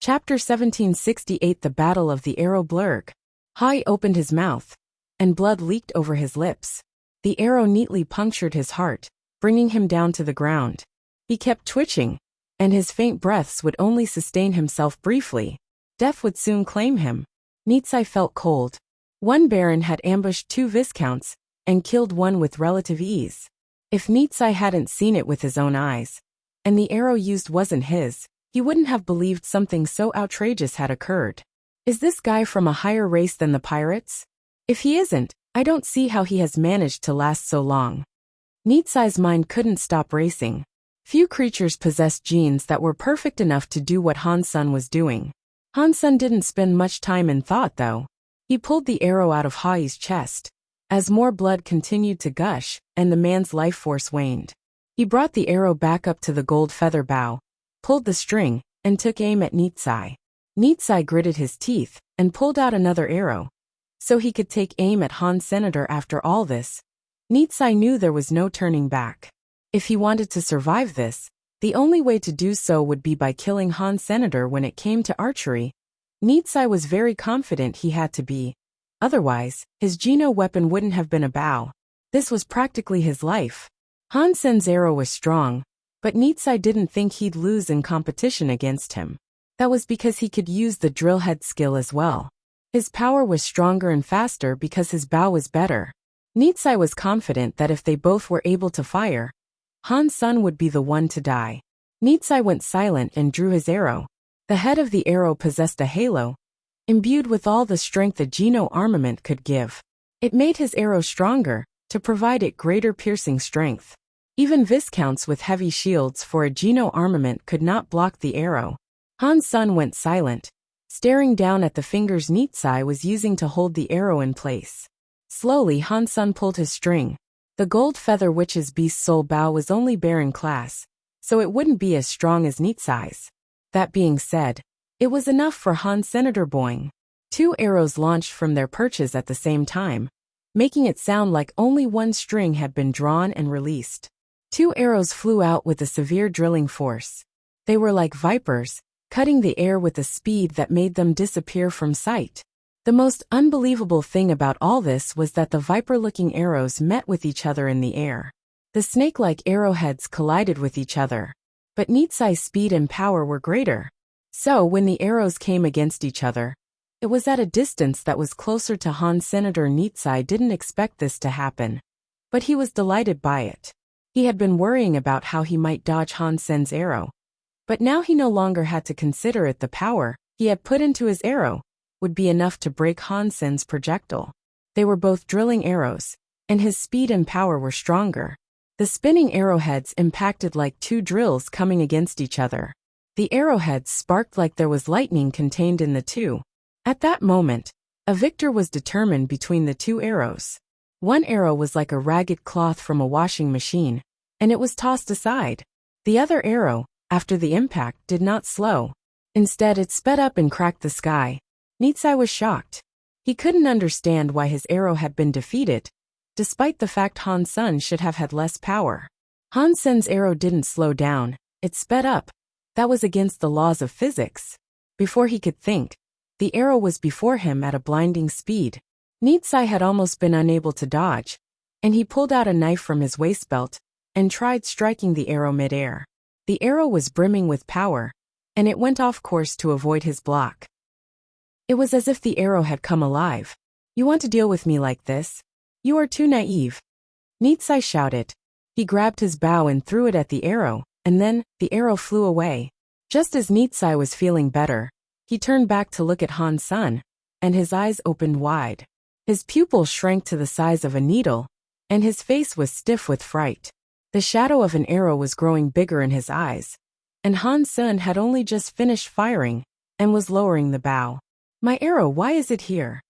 Chapter 1768 The Battle of the Arrow Blurg. Hai opened his mouth, and blood leaked over his lips. The arrow neatly punctured his heart, bringing him down to the ground. He kept twitching, and his faint breaths would only sustain himself briefly. Death would soon claim him. Nitsai felt cold. One baron had ambushed two viscounts, and killed one with relative ease. If Nitsai hadn't seen it with his own eyes, and the arrow used wasn't his, he wouldn't have believed something so outrageous had occurred. Is this guy from a higher race than the pirates? If he isn't, I don't see how he has managed to last so long. Nitsai's mind couldn't stop racing. Few creatures possessed genes that were perfect enough to do what Han-sun was doing. Han-sun didn't spend much time in thought though. He pulled the arrow out of Hai's chest. As more blood continued to gush, and the man's life force waned, he brought the arrow back up to the gold feather bow, pulled the string, and took aim at Nitsai. Nitsai gritted his teeth, and pulled out another arrow, so he could take aim at Han Senator after all this. Nitsai knew there was no turning back. If he wanted to survive this, the only way to do so would be by killing Han Senator. When it came to archery, Nitsai was very confident he had to be. Otherwise, his Geno weapon wouldn't have been a bow. This was practically his life. Han Sen's arrow was strong, but Nitsai didn't think he'd lose in competition against him. That was because he could use the drill head skill as well. His power was stronger and faster because his bow was better. Nitsai was confident that if they both were able to fire, Han-sun would be the one to die. Nitsai went silent and drew his arrow. The head of the arrow possessed a halo, imbued with all the strength a Geno armament could give. It made his arrow stronger, to provide it greater piercing strength. Even viscounts with heavy shields for a Geno armament could not block the arrow. Han-sun went silent, staring down at the fingers Nitsai was using to hold the arrow in place. Slowly Han-sun pulled his string. The gold feather witch's beast soul bow was only baron class, so it wouldn't be as strong as Nitsai's. That being said, it was enough for Han Senator boing. Two arrows launched from their perches at the same time, making it sound like only one string had been drawn and released. Two arrows flew out with a severe drilling force. They were like vipers, cutting the air with a speed that made them disappear from sight. The most unbelievable thing about all this was that the viper-looking arrows met with each other in the air. The snake-like arrowheads collided with each other, but Nitsai's speed and power were greater. So when the arrows came against each other, it was at a distance that was closer to Han Senator. Nitsai didn't expect this to happen, but he was delighted by it. He had been worrying about how he might dodge Han Sen's arrow, but now he no longer had to consider it. The power he had put into his arrow would be enough to break Han Sen's projectile. They were both drilling arrows, and his speed and power were stronger. The spinning arrowheads impacted like two drills coming against each other. The arrowheads sparked like there was lightning contained in the two. At that moment, a victor was determined between the two arrows. One arrow was like a ragged cloth from a washing machine, and it was tossed aside. The other arrow, after the impact, did not slow. Instead, it sped up and cracked the sky. Nitsai was shocked. He couldn't understand why his arrow had been defeated, despite the fact Han-sun should have had less power. Han-sen's arrow didn't slow down, it sped up. That was against the laws of physics. Before he could think, the arrow was before him at a blinding speed. Nitsai had almost been unable to dodge, and he pulled out a knife from his waist belt and tried striking the arrow mid-air. The arrow was brimming with power, and it went off course to avoid his block. It was as if the arrow had come alive. "You want to deal with me like this? You are too naive," Nitsai shouted. He grabbed his bow and threw it at the arrow, and then, the arrow flew away. Just as Nitsai was feeling better, he turned back to look at Han-sun, and his eyes opened wide. His pupils shrank to the size of a needle, and his face was stiff with fright. The shadow of an arrow was growing bigger in his eyes, and Han-sun had only just finished firing, and was lowering the bow. "My arrow, why is it here?"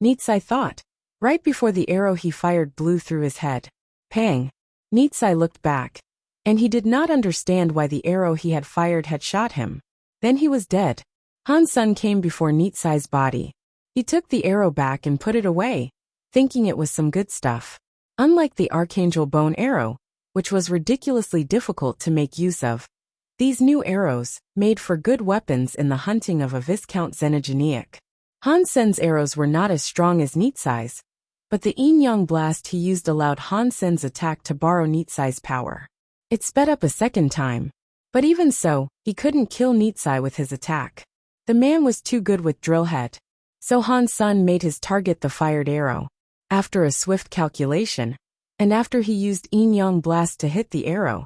Nitsai thought. Right before the arrow he fired blew through his head. Pang! Nitsai looked back, and he did not understand why the arrow he had fired had shot him. Then he was dead. Han-sun came before Nitsai's body. He took the arrow back and put it away, thinking it was some good stuff. Unlike the Archangel bone arrow, which was ridiculously difficult to make use of, These new arrows made for good weapons in the hunting of a Viscount Xenogeniac. Han Sen's arrows were not as strong as Nietzsche's, but the yin-yang blast he used allowed Han Sen's attack to borrow Nietzsche's power. It sped up a second time, but even so, he couldn't kill Nietzsche with his attack. The man was too good with drillhead. So Han Sen made his target the fired arrow. After a swift calculation, and after he used yin-yang blast to hit the arrow,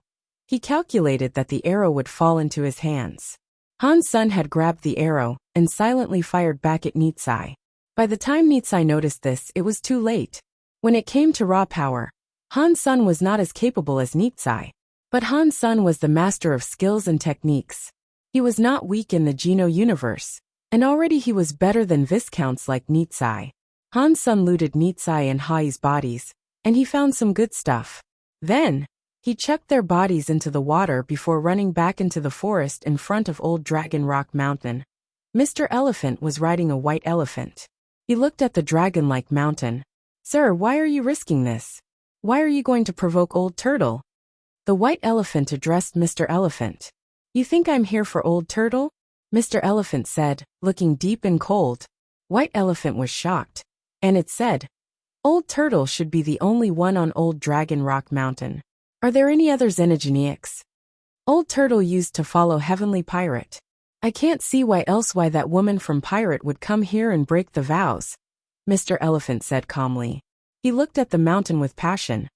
he calculated that the arrow would fall into his hands. Han Sen had grabbed the arrow and silently fired back at Nietzsche. By the time Nietzsche noticed this, it was too late. When it came to raw power, Han Sen was not as capable as Nietzsche. But Han Sen was the master of skills and techniques. He was not weak in the Geno universe, and already he was better than Viscounts like Nietzsche. Han Sen looted Nietzsche and Hai's bodies, and he found some good stuff. Then, he chucked their bodies into the water before running back into the forest in front of Old Dragon Rock Mountain. Mr. Elephant was riding a white elephant. He looked at the dragon-like mountain. "Sir, why are you risking this? Why are you going to provoke Old Turtle?" The white elephant addressed Mr. Elephant. "You think I'm here for Old Turtle?" Mr. Elephant said, looking deep and cold. White Elephant was shocked, and it said, "Old Turtle should be the only one on Old Dragon Rock Mountain. Are there any other Xenogeniacs?" Old Turtle used to follow Heavenly Pirate. "I can't see why that woman from Pirate would come here and break the vows," Mr. Elephant said calmly. He looked at the mountain with passion.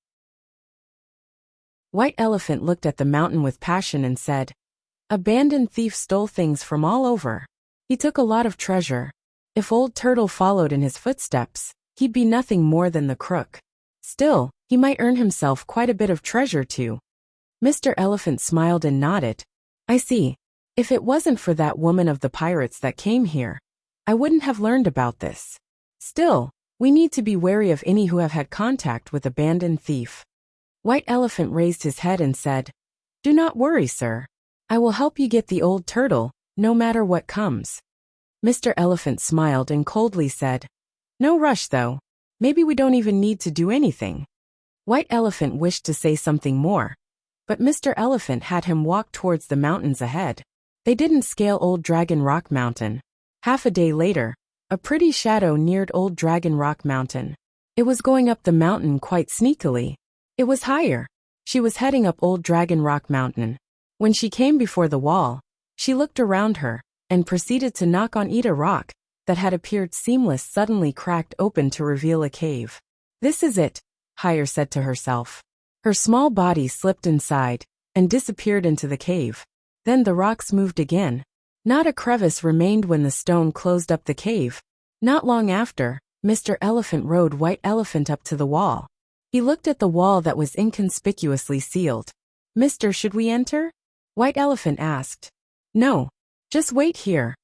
White Elephant looked at the mountain with passion and said, "Abandoned thief stole things from all over. He took a lot of treasure. If Old Turtle followed in his footsteps, he'd be nothing more than the crook. Still, he might earn himself quite a bit of treasure too." Mr. Elephant smiled and nodded. "I see. If it wasn't for that woman of the pirates that came here, I wouldn't have learned about this. Still, we need to be wary of any who have had contact with abandoned thief." White Elephant raised his head and said, "Do not worry, sir. I will help you get the Old Turtle, no matter what comes." Mr. Elephant smiled and coldly said, "No rush though. Maybe we don't even need to do anything." White Elephant wished to say something more, but Mr. Elephant had him walk towards the mountains ahead. They didn't scale Old Dragon Rock Mountain. Half a day later, a pretty shadow neared Old Dragon Rock Mountain. It was going up the mountain quite sneakily. It was higher. She was heading up Old Dragon Rock Mountain. When she came before the wall, she looked around her and proceeded to knock on a rock that had appeared seamless suddenly cracked open to reveal a cave. "This is it," Hire said to herself. Her small body slipped inside and disappeared into the cave. Then the rocks moved again. Not a crevice remained when the stone closed up the cave. Not long after, Mr. Elephant rode White Elephant up to the wall. He looked at the wall that was inconspicuously sealed. "Mister, should we enter?" White Elephant asked. "No. Just wait here,"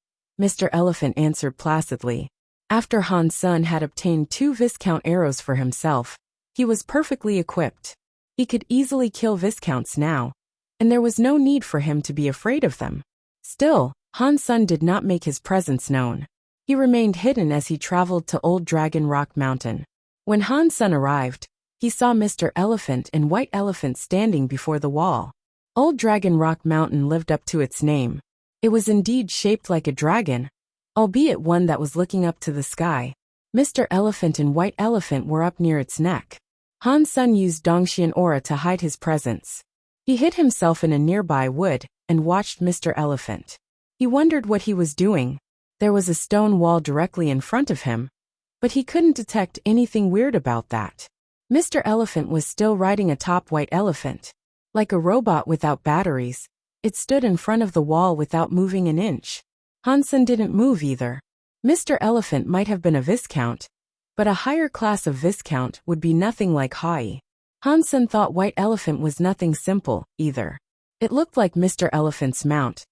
Mr. Elephant answered placidly. After Han Sen had obtained 2 Viscount arrows for himself, he was perfectly equipped. He could easily kill Viscounts now, and there was no need for him to be afraid of them. Still, Han Sen did not make his presence known. He remained hidden as he traveled to Old Dragon Rock Mountain. When Han Sen arrived, he saw Mr. Elephant and White Elephant standing before the wall. Old Dragon Rock Mountain lived up to its name. It was indeed shaped like a dragon, albeit one that was looking up to the sky. Mr. Elephant and White Elephant were up near its neck. Han Sen used Dongxian aura to hide his presence. He hid himself in a nearby wood and watched Mr. Elephant. He wondered what he was doing. There was a stone wall directly in front of him, but he couldn't detect anything weird about that. Mr. Elephant was still riding atop White Elephant. Like a robot without batteries, it stood in front of the wall without moving an inch. Han Sen didn't move either. Mr. Elephant might have been a Viscount, but a higher class of Viscount would be nothing like Hai. Han Sen thought White Elephant was nothing simple, either. It looked like Mr. Elephant's mount,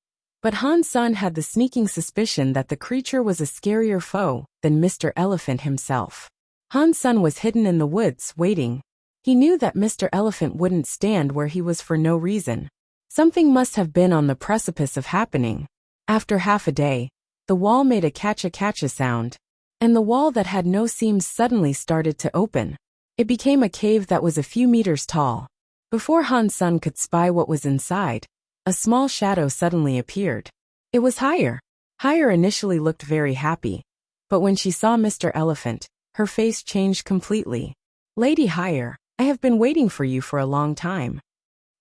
but Han Sen had the sneaking suspicion that the creature was a scarier foe than Mr. Elephant himself. Han Sen was hidden in the woods, waiting. He knew that Mr. Elephant wouldn't stand where he was for no reason. Something must have been on the precipice of happening. After half a day, the wall made a catcha-catcha sound, and the wall that had no seams suddenly started to open. It became a cave that was a few meters tall. Before Han Sen could spy what was inside, a small shadow suddenly appeared. It was Higher. Higher initially looked very happy, but when she saw Mr. Elephant, her face changed completely. Lady Higher, I have been waiting for you for a long time.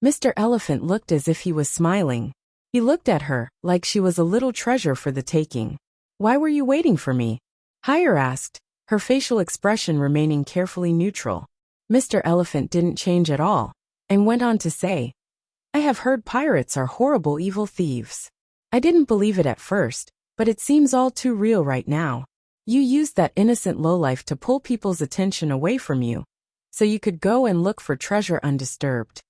Mr. Elephant looked as if he was smiling. He looked at her like she was a little treasure for the taking. Why were you waiting for me? Higher asked, her facial expression remaining carefully neutral. Mr. Elephant didn't change at all, and went on to say, I have heard pirates are horrible evil thieves. I didn't believe it at first, but it seems all too real right now. You used that innocent lowlife to pull people's attention away from you, so you could go and look for treasure undisturbed.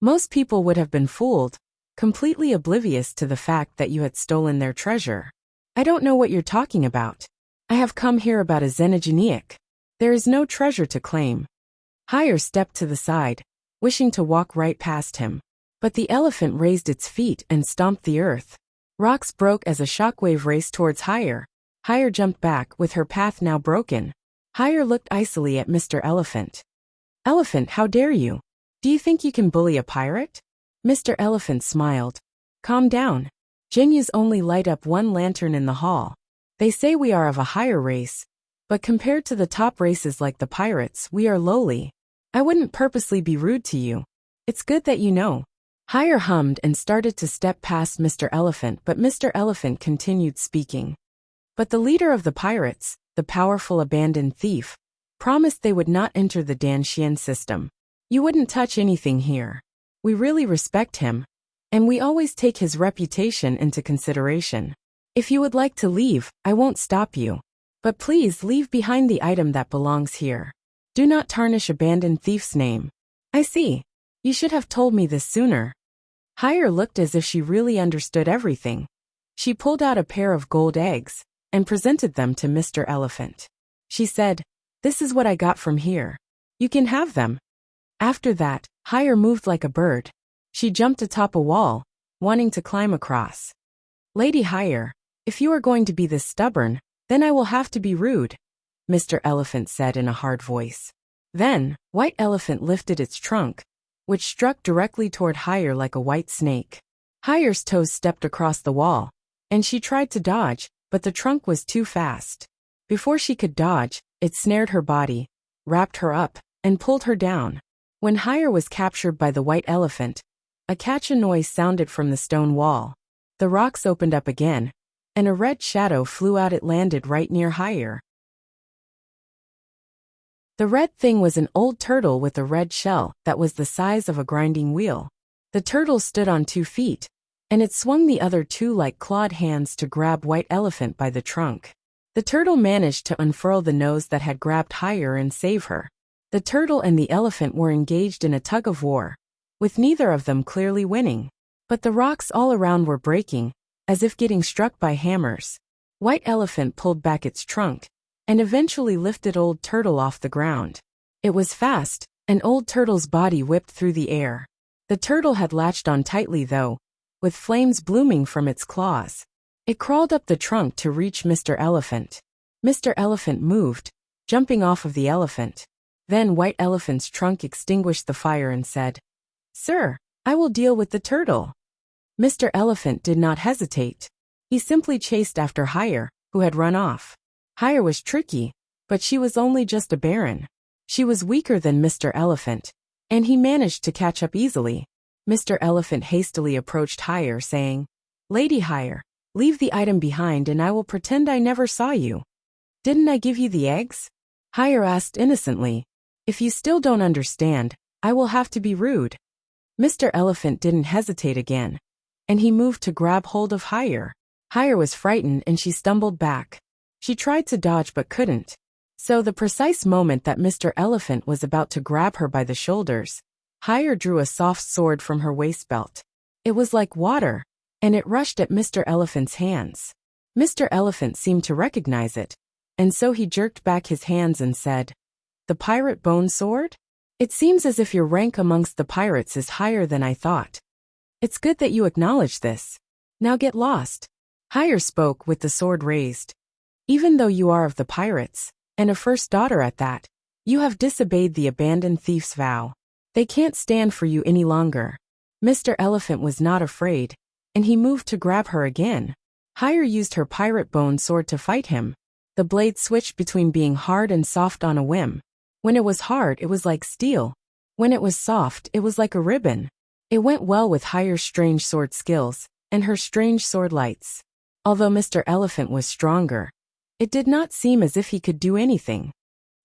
Most people would have been fooled, completely oblivious to the fact that you had stolen their treasure. I don't know what you're talking about. I have come here about a xenogenic. There is no treasure to claim. Higher stepped to the side, wishing to walk right past him. But the elephant raised its feet and stomped the earth. Rocks broke as a shockwave raced towards Higher. Higher jumped back with her path now broken. Higher looked icily at Mr. Elephant. Elephant, how dare you? Do you think you can bully a pirate? Mr. Elephant smiled. Calm down. Genius only light up one lantern in the hall. They say we are of a higher race, but compared to the top races like the pirates, we are lowly. I wouldn't purposely be rude to you. It's good that you know. Higher hummed and started to step past Mr. Elephant, but Mr. Elephant continued speaking. But the leader of the pirates, the powerful abandoned thief, promised they would not enter the Danshian system. You wouldn't touch anything here. We really respect him, and we always take his reputation into consideration. If you would like to leave, I won't stop you. But please leave behind the item that belongs here. Do not tarnish abandoned thief's name. I see. You should have told me this sooner. Higher looked as if she really understood everything. She pulled out a pair of gold eggs and presented them to Mr. Elephant. She said, This is what I got from here. You can have them. After that, Higher moved like a bird. She jumped atop a wall, wanting to climb across. Lady Higher, if you are going to be this stubborn, then I will have to be rude, Mr. Elephant said in a hard voice. Then, White Elephant lifted its trunk, which struck directly toward Higher like a white snake. Higher's toes stepped across the wall, and she tried to dodge, but the trunk was too fast. Before she could dodge, it snared her body, wrapped her up, and pulled her down. When Higher was captured by the White Elephant, a catch noise sounded from the stone wall. The rocks opened up again, and a red shadow flew out. It landed right near Higher. The red thing was an old turtle with a red shell that was the size of a grinding wheel. The turtle stood on 2 feet, and it swung the other 2 like clawed hands to grab White Elephant by the trunk. The turtle managed to unfurl the nose that had grabbed Higher and save her. The turtle and the elephant were engaged in a tug-of-war, with neither of them clearly winning. But the rocks all around were breaking, as if getting struck by hammers. White Elephant pulled back its trunk, and eventually lifted Old Turtle off the ground. It was fast, and Old Turtle's body whipped through the air. The turtle had latched on tightly though, with flames blooming from its claws. It crawled up the trunk to reach Mr. Elephant. Mr. Elephant moved, jumping off of the elephant. Then White Elephant's trunk extinguished the fire and said, Sir, I will deal with the turtle. Mr. Elephant did not hesitate. He simply chased after Higher, who had run off. Higher was tricky, but she was only just a baron. She was weaker than Mr. Elephant, and he managed to catch up easily. Mr. Elephant hastily approached Higher, saying, Lady Higher, leave the item behind and I will pretend I never saw you. Didn't I give you the eggs? Higher asked innocently. If you still don't understand, I will have to be rude. Mr. Elephant didn't hesitate again, and he moved to grab hold of Higher. Higher was frightened and she stumbled back. She tried to dodge but couldn't. So the precise moment that Mr. Elephant was about to grab her by the shoulders, Higher drew a soft sword from her waist belt. It was like water, and it rushed at Mr. Elephant's hands. Mr. Elephant seemed to recognize it, and so he jerked back his hands and said, The pirate bone sword? It seems as if your rank amongst the pirates is higher than I thought. It's good that you acknowledge this. Now get lost. Higher spoke with the sword raised. Even though you are of the pirates, and a first daughter at that, you have disobeyed the abandoned thief's vow. They can't stand for you any longer. Mr. Elephant was not afraid, and he moved to grab her again. Hire used her pirate bone sword to fight him. The blade switched between being hard and soft on a whim. When it was hard, it was like steel. When it was soft, it was like a ribbon. It went well with Hire's strange sword skills, and her strange sword lights. Although Mr. Elephant was stronger, it did not seem as if he could do anything.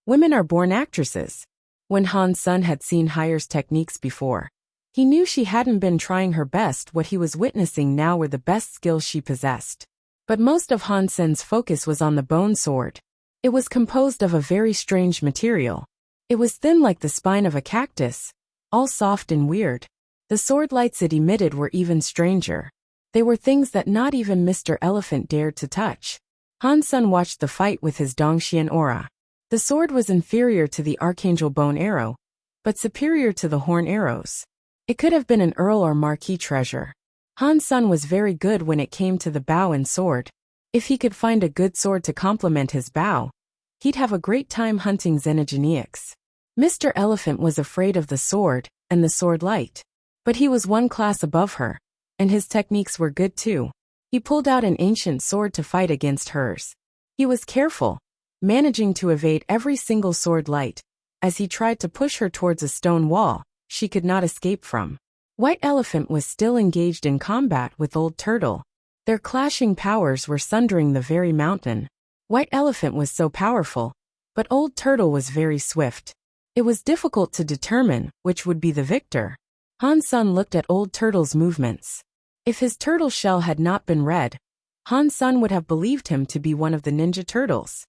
Women are born actresses. When Han Sun had seen Hire's techniques before, he knew she hadn't been trying her best. What he was witnessing now were the best skills she possessed. But most of Han Sun's focus was on the bone sword. It was composed of a very strange material. It was thin like the spine of a cactus, all soft and weird. The sword lights it emitted were even stranger. They were things that not even Mr. Elephant dared to touch. Han Sun watched the fight with his Dongxian aura. The sword was inferior to the Archangel bone arrow, but superior to the horn arrows. It could have been an earl or marquis treasure. Han Sun was very good when it came to the bow and sword. If he could find a good sword to complement his bow, he'd have a great time hunting xenogeneics. Mr. Elephant was afraid of the sword and the sword light. But he was one class above her, and his techniques were good too. He pulled out an ancient sword to fight against hers. He was careful, managing to evade every single sword light. As he tried to push her towards a stone wall she could not escape from. White Elephant was still engaged in combat with Old Turtle. Their clashing powers were sundering the very mountain. White Elephant was so powerful, but Old Turtle was very swift. It was difficult to determine which would be the victor. Han Sun looked at Old Turtle's movements. If his turtle shell had not been red, Han Sun would have believed him to be one of the ninja turtles.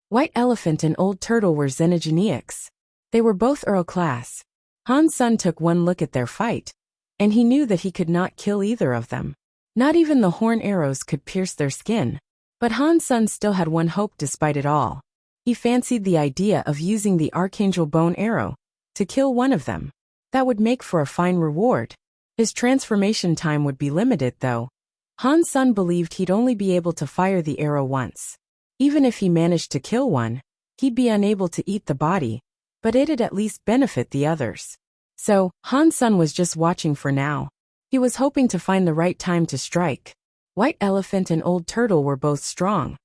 White Elephant and Old Turtle were xenogeneics. They were both Earl class. Han Sun took one look at their fight, and he knew that he could not kill either of them. Not even the horn arrows could pierce their skin. But Han Sun still had one hope despite it all. He fancied the idea of using the Archangel bone arrow to kill one of them. That would make for a fine reward. His transformation time would be limited though. Han Sun believed he'd only be able to fire the arrow once. Even if he managed to kill one, he'd be unable to eat the body, but it'd at least benefit the others. So, Han Sun was just watching for now. He was hoping to find the right time to strike. White Elephant and Old Turtle were both strong,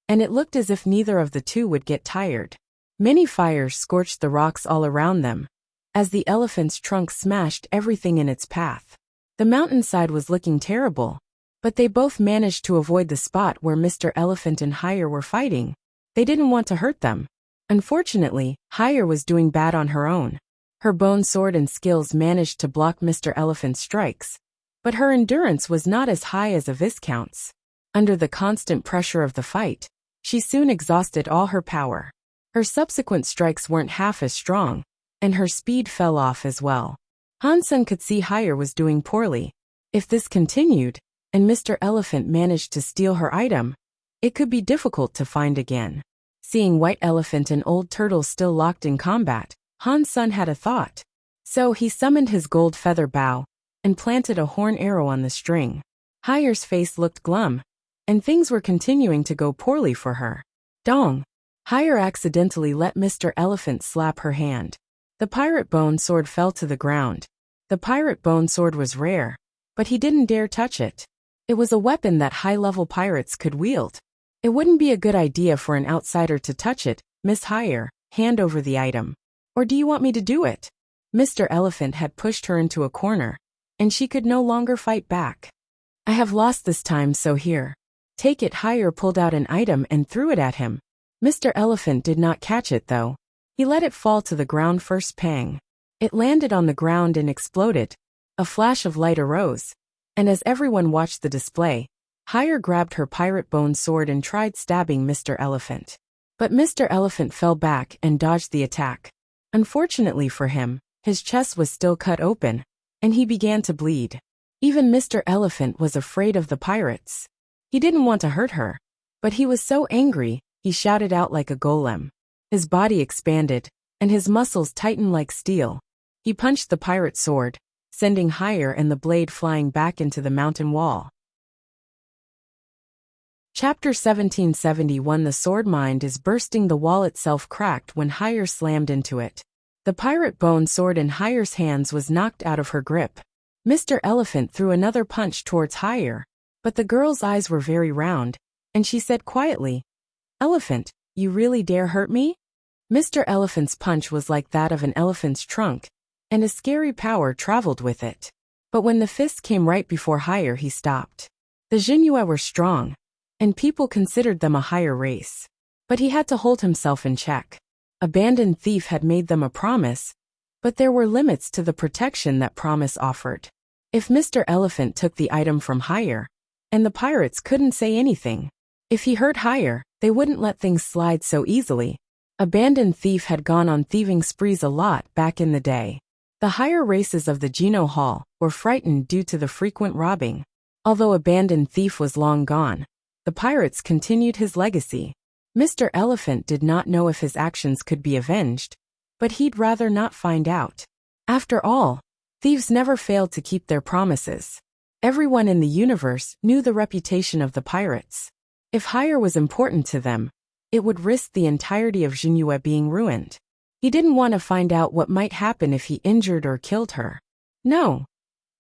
and it looked as if neither of the two would get tired. Many fires scorched the rocks all around them, as the elephant's trunk smashed everything in its path. The mountainside was looking terrible, but they both managed to avoid the spot where Mr. Elephant and Hire were fighting. They didn't want to hurt them. Unfortunately, Hire was doing bad on her own. Her bone sword and skills managed to block Mr. Elephant's strikes, but her endurance was not as high as a Viscount's. Under the constant pressure of the fight, she soon exhausted all her power. Her subsequent strikes weren't half as strong, and her speed fell off as well. Han Sun could see Hire was doing poorly. If this continued, and Mr. Elephant managed to steal her item, it could be difficult to find again. Seeing White Elephant and Old Turtle still locked in combat, Han Sun had a thought. So he summoned his gold feather bow and planted a horn arrow on the string. Hire's face looked glum, and things were continuing to go poorly for her. Dong! Hire accidentally let Mr. Elephant slap her hand. The pirate bone sword fell to the ground. The pirate bone sword was rare, but he didn't dare touch it. It was a weapon that high-level pirates could wield. It wouldn't be a good idea for an outsider to touch it. Miss Hire, hand over the item. Or do you want me to do it? Mr. Elephant had pushed her into a corner, and she could no longer fight back. I have lost this time, so here. Take it. Hire pulled out an item and threw it at him. Mr. Elephant did not catch it though. He let it fall to the ground first pang. It landed on the ground and exploded. A flash of light arose, and as everyone watched the display, Hire grabbed her pirate bone sword and tried stabbing Mr. Elephant. But Mr. Elephant fell back and dodged the attack. Unfortunately for him, his chest was still cut open, and he began to bleed. Even Mr. Elephant was afraid of the pirates. He didn't want to hurt her, but he was so angry, he shouted out like a golem. His body expanded, and his muscles tightened like steel. He punched the pirate sword, sending Hire and the blade flying back into the mountain wall. Chapter 1771. The sword mind is bursting. The wall itself cracked when Hire slammed into it. The pirate bone sword in Hire's hands was knocked out of her grip. Mr. Elephant threw another punch towards Higher, but the girl's eyes were very round, and she said quietly, "Elephant, you really dare hurt me?" Mr. Elephant's punch was like that of an elephant's trunk, and a scary power traveled with it. But when the fist came right before Higher, he stopped. The Jinhua were strong, and people considered them a higher race. But he had to hold himself in check. Abandoned Thief had made them a promise, but there were limits to the protection that promise offered. If Mr. Elephant took the item from Higher, and the pirates couldn't say anything. If he hurt Higher, they wouldn't let things slide so easily. Abandoned Thief had gone on thieving sprees a lot back in the day. The higher races of the Geno Hall were frightened due to the frequent robbing. Although Abandoned Thief was long gone, the pirates continued his legacy. Mr. Elephant did not know if his actions could be avenged, but he'd rather not find out. After all, thieves never failed to keep their promises. Everyone in the universe knew the reputation of the pirates. If Higher was important to them, it would risk the entirety of Jinhua being ruined. He didn't want to find out what might happen if he injured or killed her. No.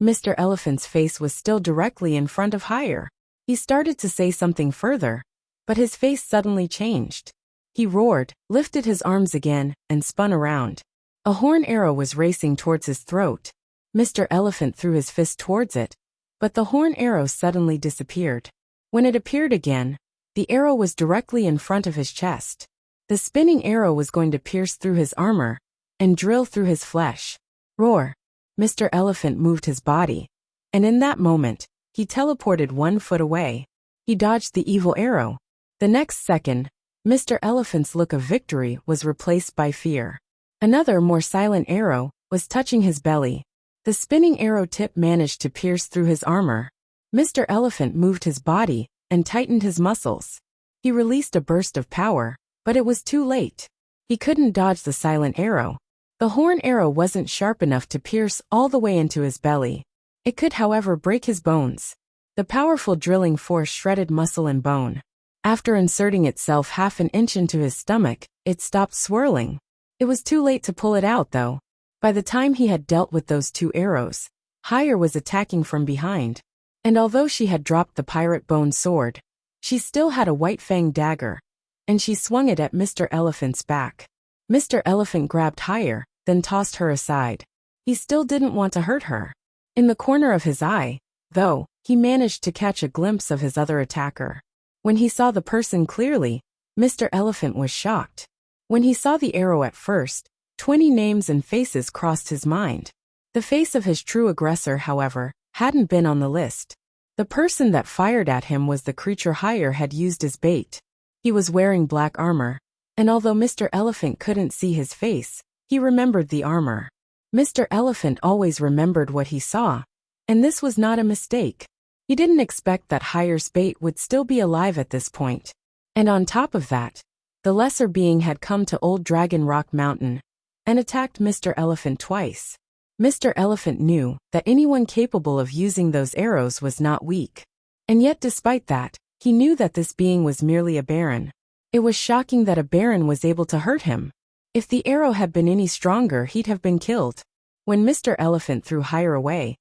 Mr. Elephant's face was still directly in front of Higher. He started to say something further, but his face suddenly changed. He roared, lifted his arms again, and spun around. A horn arrow was racing towards his throat. Mr. Elephant threw his fist towards it, but the horn arrow suddenly disappeared. When it appeared again, the arrow was directly in front of his chest. The spinning arrow was going to pierce through his armor and drill through his flesh. Roar! Mr. Elephant moved his body, and in that moment, he teleported 1 foot away. He dodged the evil arrow. The next second, Mr. Elephant's look of victory was replaced by fear. Another, more silent arrow was touching his belly. The spinning arrow tip managed to pierce through his armor. Mr. Elephant moved his body and tightened his muscles. He released a burst of power, but it was too late. He couldn't dodge the silent arrow. The horn arrow wasn't sharp enough to pierce all the way into his belly. It could, however, break his bones. The powerful drilling force shredded muscle and bone. After inserting itself half an inch into his stomach, it stopped swirling. It was too late to pull it out, though. By the time he had dealt with those 2 arrows, Higher was attacking from behind. And although she had dropped the pirate bone sword, she still had a white fang dagger, and she swung it at Mr. Elephant's back. Mr. Elephant grabbed Higher, then tossed her aside. He still didn't want to hurt her. In the corner of his eye, though, he managed to catch a glimpse of his other attacker. When he saw the person clearly, Mr. Elephant was shocked. When he saw the arrow at first, 20 names and faces crossed his mind. The face of his true aggressor, however, hadn't been on the list. The person that fired at him was the creature Higher had used as bait. He was wearing black armor, and although Mr. Elephant couldn't see his face, he remembered the armor. Mr. Elephant always remembered what he saw, and this was not a mistake. He didn't expect that Higher's bait would still be alive at this point. And on top of that, the lesser being had come to Old Dragon Rock Mountain and attacked Mr. Elephant twice. Mr. Elephant knew that anyone capable of using those arrows was not weak. And yet despite that, he knew that this being was merely a baron. It was shocking that a baron was able to hurt him. If the arrow had been any stronger, he'd have been killed. When Mr. Elephant threw Higher away,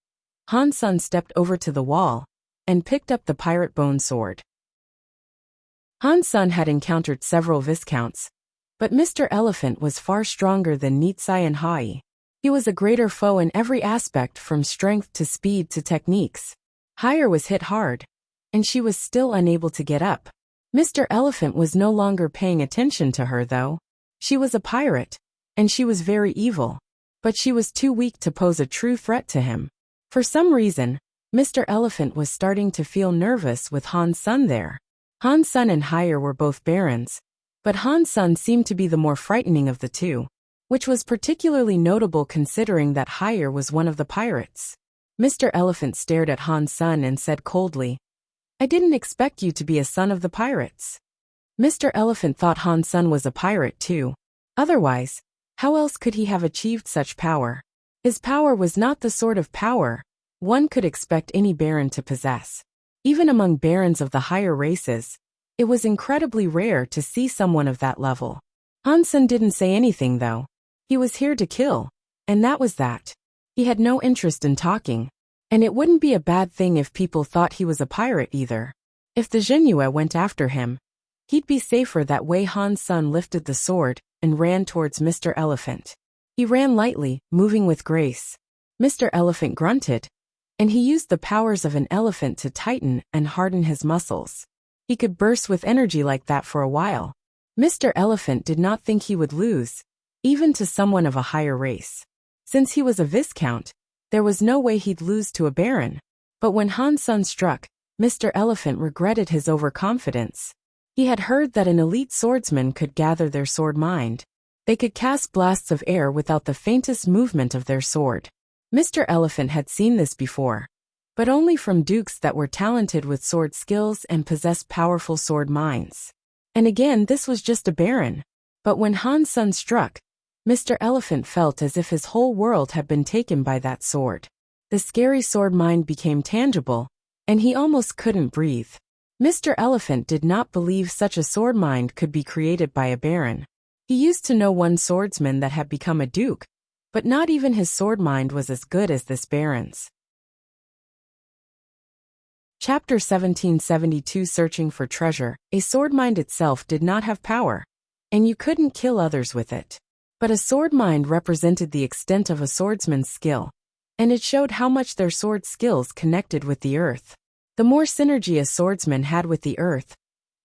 Han Sun stepped over to the wall and picked up the pirate bone sword. Han Sun had encountered several viscounts, but Mr. Elephant was far stronger than Nitsai and Hai. He was a greater foe in every aspect, from strength to speed to techniques. Higher was hit hard, and she was still unable to get up. Mr. Elephant was no longer paying attention to her, though. She was a pirate, and she was very evil, but she was too weak to pose a true threat to him. For some reason, Mr. Elephant was starting to feel nervous with Han Sun there. Han Sun and Higher were both barons, but Han Sun seemed to be the more frightening of the two, which was particularly notable considering that Higher was one of the pirates. Mr. Elephant stared at Han Sun and said coldly, "I didn't expect you to be a son of the pirates." Mr. Elephant thought Han Sun was a pirate too. Otherwise, how else could he have achieved such power? His power was not the sort of power one could expect any baron to possess. Even among barons of the higher races, it was incredibly rare to see someone of that level. Han Sun didn't say anything though. He was here to kill, and that was that. He had no interest in talking. And it wouldn't be a bad thing if people thought he was a pirate either. If the Jinhua went after him, he'd be safer that way. Han Sun lifted the sword and ran towards Mr. Elephant. He ran lightly, moving with grace. Mr. Elephant grunted, and he used the powers of an elephant to tighten and harden his muscles. He could burst with energy like that for a while. Mr. Elephant did not think he would lose, even to someone of a higher race. Since he was a viscount, there was no way he'd lose to a baron. But when Han Sun struck, Mr. Elephant regretted his overconfidence. He had heard that an elite swordsman could gather their sword mind. They could cast blasts of air without the faintest movement of their sword. Mr. Elephant had seen this before, but only from dukes that were talented with sword skills and possessed powerful sword minds. And again, this was just a baron. But when Han Sun struck, Mr. Elephant felt as if his whole world had been taken by that sword. The scary sword mind became tangible, and he almost couldn't breathe. Mr. Elephant did not believe such a sword mind could be created by a baron. He used to know one swordsman that had become a duke, but not even his sword mind was as good as this baron's. Chapter 1772 Searching for Treasure. A sword mind itself did not have power, and you couldn't kill others with it. But a sword mind represented the extent of a swordsman's skill, and it showed how much their sword skills connected with the earth. The more synergy a swordsman had with the earth,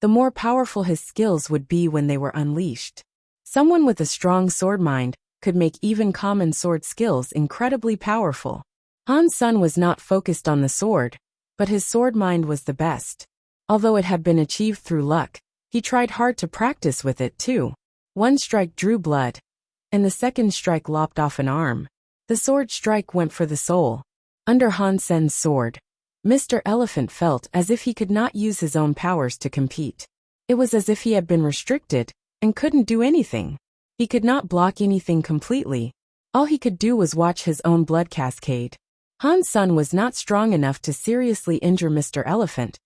the more powerful his skills would be when they were unleashed. Someone with a strong sword mind could make even common sword skills incredibly powerful. Han Sun was not focused on the sword, but his sword mind was the best. Although it had been achieved through luck, he tried hard to practice with it too. One strike drew blood, and the second strike lopped off an arm. The sword strike went for the soul. Under Han Sen's sword, Mr. Elephant felt as if he could not use his own powers to compete. It was as if he had been restricted and couldn't do anything. He could not block anything completely. All he could do was watch his own blood cascade. Han Sun was not strong enough to seriously injure Mr. Elephant,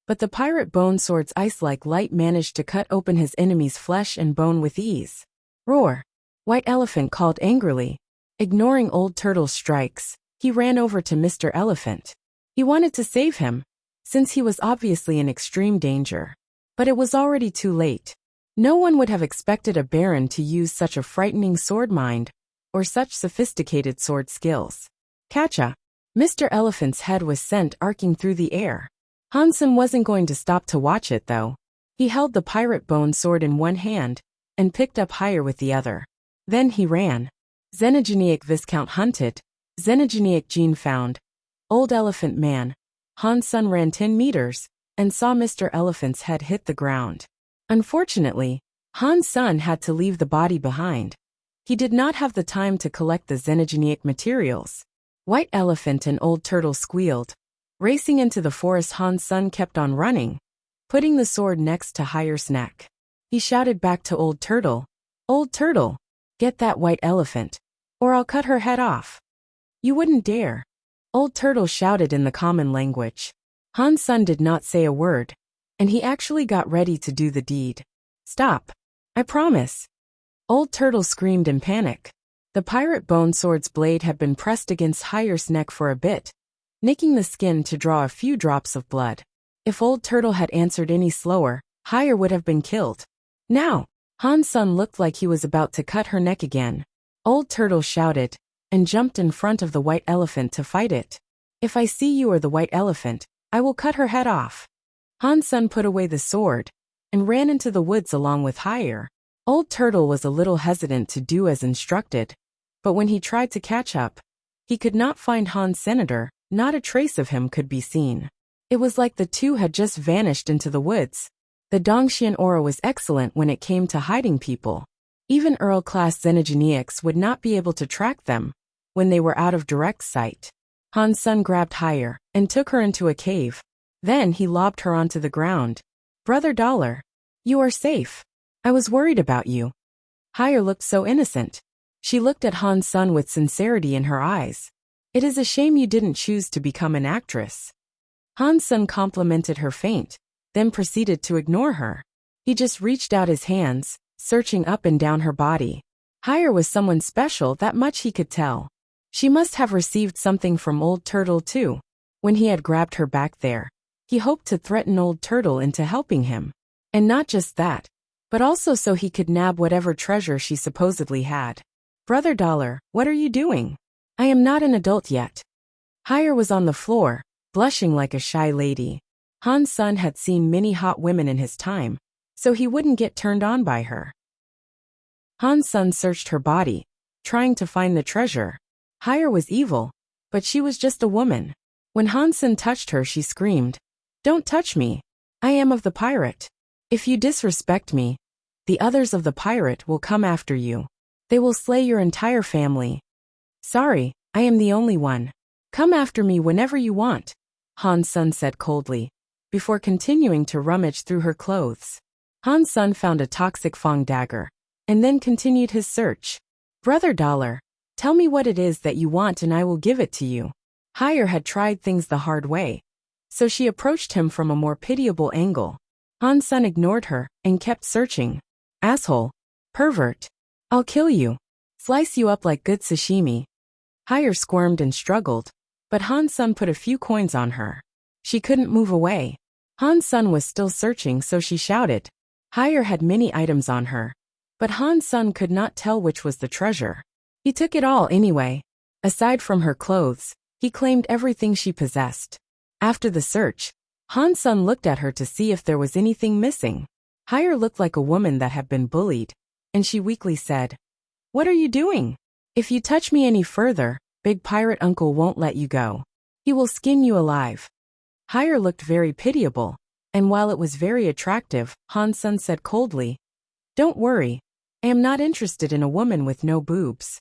but the pirate bone sword's ice-like light managed to cut open his enemy's flesh and bone with ease. Roar! White Elephant called angrily. Ignoring Old Turtle's strikes, he ran over to Mr. Elephant. He wanted to save him, since he was obviously in extreme danger. But it was already too late. No one would have expected a baron to use such a frightening sword mind, or such sophisticated sword skills. Catcha! Mr. Elephant's head was sent arcing through the air. Han Sun wasn't going to stop to watch it though. He held the pirate bone sword in one hand, and picked up higher with the other. Then he ran. Xenogeniac Viscount hunted. Xenogeniac gene found. Old Elephant Man. Han Sun ran 10 meters, and saw Mr. Elephant's head hit the ground. Unfortunately, Han Sun had to leave the body behind. He did not have the time to collect the xenogeniac materials. White Elephant and Old Turtle squealed. Racing into the forest, Han Sun kept on running, putting the sword next to Hire's neck. He shouted back to Old Turtle, "Old Turtle, get that White Elephant, or I'll cut her head off." "You wouldn't dare." Old Turtle shouted in the common language. Han Sun did not say a word, and he actually got ready to do the deed. "Stop. I promise." Old Turtle screamed in panic. The pirate bone sword's blade had been pressed against Hire's neck for a bit, nicking the skin to draw a few drops of blood. If Old Turtle had answered any slower, Hire would have been killed. Now, Han Sun looked like he was about to cut her neck again. Old Turtle shouted, and jumped in front of the White Elephant to fight it. "If I see you or the White Elephant, I will cut her head off." Han Sun put away the sword, and ran into the woods along with Hire. Old Turtle was a little hesitant to do as instructed, but when he tried to catch up, he could not find Han's senator. Not a trace of him could be seen. It was like the two had just vanished into the woods. The Dongxian aura was excellent when it came to hiding people. Even Earl-class xenogeniacs would not be able to track them when they were out of direct sight. Han Sun grabbed Hire and took her into a cave. Then he lobbed her onto the ground. "Brother Dollar, you are safe. I was worried about you." Hire looked so innocent. She looked at Han Sun with sincerity in her eyes. "It is a shame you didn't choose to become an actress." Han Sun complimented her faint, then proceeded to ignore her. He just reached out his hands, searching up and down her body. Hire was someone special, that much he could tell. She must have received something from Old Turtle too. When he had grabbed her back there, he hoped to threaten Old Turtle into helping him. And not just that, but also so he could nab whatever treasure she supposedly had. Brother Dollar, what are you doing? I am not an adult yet. Hire was on the floor, blushing like a shy lady. Han's son had seen many hot women in his time, so he wouldn't get turned on by her. Han's son searched her body, trying to find the treasure. Hire was evil, but she was just a woman. When Hansen touched her, she screamed, "Don't touch me. I am of the pirate. If you disrespect me, the others of the pirate will come after you. They will slay your entire family." "Sorry, I am the only one. Come after me whenever you want," Han's son said coldly, before continuing to rummage through her clothes. Han's son found a toxic Fong dagger, and then continued his search. "Brother Dollar, tell me what it is that you want and I will give it to you." Hire had tried things the hard way, so she approached him from a more pitiable angle. Han's son ignored her and kept searching. "Asshole. Pervert. I'll kill you. Slice you up like good sashimi." Hire squirmed and struggled, but Han's son put a few coins on her. She couldn't move away. Han's son was still searching, so she shouted. Hire had many items on her, but Han's son could not tell which was the treasure. He took it all anyway. Aside from her clothes, he claimed everything she possessed. After the search, Han's son looked at her to see if there was anything missing. Hire looked like a woman that had been bullied, and she weakly said, "What are you doing? If you touch me any further, Big Pirate Uncle won't let you go. He will skin you alive." Hire looked very pitiable, and while it was very attractive, Han's son said coldly, "Don't worry, I am not interested in a woman with no boobs."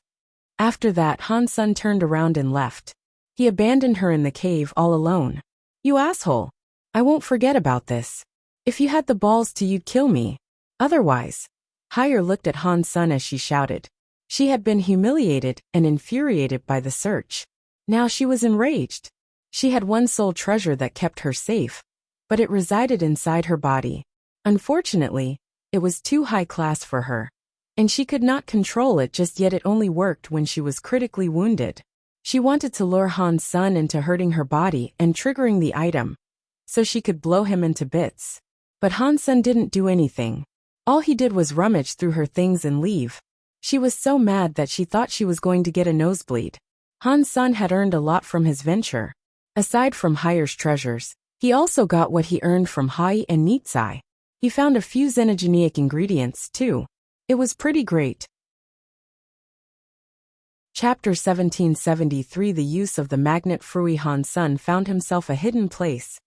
After that, Han's son turned around and left. He abandoned her in the cave all alone. "You asshole. I won't forget about this. If you had the balls to, you'd kill me. Otherwise." Hire looked at Han's son as she shouted. She had been humiliated and infuriated by the search. Now she was enraged. She had one sole treasure that kept her safe, but it resided inside her body. Unfortunately, it was too high class for her, and she could not control it just yet. It only worked when she was critically wounded. She wanted to lure Han's son into hurting her body and triggering the item, so she could blow him into bits. But Han's son didn't do anything. All he did was rummage through her things and leave. She was so mad that she thought she was going to get a nosebleed. Han's son had earned a lot from his venture. Aside from Hire's treasures, he also got what he earned from Hai and Nitsai. He found a few xenogenic ingredients too. It was pretty great. Chapter 1773. The use of the magnet Frui. Han's son found himself a hidden place,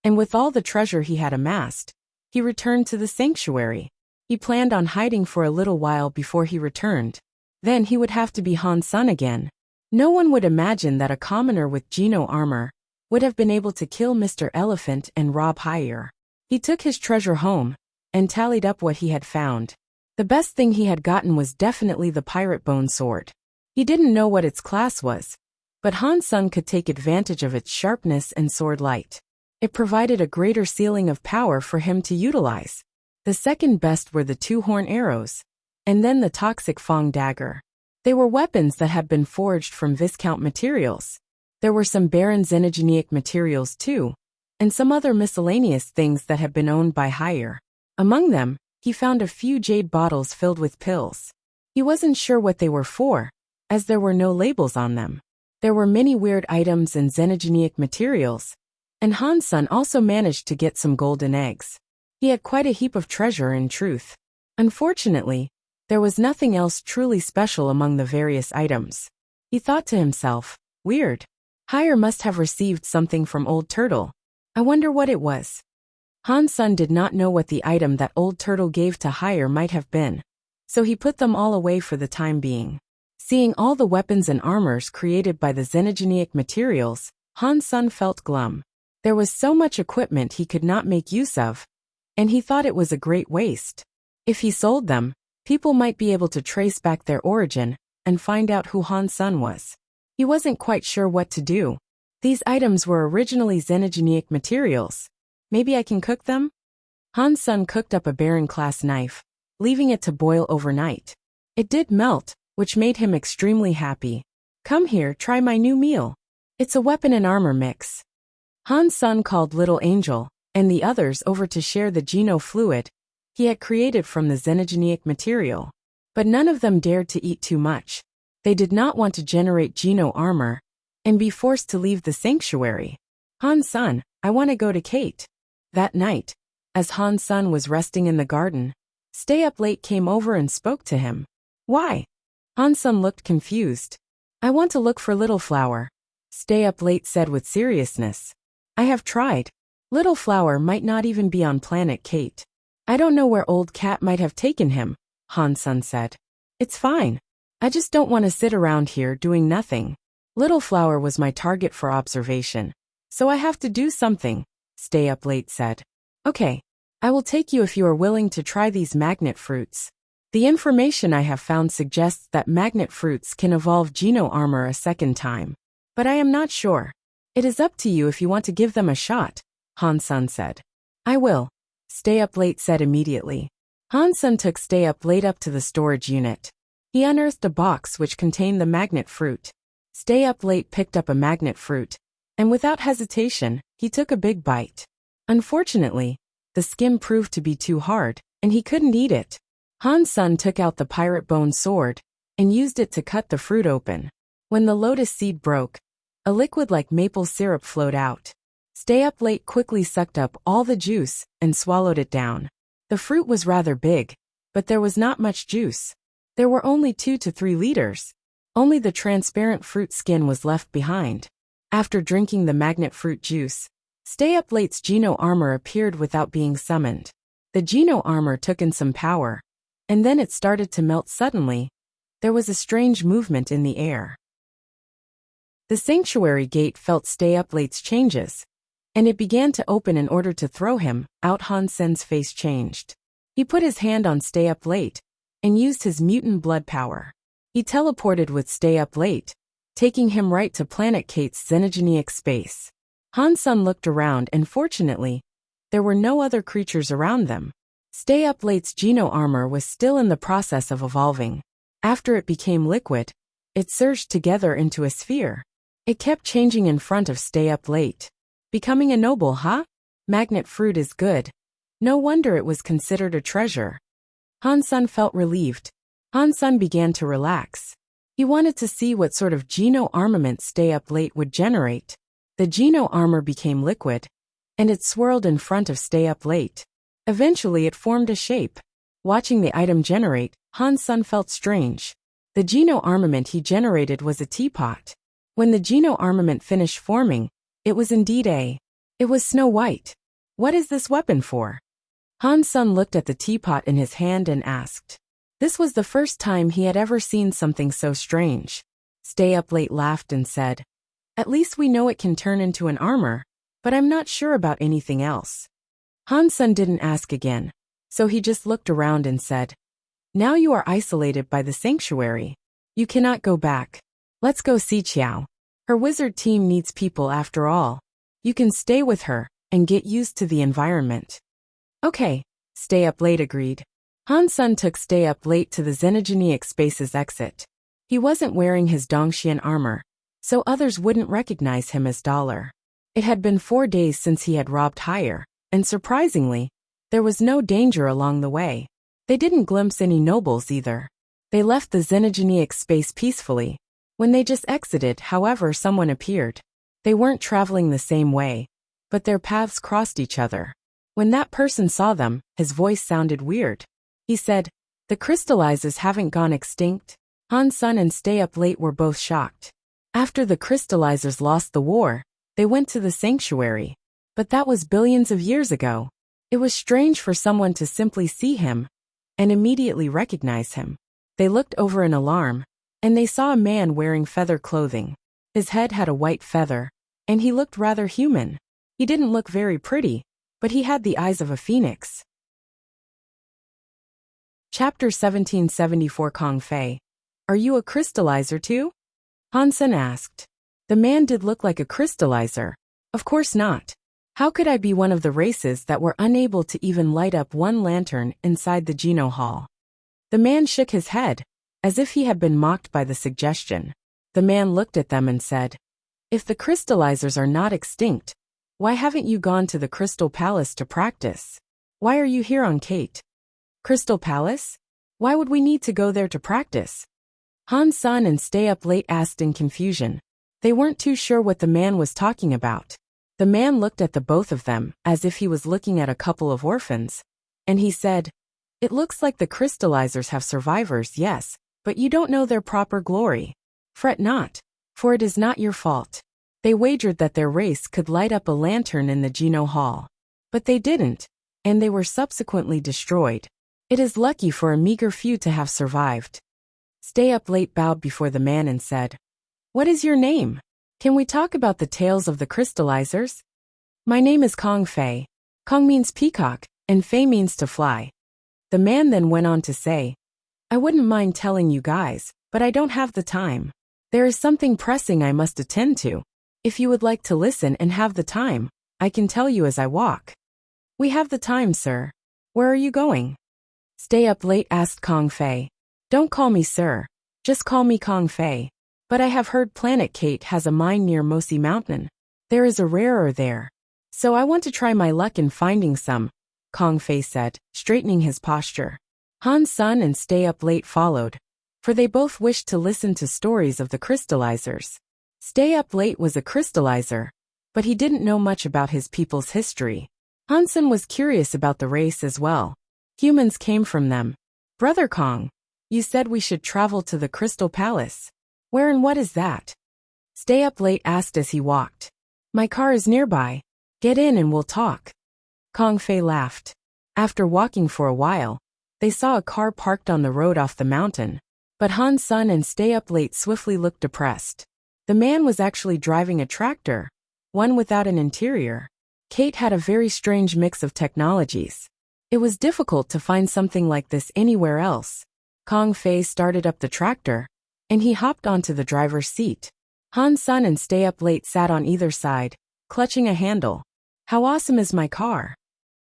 and with all the treasure he had amassed, he returned to the sanctuary. He planned on hiding for a little while before he returned. Then he would have to be Han's son again. No one would imagine that a commoner with Geno armor would have been able to kill Mr. Elephant and rob Hire. He took his treasure home and tallied up what he had found. The best thing he had gotten was definitely the pirate bone sword. He didn't know what its class was, but Han's son could take advantage of its sharpness and sword light. It provided a greater ceiling of power for him to utilize. The second best were the two-horn arrows, and then the toxic Fong dagger. They were weapons that had been forged from Viscount materials. There were some Baron xenogenic materials too, and some other miscellaneous things that had been owned by Hire. Among them, he found a few jade bottles filled with pills. He wasn't sure what they were for, as there were no labels on them. There were many weird items and xenogenic materials, and Han's son also managed to get some golden eggs. He had quite a heap of treasure in truth. Unfortunately, there was nothing else truly special among the various items. He thought to himself, weird. Hire must have received something from Old Turtle. I wonder what it was. Han's son did not know what the item that Old Turtle gave to Hire might have been, so he put them all away for the time being. Seeing all the weapons and armors created by the xenogenic materials, Han's son felt glum. There was so much equipment he could not make use of, and he thought it was a great waste. If he sold them, people might be able to trace back their origin and find out who Han's son was. He wasn't quite sure what to do. These items were originally xenogenic materials. Maybe I can cook them? Han's son cooked up a Baron-class knife, leaving it to boil overnight. It did melt, which made him extremely happy. Come here, try my new meal. It's a weapon and armor mix. Han Sun called Little Angel and the others over to share the Geno fluid he had created from the xenogeneic material. But none of them dared to eat too much. They did not want to generate Geno armor and be forced to leave the sanctuary. Han Sun, I want to go to Kate. That night, as Han Sun was resting in the garden, Stay Up Late came over and spoke to him. Why? Han Sun looked confused. I want to look for Little Flower, Stay Up Late said with seriousness. I have tried. Little Flower might not even be on planet Kate. I don't know where Old Cat might have taken him, Han Sun said. It's fine. I just don't want to sit around here doing nothing. Little Flower was my target for observation. So I have to do something, Stay Up Late said. Okay. I will take you if you are willing to try these magnet fruits. The information I have found suggests that magnet fruits can evolve Geno armor a second time. But I am not sure. It is up to you if you want to give them a shot, Han Sun said. I will, Stay Up Late said immediately. Han Sun took Stay Up Late up to the storage unit. He unearthed a box which contained the magnet fruit. Stay Up Late picked up a magnet fruit, and without hesitation, he took a big bite. Unfortunately, the skin proved to be too hard, and he couldn't eat it. Han Sun took out the pirate bone sword and used it to cut the fruit open. When the lotus seed broke, a liquid like maple syrup flowed out. Stay Up Late quickly sucked up all the juice and swallowed it down. The fruit was rather big, but there was not much juice. There were only 2 to 3 liters. Only the transparent fruit skin was left behind. After drinking the magnet fruit juice, Stay Up Late's Geno armor appeared without being summoned. The Geno armor took in some power, and then it started to melt suddenly. There was a strange movement in the air. The sanctuary gate felt Stay Up Late's changes, and it began to open in order to throw him out. Han Sun's face changed. He put his hand on Stay Up Late and used his mutant blood power. He teleported with Stay Up Late, taking him right to planet Kate's xenogeneic space. Han Sun looked around and fortunately, there were no other creatures around them. Stay Up Late's Geno armor was still in the process of evolving. After it became liquid, it surged together into a sphere. It kept changing in front of Stay Up Late. Becoming a noble, huh? Magnet fruit is good. No wonder it was considered a treasure. Han Sun felt relieved. Han Sun began to relax. He wanted to see what sort of Geno armament Stay Up Late would generate. The Geno armor became liquid, and it swirled in front of Stay Up Late. Eventually it formed a shape. Watching the item generate, Han Sun felt strange. The Geno armament he generated was a teapot. When the Geno armament finished forming, it was indeed It was snow white. What is this weapon for? Han Sun looked at the teapot in his hand and asked. This was the first time he had ever seen something so strange. Stay Up Late laughed and said, At least we know it can turn into an armor, but I'm not sure about anything else. Han Sun didn't ask again, so he just looked around and said, Now you are isolated by the sanctuary. You cannot go back. Let's go see Qiao. Her wizard team needs people after all. You can stay with her and get used to the environment. Okay, Stay Up Late agreed. Han Sun took Stay Up Late to the xenogeneic space's exit. He wasn't wearing his Dongxian armor, so others wouldn't recognize him as Dollar. It had been 4 days since he had robbed Higher, and surprisingly, there was no danger along the way. They didn't glimpse any nobles either. They left the xenogeneic space peacefully. When they just exited, however, someone appeared. They weren't traveling the same way, but their paths crossed each other. When that person saw them, his voice sounded weird. He said, The crystallizers haven't gone extinct. Han Sun and Stay Up Late were both shocked. After the crystallizers lost the war, they went to the sanctuary. But that was billions of years ago. It was strange for someone to simply see him and immediately recognize him. They looked over in alarm, and they saw a man wearing feather clothing. His head had a white feather, and he looked rather human. He didn't look very pretty, but he had the eyes of a phoenix. Chapter 1774 Kong Fei. Are you a crystallizer too? Han Sun asked. The man did look like a crystallizer. Of course not. How could I be one of the races that were unable to even light up one lantern inside the Geno Hall? The man shook his head, as if he had been mocked by the suggestion. The man looked at them and said, "If the crystallizers are not extinct, why haven't you gone to the Crystal Palace to practice? Why are you here on Kate?" "Crystal Palace? Why would we need to go there to practice?" Han Sun and Stay Up Late asked in confusion. They weren't too sure what the man was talking about. The man looked at the both of them as if he was looking at a couple of orphans, and he said, "It looks like the crystallizers have survivors, yes, but you don't know their proper glory. Fret not, for it is not your fault. They wagered that their race could light up a lantern in the Geno Hall. But they didn't, and they were subsequently destroyed. It is lucky for a meager few to have survived." Stay Up Late bowed before the man and said, "What is your name? Can we talk about the tales of the crystallizers?" "My name is Kong Fei. Kong means peacock, and Fei means to fly." The man then went on to say, "I wouldn't mind telling you guys, but I don't have the time. There is something pressing I must attend to. If you would like to listen and have the time, I can tell you as I walk." "We have the time, sir. Where are you going?" Stay Up Late asked Kong Fei. "Don't call me sir. Just call me Kong Fei. But I have heard Planet Kate has a mine near Mosi Mountain. There is a rarer there. So I want to try my luck in finding some," Kong Fei said, straightening his posture. Han Sun and Stay Up Late followed, for they both wished to listen to stories of the crystallizers. Stay Up Late was a crystallizer, but he didn't know much about his people's history. Han Sun was curious about the race as well. Humans came from them. "Brother Kong, you said we should travel to the Crystal Palace. Where and what is that?" Stay Up Late asked as he walked. "My car is nearby. Get in and we'll talk." Kong Fei laughed. After walking for a while, they saw a car parked on the road off the mountain, but Han Sun and Stay Up Late swiftly looked depressed. The man was actually driving a tractor, one without an interior. Kate had a very strange mix of technologies. It was difficult to find something like this anywhere else. Kong Fei started up the tractor, and he hopped onto the driver's seat. Han Sun and Stay Up Late sat on either side, clutching a handle. "How awesome is my car?"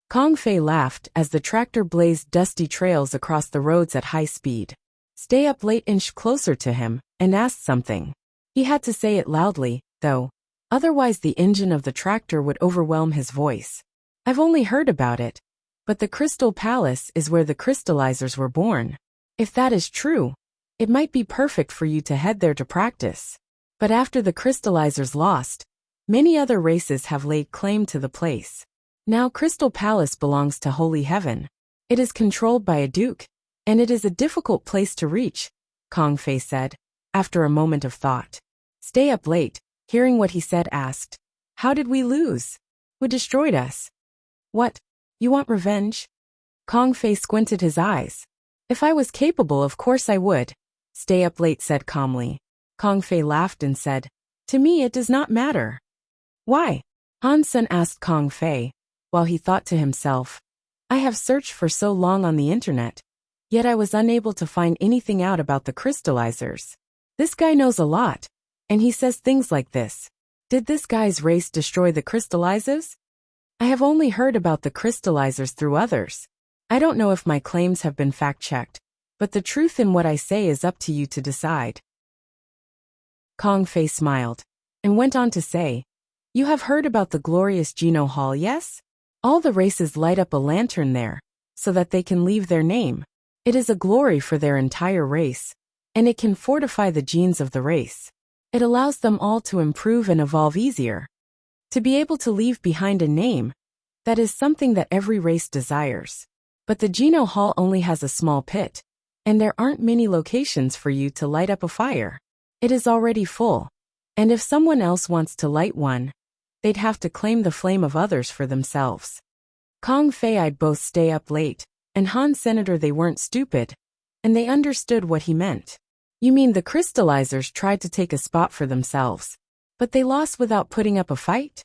Kong Fei laughed as the tractor blazed dusty trails across the roads at high speed. Stay Up Late inched closer to him and asked something. He had to say it loudly, though, otherwise the engine of the tractor would overwhelm his voice. "I've only heard about it, but the Crystal Palace is where the crystallizers were born. If that is true, it might be perfect for you to head there to practice. But after the crystallizers lost, many other races have laid claim to the place. Now Crystal Palace belongs to Holy Heaven. It is controlled by a duke, and it is a difficult place to reach," Kong Fei said, after a moment of thought. Stay Up Late, hearing what he said, asked, "How did we lose? Who destroyed us?" "What? You want revenge?" Kong Fei squinted his eyes. "If I was capable, of course I would," Stay Up Late said calmly. Kong Fei laughed and said, "To me it does not matter." "Why?" Han Sun asked Kong Fei, while he thought to himself, "I have searched for so long on the internet, yet I was unable to find anything out about the crystallizers. This guy knows a lot, and he says things like this. Did this guy's race destroy the crystallizers? I have only heard about the crystallizers through others. I don't know if my claims have been fact-checked, but the truth in what I say is up to you to decide." Kong Fei smiled, and went on to say, "You have heard about the glorious Geno Hall, yes? All the races light up a lantern there, so that they can leave their name. It is a glory for their entire race, and it can fortify the genes of the race. It allows them all to improve and evolve easier. To be able to leave behind a name, that is something that every race desires. But the Geno Hall only has a small pit, and there aren't many locations for you to light up a fire. It is already full, and if someone else wants to light one, they'd have to claim the flame of others for themselves." Kong Fei eyed both Stay Up Late and Han Senator. They weren't stupid, and they understood what he meant. "You mean the crystallizers tried to take a spot for themselves, but they lost without putting up a fight?"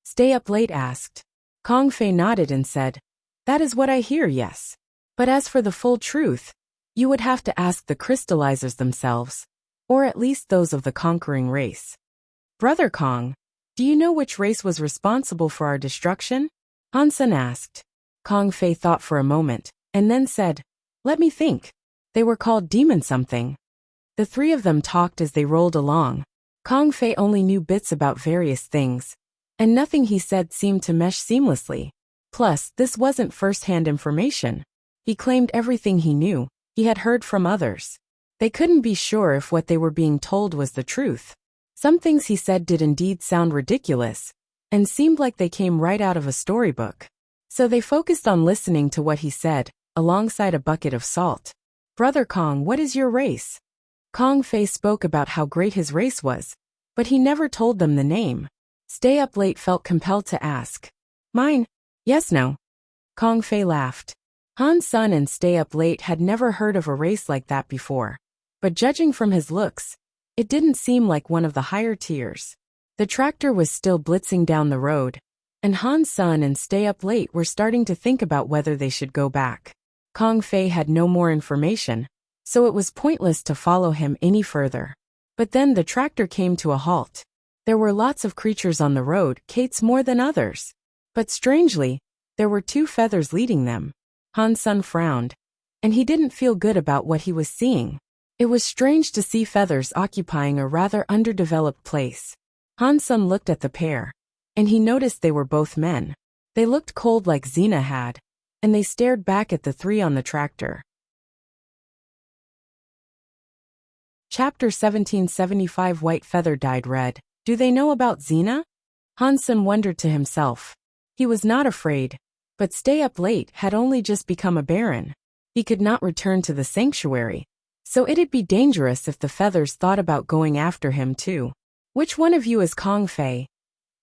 Stay Up Late asked. Kong Fei nodded and said, "That is what I hear, yes. But as for the full truth, you would have to ask the crystallizers themselves, or at least those of the conquering race." "Brother Kong, do you know which race was responsible for our destruction?" Han Sun asked. Kong Fei thought for a moment, and then said, "Let me think. They were called Demon something." The three of them talked as they rolled along. Kong Fei only knew bits about various things, and nothing he said seemed to mesh seamlessly. Plus, this wasn't first-hand information. He claimed everything he knew, he had heard from others. They couldn't be sure if what they were being told was the truth. Some things he said did indeed sound ridiculous, and seemed like they came right out of a storybook. So they focused on listening to what he said, alongside a bucket of salt. "Brother Kong, what is your race?" Kong Fei spoke about how great his race was, but he never told them the name. Stay Up Late felt compelled to ask. "Mine? Yes, no." Kong Fei laughed. Han Sun and Stay Up Late had never heard of a race like that before, but judging from his looks, it didn't seem like one of the higher tiers. The tractor was still blitzing down the road, and Han Sun and Stay Up Late were starting to think about whether they should go back. Kong Fei had no more information, so it was pointless to follow him any further. But then the tractor came to a halt. There were lots of creatures on the road, Kate's more than others. But strangely, there were two feathers leading them. Han Sun frowned, and he didn't feel good about what he was seeing. It was strange to see feathers occupying a rather underdeveloped place. Han Sun looked at the pair, and he noticed they were both men. They looked cold like Xena had, and they stared back at the three on the tractor. Chapter 1775 White Feather Dyed Red. Do they know about Xena? Han Sun wondered to himself. He was not afraid, but Stay Up Late had only just become a baron. He could not return to the sanctuary, so it'd be dangerous if the feathers thought about going after him too. "Which one of you is Kong Fei?"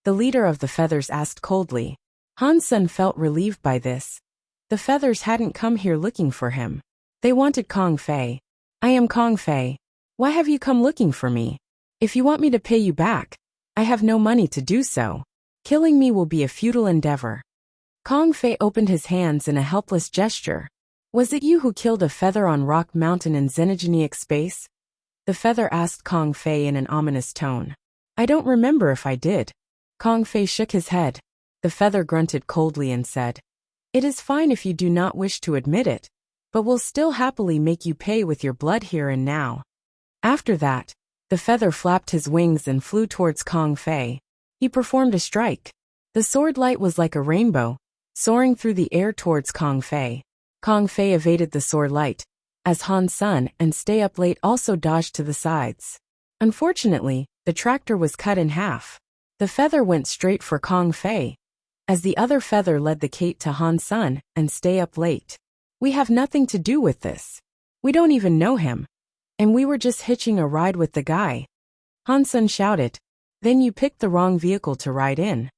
the leader of the feathers asked coldly. Han Sun felt relieved by this. The feathers hadn't come here looking for him. They wanted Kong Fei. "I am Kong Fei. Why have you come looking for me? If you want me to pay you back, I have no money to do so. Killing me will be a futile endeavor." Kong Fei opened his hands in a helpless gesture. "Was it you who killed a feather on Rock Mountain in Xenogenic space?" the feather asked Kong Fei in an ominous tone. "I don't remember if I did." Kong Fei shook his head. The feather grunted coldly and said, "It is fine if you do not wish to admit it, but will still happily make you pay with your blood here and now." After that, the feather flapped his wings and flew towards Kong Fei. He performed a strike. The sword light was like a rainbow, soaring through the air towards Kong Fei. Kong Fei evaded the sword light, as Han Sun and Stay Up Late also dodged to the sides. Unfortunately, the tractor was cut in half. The feather went straight for Kong Fei, as the other feather led the Kate to Han Sun and Stay Up Late. "We have nothing to do with this. We don't even know him. And we were just hitching a ride with the guy." Han Sun shouted. "Then you picked the wrong vehicle to ride in."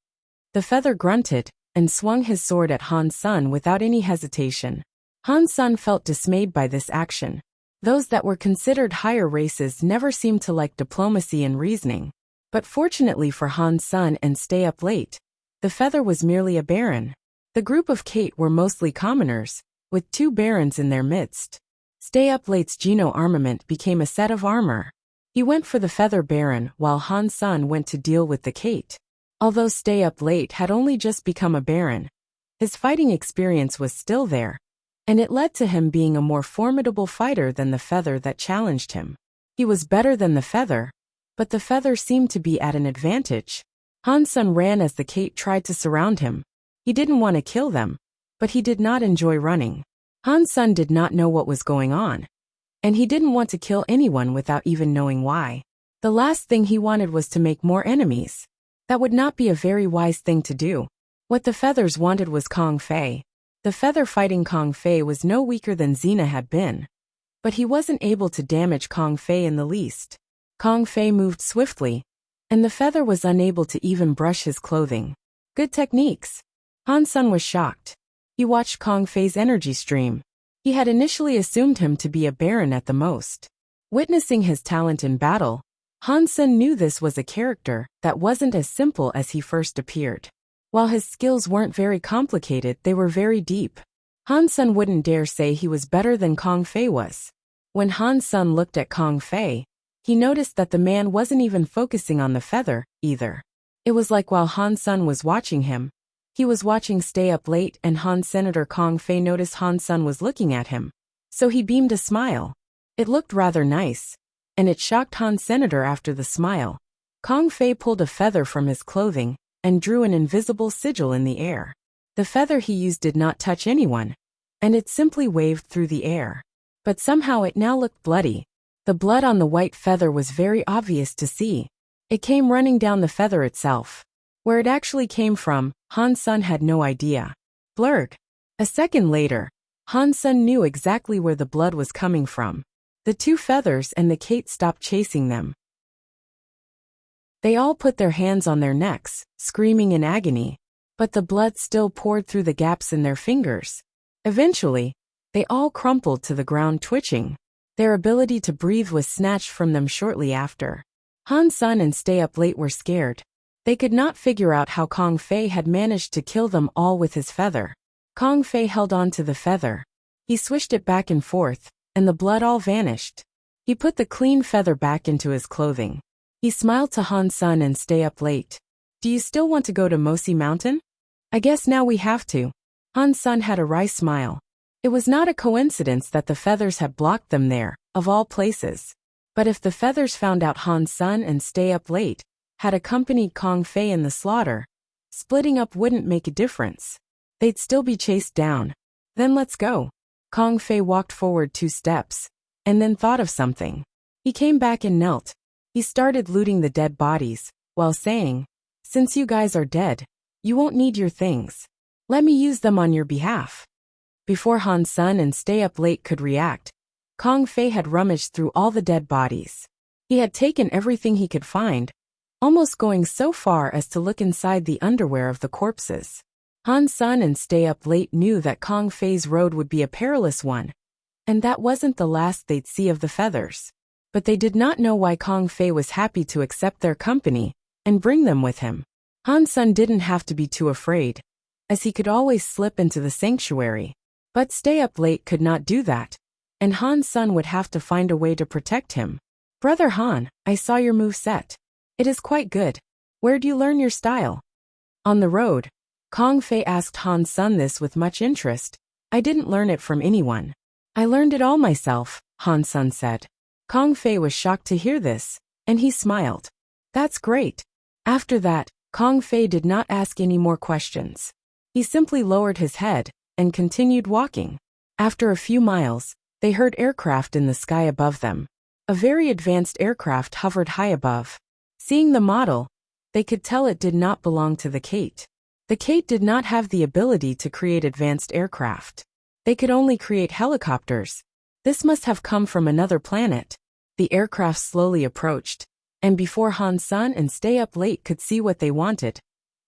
The feather grunted, and swung his sword at Han Sun without any hesitation. Han Sun felt dismayed by this action. Those that were considered higher races never seemed to like diplomacy and reasoning. But fortunately for Han Sun and Stay Up Late, the feather was merely a baron. The group of Kate were mostly commoners, with two barons in their midst. Stay Up Late's Geno armament became a set of armor. He went for the feather baron while Han Sun went to deal with the Kate. Although Stay Up Late had only just become a baron, his fighting experience was still there, and it led to him being a more formidable fighter than the feather that challenged him. He was better than the feather, but the feather seemed to be at an advantage. Han Sun ran as the Kate tried to surround him. He didn't want to kill them, but he did not enjoy running. Han Sun did not know what was going on, and he didn't want to kill anyone without even knowing why. The last thing he wanted was to make more enemies. That would not be a very wise thing to do. What the feathers wanted was Kong Fei. The feather fighting Kong Fei was no weaker than Xena had been, but he wasn't able to damage Kong Fei in the least. Kong Fei moved swiftly, and the feather was unable to even brush his clothing. Good techniques. Han Sun was shocked. He watched Kong Fei's energy stream. He had initially assumed him to be a baron at the most. Witnessing his talent in battle, Han Sun knew this was a character that wasn't as simple as he first appeared. While his skills weren't very complicated, they were very deep. Han Sun wouldn't dare say he was better than Kong Fei was. When Han Sun looked at Kong Fei, he noticed that the man wasn't even focusing on the feather, either. It was like while Han Sun was watching him, he was watching Stay Up Late, and Han Senator Kong Fei noticed Han Sun was looking at him. So he beamed a smile. It looked rather nice. and it shocked Han's senator after the smile. Kong Fei pulled a feather from his clothing and drew an invisible sigil in the air. The feather he used did not touch anyone, and it simply waved through the air. But somehow it now looked bloody. The blood on the white feather was very obvious to see. It came running down the feather itself. Where it actually came from, Han's son had no idea. Blurg. A second later, Han's son knew exactly where the blood was coming from. The two feathers and the Kate stopped chasing them. They all put their hands on their necks, screaming in agony, but the blood still poured through the gaps in their fingers. Eventually, they all crumpled to the ground twitching. Their ability to breathe was snatched from them shortly after. Han's son and Stay Up Late were scared. They could not figure out how Kong Fei had managed to kill them all with his feather. Kong Fei held on to the feather. He swished it back and forth, and the blood all vanished. He put the clean feather back into his clothing. He smiled to Han's son and Stay Up Late. Do you still want to go to Mosi Mountain? I guess now we have to. Han's son had a wry smile. It was not a coincidence that the feathers had blocked them there, of all places. But if the feathers found out Han's son and Stay Up Late had accompanied Kong Fei in the slaughter, splitting up wouldn't make a difference. They'd still be chased down. Then let's go. Kong Fei walked forward 2 steps, and then thought of something. He came back and knelt. He started looting the dead bodies, while saying, "Since you guys are dead, you won't need your things. Let me use them on your behalf." Before Han's son and Stay Up Late could react, Kong Fei had rummaged through all the dead bodies. He had taken everything he could find, almost going so far as to look inside the underwear of the corpses. Han's son and Stay Up Late knew that Kong Fei's road would be a perilous one, and that wasn't the last they'd see of the feathers. But they did not know why Kong Fei was happy to accept their company and bring them with him. Han's son didn't have to be too afraid, as he could always slip into the sanctuary. But Stay Up Late could not do that, and Han's son would have to find a way to protect him. "Brother Han, I saw your move set. It is quite good. Where'd you learn your style?" On the road, Kong Fei asked Han's son this with much interest. "I didn't learn it from anyone. I learned it all myself," Han's son said. Kong Fei was shocked to hear this, and he smiled. "That's great." After that, Kong Fei did not ask any more questions. He simply lowered his head and continued walking. After a few miles, they heard aircraft in the sky above them. A very advanced aircraft hovered high above. Seeing the model, they could tell it did not belong to the Kate. The Kate did not have the ability to create advanced aircraft. They could only create helicopters. This must have come from another planet. The aircraft slowly approached, and before Han's son and Stay Up Late could see what they wanted,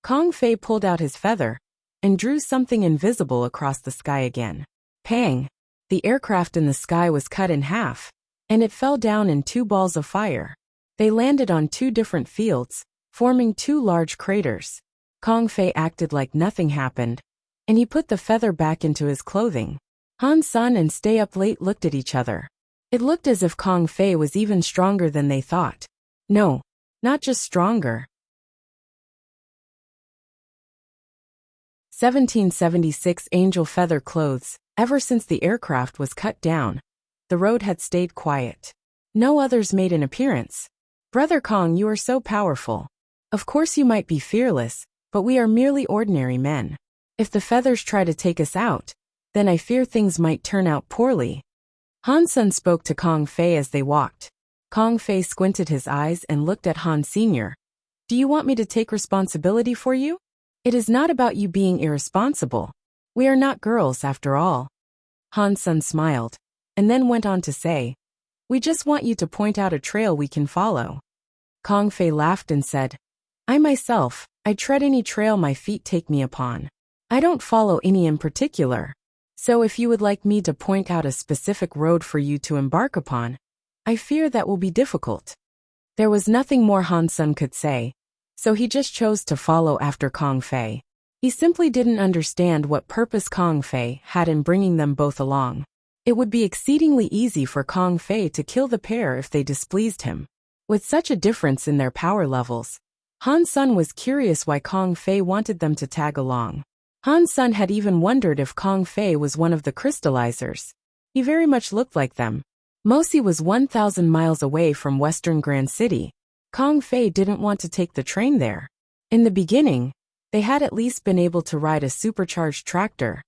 Kong Fei pulled out his feather and drew something invisible across the sky again. Pang! The aircraft in the sky was cut in half, and it fell down in 2 balls of fire. They landed on 2 different fields, forming 2 large craters. Kong Fei acted like nothing happened, and he put the feather back into his clothing. Han's son and Stay Up Late looked at each other. It looked as if Kong Fei was even stronger than they thought. No, not just stronger. 1776 Angel Feather Clothes. Ever since the aircraft was cut down, the road had stayed quiet. No others made an appearance. "Brother Kong, you are so powerful. Of course you might be fearless, but we are merely ordinary men. If the feathers try to take us out, then I fear things might turn out poorly." Han's son spoke to Kong Fei as they walked. Kong Fei squinted his eyes and looked at Han Sr. "Do you want me to take responsibility for you? It is not about you being irresponsible. We are not girls after all." Han's son smiled, and then went on to say, "We just want you to point out a trail we can follow." Kong Fei laughed and said, I tread any trail my feet take me upon. I don't follow any in particular. So if you would like me to point out a specific road for you to embark upon, I fear that will be difficult." There was nothing more Han's son could say, so he just chose to follow after Kong Fei. He simply didn't understand what purpose Kong Fei had in bringing them both along. It would be exceedingly easy for Kong Fei to kill the pair if they displeased him. With such a difference in their power levels, Han's son was curious why Kong Fei wanted them to tag along. Han's son had even wondered if Kong Fei was one of the crystallizers. He very much looked like them. Mosi was 1,000 miles away from Western Grand City. Kong Fei didn't want to take the train there. In the beginning, they had at least been able to ride a supercharged tractor.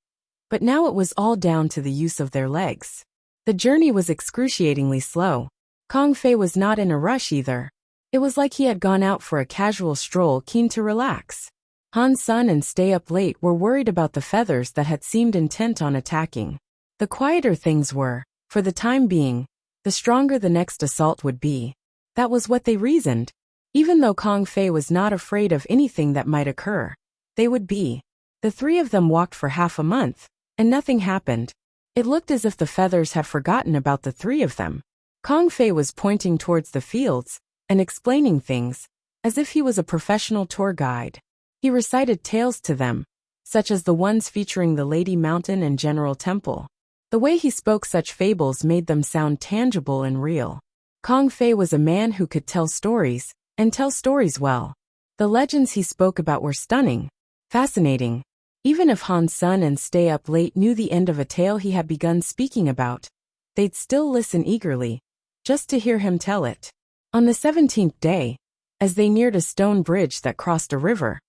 But now it was all down to the use of their legs. The journey was excruciatingly slow. Kong Fei was not in a rush either. It was like he had gone out for a casual stroll, keen to relax. Han Sun and Stay Up Late were worried about the feathers that had seemed intent on attacking. The quieter things were, for the time being, the stronger the next assault would be. That was what they reasoned. Even though Kong Fei was not afraid of anything that might occur, they would be. The three of them walked for half a month, and nothing happened. It looked as if the feathers had forgotten about the three of them. Kong Fei was pointing towards the fields and explaining things, as if he was a professional tour guide. He recited tales to them, such as the ones featuring the Lady Mountain and General Temple. The way he spoke such fables made them sound tangible and real. Kong Fei was a man who could tell stories, and tell stories well. The legends he spoke about were stunning, fascinating. Even if Han Sun and Stay Up Late knew the end of a tale he had begun speaking about, they'd still listen eagerly, just to hear him tell it. On the 17th day, as they neared a stone bridge that crossed a river,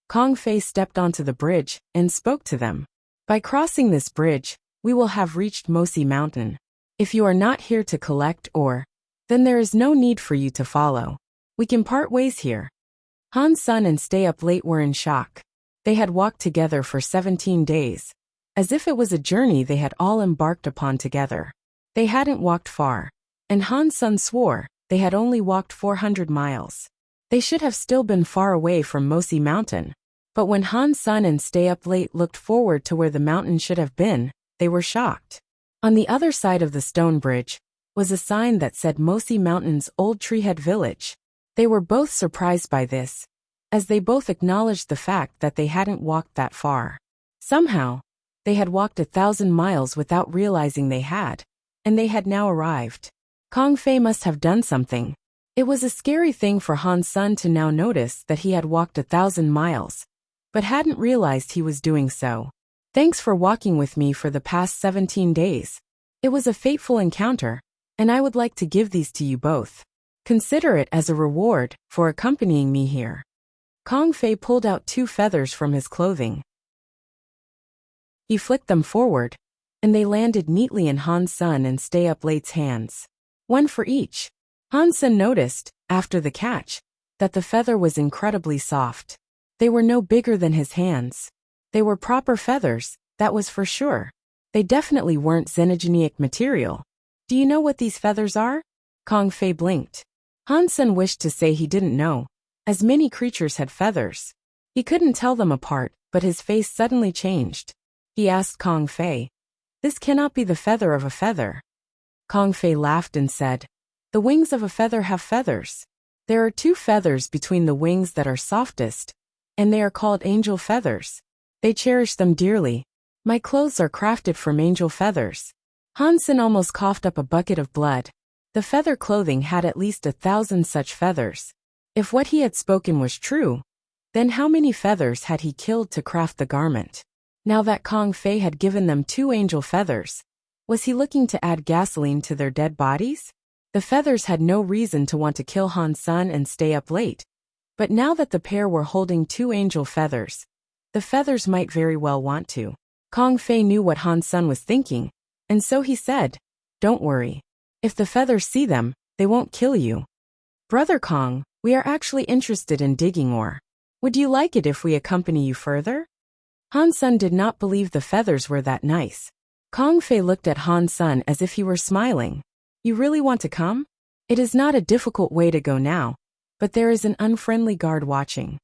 Kong Fei stepped onto the bridge and spoke to them. By crossing this bridge, we will have reached Mosi Mountain. If you are not here to collect ore, then there is no need for you to follow. We can part ways here. Han Sun and Stay Up Late were in shock. They had walked together for 17 days, as if it was a journey they had all embarked upon together. They hadn't walked far, and Han Sun swore they had only walked 400 miles. They should have still been far away from Mosi Mountain. But when Han Sun and Stay Up Late looked forward to where the mountain should have been, they were shocked. On the other side of the stone bridge was a sign that said Mosi Mountain's Old Treehead Village. They were both surprised by this, as they both acknowledged the fact that they hadn't walked that far. Somehow, they had walked 1,000 miles without realizing they had, and they had now arrived. Kong Fei must have done something. It was a scary thing for Han Sun to now notice that he had walked 1,000 miles, but hadn't realized he was doing so. Thanks for walking with me for the past 17 days. It was a fateful encounter, and I would like to give these to you both. Consider it as a reward for accompanying me here. Kong Fei pulled out 2 feathers from his clothing. He flicked them forward, and they landed neatly in Han Sun and Stay Up Late's hands. 1 for each. Han Sun noticed, after the catch, that the feather was incredibly soft. They were no bigger than his hands. They were proper feathers, that was for sure. They definitely weren't xenogenic material. Do you know what these feathers are? Kong Fei blinked. Han Sun wished to say he didn't know, as many creatures had feathers. He couldn't tell them apart, but his face suddenly changed. He asked Kong Fei, "This cannot be the feather of a feather." Kong Fei laughed and said, "The wings of a feather have feathers. There are 2 feathers between the wings that are softest, and they are called angel feathers. They cherish them dearly. My clothes are crafted from angel feathers." Han Sun almost coughed up a bucket of blood. The feather clothing had at least 1,000 such feathers. If what he had spoken was true, then how many feathers had he killed to craft the garment? Now that Kong Fei had given them 2 angel feathers, was he looking to add gasoline to their dead bodies? The feathers had no reason to want to kill Han Sun and Stay Up Late. But now that the pair were holding 2 angel feathers, the feathers might very well want to. Kong Fei knew what Han Sun was thinking, and so he said, "Don't worry. If the feathers see them, they won't kill you. Brother Kong, we are actually interested in digging ore. Would you like it if we accompany you further?" Han Sun did not believe the feathers were that nice. Kong Fei looked at Han Sun as if he were smiling. "You really want to come? It is not a difficult way to go now, but there is an unfriendly guard watching."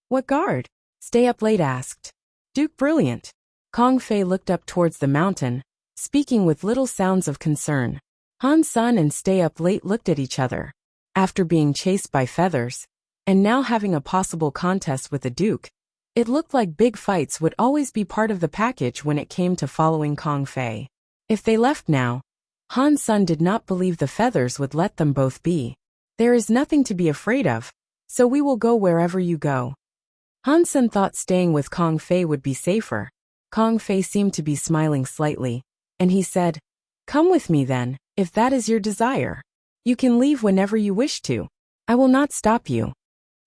"What guard?" Stay Up Late asked. "Duke Brilliant." Kong Fei looked up towards the mountain, speaking with little sounds of concern. Han Sun and Stay Up Late looked at each other. After being chased by feathers, and now having a possible contest with the Duke, it looked like big fights would always be part of the package when it came to following Kong Fei. If they left now, Han Sun did not believe the feathers would let them both be. "There is nothing to be afraid of, so we will go wherever you go." Han Sun thought staying with Kong Fei would be safer. Kong Fei seemed to be smiling slightly, and he said, "Come with me then, If that is your desire, you can leave whenever you wish to. I will not stop you."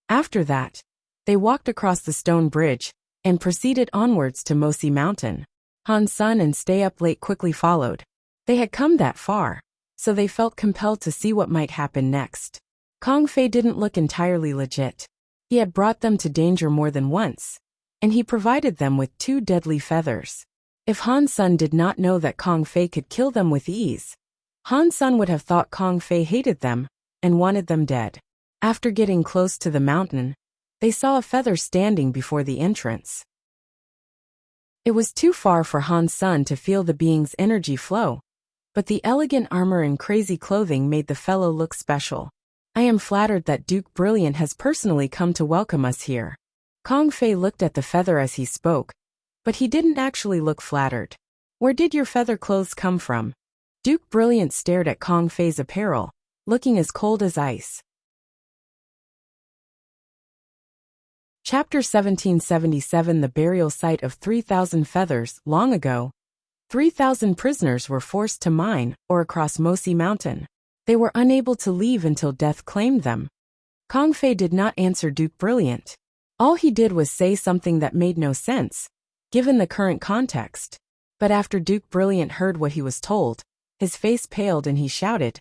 After that, they walked across the stone bridge and proceeded onwards to Mosi Mountain. Han Sun and Stay Up Late quickly followed. They had come that far, so they felt compelled to see what might happen next. Kong Fei didn't look entirely legit. He had brought them to danger more than once, and he provided them with 2 deadly feathers. If Han Sun did not know that Kong Fei could kill them with ease, Han Sun would have thought Kong Fei hated them and wanted them dead. After getting close to the mountain, they saw a feather standing before the entrance. It was too far for Han Sun to feel the being's energy flow, but the elegant armor and crazy clothing made the fellow look special. "I am flattered that Duke Brilliant has personally come to welcome us here." Kong Fei looked at the feather as he spoke, but he didn't actually look flattered. "Where did your feather clothes come from?" Duke Brilliant stared at Kong Fei's apparel, looking as cold as ice. Chapter 1777 The burial site of 3,000 feathers. Long ago, 3,000 prisoners were forced to mine or across Mosi Mountain. They were unable to leave until death claimed them. Kong Fei did not answer Duke Brilliant. All he did was say something that made no sense, given the current context. But after Duke Brilliant heard what he was told, his face paled and he shouted,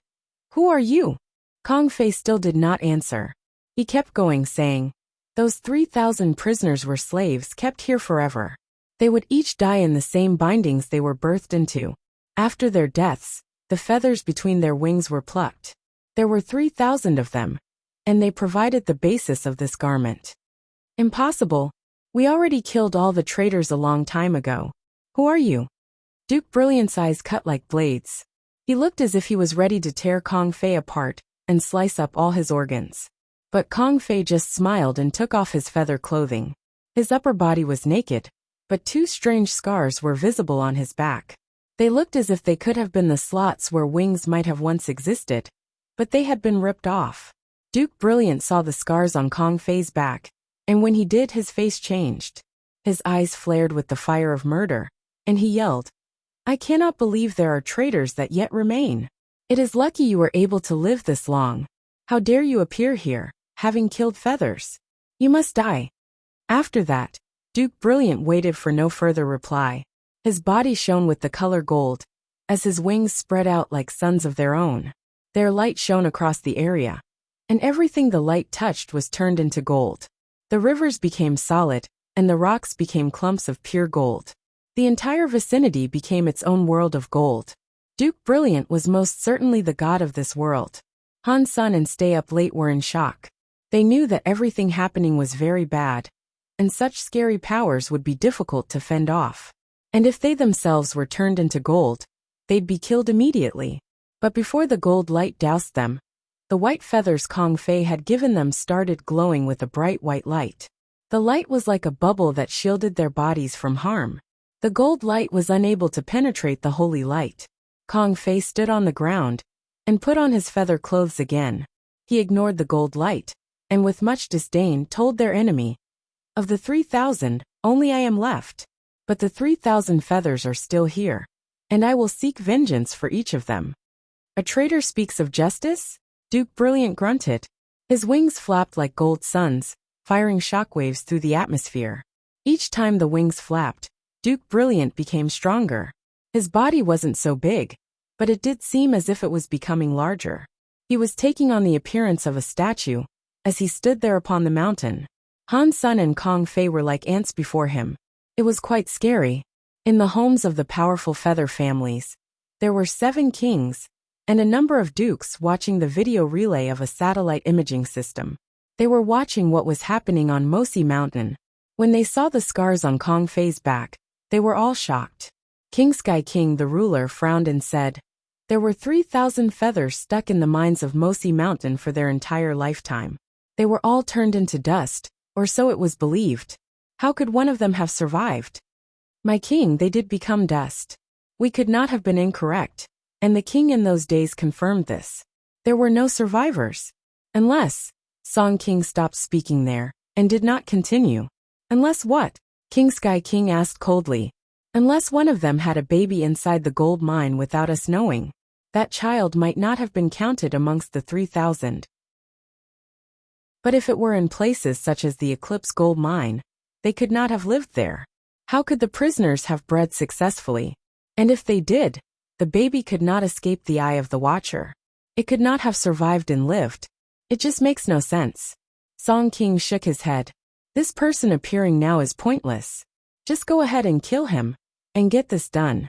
"Who are you?" Kong Fei still did not answer. He kept going, saying, "Those 3,000 prisoners were slaves kept here forever. They would each die in the same bindings they were birthed into. After their deaths, the feathers between their wings were plucked. There were 3,000 of them, and they provided the basis of this garment." "Impossible. We already killed all the traitors a long time ago. Who are you?" Duke Brilliant's eyes cut like blades. He looked as if he was ready to tear Kong Fei apart and slice up all his organs. But Kong Fei just smiled and took off his feather clothing. His upper body was naked, but 2 strange scars were visible on his back. They looked as if they could have been the slots where wings might have once existed, but they had been ripped off. Duke Brilliant saw the scars on Kong Fei's back, and when he did, his face changed. His eyes flared with the fire of murder, and he yelled, "I cannot believe there are traitors that yet remain. It is lucky you were able to live this long. How dare you appear here, having killed feathers? You must die." After that, Duke Brilliant waited for no further reply. His body shone with the color gold, as his wings spread out like suns of their own. Their light shone across the area, and everything the light touched was turned into gold. The rivers became solid, and the rocks became clumps of pure gold. The entire vicinity became its own world of gold. Duke Brilliant was most certainly the god of this world. Han Sun and Stay Up Late were in shock. They knew that everything happening was very bad, and such scary powers would be difficult to fend off. And if they themselves were turned into gold, they'd be killed immediately. But before the gold light doused them, the white feathers Kong Fei had given them started glowing with a bright white light. The light was like a bubble that shielded their bodies from harm. The gold light was unable to penetrate the holy light. Kong Fei stood on the ground and put on his feather clothes again. He ignored the gold light, and with much disdain told their enemy, "Of the 3,000, only I am left. But the 3,000 feathers are still here, and I will seek vengeance for each of them." "A traitor speaks of justice?" Duke Brilliant grunted. His wings flapped like gold suns, firing shockwaves through the atmosphere. Each time the wings flapped, Duke Brilliant became stronger. His body wasn't so big, but it did seem as if it was becoming larger. He was taking on the appearance of a statue as he stood there upon the mountain. Han Sun and Kong Fei were like ants before him. It was quite scary. In the homes of the powerful feather families, there were 7 kings and a number of dukes watching the video relay of a satellite imaging system. They were watching what was happening on Mosi Mountain. When they saw the scars on Kong Fei's back, they were all shocked. King Sky King the ruler frowned and said, "There were 3,000 feathers stuck in the mines of Mosi Mountain for their entire lifetime. They were all turned into dust, or so it was believed. How could one of them have survived?" "My king, they did become dust. We could not have been incorrect, and the king in those days confirmed this. There were no survivors. Unless..." Song King stopped speaking there, and did not continue. "Unless what?" King Sky King asked coldly. "Unless one of them had a baby inside the gold mine without us knowing." that child might not have been counted amongst the 3,000. But if it were in places such as the Eclipse gold mine, they could not have lived there. How could the prisoners have bred successfully? And if they did, the baby could not escape the eye of the watcher. It could not have survived and lived. It just makes no sense. Song King shook his head. This person appearing now is pointless. Just go ahead and kill him, and get this done.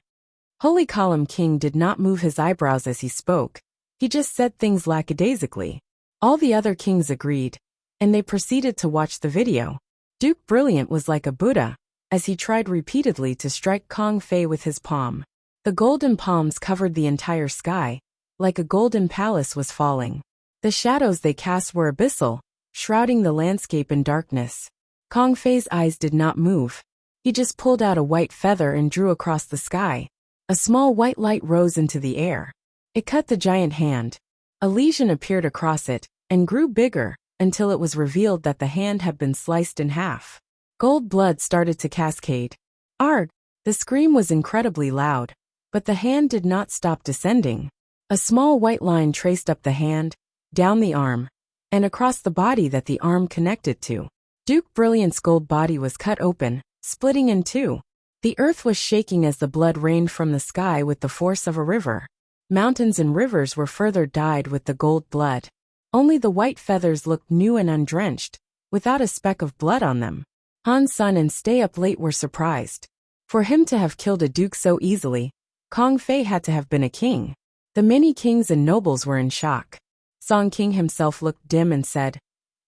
Holy Column King did not move his eyebrows as he spoke. He just said things lackadaisically. All the other kings agreed, and they proceeded to watch the video. Duke Brilliant was like a Buddha, as he tried repeatedly to strike Kong Fei with his palm. The golden palms covered the entire sky, like a golden palace was falling. The shadows they cast were abyssal, shrouding the landscape in darkness. Kong Fei's eyes did not move. He just pulled out a white feather and drew across the sky. A small white light rose into the air. It cut the giant hand. A lesion appeared across it, and grew bigger, until it was revealed that the hand had been sliced in half. Gold blood started to cascade. Arg! The scream was incredibly loud, but the hand did not stop descending. A small white line traced up the hand, down the arm, and across the body that the arm connected to. Duke Brilliant's gold body was cut open, splitting in two. The earth was shaking as the blood rained from the sky with the force of a river. Mountains and rivers were further dyed with the gold blood. Only the white feathers looked new and undrenched, without a speck of blood on them. Han Sun and Stay Up Late were surprised. For him to have killed a duke so easily, Kong Fei had to have been a king. The many kings and nobles were in shock. Song King himself looked dim and said,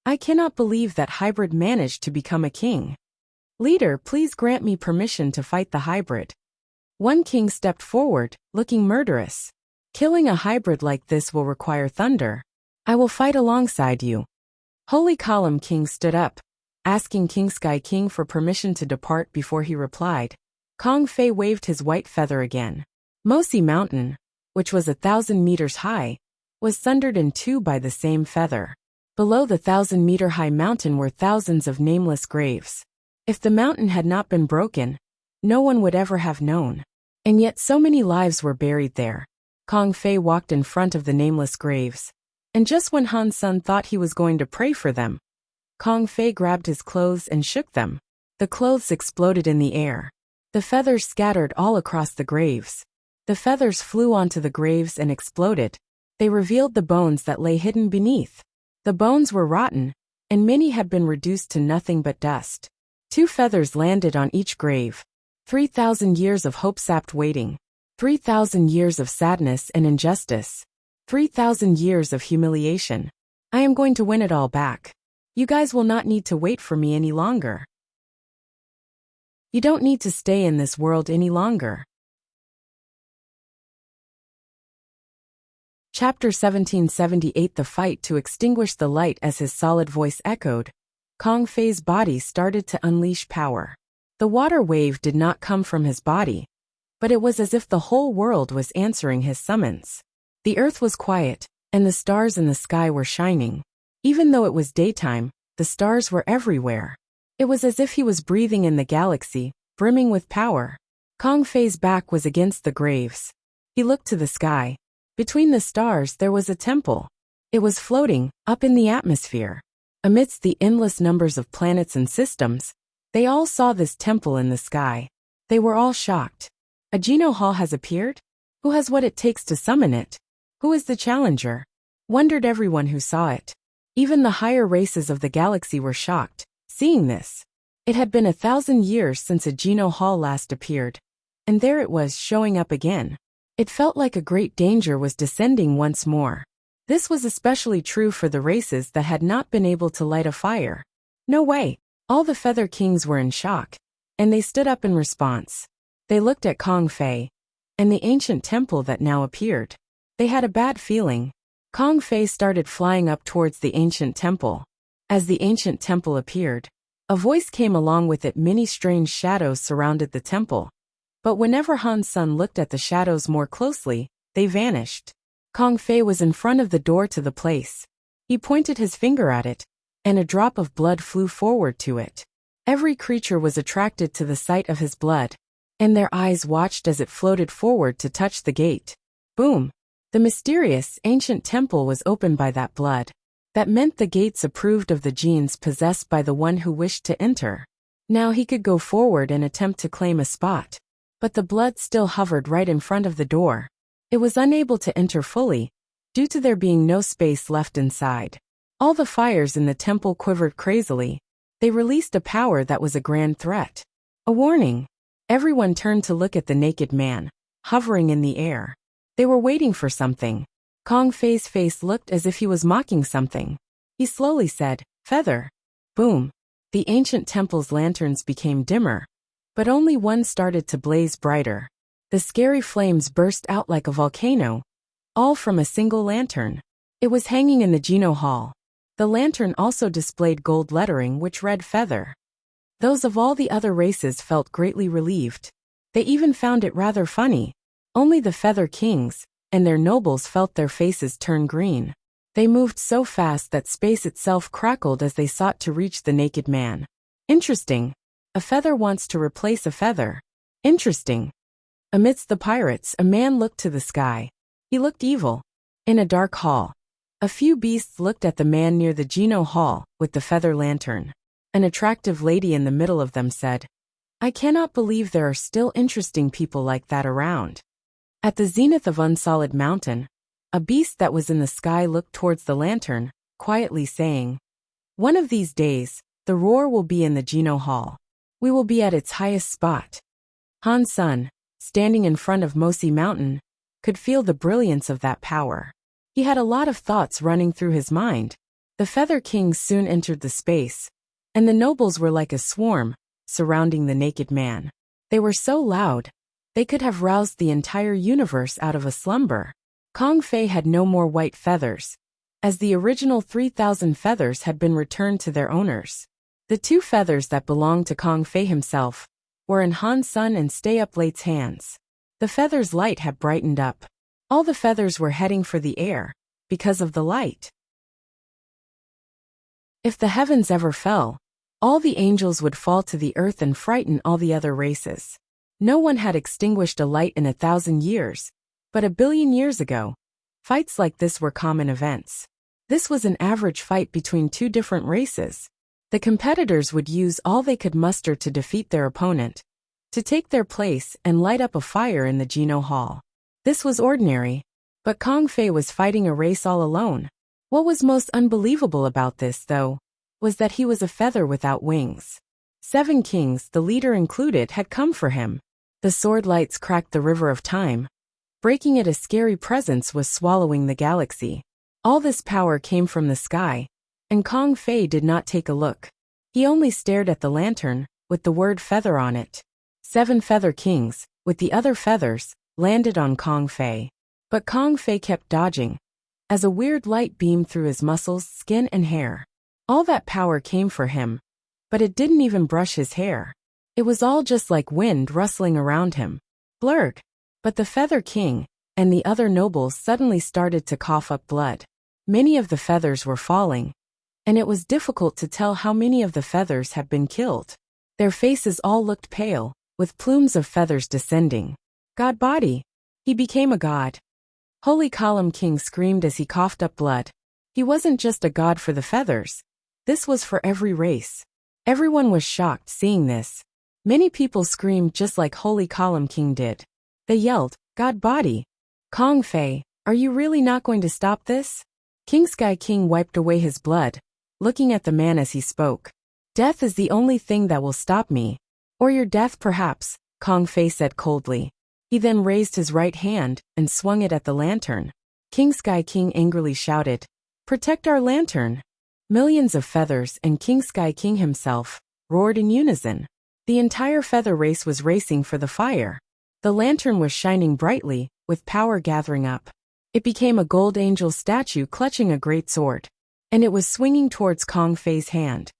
I cannot believe that hybrid managed to become a king. Leader, please grant me permission to fight the hybrid. One king stepped forward, looking murderous. Killing a hybrid like this will require thunder. I will fight alongside you. Holy Column King stood up, asking King Sky King for permission to depart before he replied. Kong Fei waved his white feather again. Mosi Mountain, which was 1,000 meters high, was sundered in two by the same feather. Below the 1,000-meter-high mountain were thousands of nameless graves. If the mountain had not been broken, no one would ever have known. And yet so many lives were buried there. Kong Fei walked in front of the nameless graves. And just when Han Sun thought he was going to pray for them, Kong Fei grabbed his clothes and shook them. The clothes exploded in the air. The feathers scattered all across the graves. The feathers flew onto the graves and exploded. They revealed the bones that lay hidden beneath. The bones were rotten, and many had been reduced to nothing but dust. 2 feathers landed on each grave. 3,000 years of hope-sapped waiting. 3,000 years of sadness and injustice. 3,000 years of humiliation. I am going to win it all back. You guys will not need to wait for me any longer. You don't need to stay in this world any longer. Chapter 1778 The fight to extinguish the light. As his solid voice echoed, Kong Fei's body started to unleash power. The water wave did not come from his body, but it was as if the whole world was answering his summons. The earth was quiet, and the stars in the sky were shining. Even though it was daytime, the stars were everywhere. It was as if he was breathing in the galaxy, brimming with power. Kong Fei's back was against the graves. He looked to the sky. Between the stars there was a temple. It was floating, up in the atmosphere. Amidst the endless numbers of planets and systems, they all saw this temple in the sky. They were all shocked. A Geno Hall has appeared? Who has what it takes to summon it? Who is the challenger? Wondered everyone who saw it. Even the higher races of the galaxy were shocked, seeing this. It had been 1,000 years since a Geno Hall last appeared, and there it was showing up again. It felt like a great danger was descending once more. This was especially true for the races that had not been able to light a fire. No way! All the Feather Kings were in shock, and they stood up in response. They looked at Kong Fei, and the ancient temple that now appeared. They had a bad feeling. Kong Fei started flying up towards the ancient temple. As the ancient temple appeared, a voice came along with it. Many strange shadows surrounded the temple. But whenever Han Sun looked at the shadows more closely, they vanished. Kong Fei was in front of the door to the place. He pointed his finger at it, and a drop of blood flew forward to it. Every creature was attracted to the sight of his blood, and their eyes watched as it floated forward to touch the gate. Boom! The mysterious, ancient temple was opened by that blood. That meant the gates approved of the genes possessed by the one who wished to enter. Now he could go forward and attempt to claim a spot. But the blood still hovered right in front of the door. It was unable to enter fully, due to there being no space left inside. All the fires in the temple quivered crazily. They released a power that was a grand threat. A warning. Everyone turned to look at the naked man, hovering in the air. They were waiting for something. Kong Fei's face looked as if he was mocking something. He slowly said, "Feather." Boom. The ancient temple's lanterns became dimmer, but only one started to blaze brighter. The scary flames burst out like a volcano, all from a single lantern. It was hanging in the Geno Hall. The lantern also displayed gold lettering which read "Feather." Those of all the other races felt greatly relieved. They even found it rather funny. Only the Feather Kings and their nobles felt their faces turn green. They moved so fast that space itself crackled as they sought to reach the naked man. Interesting. A feather wants to replace a feather. Interesting. Amidst the pirates, a man looked to the sky. He looked evil. In a dark hall, a few beasts looked at the man near the Geno Hall with the feather lantern. An attractive lady in the middle of them said, "I cannot believe there are still interesting people like that around." At the zenith of Unsolid Mountain, a beast that was in the sky looked towards the lantern, quietly saying, "One of these days, the roar will be in the Geno Hall. We will be at its highest spot." Han Sun, standing in front of Mosi Mountain, could feel the brilliance of that power. He had a lot of thoughts running through his mind. The Feather Kings soon entered the space, and the nobles were like a swarm, surrounding the naked man. They were so loud, they could have roused the entire universe out of a slumber. Kong Fei had no more white feathers, as the original 3,000 feathers had been returned to their owners. The 2 feathers that belonged to Kong Fei himself were in Han Sun and Stay Up Late's hands. The feathers' light had brightened up. All the feathers were heading for the air, because of the light. If the heavens ever fell, all the angels would fall to the earth and frighten all the other races. No one had extinguished a light in 1,000 years, but 1,000,000,000 years ago, fights like this were common events. This was an average fight between 2 different races. The competitors would use all they could muster to defeat their opponent, to take their place and light up a fire in the Geno Hall. This was ordinary, but Kong Fei was fighting a race all alone. What was most unbelievable about this, though, was that he was a feather without wings. 7 kings, the leader included, had come for him. The sword lights cracked the river of time. Breaking it, a scary presence was swallowing the galaxy. All this power came from the sky, and Kong Fei did not take a look. He only stared at the lantern, with the word "feather" on it. 7 Feather Kings, with the other feathers, landed on Kong Fei. But Kong Fei kept dodging, as a weird light beamed through his muscles, skin and hair. All that power came for him, but it didn't even brush his hair. It was all just like wind rustling around him. Blurg. But the Feather King and the other nobles suddenly started to cough up blood. Many of the feathers were falling, and it was difficult to tell how many of the feathers had been killed. Their faces all looked pale, with plumes of feathers descending. God body. He became a god. Holy Column King screamed as he coughed up blood. He wasn't just a god for the feathers. This was for every race. Everyone was shocked seeing this. Many people screamed just like Holy Column King did. They yelled, "God body! Kong Fei, are you really not going to stop this?" King Sky King wiped away his blood, looking at the man as he spoke. "Death is the only thing that will stop me. Or your death perhaps," Kong Fei said coldly. He then raised his right hand and swung it at the lantern. King Sky King angrily shouted, "Protect our lantern!" Millions of feathers and King Sky King himself roared in unison. The entire feather race was racing for the fire. The lantern was shining brightly, with power gathering up. It became a gold angel statue clutching a great sword, and it was swinging towards Kong Fei's hand.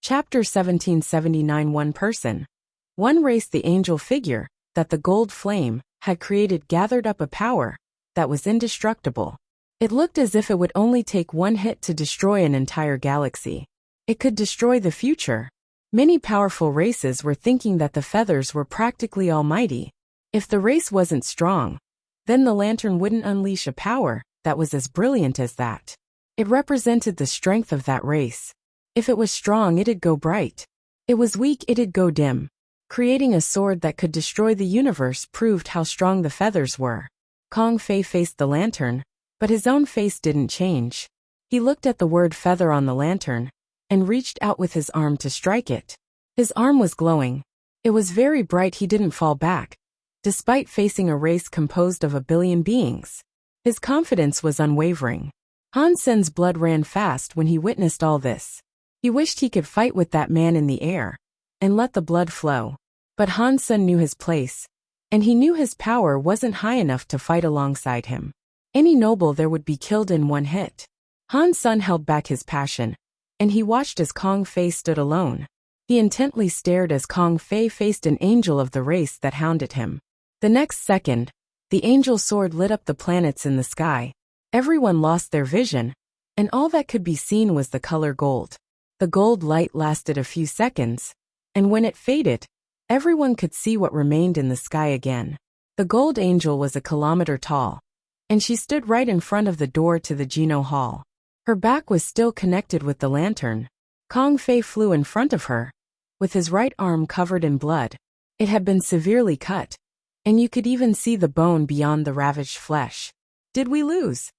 Chapter 1779. One person. One race. The angel figure that the gold flame had created gathered up a power that was indestructible. It looked as if it would only take one hit to destroy an entire galaxy. It could destroy the future. Many powerful races were thinking that the feathers were practically almighty. If the race wasn't strong, then the lantern wouldn't unleash a power that was as brilliant as that. It represented the strength of that race. If it was strong, it'd go bright. It was weak, it'd go dim. Creating a sword that could destroy the universe proved how strong the feathers were. Kong Fei faced the lantern, but his own face didn't change. He looked at the word feather on the lantern and reached out with his arm to strike it. His arm was glowing. It was very bright. He didn't fall back, despite facing a race composed of 1 billion beings. His confidence was unwavering. Han Sen's blood ran fast when he witnessed all this. He wished he could fight with that man in the air and let the blood flow. But Han Sen knew his place, and he knew his power wasn't high enough to fight alongside him. Any noble there would be killed in one hit. Han Sen held back his passion, and he watched as Kong Fei stood alone. He intently stared as Kong Fei faced an angel of the race that hounded him. The next second, the angel's sword lit up the planets in the sky. Everyone lost their vision, and all that could be seen was the color gold. The gold light lasted a few seconds, and when it faded, everyone could see what remained in the sky again. The gold angel was 1 kilometer tall, and she stood right in front of the door to the Geno Hall. Her back was still connected with the lantern. Kong Fei flew in front of her, with his right arm covered in blood. It had been severely cut, and you could even see the bone beyond the ravaged flesh. Did we lose?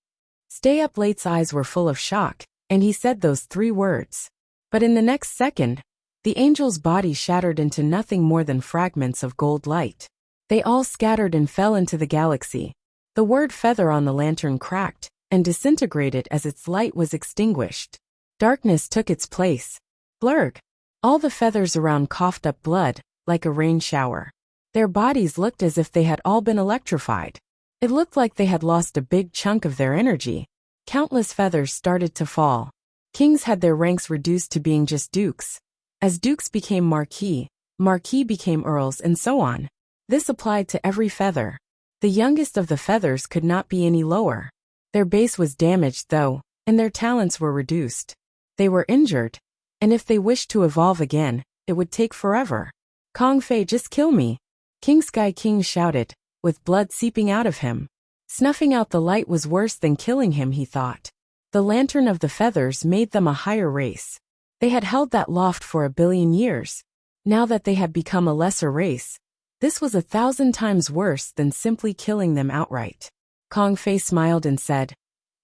Stay Up Late's eyes were full of shock, and he said those 3 words. But in the next second, the angel's body shattered into nothing more than fragments of gold light. They all scattered and fell into the galaxy. The word feather on the lantern cracked and disintegrated as its light was extinguished. Darkness took its place. Blurg. All the feathers around coughed up blood, like a rain shower. Their bodies looked as if they had all been electrified. It looked like they had lost a big chunk of their energy. Countless feathers started to fall. Kings had their ranks reduced to being just dukes. As dukes became marquis, marquis became earls, and so on. This applied to every feather. The youngest of the feathers could not be any lower. Their base was damaged, though, and their talents were reduced. They were injured, and if they wished to evolve again, it would take forever. Kong Fei, just kill me. King Sky King shouted, with blood seeping out of him. Snuffing out the light was worse than killing him, he thought. The lantern of the feathers made them a higher race. They had held that loft for 1 billion years. Now that they had become a lesser race, this was 1,000 times worse than simply killing them outright. Kong Fei smiled and said,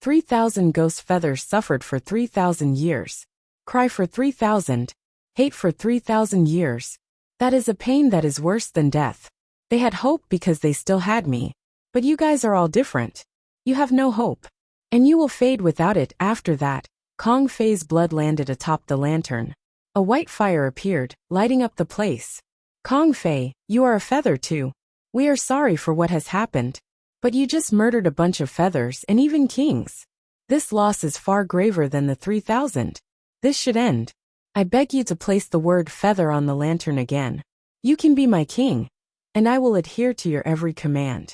3,000 ghost feathers suffered for 3,000 years. Cry for 3,000. Hate for 3,000 years. That is a pain that is worse than death. They had hope because they still had me. But you guys are all different. You have no hope. And you will fade without it after that. Kong Fei's blood landed atop the lantern. A white fire appeared, lighting up the place. Kong Fei, you are a feather too. We are sorry for what has happened. But you just murdered a bunch of feathers and even kings. This loss is far graver than the 3,000. This should end. I beg you to place the word feather on the lantern again. You can be my king, and I will adhere to your every command.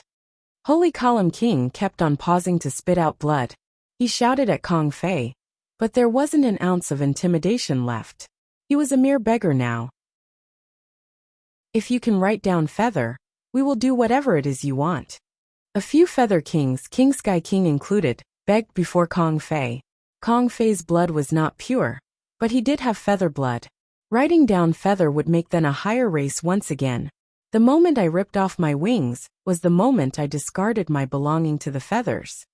Holy Column King kept on pausing to spit out blood. He shouted at Kong Fei, but there wasn't an ounce of intimidation left. He was a mere beggar now. If you can write down feather, we will do whatever it is you want. A few feather kings, King Sky King included, begged before Kong Fei. Kong Fei's blood was not pure, but he did have feather blood. Writing down feather would make them a higher race once again. The moment I ripped off my wings was the moment I discarded my belonging to the feathers.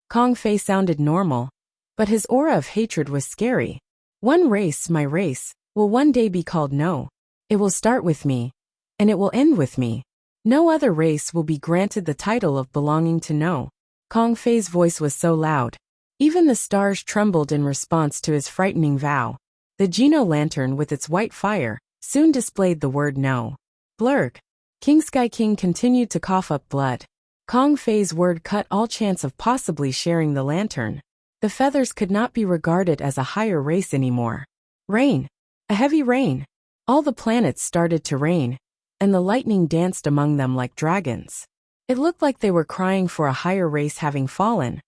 Kong Fei sounded normal, but his aura of hatred was scary. One race, my race, will one day be called No. It will start with me, and it will end with me. No other race will be granted the title of belonging to No. Kong Fei's voice was so loud. Even the stars trembled in response to his frightening vow. The Geno lantern with its white fire soon displayed the word No. Blurg. King Sky King continued to cough up blood. Kong Fei's word cut all chance of possibly sharing the lantern. The feathers could not be regarded as a higher race anymore. Rain. A heavy rain. All the planets started to rain, and the lightning danced among them like dragons. It looked like they were crying for a higher race having fallen,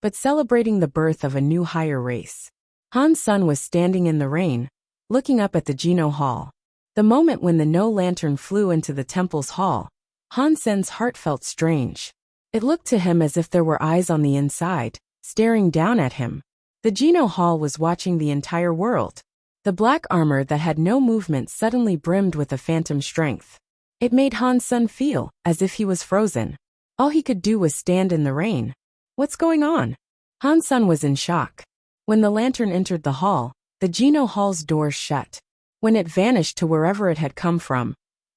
but celebrating the birth of a new higher race. Han Sen was standing in the rain, looking up at the Geno Hall. The moment when the No lantern flew into the temple's hall, Han Sen's heart felt strange. It looked to him as if there were eyes on the inside, staring down at him. The Geno Hall was watching the entire world. The black armor that had no movement suddenly brimmed with a phantom strength. It made Han Sen feel as if he was frozen. All he could do was stand in the rain. What's going on? Han Sen was in shock. When the lantern entered the hall, the Geno Hall's doors shut. When it vanished to wherever it had come from,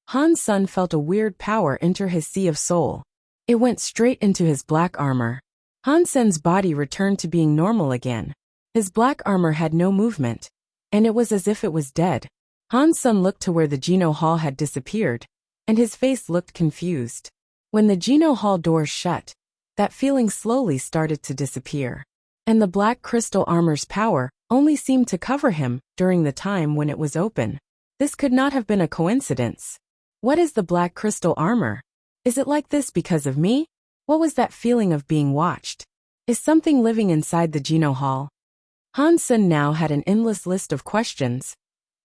Han Sen felt a weird power enter his sea of soul. It went straight into his black armor. Han Sen's body returned to being normal again. His black armor had no movement, and it was as if it was dead. Han Sen looked to where the Geno Hall had disappeared, and his face looked confused. When the Geno Hall doors shut, that feeling slowly started to disappear. And the black crystal armor's power only seemed to cover him during the time when it was open. This could not have been a coincidence. What is the black crystal armor? Is it like this because of me? What was that feeling of being watched? Is something living inside the Geno Hall? Han Sen now had an endless list of questions,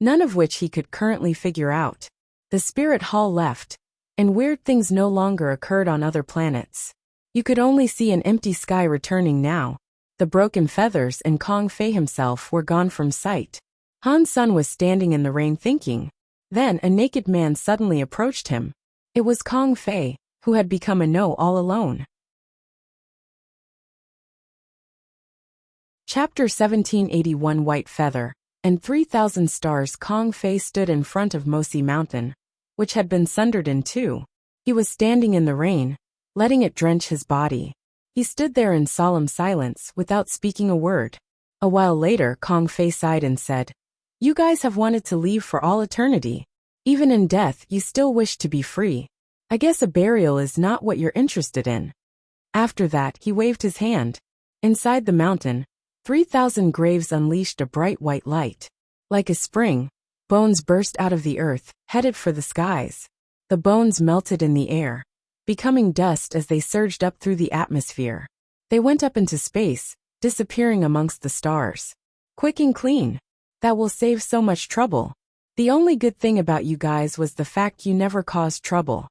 none of which he could currently figure out. The spirit hall left, and weird things no longer occurred on other planets. You could only see an empty sky returning now. The broken feathers and Kong Fei himself were gone from sight. Han Sen was standing in the rain thinking. Then a naked man suddenly approached him. It was Kong Fei, who had become a no all alone. Chapter 1781 White Feather and 3,000 Stars. Kong Fei stood in front of Mosi Mountain, which had been sundered in two. He was standing in the rain, letting it drench his body. He stood there in solemn silence without speaking a word. A while later, Kong Fei sighed and said, "You guys have wanted to leave for all eternity. Even in death, you still wish to be free. I guess a burial is not what you're interested in." After that, he waved his hand. Inside the mountain, 3,000 graves unleashed a bright white light. Like a spring, bones burst out of the earth, headed for the skies. The bones melted in the air, becoming dust as they surged up through the atmosphere. They went up into space, disappearing amongst the stars. Quick and clean. That will save so much trouble. The only good thing about you guys was the fact you never caused trouble.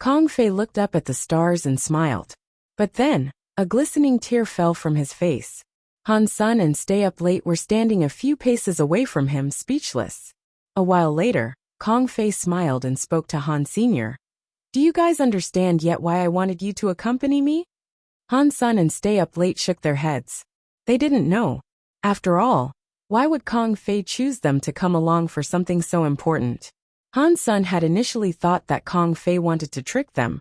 Kong Fei looked up at the stars and smiled. But then, a glistening tear fell from his face. Han Sen and Stay Up Late were standing a few paces away from him, speechless. A while later, Kong Fei smiled and spoke to Han Sr. "Do you guys understand yet why I wanted you to accompany me?" Han Sen and Stay Up Late shook their heads. They didn't know. After all, why would Kong Fei choose them to come along for something so important? Han Sen had initially thought that Kong Fei wanted to trick them,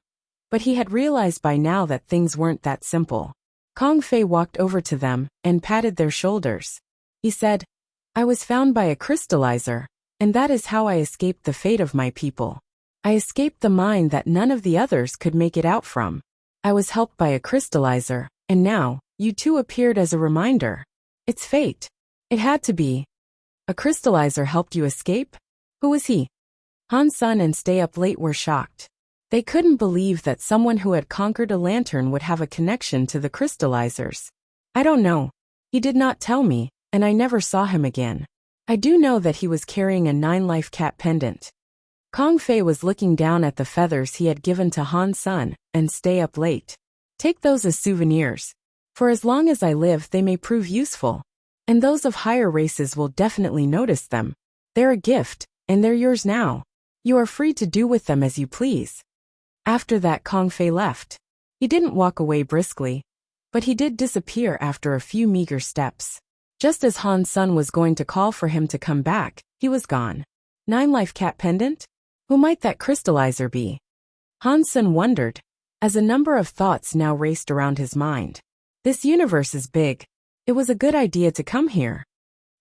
but he had realized by now that things weren't that simple. Kong Fei walked over to them and patted their shoulders. He said, "I was found by a crystallizer, and that is how I escaped the fate of my people. I escaped the mine that none of the others could make it out from. I was helped by a crystallizer, and now, you two appeared as a reminder. It's fate. It had to be. A crystallizer helped you escape? Who was he?" Han Sen and Stay Up Late were shocked. They couldn't believe that someone who had conquered a lantern would have a connection to the crystallizers. "I don't know. He did not tell me, and I never saw him again. I do know that he was carrying a 9-life cat pendant." Kong Fei was looking down at the feathers he had given to Han Sen and Stay Up Late. "Take those as souvenirs. For as long as I live, they may prove useful. And those of higher races will definitely notice them. They're a gift, and they're yours now. You are free to do with them as you please." After that, Kong Fei left. He didn't walk away briskly, but he did disappear after a few meager steps. Just as Han Sen was going to call for him to come back, he was gone. 9-life cat pendant? Who might that crystallizer be? Han Sen wondered, as a number of thoughts now raced around his mind. This universe is big. It was a good idea to come here.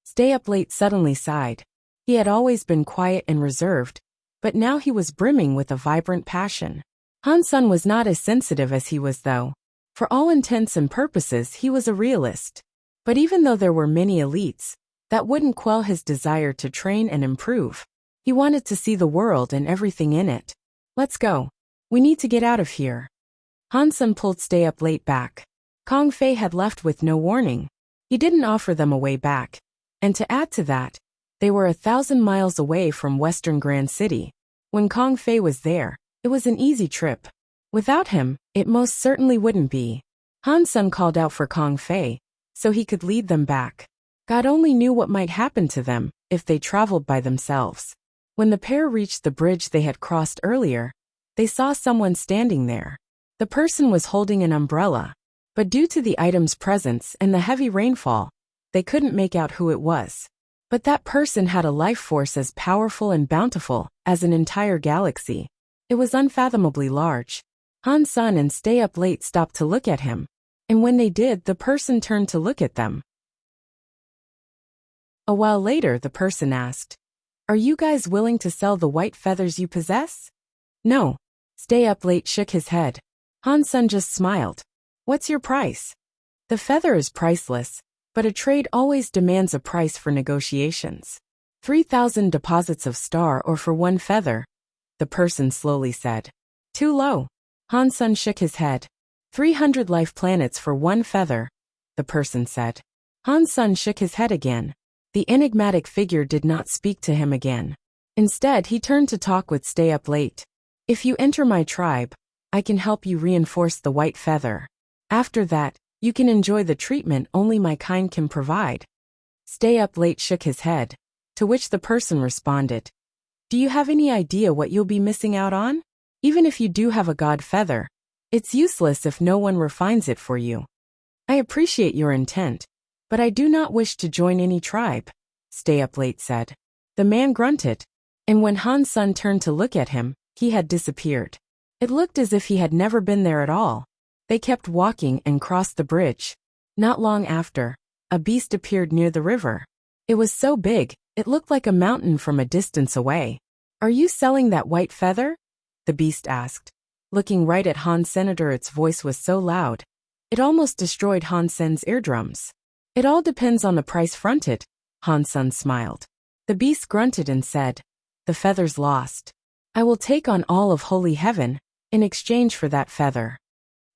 Stay Up Late suddenly sighed. He had always been quiet and reserved, but now he was brimming with a vibrant passion. Han Sen was not as sensitive as he was, though. For all intents and purposes, he was a realist. But even though there were many elites, that wouldn't quell his desire to train and improve. He wanted to see the world and everything in it. "Let's go. We need to get out of here." Han Sen pulled Stay Up Late back. Kong Fei had left with no warning. He didn't offer them a way back. And to add to that, they were 1,000 miles away from Western Grand City. When Kong Fei was there, It was an easy trip. Without him, it most certainly wouldn't be. Han Sen called out for Kong Fei, so he could lead them back. God only knew what might happen to them if they traveled by themselves. When the pair reached the bridge they had crossed earlier, they saw someone standing there. The person was holding an umbrella, but due to the item's presence and the heavy rainfall, they couldn't make out who it was. But that person had a life force as powerful and bountiful as an entire galaxy. It was unfathomably large. Han Sen and Stay Up Late stopped to look at him, and when they did, the person turned to look at them. A while later, the person asked, "Are you guys willing to sell the white feathers you possess?" "No." Stay Up Late shook his head. Han Sen just smiled. "What's your price?" "The feather is priceless, but a trade always demands a price for negotiations. 3,000 deposits of star or for one feather," the person slowly said. "Too low." Han Sen shook his head. 300 life planets for one feather," the person said. Han Sen shook his head again. The enigmatic figure did not speak to him again. Instead, he turned to talk with Stay Up Late. "If you enter my tribe, I can help you reinforce the white feather. After that, you can enjoy the treatment only my kind can provide." Stay Up Late shook his head, to which the person responded, "Do you have any idea what you'll be missing out on? Even if you do have a god feather, it's useless if no one refines it for you. I appreciate your intent, but I do not wish to join any tribe," Stay Up Late said. The man grunted, and when Han Sen turned to look at him, he had disappeared. It looked as if he had never been there at all. They kept walking and crossed the bridge. Not long after, a beast appeared near the river. It was so big, it looked like a mountain from a distance away. "Are you selling that white feather?" the beast asked. Looking right at Han Senator, its voice was so loud, it almost destroyed Han Sen's eardrums. "It all depends on the price fronted," Han Sen smiled. The beast grunted and said, "The feather's lost. I will take on all of Holy Heaven in exchange for that feather."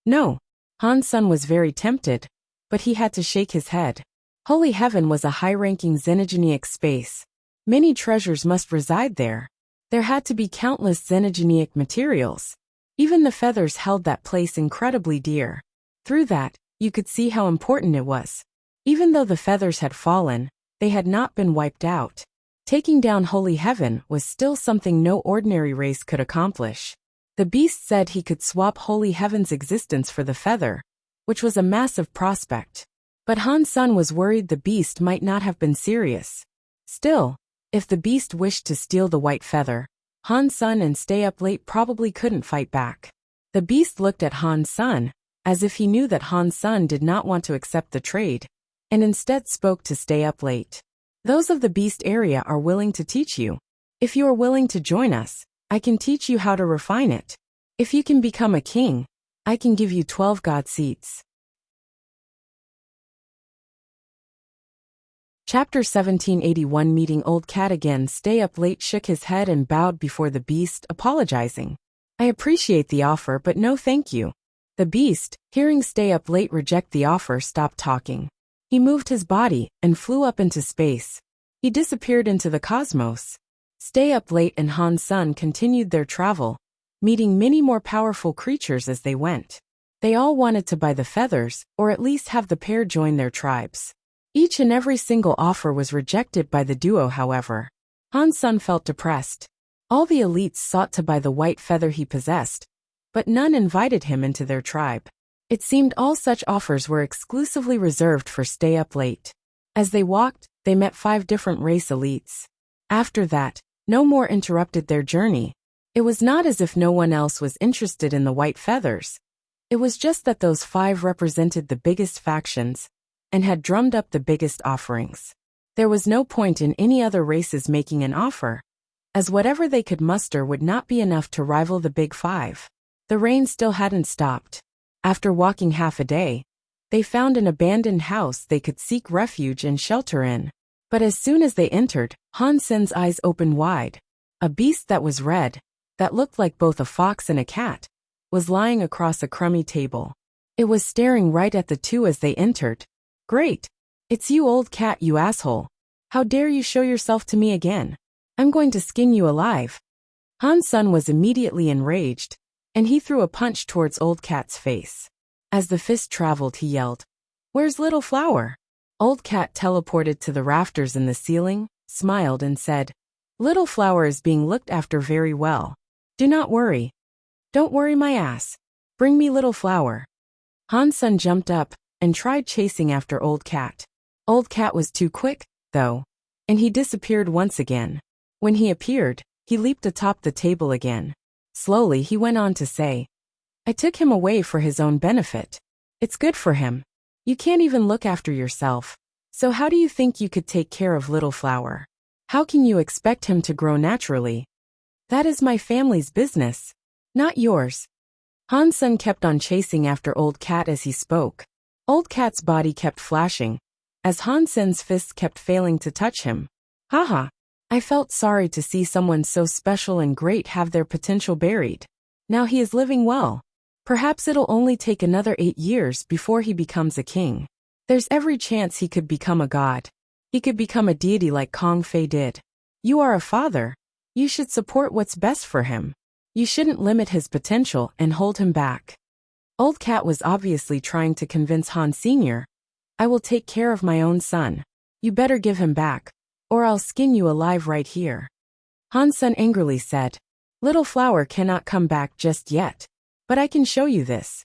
"No." Han Sen was very tempted, but he had to shake his head. Holy Heaven was a high-ranking xenogenic space. Many treasures must reside there. There had to be countless xenogenic materials. Even the feathers held that place incredibly dear. Through that, you could see how important it was. Even though the feathers had fallen, they had not been wiped out. Taking down Holy Heaven was still something no ordinary race could accomplish. The beast said he could swap Holy Heaven's existence for the feather, which was a massive prospect. But Han Sen was worried the beast might not have been serious. Still, if the beast wished to steal the white feather, Han Sen and Stay Up Late probably couldn't fight back. The beast looked at Han Sen, as if he knew that Han Sen did not want to accept the trade, and instead spoke to Stay Up Late. "Those of the beast area are willing to teach you. If you are willing to join us, I can teach you how to refine it. If you can become a king, I can give you 12 god seats." Chapter 1781. Meeting Old Cat again. Stay Up Late shook his head and bowed before the beast, apologizing. "I appreciate the offer, but no thank you." The beast, hearing Stay Up Late reject the offer, stopped talking. He moved his body and flew up into space. He disappeared into the cosmos. Stay Up Late and Han Sen continued their travel, meeting many more powerful creatures as they went. They all wanted to buy the feathers, or at least have the pair join their tribes. Each and every single offer was rejected by the duo, however. Han Sen felt depressed. All the elites sought to buy the white feather he possessed, but none invited him into their tribe. It seemed all such offers were exclusively reserved for Stay Up Late. As they walked, they met 5 different race elites. After that, no more interrupted their journey. It was not as if no one else was interested in the white feathers. It was just that those 5 represented the biggest factions and had drummed up the biggest offerings. There was no point in any other races making an offer, as whatever they could muster would not be enough to rival the Big 5. The rain still hadn't stopped. After walking half a day, they found an abandoned house they could seek refuge and shelter in. But as soon as they entered, Han Sen's eyes opened wide. A beast that was red, that looked like both a fox and a cat, was lying across a crummy table. It was staring right at the two as they entered. "Great! It's you, old cat, you asshole. How dare you show yourself to me again? I'm going to skin you alive." Han's son was immediately enraged, and he threw a punch towards Old Cat's face. As the fist traveled, he yelled, "Where's Little Flower?" Old Cat teleported to the rafters in the ceiling, smiled and said, "Little Flower is being looked after very well. Do not worry." "Don't worry my ass. Bring me Little Flower." Han's son jumped up and tried chasing after Old Cat. Old Cat was too quick, though, and he disappeared once again. When he appeared, he leaped atop the table again. Slowly he went on to say, "I took him away for his own benefit. It's good for him. You can't even look after yourself. So how do you think you could take care of Little Flower? How can you expect him to grow naturally? That is my family's business, not yours." Han's son kept on chasing after Old Cat as he spoke. Old Cat's body kept flashing, as Han's son's fists kept failing to touch him. Haha. I felt sorry to see someone so special and great have their potential buried. Now he is living well. Perhaps it'll only take another 8 years before he becomes a king. There's every chance he could become a god. He could become a deity like Kong Fei did. You are a father. You should support what's best for him. You shouldn't limit his potential and hold him back. Old Cat was obviously trying to convince Han Sr. I will take care of my own son. You better give him back, or I'll skin you alive right here. Han's son angrily said, Little Flower cannot come back just yet, but I can show you this.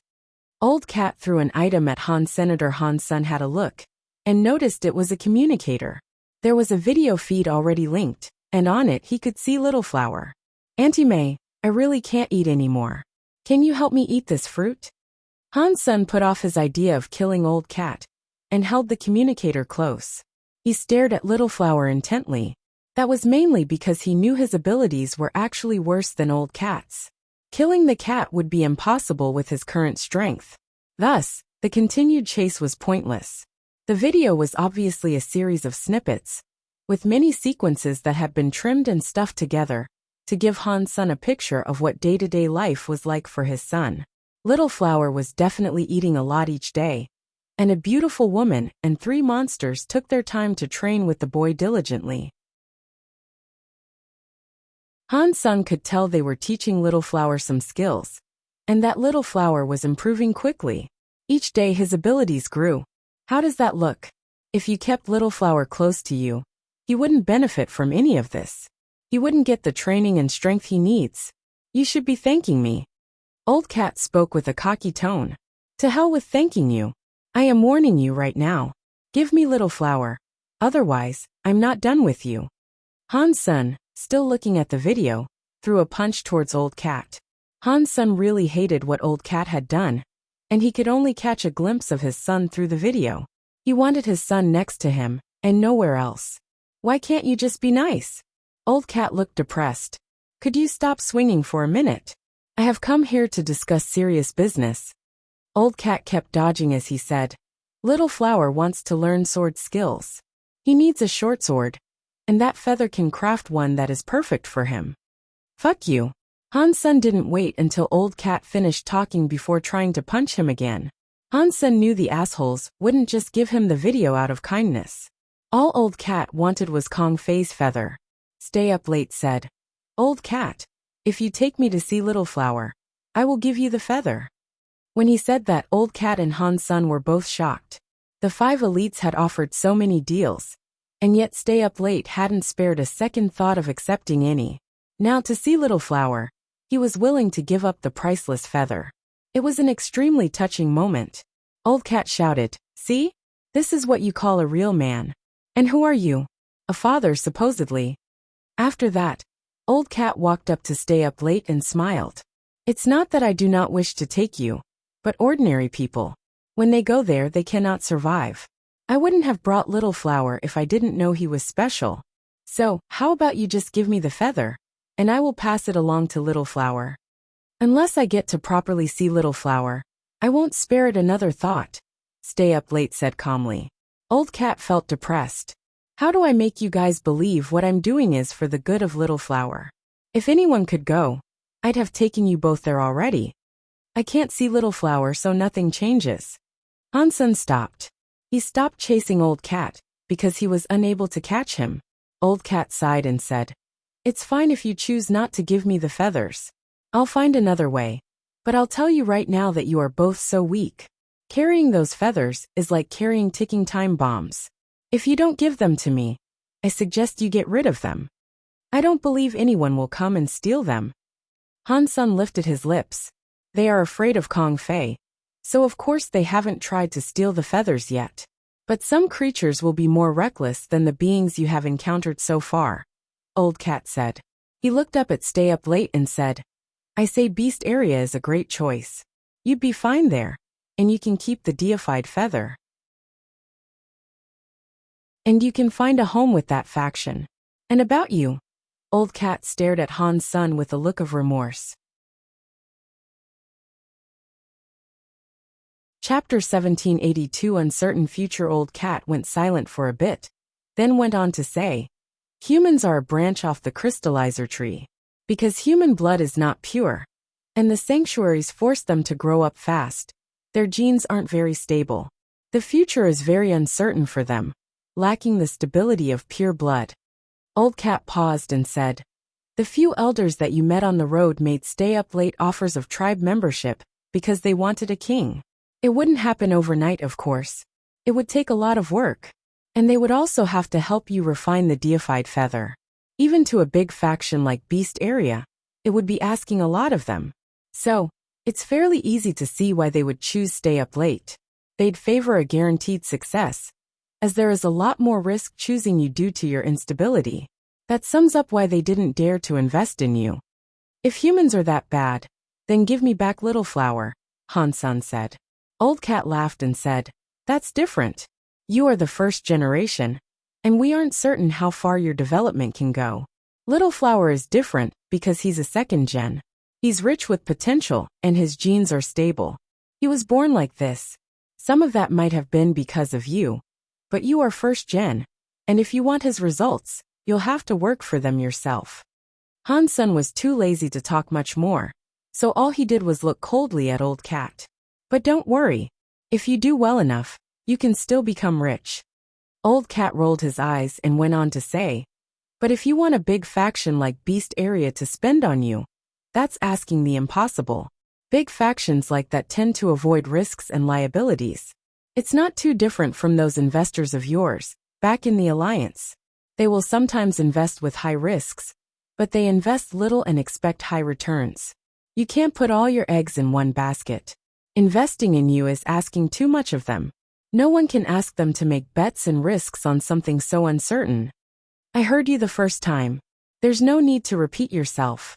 Old Cat threw an item at Han's Senator. Han's son had a look, and noticed it was a communicator. There was a video feed already linked, and on it he could see Little Flower. Auntie May, I really can't eat anymore. Can you help me eat this fruit? Han's son put off his idea of killing Old Cat, and held the communicator close. He stared at Little Flower intently. That was mainly because he knew his abilities were actually worse than Old Cat's. Killing the cat would be impossible with his current strength. Thus, the continued chase was pointless. The video was obviously a series of snippets, with many sequences that had been trimmed and stuffed together, to give Han's son a picture of what day-to-day life was like for his son. Little Flower was definitely eating a lot each day, and a beautiful woman and 3 monsters took their time to train with the boy diligently. Han's son could tell they were teaching Little Flower some skills, and that Little Flower was improving quickly. Each day his abilities grew. How does that look? If you kept Little Flower close to you, he wouldn't benefit from any of this. He wouldn't get the training and strength he needs. You should be thanking me. Old Cat spoke with a cocky tone. To hell with thanking you. I am warning you right now. Give me Little Flower. Otherwise, I'm not done with you. Han's son, still looking at the video, threw a punch towards Old Cat. Han's son really hated what Old Cat had done, and he could only catch a glimpse of his son through the video. He wanted his son next to him, and nowhere else. Why can't you just be nice? Old Cat looked depressed. Could you stop swinging for a minute? I have come here to discuss serious business. Old Cat kept dodging as he said, Little Flower wants to learn sword skills. He needs a short sword, and that feather can craft one that is perfect for him. Fuck you. Han's son didn't wait until Old Cat finished talking before trying to punch him again. Han's son knew the assholes wouldn't just give him the video out of kindness. All Old Cat wanted was Kong Fei's feather. Stay Up Late said, Old Cat, if you take me to see Little Flower, I will give you the feather. When he said that, Old Cat and Han's son were both shocked. The 5 elites had offered so many deals, and yet Stay Up Late hadn't spared a second thought of accepting any. Now to see Little Flower, he was willing to give up the priceless feather. It was an extremely touching moment. Old Cat shouted, See? This is what you call a real man. And who are you? A father, supposedly. After that, Old Cat walked up to Stay Up Late and smiled. It's not that I do not wish to take you, but ordinary people, when they go there they cannot survive. I wouldn't have brought Little Flower if I didn't know he was special. So, how about you just give me the feather, and I will pass it along to Little Flower. Unless I get to properly see Little Flower, I won't spare it another thought, Stay Up Late said calmly. Old Cat felt depressed. How do I make you guys believe what I'm doing is for the good of Little Flower? If anyone could go, I'd have taken you both there already. I can't see Little Flower, so nothing changes. Han's son stopped. He stopped chasing Old Cat because he was unable to catch him. Old Cat sighed and said, It's fine if you choose not to give me the feathers. I'll find another way. But I'll tell you right now that you are both so weak. Carrying those feathers is like carrying ticking time bombs. If you don't give them to me, I suggest you get rid of them. I don't believe anyone will come and steal them. Han Sen lifted his lips. They are afraid of Kong Fei, so of course they haven't tried to steal the feathers yet. But some creatures will be more reckless than the beings you have encountered so far, Old Cat said. He looked up at Stay Up Late and said, I say Beast Area is a great choice. You'd be fine there, and you can keep the deified feather. And you can find a home with that faction. And about you? Old Cat stared at Han Sen with a look of remorse. Chapter 1782 Uncertain Future. Old Cat went silent for a bit, then went on to say, humans are a branch off the crystallizer tree. Because human blood is not pure, and the sanctuaries force them to grow up fast, their genes aren't very stable. The future is very uncertain for them, lacking the stability of pure blood. Old Cat paused and said, the few elders that you met on the road made Stay Up Late offers of tribe membership because they wanted a king. It wouldn't happen overnight, of course. It would take a lot of work. And they would also have to help you refine the deified feather. Even to a big faction like Beast Area, it would be asking a lot of them. So, it's fairly easy to see why they would choose Stay Up Late. They'd favor a guaranteed success, as there is a lot more risk choosing you due to your instability. That sums up why they didn't dare to invest in you. If humans are that bad, then give me back Little Flower, Han Sen said. Old Cat laughed and said, that's different. You are the first generation, and we aren't certain how far your development can go. Little Flower is different because he's a second gen. He's rich with potential, and his genes are stable. He was born like this. Some of that might have been because of you, but you are first gen, and if you want his results, you'll have to work for them yourself. Han Sen was too lazy to talk much more, so all he did was look coldly at Old Cat. But don't worry. If you do well enough, you can still become rich. Old Cat rolled his eyes and went on to say, but if you want a big faction like Beast Area to spend on you, that's asking the impossible. Big factions like that tend to avoid risks and liabilities. It's not too different from those investors of yours, back in the Alliance. They will sometimes invest with high risks, but they invest little and expect high returns. You can't put all your eggs in one basket. Investing in you is asking too much of them. No one can ask them to make bets and risks on something so uncertain. I heard you the first time. There's no need to repeat yourself.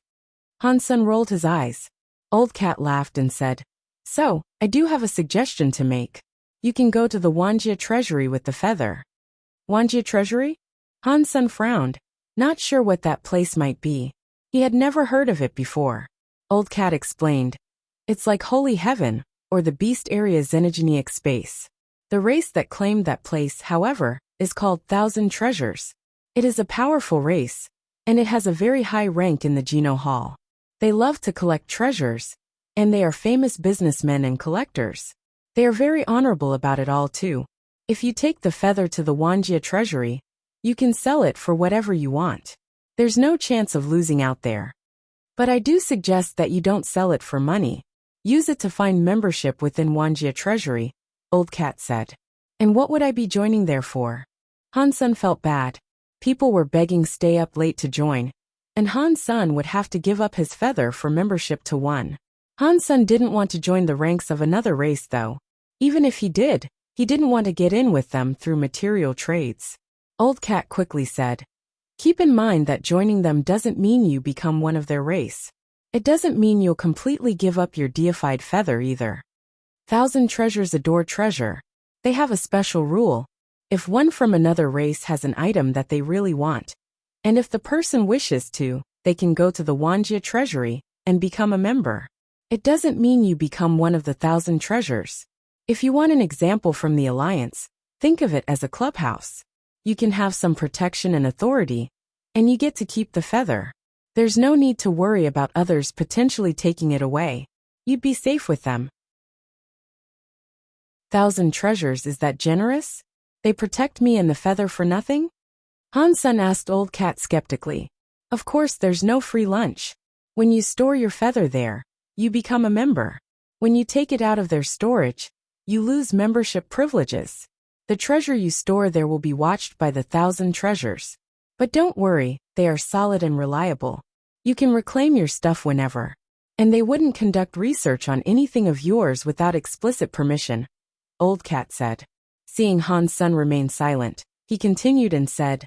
Han Sen rolled his eyes. Old Cat laughed and said, so, I do have a suggestion to make. You can go to the Wuxia treasury with the feather. Wuxia treasury? Han Sen frowned, not sure what that place might be. He had never heard of it before. Old Cat explained, it's like Holy Heaven, or the Beast Area xenogenic space. The race that claimed that place, however, is called Thousand Treasures. It is a powerful race, and it has a very high rank in the Geno Hall. They love to collect treasures, and they are famous businessmen and collectors. They are very honorable about it all too. If you take the feather to the Wuxia treasury, you can sell it for whatever you want. There's no chance of losing out there. But I do suggest that you don't sell it for money. Use it to find membership within Wuxia treasury, Old Cat said. And what would I be joining there for? Han Sen felt bad. People were begging Stay Up Late to join, and Han Sen would have to give up his feather for membership to one. Han Sen didn't want to join the ranks of another race though. Even if he didn't want to get in with them through material trades. Old Cat quickly said, keep in mind that joining them doesn't mean you become one of their race. It doesn't mean you'll completely give up your deified feather either. Thousand Treasures adore treasure. They have a special rule. If one from another race has an item that they really want, and if the person wishes to, they can go to the Wuxia treasury and become a member. It doesn't mean you become one of the Thousand Treasures. If you want an example from the Alliance, think of it as a clubhouse. You can have some protection and authority, and you get to keep the feather. There's no need to worry about others potentially taking it away. You'd be safe with them. Thousand Treasures, is that generous? They protect me and the feather for nothing? Han Sen asked Old Cat skeptically. Of course, there's no free lunch. When you store your feather there, you become a member. When you take it out of their storage, you lose membership privileges. The treasure you store there will be watched by the 1,000 treasures. But don't worry, they are solid and reliable. You can reclaim your stuff whenever. And they wouldn't conduct research on anything of yours without explicit permission, Old Cat said. Seeing Han's son remain silent, he continued and said,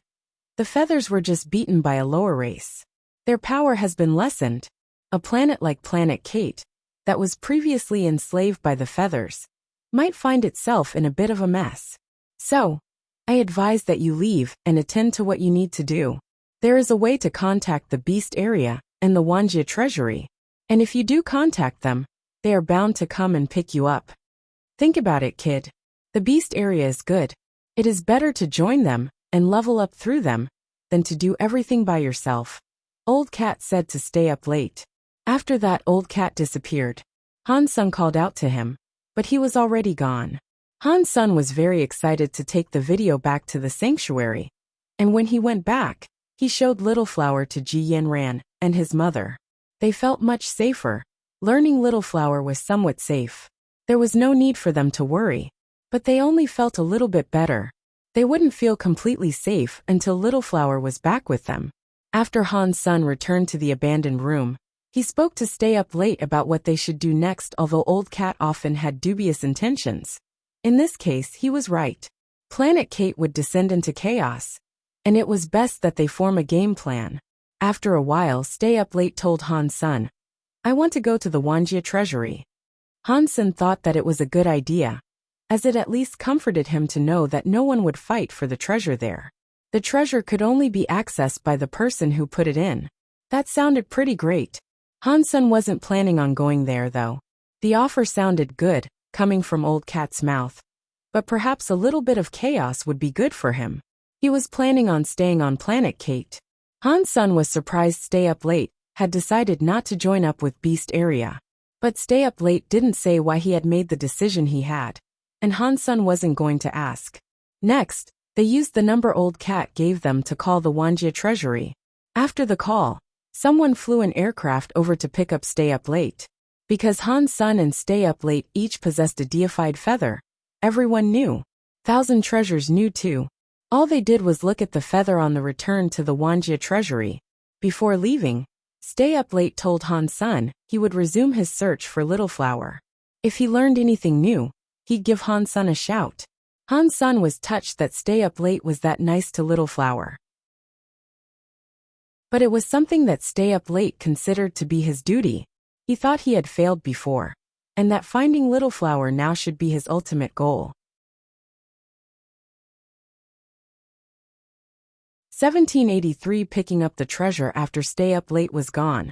the feathers were just beaten by a lower race. Their power has been lessened. A planet like Planet Kate, that was previously enslaved by the feathers, might find itself in a bit of a mess. So, I advise that you leave and attend to what you need to do. There is a way to contact the Beast area and the Wuxia Treasury. And if you do contact them, they are bound to come and pick you up. Think about it, kid. The Beast area is good. It is better to join them and level up through them than to do everything by yourself. Old Cat said to stay up late. After that, Old Cat disappeared. Han's son called out to him, but he was already gone. Han's son was very excited to take the video back to the sanctuary, and when he went back, he showed Little Flower to Ji Yanran and his mother. They felt much safer. Learning Little Flower was somewhat safe. There was no need for them to worry, but they only felt a little bit better. They wouldn't feel completely safe until Little Flower was back with them. After Han's son returned to the abandoned room, he spoke to stay up late about what they should do next, although Old Cat often had dubious intentions. In this case, he was right. Planet Kate would descend into chaos, and it was best that they form a game plan. After a while, stay up late told Han's son, I want to go to the Wuxia Treasury. Han's son thought that it was a good idea, as it at least comforted him to know that no one would fight for the treasure there. The treasure could only be accessed by the person who put it in. That sounded pretty great. Han's son wasn't planning on going there though. The offer sounded good, coming from Old Cat's mouth. But perhaps a little bit of chaos would be good for him. He was planning on staying on Planet Kate. Han's son was surprised Stay Up Late had decided not to join up with Beast Area. But Stay Up Late didn't say why he had made the decision he had, and Han's son wasn't going to ask. Next, they used the number Old Cat gave them to call the Wuxia Treasury. After the call, someone flew an aircraft over to pick up Stay Up Late. Because Han's son and Stay Up Late each possessed a deified feather, everyone knew. 1,000 treasures knew too. All they did was look at the feather on the return to the Wuxia Treasury. Before leaving, Stay Up Late told Han's son he would resume his search for Little Flower. If he learned anything new, he'd give Han's son a shout. Han's son was touched that Stay Up Late was that nice to Little Flower. But it was something that Stay Up Late considered to be his duty. He thought he had failed before, and that finding Little Flower now should be his ultimate goal. 1783 Picking up the treasure after Stay Up Late was gone.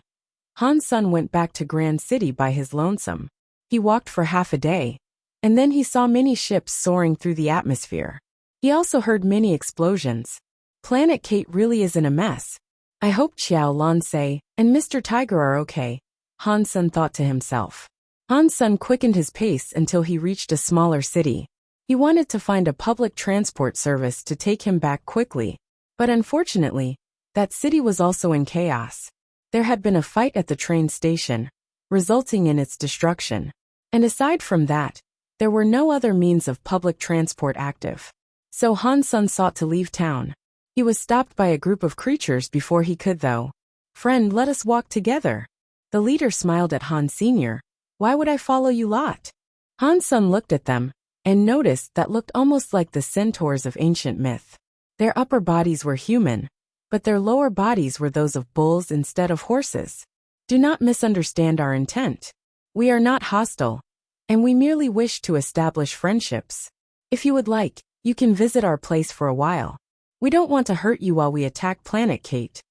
Han's son went back to Grand City by his lonesome. He walked for half a day, and then he saw many ships soaring through the atmosphere. He also heard many explosions. Planet Kate really is in a mess. I hope Xiao Lansei and Mr. Tiger are okay, Han's son thought to himself. Han's son quickened his pace until he reached a smaller city. He wanted to find a public transport service to take him back quickly. But unfortunately, that city was also in chaos. There had been a fight at the train station, resulting in its destruction. And aside from that, there were no other means of public transport active. So Han's son sought to leave town. He was stopped by a group of creatures before he could though. Friend, let us walk together. The leader smiled at Han Sr. Why would I follow you lot? Han's son looked at them, and noticed that looked almost like the centaurs of ancient myth. Their upper bodies were human, but their lower bodies were those of bulls instead of horses. Do not misunderstand our intent. We are not hostile, and we merely wish to establish friendships. If you would like, you can visit our place for a while. We don't want to hurt you while we attack Planet Kate.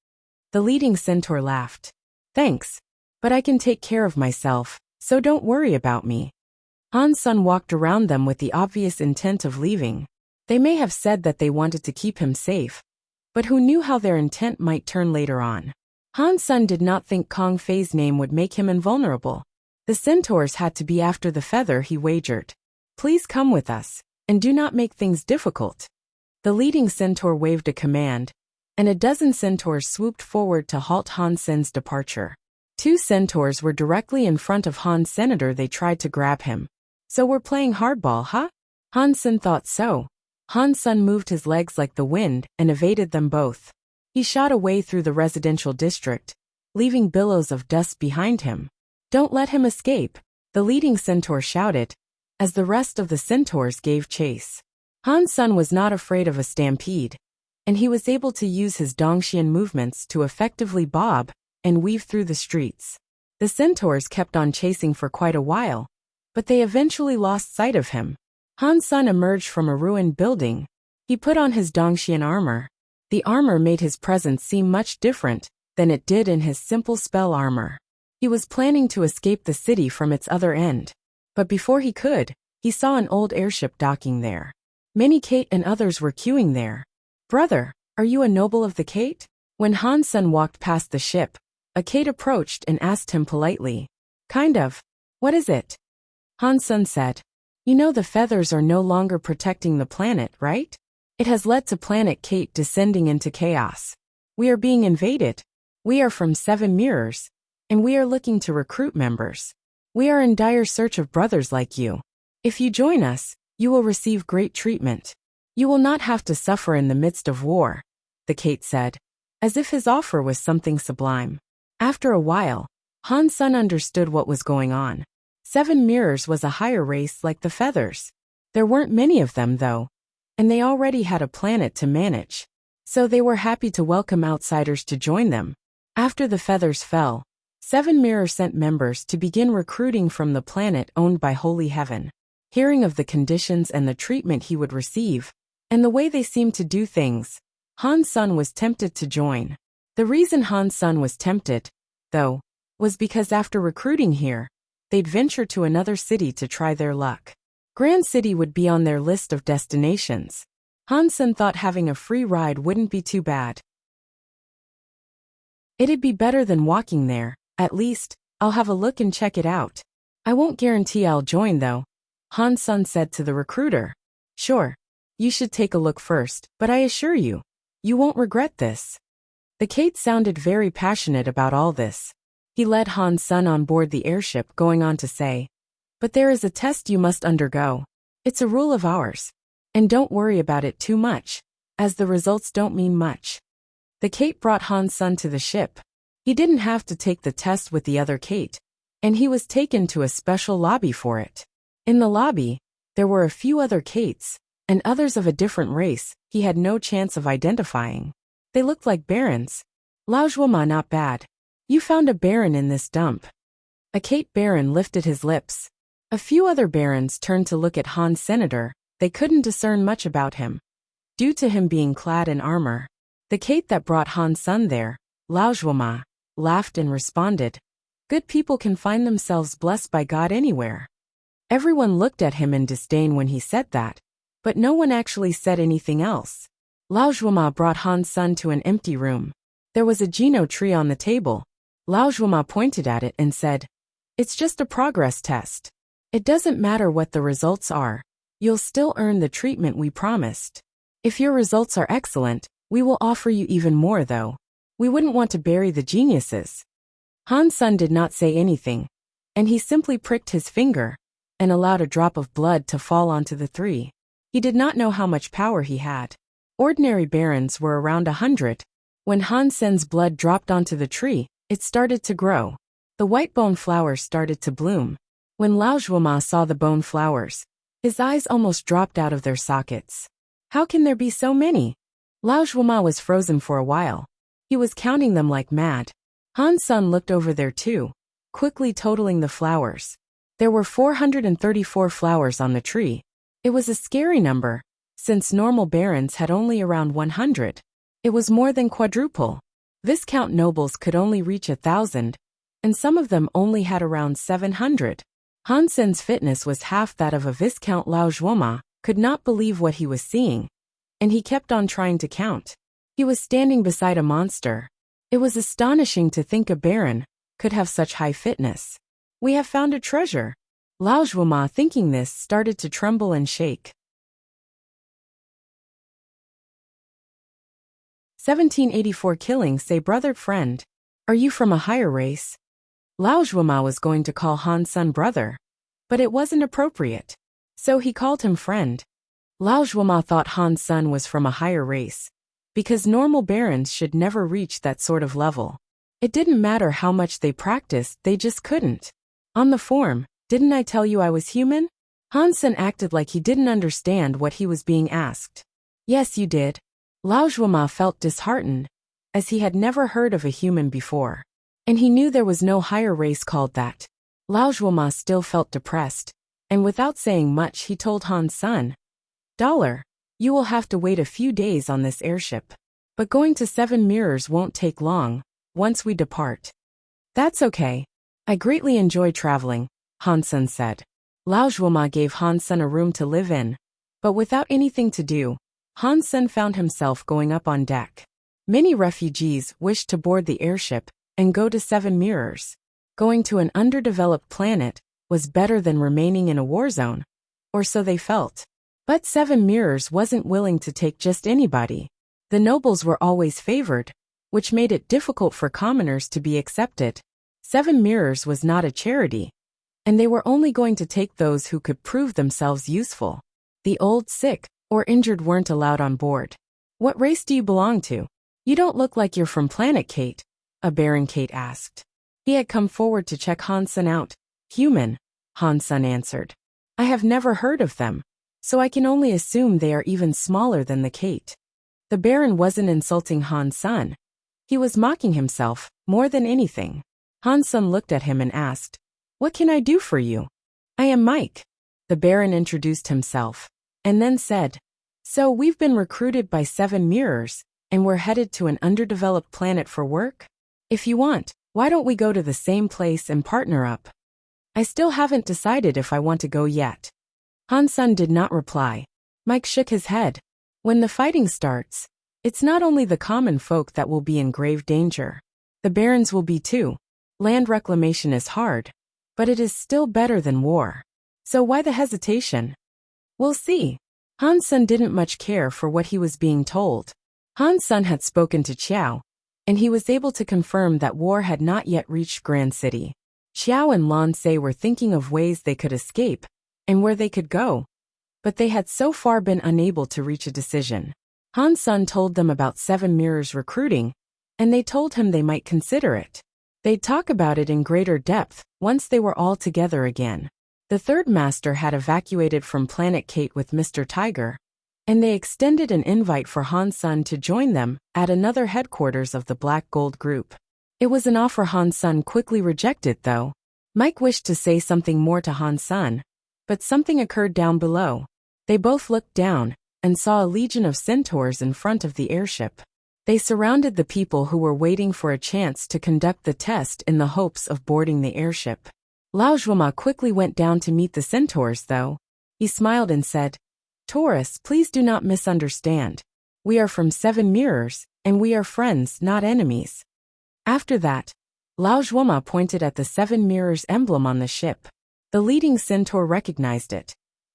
The leading centaur laughed. Thanks, but I can take care of myself, so don't worry about me. Han's son walked around them with the obvious intent of leaving. They may have said that they wanted to keep him safe, but who knew how their intent might turn later on. Han's son did not think Kong Fei's name would make him invulnerable. The centaurs had to be after the feather, he wagered. Please come with us, and do not make things difficult. The leading centaur waved a command, and a dozen centaurs swooped forward to halt Han Sen's departure. 2 centaurs were directly in front of Han's senator. They tried to grab him. So we're playing hardball, huh? Han Sen thought so. Han Sen moved his legs like the wind and evaded them both. He shot away through the residential district, leaving billows of dust behind him. Don't let him escape, the leading centaur shouted, as the rest of the centaurs gave chase. Han Sen was not afraid of a stampede, and he was able to use his Dongxian movements to effectively bob and weave through the streets. The centaurs kept on chasing for quite a while, but they eventually lost sight of him. Han Sen emerged from a ruined building. He put on his Dongxian armor. The armor made his presence seem much different than it did in his simple spell armor. He was planning to escape the city from its other end. But before he could, he saw an old airship docking there. Many Kate and others were queuing there. Brother, are you a noble of the Kate? When Han Sen walked past the ship, a Kate approached and asked him politely. Kind of. What is it? Han Sen said. You know the feathers are no longer protecting the planet, right? It has led to planet Kate descending into chaos. We are being invaded. We are from 7 mirrors, and we are looking to recruit members. We are in dire search of brothers like you. If you join us, you will receive great treatment. You will not have to suffer in the midst of war, the Kate said, as if his offer was something sublime. After a while, Han Sen understood what was going on. 7 mirrors was a higher race like the feathers. There weren't many of them though, and they already had a planet to manage. So they were happy to welcome outsiders to join them. After the feathers fell, 7 mirrors sent members to begin recruiting from the planet owned by Holy Heaven. Hearing of the conditions and the treatment he would receive, and the way they seemed to do things, Han Sen was tempted to join. The reason Han Sen was tempted, though, was because after recruiting here, they'd venture to another city to try their luck. Grand City would be on their list of destinations. Han Sen thought having a free ride wouldn't be too bad. It'd be better than walking there. At least, I'll have a look and check it out. I won't guarantee I'll join though, Han Sen said to the recruiter. Sure. You should take a look first, but I assure you, you won't regret this. The Kate sounded very passionate about all this. He led Han Sen on board the airship, going on to say, but there is a test you must undergo. It's a rule of ours. And don't worry about it too much, as the results don't mean much. The Kate brought Han Sen to the ship. He didn't have to take the test with the other Kate, and he was taken to a special lobby for it. In the lobby, there were a few other Kates, and others of a different race he had no chance of identifying. They looked like barons. Laojuama, not bad. You found a baron in this dump. A Kate baron lifted his lips. A few other barons turned to look at Han's senator. They couldn't discern much about him, due to him being clad in armor. The Kate that brought Han Sen there, Laojuama, laughed and responded, good people can find themselves blessed by God anywhere. Everyone looked at him in disdain when he said that, but no one actually said anything else. Laojuama brought Han Sen to an empty room. There was a Geno tree on the table. Laojuama pointed at it and said, it's just a progress test. It doesn't matter what the results are. You'll still earn the treatment we promised. If your results are excellent, we will offer you even more though. We wouldn't want to bury the geniuses. Han Sen did not say anything, and he simply pricked his finger and allowed a drop of blood to fall onto the tree. He did not know how much power he had. Ordinary barons were around 100. When Han Sen's blood dropped onto the tree, it started to grow. The white bone flowers started to bloom. When Laojuama saw the bone flowers, his eyes almost dropped out of their sockets. How can there be so many? Laojuama was frozen for a while. He was counting them like mad. Han Sen looked over there too, quickly totaling the flowers. There were 434 flowers on the tree. It was a scary number, since normal barons had only around 100. It was more than quadruple. Viscount nobles could only reach 1,000, and some of them only had around 700. Han Sen's fitness was half that of a Viscount. Laojuama could not believe what he was seeing, and he kept on trying to count. He was standing beside a monster. It was astonishing to think a baron could have such high fitness. We have found a treasure. Laojuama, thinking this, started to tremble and shake. 1784 Killing say brother friend. Are you from a higher race? Lao Zhuoma was going to call Han Sun brother, but it wasn't appropriate. So he called him friend. Lao Zhuoma thought Han Sun was from a higher race, because normal barons should never reach that sort of level. It didn't matter how much they practiced, they just couldn't. On the form, didn't I tell you I was human? Han Sun acted like he didn't understand what he was being asked. Yes, you did. Lao Zhuoma felt disheartened, as he had never heard of a human before. And he knew there was no higher race called that. Lao Zhuoma still felt depressed, and without saying much he told Han Sun, "Dollar, you will have to wait a few days on this airship. But going to 7 Mirrors won't take long, once we depart." "That's okay. I greatly enjoy traveling," Han Sun said. Lao Zhuoma gave Han Sun a room to live in, but without anything to do, Han Sun found himself going up on deck. Many refugees wished to board the airship and go to 7 Mirrors. Going to an underdeveloped planet was better than remaining in a war zone, or so they felt. But 7 Mirrors wasn't willing to take just anybody. The nobles were always favored, which made it difficult for commoners to be accepted. 7 Mirrors was not a charity, and they were only going to take those who could prove themselves useful. The old, sick, or injured weren't allowed on board. "What race do you belong to? You don't look like you're from planet Kate," a Baron Kate asked. He had come forward to check Han Sun out. "Human," Han Sun answered. "I have never heard of them, so I can only assume they are even smaller than the Kate." The Baron wasn't insulting Han Sun. He was mocking himself, more than anything. Han Sun looked at him and asked, "What can I do for you?" "I am Mike." The Baron introduced himself, and then said, "So we've been recruited by 7 Mirrors, and we're headed to an underdeveloped planet for work? If you want, why don't we go to the same place and partner up?" "I still haven't decided if I want to go yet." Han Sun did not reply. Mike shook his head. "When the fighting starts, it's not only the common folk that will be in grave danger. The barons will be too. Land reclamation is hard, but it is still better than war. So why the hesitation?" "We'll see." Han Sun didn't much care for what he was being told. Han Sun had spoken to Qiao, and he was able to confirm that war had not yet reached Grand City. Qiao and Lan Se were thinking of ways they could escape, and where they could go, but they had so far been unable to reach a decision. Han Sun told them about 7 Mirrors recruiting, and they told him they might consider it. They'd talk about it in greater depth once they were all together again. The third master had evacuated from Planet Kate with Mr. Tiger, and they extended an invite for Han Sun to join them at another headquarters of the Black Gold Group. It was an offer Han Sun quickly rejected, though. Mike wished to say something more to Han Sun, but something occurred down below. They both looked down and saw a legion of centaurs in front of the airship. They surrounded the people who were waiting for a chance to conduct the test in the hopes of boarding the airship. Lao Zhuoma quickly went down to meet the centaurs, though. He smiled and said, "Taurus, please do not misunderstand. We are from 7 Mirrors, and we are friends, not enemies." After that, Lao Zhuoma pointed at the 7 Mirrors emblem on the ship. The leading centaur recognized it.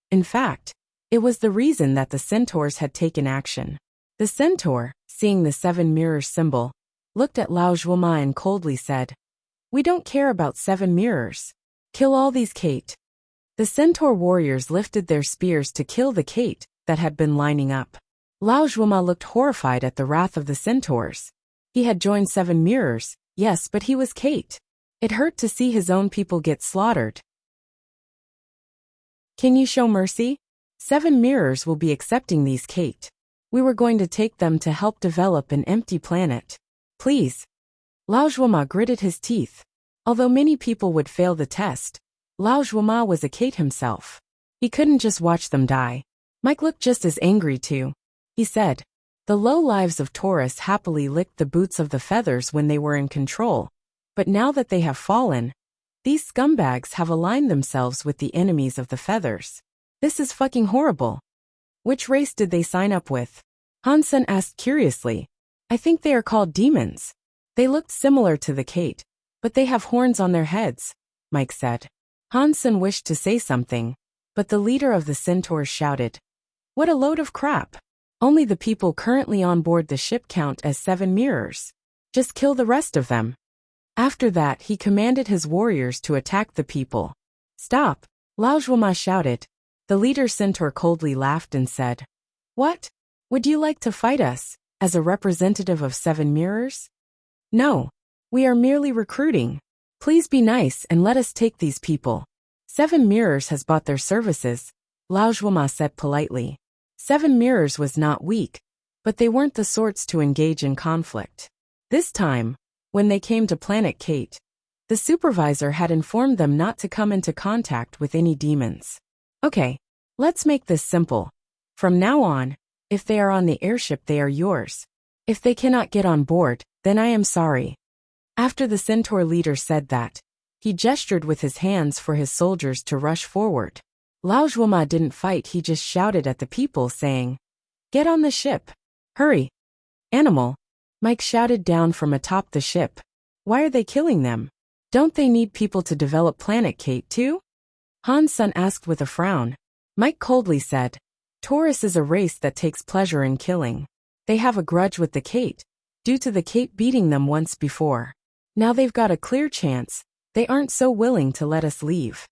In fact, it was the reason that the centaurs had taken action. The centaur, seeing the 7 Mirrors symbol, looked at Lao Zhuoma and coldly said, "We don't care about 7 Mirrors. Kill all these Kate." The centaur warriors lifted their spears to kill the Kate that had been lining up. Lao Zhuoma looked horrified at the wrath of the centaurs. He had joined 7 Mirrors, yes, but he was Kate. It hurt to see his own people get slaughtered. "Can you show mercy? 7 Mirrors will be accepting these Kate. We were going to take them to help develop an empty planet. Please." Lao Zhuoma gritted his teeth. Although many people would fail the test, Lao Zhuoma was a Kate himself. He couldn't just watch them die. Mike looked just as angry too. He said, "The low lives of Taurus happily licked the boots of the feathers when they were in control, but now that they have fallen, these scumbags have aligned themselves with the enemies of the feathers. This is fucking horrible." "Which race did they sign up with?" Han Sun asked curiously. "I think they are called demons. They looked similar to the Kate, but they have horns on their heads," Mike said. Han Sun wished to say something, but the leader of the centaurs shouted, "What a load of crap! Only the people currently on board the ship count as 7 mirrors. Just kill the rest of them. After that, he commanded his warriors to attack the people. Stop! Lao Zhuoma shouted. The leader centaur coldly laughed and said, What? Would you like to fight us, as a representative of 7 mirrors? No. We are merely recruiting. Please be nice and let us take these people. 7 mirrors has bought their services, Lao Zhuoma said politely. 7 mirrors was not weak, but they weren't the sorts to engage in conflict. This time, when they came to Planet Kate, the supervisor had informed them not to come into contact with any demons. Okay, let's make this simple. From now on, if they are on the airship, they are yours. If they cannot get on board, then I am sorry. After the centaur leader said that, he gestured with his hands for his soldiers to rush forward. Lao Zhuoma didn't fight, he just shouted at the people saying, Get on the ship. Hurry. Animal. Mike shouted down from atop the ship. Why are they killing them? Don't they need people to develop Planet Kate too? Han's son asked with a frown. Mike coldly said, Taurus is a race that takes pleasure in killing. They have a grudge with the Kate, due to the Kate beating them once before. Now they've got a clear chance, they aren't so willing to let us leave.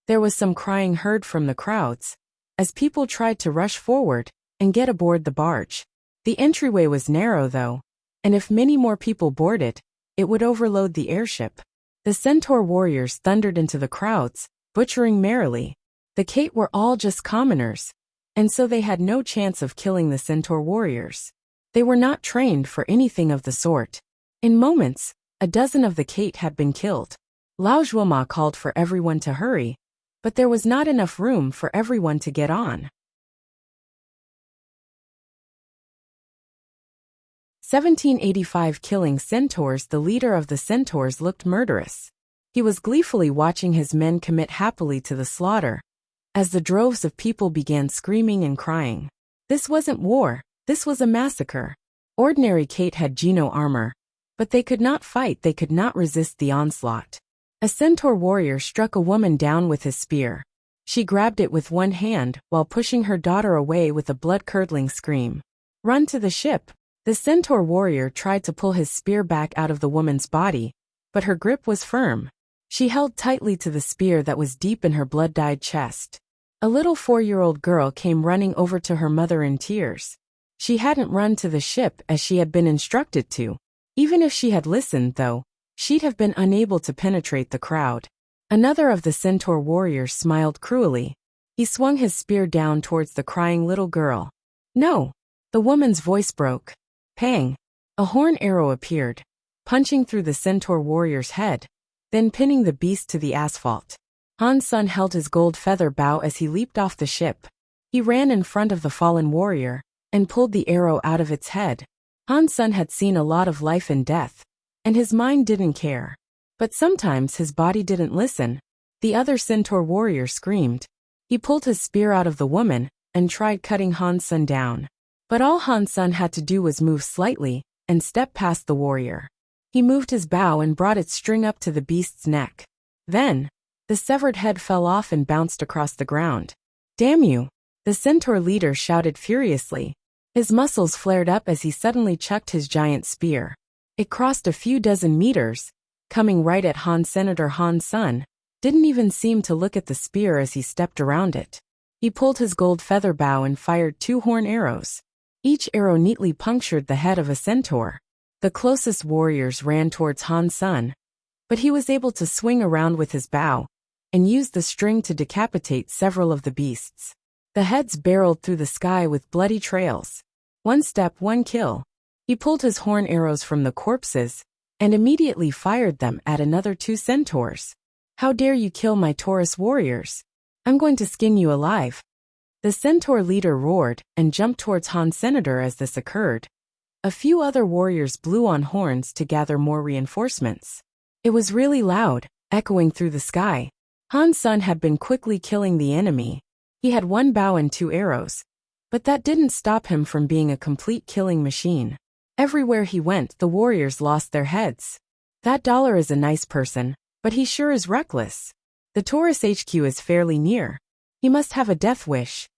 There was some crying heard from the crowds, as people tried to rush forward and get aboard the barge. The entryway was narrow though, and if many more people boarded, it would overload the airship. The centaur warriors thundered into the crowds, butchering merrily. The Kate were all just commoners, and so they had no chance of killing the centaur warriors. They were not trained for anything of the sort. In moments, a dozen of the Kate had been killed. Lao Zhuoma called for everyone to hurry, but there was not enough room for everyone to get on. 1785 Killing centaurs. The leader of the centaurs looked murderous. He was gleefully watching his men commit happily to the slaughter, as the droves of people began screaming and crying. This wasn't war, this was a massacre. Ordinary Kate had Geno armor, but they could not fight, they could not resist the onslaught. A centaur warrior struck a woman down with his spear. She grabbed it with one hand while pushing her daughter away with a blood-curdling scream. Run to the ship. The centaur warrior tried to pull his spear back out of the woman's body, but her grip was firm. She held tightly to the spear that was deep in her blood-dyed chest. A little 4-year-old girl came running over to her mother in tears. She hadn't run to the ship as she had been instructed to. Even if she had listened, though, she'd have been unable to penetrate the crowd. Another of the centaur warriors smiled cruelly. He swung his spear down towards the crying little girl. No! The woman's voice broke. Pang! A horn arrow appeared, punching through the centaur warrior's head, then pinning the beast to the asphalt. Han's son held his gold feather bow as he leaped off the ship. He ran in front of the fallen warrior and pulled the arrow out of its head. Han's son had seen a lot of life and death, and his mind didn't care. But sometimes his body didn't listen. The other centaur warrior screamed. He pulled his spear out of the woman and tried cutting Han's son down. But all Han's son had to do was move slightly and step past the warrior. He moved his bow and brought its string up to the beast's neck. Then, the severed head fell off and bounced across the ground. Damn you! The centaur leader shouted furiously. His muscles flared up as he suddenly chucked his giant spear. It crossed a few dozen meters, coming right at Senator Han's son, didn't even seem to look at the spear as he stepped around it. He pulled his gold feather bow and fired 2 horn arrows. Each arrow neatly punctured the head of a centaur. The closest warriors ran towards Han's son, but he was able to swing around with his bow and use the string to decapitate several of the beasts. The heads barreled through the sky with bloody trails. 1 step, 1 kill. He pulled his horn arrows from the corpses and immediately fired them at another 2 centaurs. How dare you kill my Taurus warriors? I'm going to skin you alive. The centaur leader roared and jumped towards Han's senator as this occurred. A few other warriors blew on horns to gather more reinforcements. It was really loud, echoing through the sky. Han's son had been quickly killing the enemy. He had 1 bow and 2 arrows, but that didn't stop him from being a complete killing machine. Everywhere he went, the warriors lost their heads. That dollar is a nice person, but he sure is reckless. The Taurus HQ is fairly near. He must have a death wish.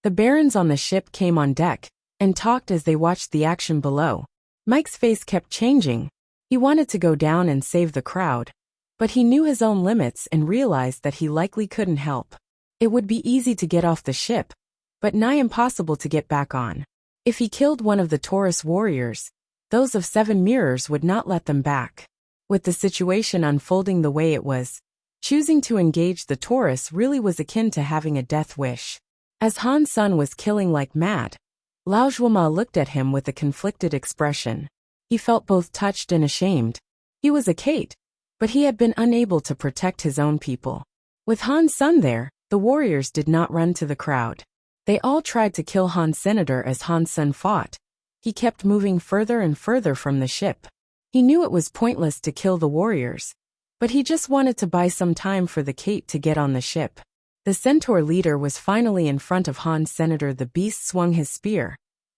The barons on the ship came on deck and talked as they watched the action below. Mike's face kept changing. He wanted to go down and save the crowd, but he knew his own limits and realized that he likely couldn't help. It would be easy to get off the ship, but nigh impossible to get back on. If he killed one of the Taurus warriors, those of 7 Mirrors would not let them back. With the situation unfolding the way it was, choosing to engage the Taurus really was akin to having a death wish. As Han Sun was killing like mad, Lao Zhuoma looked at him with a conflicted expression. He felt both touched and ashamed. He was a Kate, but he had been unable to protect his own people. With Han Sun there, the warriors did not run to the crowd. They all tried to kill Han Senator as Han Sun fought. He kept moving further and further from the ship. He knew it was pointless to kill the warriors, but he just wanted to buy some time for the Kate to get on the ship. The Centaur leader was finally in front of Han Senator. The beast swung his spear,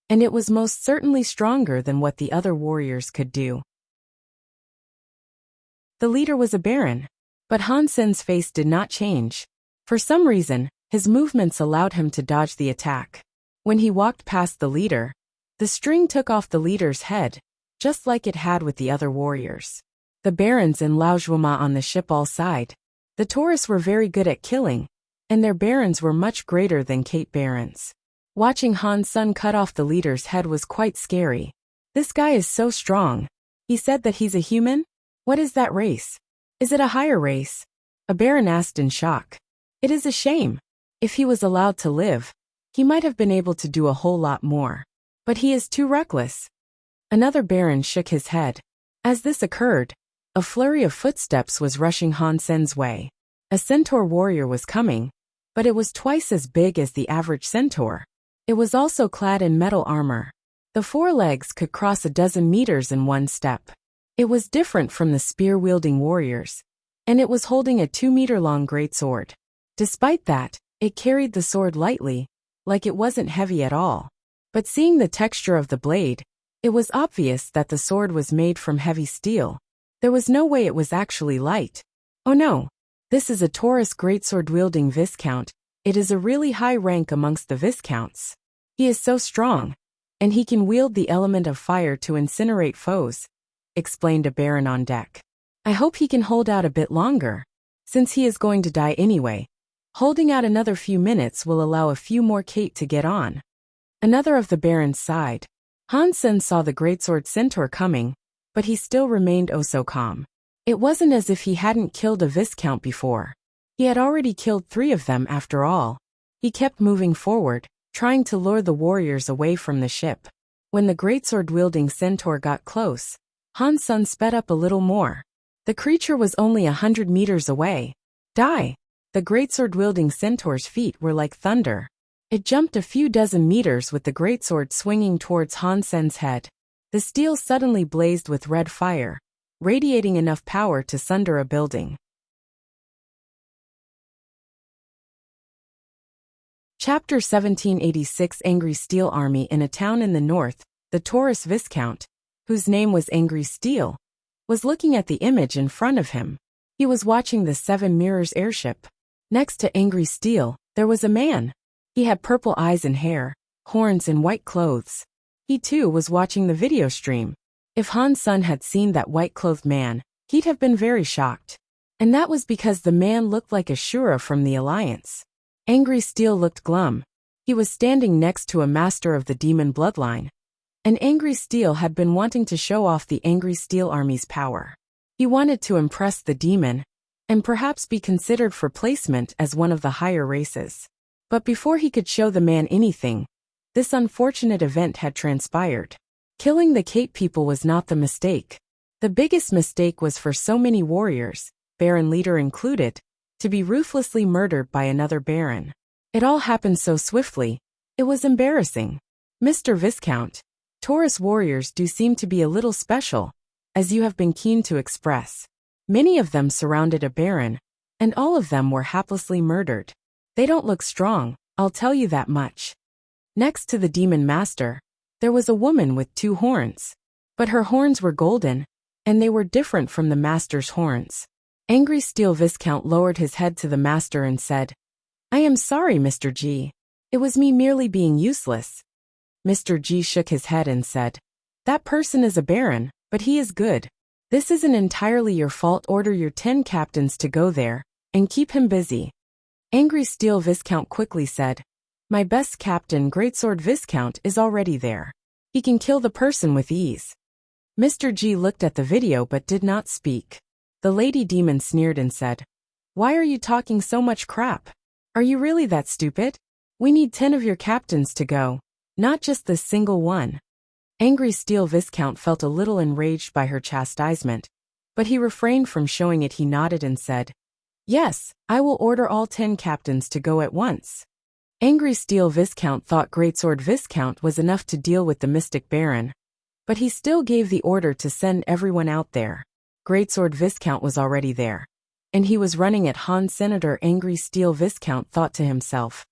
and it was most certainly stronger than what the other warriors could do. The leader was a baron, but Han Sen's face did not change. For some reason, his movements allowed him to dodge the attack. When he walked past the leader, the string took off the leader's head, just like it had with the other warriors. The barons and Lao Zhuoma on the ship all sighed. The Taurus were very good at killing, and their barons were much greater than Kate barons. Watching Han Sun cut off the leader's head was quite scary. This guy is so strong. He said that he's a human? What is that race? Is it a higher race? A baron asked in shock. It is a shame. If he was allowed to live, he might have been able to do a whole lot more. But he is too reckless. Another baron shook his head. As this occurred, a flurry of footsteps was rushing Han Sen's way. A centaur warrior was coming, but it was twice as big as the average centaur. It was also clad in metal armor. The forelegs could cross 12 meters in one step. It was different from the spear-wielding warriors, and it was holding a 2-meter-long greatsword. Despite that, it carried the sword lightly, like it wasn't heavy at all. But seeing the texture of the blade, it was obvious that the sword was made from heavy steel. There was no way it was actually light. Oh no, this is a Taurus greatsword-wielding Viscount. It is a really high rank amongst the Viscounts. He is so strong, and he can wield the element of fire to incinerate foes, explained a baron on deck. I hope he can hold out a bit longer, since he is going to die anyway. Holding out another few minutes will allow a few more Kate to get on. Another of the barons sighed. Han Sen saw the greatsword centaur coming, but he still remained oh so calm. It wasn't as if he hadn't killed a Viscount before. He had already killed 3 of them after all. He kept moving forward, trying to lure the warriors away from the ship. When the greatsword-wielding centaur got close, Han Sun sped up a little more. The creature was only 100 meters away. Die! The greatsword-wielding centaur's feet were like thunder. It jumped a few dozen meters with the greatsword swinging towards Han Sen's head. The steel suddenly blazed with red fire, radiating enough power to sunder a building. Chapter 1786. Angry Steel Army. In a town in the north, the Taurus Viscount, whose name was Angry Steel, was looking at the image in front of him. He was watching the 7 Mirrors airship. Next to Angry Steel, there was a man. He had purple eyes and hair, horns and white clothes. He too was watching the video stream. If Han Sun had seen that white-clothed man, he'd have been very shocked. And that was because the man looked like a Shura from the Alliance. Angry Steel looked glum. He was standing next to a master of the demon bloodline. And Angry Steel had been wanting to show off the Angry Steel Army's power. He wanted to impress the demon, and perhaps be considered for placement as one of the higher races. But before he could show the man anything, this unfortunate event had transpired. Killing the Kate people was not the mistake. The biggest mistake was for so many warriors, Baron Leader included, to be ruthlessly murdered by another Baron. It all happened so swiftly, it was embarrassing. Mr. Viscount, Taurus warriors do seem to be a little special, as you have been keen to express. Many of them surrounded a Baron, and all of them were haplessly murdered. They don't look strong, I'll tell you that much. Next to the Demon Master, there was a woman with 2 horns. But her horns were golden, and they were different from the Master's horns. Angry Steel Viscount lowered his head to the Master and said, I am sorry, Mr. G. It was me merely being useless. Mr. G shook his head and said, "That person is a baron, but he is good. This isn't entirely your fault. Order your 10 captains to go there, and keep him busy." Angry Steel Viscount quickly said, "My best captain, Greatsword Viscount, is already there. He can kill the person with ease." Mr. G looked at the video but did not speak. The Lady Demon sneered and said, "Why are you talking so much crap? Are you really that stupid? We need 10 of your captains to go, not just this single one." Angry Steel Viscount felt a little enraged by her chastisement, but he refrained from showing it. He nodded and said, "Yes, I will order all 10 captains to go at once." Angry Steel Viscount thought Greatsword Viscount was enough to deal with the Mystic Baron, but he still gave the order to send everyone out there. Greatsword Viscount was already there, and he was running at Han Senator. Angry Steel Viscount thought to himself,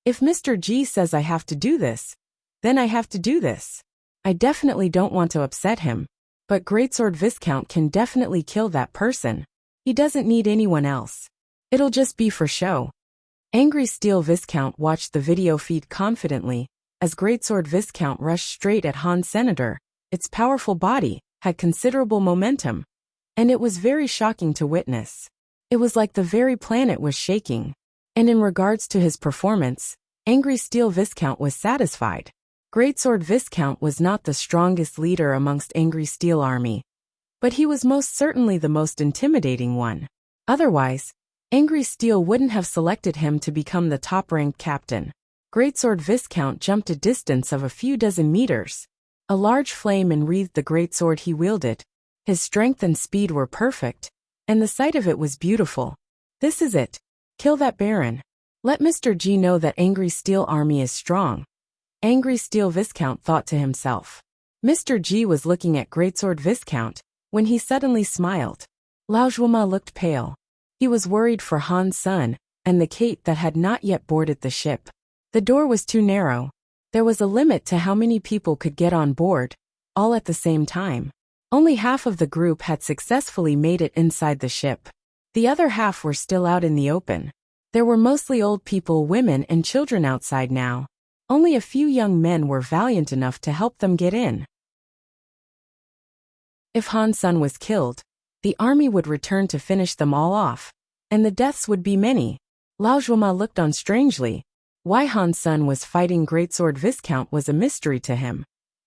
"If Mr. G says I have to do this, then I have to do this. I definitely don't want to upset him, but Greatsword Viscount can definitely kill that person. He doesn't need anyone else. It'll just be for show." Angry Steel Viscount watched the video feed confidently, as Greatsword Viscount rushed straight at Han Senator. Its powerful body had considerable momentum, and it was very shocking to witness. It was like the very planet was shaking. And in regards to his performance, Angry Steel Viscount was satisfied. Greatsword Viscount was not the strongest leader amongst Angry Steel Army, but he was most certainly the most intimidating one. Otherwise, Angry Steel wouldn't have selected him to become the top-ranked captain. Greatsword Viscount jumped a distance of a few dozen meters. A large flame enwreathed the greatsword he wielded. His strength and speed were perfect, and the sight of it was beautiful. "This is it. Kill that baron. Let Mr. G know that Angry Steel Army is strong." Angry Steel Viscount thought to himself. Mr. G was looking at Greatsword Viscount when he suddenly smiled. Lao Zhuoma looked pale. He was worried for Han Sun and the Kate that had not yet boarded the ship. The door was too narrow. There was a limit to how many people could get on board, all at the same time. Only half of the group had successfully made it inside the ship. The other half were still out in the open. There were mostly old people, women, and children outside now. Only a few young men were valiant enough to help them get in. If Han Sun was killed, the army would return to finish them all off, and the deaths would be many. Lao Zhuoma looked on strangely. Why Han Sun was fighting Greatsword Viscount was a mystery to him.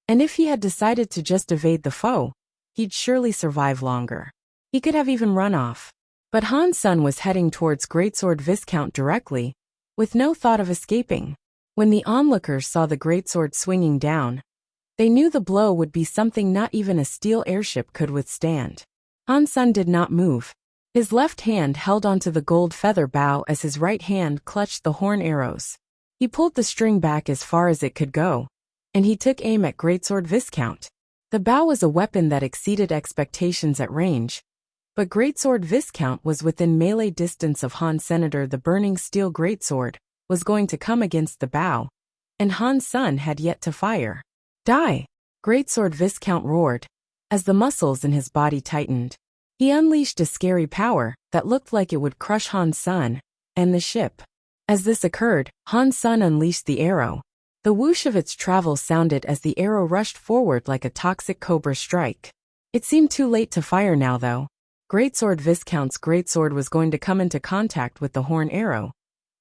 And if he had decided to just evade the foe, he'd surely survive longer. He could have even run off. But Han Sun was heading towards Greatsword Viscount directly, with no thought of escaping. When the onlookers saw the greatsword swinging down, they knew the blow would be something not even a steel airship could withstand. Han Sun did not move. His left hand held onto the gold feather bow as his right hand clutched the horn arrows. He pulled the string back as far as it could go, and he took aim at Greatsword Viscount. The bow was a weapon that exceeded expectations at range, but Greatsword Viscount was within melee distance of Han Senator. The burning steel greatsword was going to come against the bow, and Han Sun had yet to fire. "Die!" Greatsword Viscount roared, as the muscles in his body tightened. He unleashed a scary power that looked like it would crush Han Sun and the ship. As this occurred, Han Sun unleashed the arrow. The whoosh of its travel sounded as the arrow rushed forward like a toxic cobra strike. It seemed too late to fire now, though. Greatsword Viscount's greatsword was going to come into contact with the horn arrow,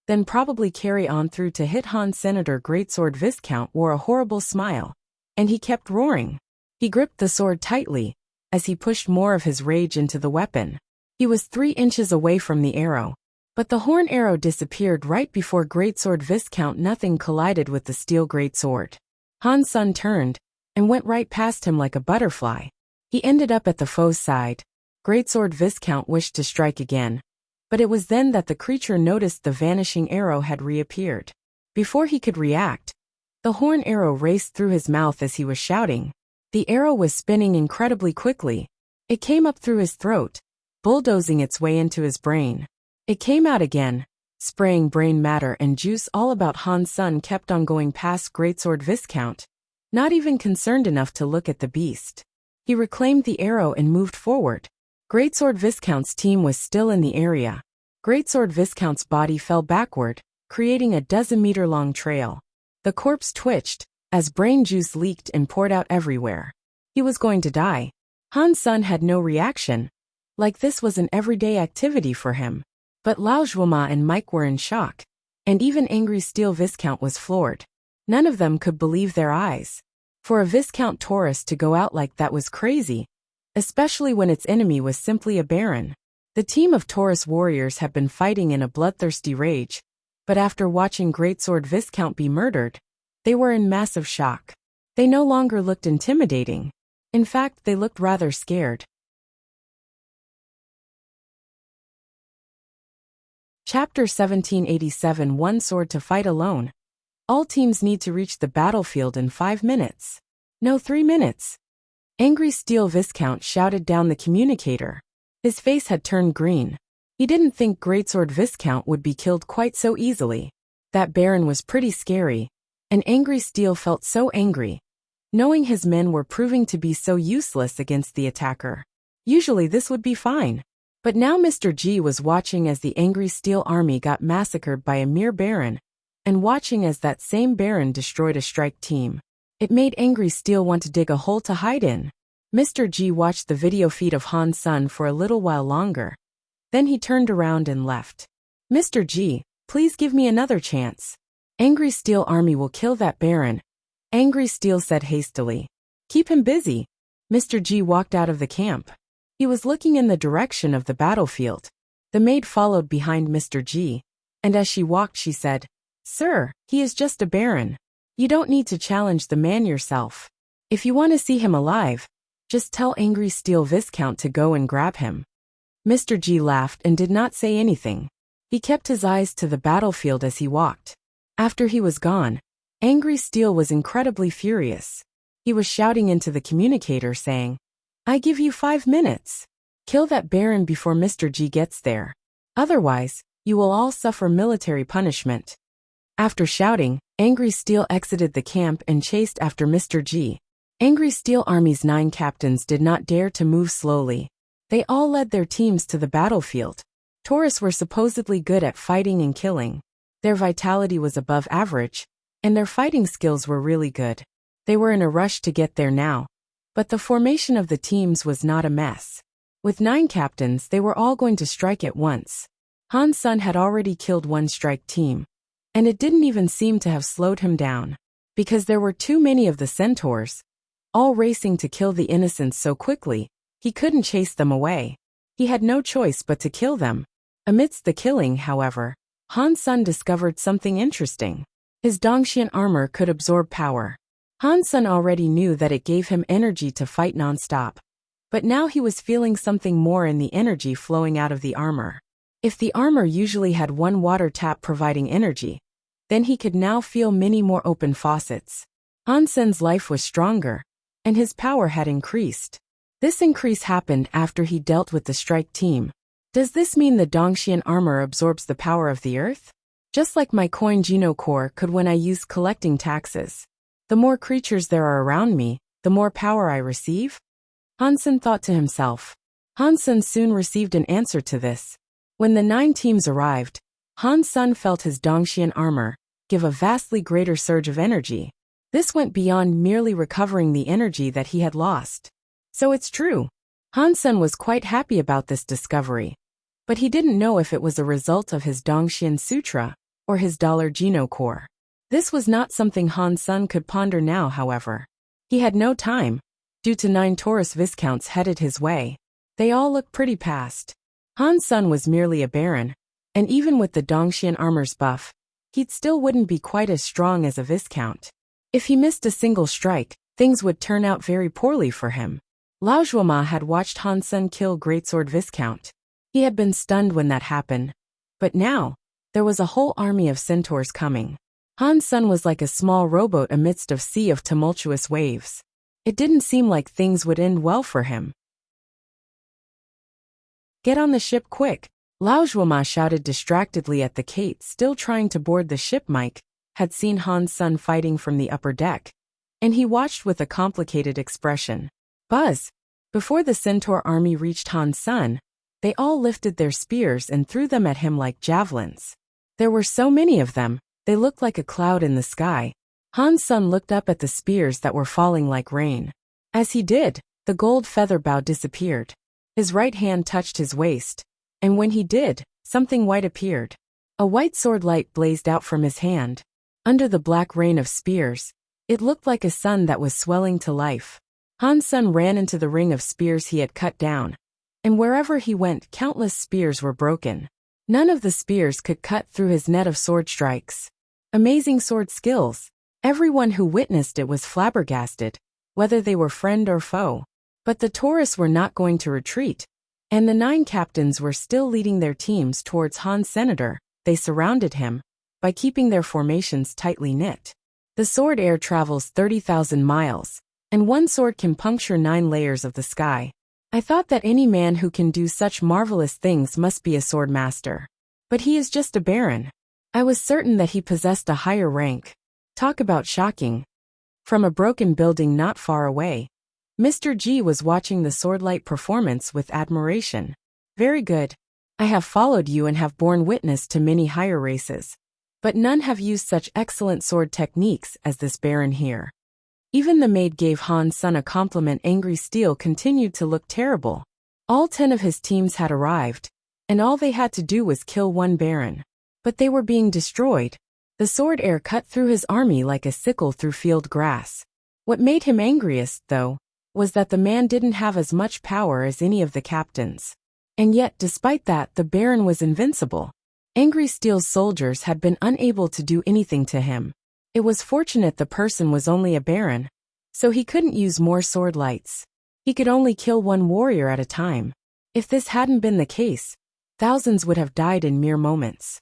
then probably carry on through to hit Han Senator. Greatsword Viscount wore a horrible smile, and he kept roaring. He gripped the sword tightly as he pushed more of his rage into the weapon. He was 3 inches away from the arrow, but the horn arrow disappeared right before Greatsword Viscount. Nothing collided with the steel greatsword. Han Sun turned and went right past him like a butterfly. He ended up at the foe's side. Greatsword Viscount wished to strike again, but it was then that the creature noticed the vanishing arrow had reappeared. Before he could react, the horn arrow raced through his mouth as he was shouting. The arrow was spinning incredibly quickly. It came up through his throat, bulldozing its way into his brain. It came out again, spraying brain matter and juice all about. Han Sun kept on going past Greatsword Viscount, not even concerned enough to look at the beast. He reclaimed the arrow and moved forward. Greatsword Viscount's team was still in the area. Greatsword Viscount's body fell backward, creating a dozen-meter-long trail. The corpse twitched, as brain juice leaked and poured out everywhere. He was going to die. Han Sun had no reaction, like this was an everyday activity for him. But Lao Zhuoma and Mike were in shock, and even angry Steel Viscount was floored. None of them could believe their eyes. For a Viscount Taurus to go out like that was crazy, especially when its enemy was simply a baron. The team of Taurus warriors had been fighting in a bloodthirsty rage, but after watching Greatsword Viscount be murdered, they were in massive shock. They no longer looked intimidating. In fact, they looked rather scared. Chapter 1787 One Sword to Fight Alone. All teams need to reach the battlefield in 5 minutes. No, 3 minutes. Angry Steel Viscount shouted down the communicator. His face had turned green. He didn't think Greatsword Viscount would be killed quite so easily. That baron was pretty scary, and Angry Steel felt so angry, knowing his men were proving to be so useless against the attacker. Usually this would be fine. But now Mr. G was watching as the Angry Steel army got massacred by a mere baron, and watching as that same baron destroyed a strike team. It made Angry Steel want to dig a hole to hide in. Mr. G watched the video feed of Han Sun for a little while longer. Then he turned around and left. Mr. G, please give me another chance. Angry Steel army will kill that baron, Angry Steel said hastily. Keep him busy. Mr. G walked out of the camp. He was looking in the direction of the battlefield. The maid followed behind Mr. G, and as she walked she said, "Sir, he is just a baron. You don't need to challenge the man yourself. If you want to see him alive, just tell Angry Steel Viscount to go and grab him." Mr. G laughed and did not say anything. He kept his eyes to the battlefield as he walked. After he was gone, Angry Steel was incredibly furious. He was shouting into the communicator saying, "I give you 5 minutes. Kill that baron before Mr. G gets there. Otherwise, you will all suffer military punishment." After shouting, Angry Steel exited the camp and chased after Mr. G. Angry Steel Army's 9 captains did not dare to move slowly. They all led their teams to the battlefield. Taurus were supposedly good at fighting and killing. Their vitality was above average, and their fighting skills were really good. They were in a rush to get there now. But the formation of the teams was not a mess. With 9 captains, they were all going to strike at once. Han Sun had already killed 1 strike team, and it didn't even seem to have slowed him down, because there were too many of the centaurs, all racing to kill the innocents so quickly, he couldn't chase them away. He had no choice but to kill them. Amidst the killing, however, Han Sun discovered something interesting. His Dongxian armor could absorb power. Han Sun already knew that it gave him energy to fight non-stop. But now he was feeling something more in the energy flowing out of the armor. If the armor usually had 1 water tap providing energy, then he could now feel many more open faucets. Han Sun's life was stronger, and his power had increased. This increase happened after he dealt with the strike team. Does this mean the Dongxian armor absorbs the power of the earth? Just like my coin Geno Core could when I use collecting taxes. The more creatures there are around me, the more power I receive? Han Sun thought to himself. Han Sun soon received an answer to this. When the 9 teams arrived, Han Sun felt his Dongxian armor give a vastly greater surge of energy. This went beyond merely recovering the energy that he had lost. So it's true. Han Sun was quite happy about this discovery. But he didn't know if it was a result of his Dongxian Sutra or his Dollar Geno Core. This was not something Han Sun could ponder now, however. He had no time, due to 9 Taurus Viscounts headed his way. They all looked pretty past. Han Sun was merely a baron, and even with the Dongxian armor's buff, he still wouldn't be quite as strong as a Viscount. If he missed a single strike, things would turn out very poorly for him. Lao Zhuoma had watched Han Sun kill Greatsword Viscount. He had been stunned when that happened. But now, there was a whole army of centaurs coming. Han Sun was like a small rowboat amidst a sea of tumultuous waves. It didn't seem like things would end well for him. "Get on the ship quick!" Lao Zhuoma shouted distractedly at the Kate still trying to board the ship. Mike had seen Han Sun fighting from the upper deck, and he watched with a complicated expression. Buzz! Before the centaur army reached Han Sun, they all lifted their spears and threw them at him like javelins. There were so many of them, they looked like a cloud in the sky. Han's son looked up at the spears that were falling like rain. As he did, the gold feather bow disappeared. His right hand touched his waist, and when he did, something white appeared. A white sword light blazed out from his hand. Under the black rain of spears, it looked like a sun that was swelling to life. Han's son ran into the ring of spears he had cut down, and wherever he went, countless spears were broken. None of the spears could cut through his net of sword strikes. Amazing sword skills. Everyone who witnessed it was flabbergasted, whether they were friend or foe. But the tourists were not going to retreat, and the 9 captains were still leading their teams towards Han's senator. They surrounded him by keeping their formations tightly knit. The sword air travels 30,000 miles, and one sword can puncture 9 layers of the sky. I thought that any man who can do such marvelous things must be a sword master. But he is just a baron. I was certain that he possessed a higher rank. Talk about shocking. From a broken building not far away, Mr. G was watching the swordlight performance with admiration. Very good. I have followed you and have borne witness to many higher races, but none have used such excellent sword techniques as this baron here. Even the maid gave Han's son a compliment. Angry Steel continued to look terrible. All 10 of his teams had arrived, and all they had to do was kill one baron. But they were being destroyed. The sword air cut through his army like a sickle through field grass. What made him angriest, though, was that the man didn't have as much power as any of the captains. And yet, despite that, the baron was invincible. Angry Steel's soldiers had been unable to do anything to him. It was fortunate the person was only a baron, so he couldn't use more sword lights. He could only kill one warrior at a time. If this hadn't been the case, thousands would have died in mere moments.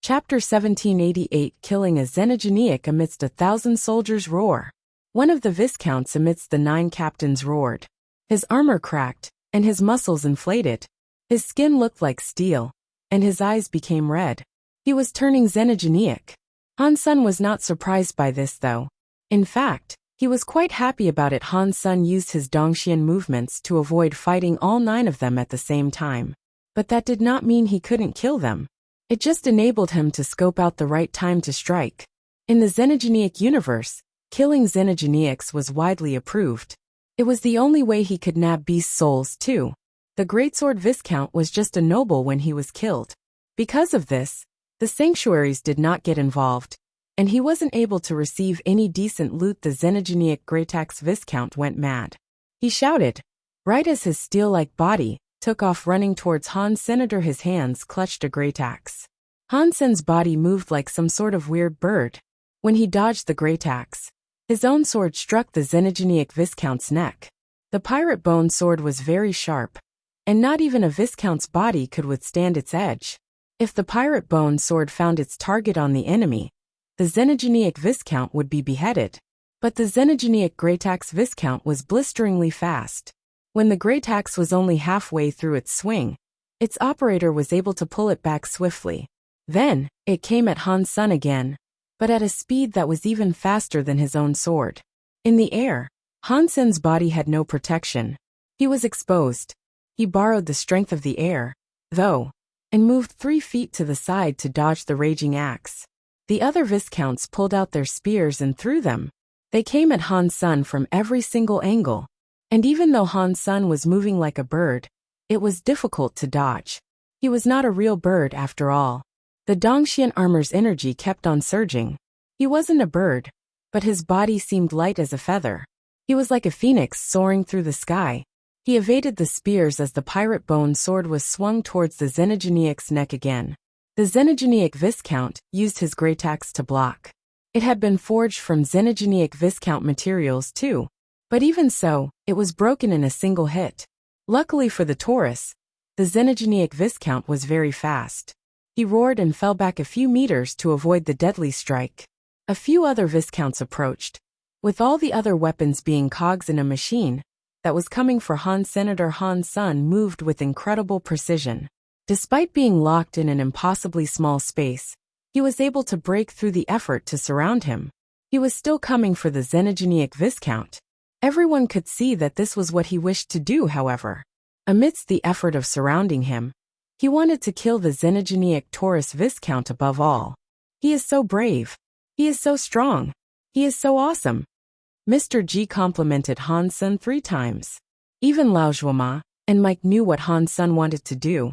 Chapter 1788. Killing a Xenogeniac amidst 1,000 soldiers' roar. One of the viscounts amidst the 9 captains roared. His armor cracked, and his muscles inflated. His skin looked like steel, and his eyes became red. He was turning Xenogeniac. Han's son was not surprised by this, though. In fact, he was quite happy about it. Han's son used his Dongxian movements to avoid fighting all 9 of them at the same time. But that did not mean he couldn't kill them. It just enabled him to scope out the right time to strike. In the Xenogeniac universe, killing Xenogeniacs was widely approved. It was the only way he could nab beast souls too. The Greatsword Viscount was just a noble when he was killed. Because of this, the sanctuaries did not get involved, and he wasn't able to receive any decent loot. The Xenogeniac Greatax Viscount went mad. He shouted, right as his steel-like body took off running towards Han's senator. His hands clutched a greataxe. Hansen's body moved like some sort of weird bird. When he dodged the greataxe, his own sword struck the Xenogeniac Viscount's neck. The pirate bone sword was very sharp, and not even a Viscount's body could withstand its edge. If the pirate bone sword found its target on the enemy, the Xenogeniac Viscount would be beheaded. But the Xenogeniac Greataxe Viscount was blisteringly fast. When the greataxe was only halfway through its swing, its operator was able to pull it back swiftly. Then, it came at Han's son again, but at a speed that was even faster than his own sword. In the air, Hansen's body had no protection. He was exposed. He borrowed the strength of the air, though, and moved 3 feet to the side to dodge the raging axe. The other viscounts pulled out their spears and threw them. They came at Han's son from every single angle. And even though Han's son was moving like a bird, it was difficult to dodge. He was not a real bird after all. The Dongxian armor's energy kept on surging. He wasn't a bird, but his body seemed light as a feather. He was like a phoenix soaring through the sky. He evaded the spears as the pirate bone sword was swung towards the Xenogeniac's neck again. The Xenogeniac Viscount used his greataxe to block. It had been forged from Xenogeniac Viscount materials too. But even so, it was broken in a single hit. Luckily for the Taurus, the Xenogeniac Viscount was very fast. He roared and fell back a few meters to avoid the deadly strike. A few other Viscounts approached, with all the other weapons being cogs in a machine that was coming for Han's senator. Han's son moved with incredible precision. Despite being locked in an impossibly small space, he was able to break through the effort to surround him. He was still coming for the Xenogeniac Viscount. Everyone could see that this was what he wished to do, however. Amidst the effort of surrounding him, He wanted to kill the Xenogenic Taurus Viscount above all. He is so brave. He is so strong. He is so awesome. Mr. G complimented Han Sen 3 times. Even Lao Zhuoma and Mike knew what Han Sen wanted to do,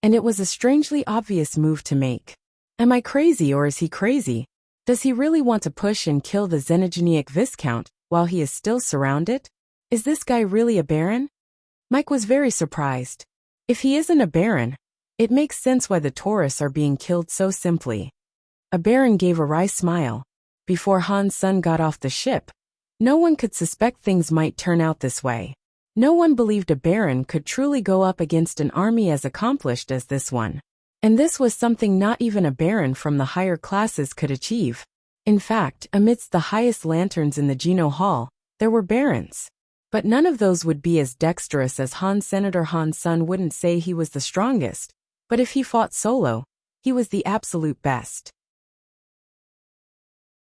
and it was a strangely obvious move to make. Am I crazy or is he crazy? Does he really want to push and kill the Xenogenic Viscount while he is still surrounded? Is this guy really a baron? Mike was very surprised. If he isn't a baron, it makes sense why the Taurus are being killed so simply. A baron gave a wry smile. Before Han Sen got off the ship, no one could suspect things might turn out this way. No one believed a baron could truly go up against an army as accomplished as this one. And this was something not even a baron from the higher classes could achieve. In fact, amidst the highest lanterns in the Geno Hall, there were barons. But none of those would be as dexterous as Han. Senator Han Sen wouldn't say he was the strongest, but if he fought solo, he was the absolute best.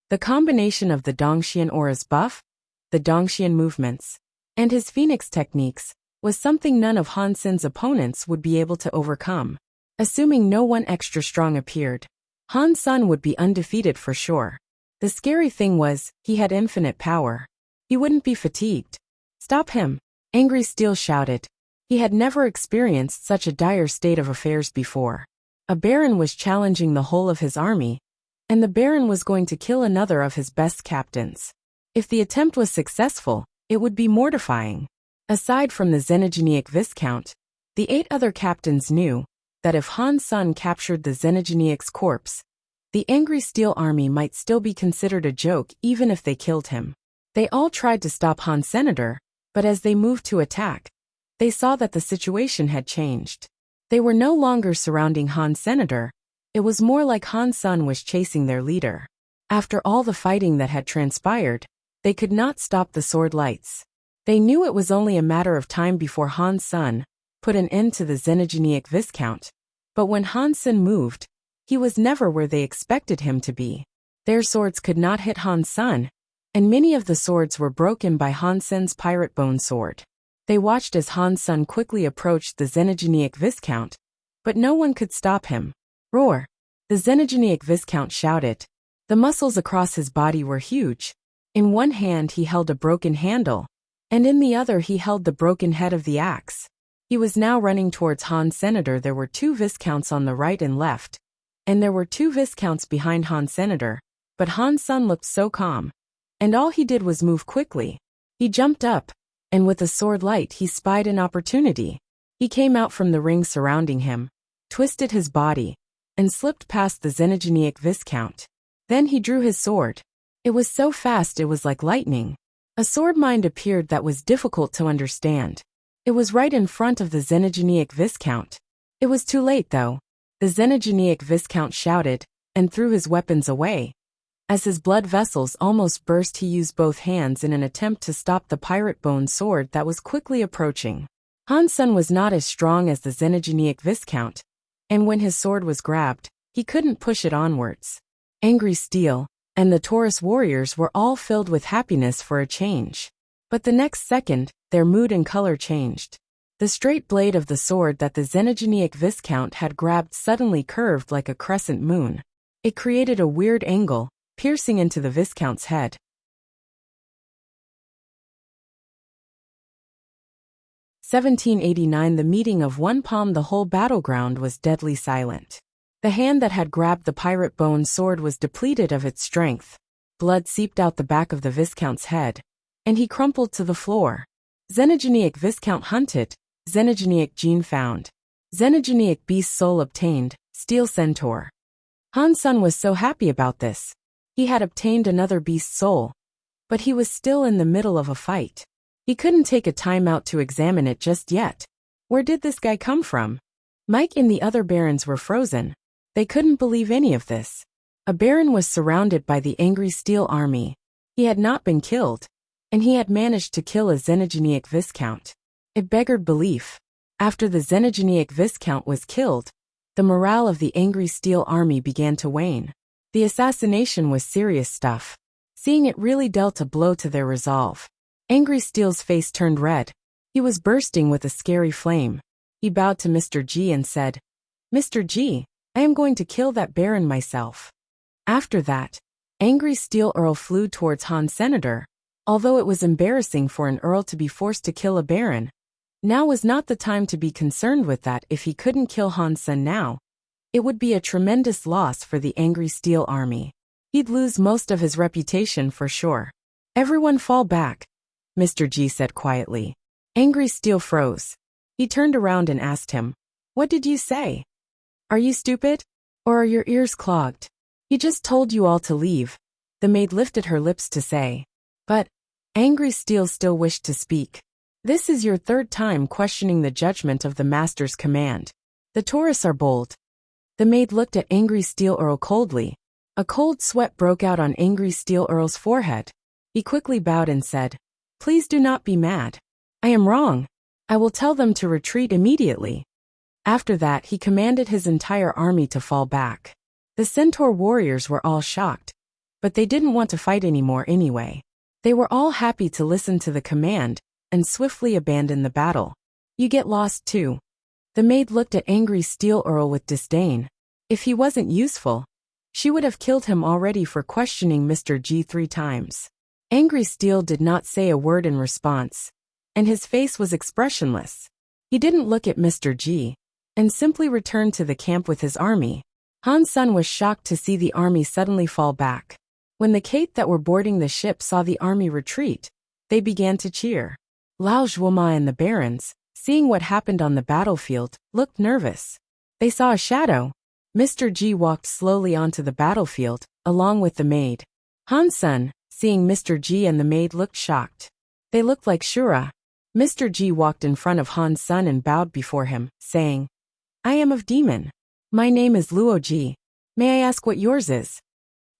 The combination of the Dongxian aura's buff, the Dongxian movements, and his phoenix techniques was something none of Han Sen's opponents would be able to overcome. Assuming no one extra strong appeared, Han Sen would be undefeated for sure. The scary thing was, he had infinite power. He wouldn't be fatigued. Stop him! Angry Steel shouted. He had never experienced such a dire state of affairs before. A baron was challenging the whole of his army, and the baron was going to kill another of his best captains. If the attempt was successful, it would be mortifying. Aside from the Xenogenic Viscount, the 8 other captains knew that if Han Sen captured the Xenogenic's corpse, the Angry Steel army might still be considered a joke even if they killed him. They all tried to stop Han Senator, but as they moved to attack, they saw that the situation had changed. They were no longer surrounding Han Senator, it was more like Han Sen was chasing their leader. After all the fighting that had transpired, they could not stop the sword lights. They knew it was only a matter of time before Han Sen put an end to the Xenogenic Viscount. But when Han Sen moved, he was never where they expected him to be. Their swords could not hit Han Sen, and many of the swords were broken by Han Sen's pirate bone sword. They watched as Han Sen quickly approached the Xenogenic Viscount, but no one could stop him. Roar! The Xenogenic Viscount shouted. The muscles across his body were huge. In one hand he held a broken handle, and in the other he held the broken head of the axe. He was now running towards Han Senator. There were 2 Viscounts on the right and left, and there were 2 Viscounts behind Han Senator, but Han Sen looked so calm, and all he did was move quickly. He jumped up, and with a sword light he spied an opportunity. He came out from the ring surrounding him, twisted his body, and slipped past the Xenogenic Viscount. Then he drew his sword. It was so fast it was like lightning. A sword mind appeared that was difficult to understand. It was right in front of the Xenogenic Viscount. It was too late though. The Xenogenic Viscount shouted, and threw his weapons away. As his blood vessels almost burst, he used both hands in an attempt to stop the pirate bone sword that was quickly approaching. Han Sen was not as strong as the Xenogenic Viscount, and when his sword was grabbed, he couldn't push it onwards. Angry Steel and the Taurus warriors were all filled with happiness for a change. But the next second, their mood and color changed. The straight blade of the sword that the Xenogenic Viscount had grabbed suddenly curved like a crescent moon. It created a weird angle, piercing into the Viscount's head. 1789. The meeting of one palm. The whole battleground was deadly silent. The hand that had grabbed the pirate bone sword was depleted of its strength. Blood seeped out the back of the Viscount's head, and he crumpled to the floor. Xenogenic Viscount hunted, Xenogenic gene found. Xenogenic beast soul obtained, Steel Centaur. Han Sen was so happy about this. He had obtained another beast soul, but he was still in the middle of a fight. He couldn't take a time out to examine it just yet. Where did this guy come from? Mike and the other barons were frozen. They couldn't believe any of this. A baron was surrounded by the Angry Steel army. He had not been killed, and he had managed to kill a Xenogenic Viscount. It beggared belief. After the Xenogenic Viscount was killed, the morale of the Angry Steel army began to wane. The assassination was serious stuff. Seeing it really dealt a blow to their resolve. Angry Steel's face turned red. He was bursting with a scary flame. He bowed to Mr. G and said, Mr. G, I am going to kill that baron myself. After that, angry Steel Earl flew towards Han's senator. Although it was embarrassing for an earl to be forced to kill a baron, now was not the time to be concerned with that. If he couldn't kill Han's son now, it would be a tremendous loss for the angry Steel army. He'd lose most of his reputation for sure. Everyone fall back, Mr. G said quietly. Angry Steel froze. He turned around and asked him, "What did you say? Are you stupid? Or are your ears clogged? He just told you all to leave." The maid lifted her lips to say. But angry Steel still wished to speak. "This is your third time questioning the judgment of the master's command. The tourists are bold." The maid looked at angry Steel Earl coldly. A cold sweat broke out on angry Steel Earl's forehead. He quickly bowed and said, "Please do not be mad. I am wrong. I will tell them to retreat immediately." After that, he commanded his entire army to fall back. The centaur warriors were all shocked, but they didn't want to fight anymore anyway. They were all happy to listen to the command and swiftly abandon the battle. "You get lost too." The maid looked at angry Steel Earl with disdain. If he wasn't useful, she would have killed him already for questioning Mr. G 3 times. Angry Steel did not say a word in response, and his face was expressionless. He didn't look at Mr. G, and simply returned to the camp with his army. Han's son was shocked to see the army suddenly fall back. When the Kate that were boarding the ship saw the army retreat, they began to cheer. Lao Zhuoma and the barons, seeing what happened on the battlefield, looked nervous. They saw a shadow. Mr. G walked slowly onto the battlefield, along with the maid. Han's son, seeing Mr. G and the maid, looked shocked. They looked like Shura. Mr. G walked in front of Han's son and bowed before him, saying, "I am of Demon. My name is Luo Ji. May I ask what yours is?"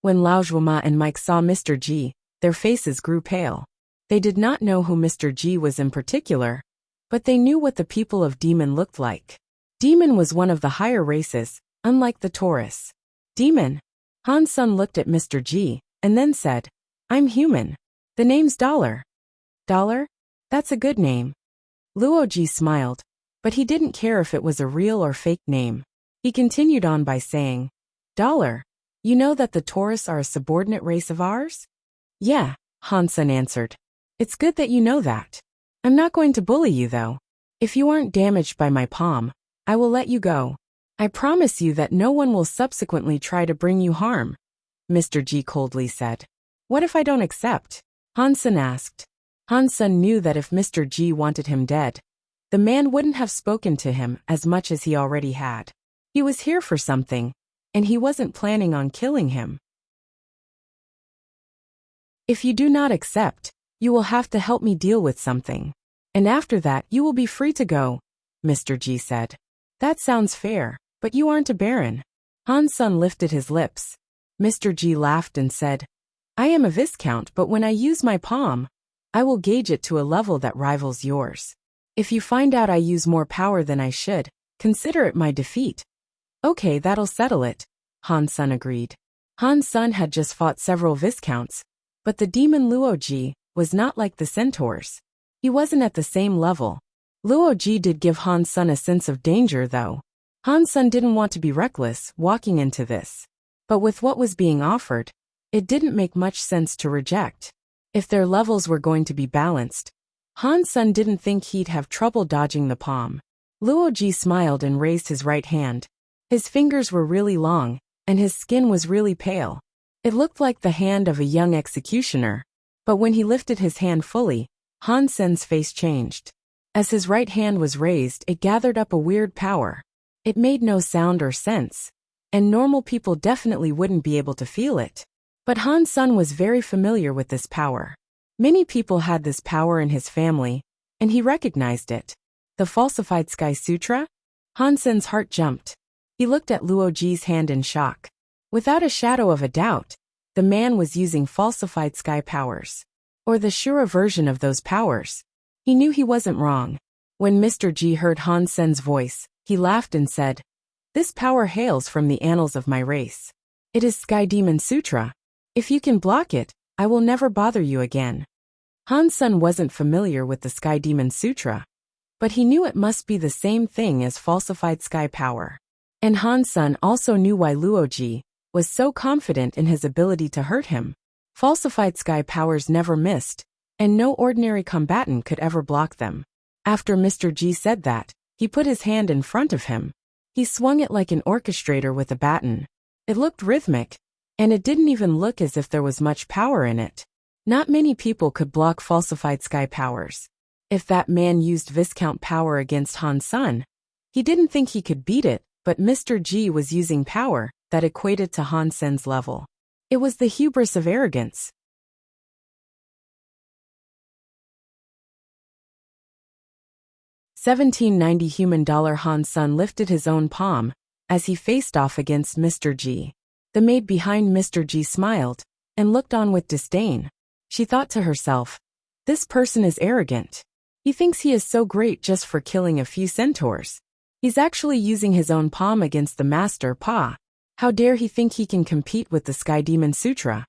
When Lao Zhuoma and Mike saw Mr. G, their faces grew pale. They did not know who Mr. G was in particular, but they knew what the people of Demon looked like. Demon was one of the higher races, unlike the Taurus. Demon. Han's son looked at Mr. G, and then said, "I'm human. The name's Dollar." "Dollar? That's a good name." Luo Ji smiled, but he didn't care if it was a real or fake name. He continued on by saying, "Dollar, you know that the Taurus are a subordinate race of ours?" "Yeah," Han's son answered. "It's good that you know that. I'm not going to bully you though. If you aren't damaged by my palm, I will let you go. I promise you that no one will subsequently try to bring you harm," Mr. G coldly said. "What if I don't accept?" Han's son asked. Han's son knew that if Mr. G wanted him dead, the man wouldn't have spoken to him as much as he already had. He was here for something, and he wasn't planning on killing him. "If you do not accept, you will have to help me deal with something. And after that you will be free to go," Mr. G said. "That sounds fair, but you aren't a baron." Han's son lifted his lips. Mr. G laughed and said, "I am a viscount, but when I use my palm, I will gauge it to a level that rivals yours. If you find out I use more power than I should, consider it my defeat." "Okay, that'll settle it," Han's son agreed. Han's son had just fought several viscounts, but the demon Luo Ji was not like the centaurs. He wasn't at the same level. Luo Ji did give Han's son a sense of danger though. Han's son didn't want to be reckless walking into this. But with what was being offered, it didn't make much sense to reject. If their levels were going to be balanced, Han's son didn't think he'd have trouble dodging the palm. Luo Ji smiled and raised his right hand. His fingers were really long, and his skin was really pale. It looked like the hand of a young executioner. But when he lifted his hand fully, Han's son's face changed. As his right hand was raised, it gathered up a weird power. It made no sound or sense, and normal people definitely wouldn't be able to feel it. But Han's son was very familiar with this power. Many people had this power in his family, and he recognized it. The falsified Sky Sutra? Han's son's heart jumped. He looked at Luo Ji's hand in shock. Without a shadow of a doubt, the man was using falsified sky powers. Or the Shura version of those powers. He knew he wasn't wrong. When Mr. G heard Han's son's voice, he laughed and said, "This power hails from the annals of my race. It is Sky Demon Sutra. If you can block it, I will never bother you again." Han's son wasn't familiar with the Sky Demon Sutra, but he knew it must be the same thing as falsified sky power. And Han Sun also knew why Luoji was so confident in his ability to hurt him. Falsified sky powers never missed, and no ordinary combatant could ever block them. After Mr. G said that, he put his hand in front of him. He swung it like an orchestrator with a baton. It looked rhythmic, and it didn't even look as if there was much power in it. Not many people could block falsified sky powers. If that man used Viscount power against Han Sun, he didn't think he could beat it, but Mr. G was using power that equated to Han Sen's level. It was the hubris of arrogance. $1790 human dollar. Han Sun lifted his own palm as he faced off against Mr. G. The maid behind Mr. G smiled and looked on with disdain. She thought to herself, this person is arrogant. He thinks he is so great just for killing a few centaurs. He's actually using his own palm against the master Pa. How dare he think he can compete with the Sky Demon Sutra?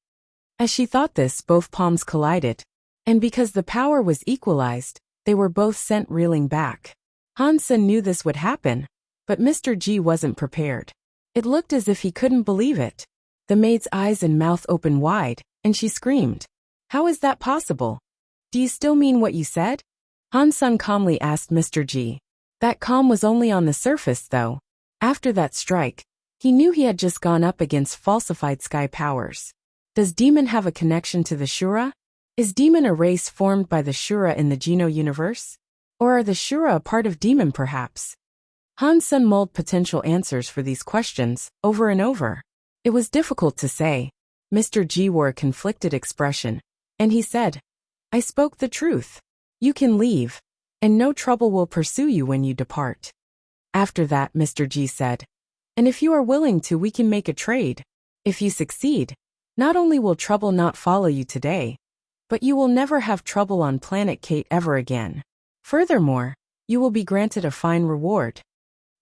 As she thought this, both palms collided, and because the power was equalized, they were both sent reeling back. Han Sun knew this would happen, but Mr. G wasn't prepared. It looked as if he couldn't believe it. The maid's eyes and mouth opened wide, and she screamed, "How is that possible? Do you still mean what you said?" Han Sun calmly asked Mr. G. That calm was only on the surface, though. After that strike, he knew he had just gone up against falsified sky powers. Does Demon have a connection to the Shura? Is Demon a race formed by the Shura in the Geno universe? Or are the Shura a part of Demon, perhaps? Han Sun mulled potential answers for these questions over and over. It was difficult to say. Mr. G wore a conflicted expression, and he said, "I spoke the truth. You can leave, and no trouble will pursue you when you depart." After that, Mr. G said, "And if you are willing to, we can make a trade. If you succeed, not only will trouble not follow you today, but you will never have trouble on planet Kate ever again. Furthermore, you will be granted a fine reward."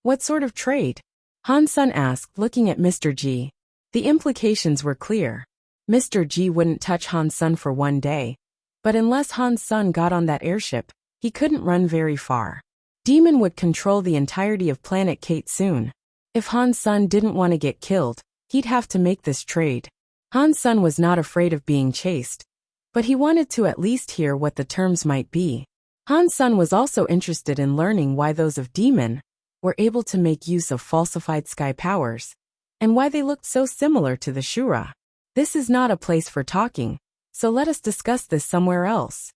"What sort of trade?" Han Sun asked, looking at Mr. G. The implications were clear. Mr. G wouldn't touch Han Sun for one day, but unless Han Sun got on that airship, he couldn't run very far. Demon would control the entirety of planet Kate soon. If Han Sun didn't want to get killed, he'd have to make this trade. Han Sun was not afraid of being chased, but he wanted to at least hear what the terms might be. Han Sun was also interested in learning why those of Demon were able to make use of falsified sky powers, and why they looked so similar to the Shura. This is not a place for talking, so let us discuss this somewhere else.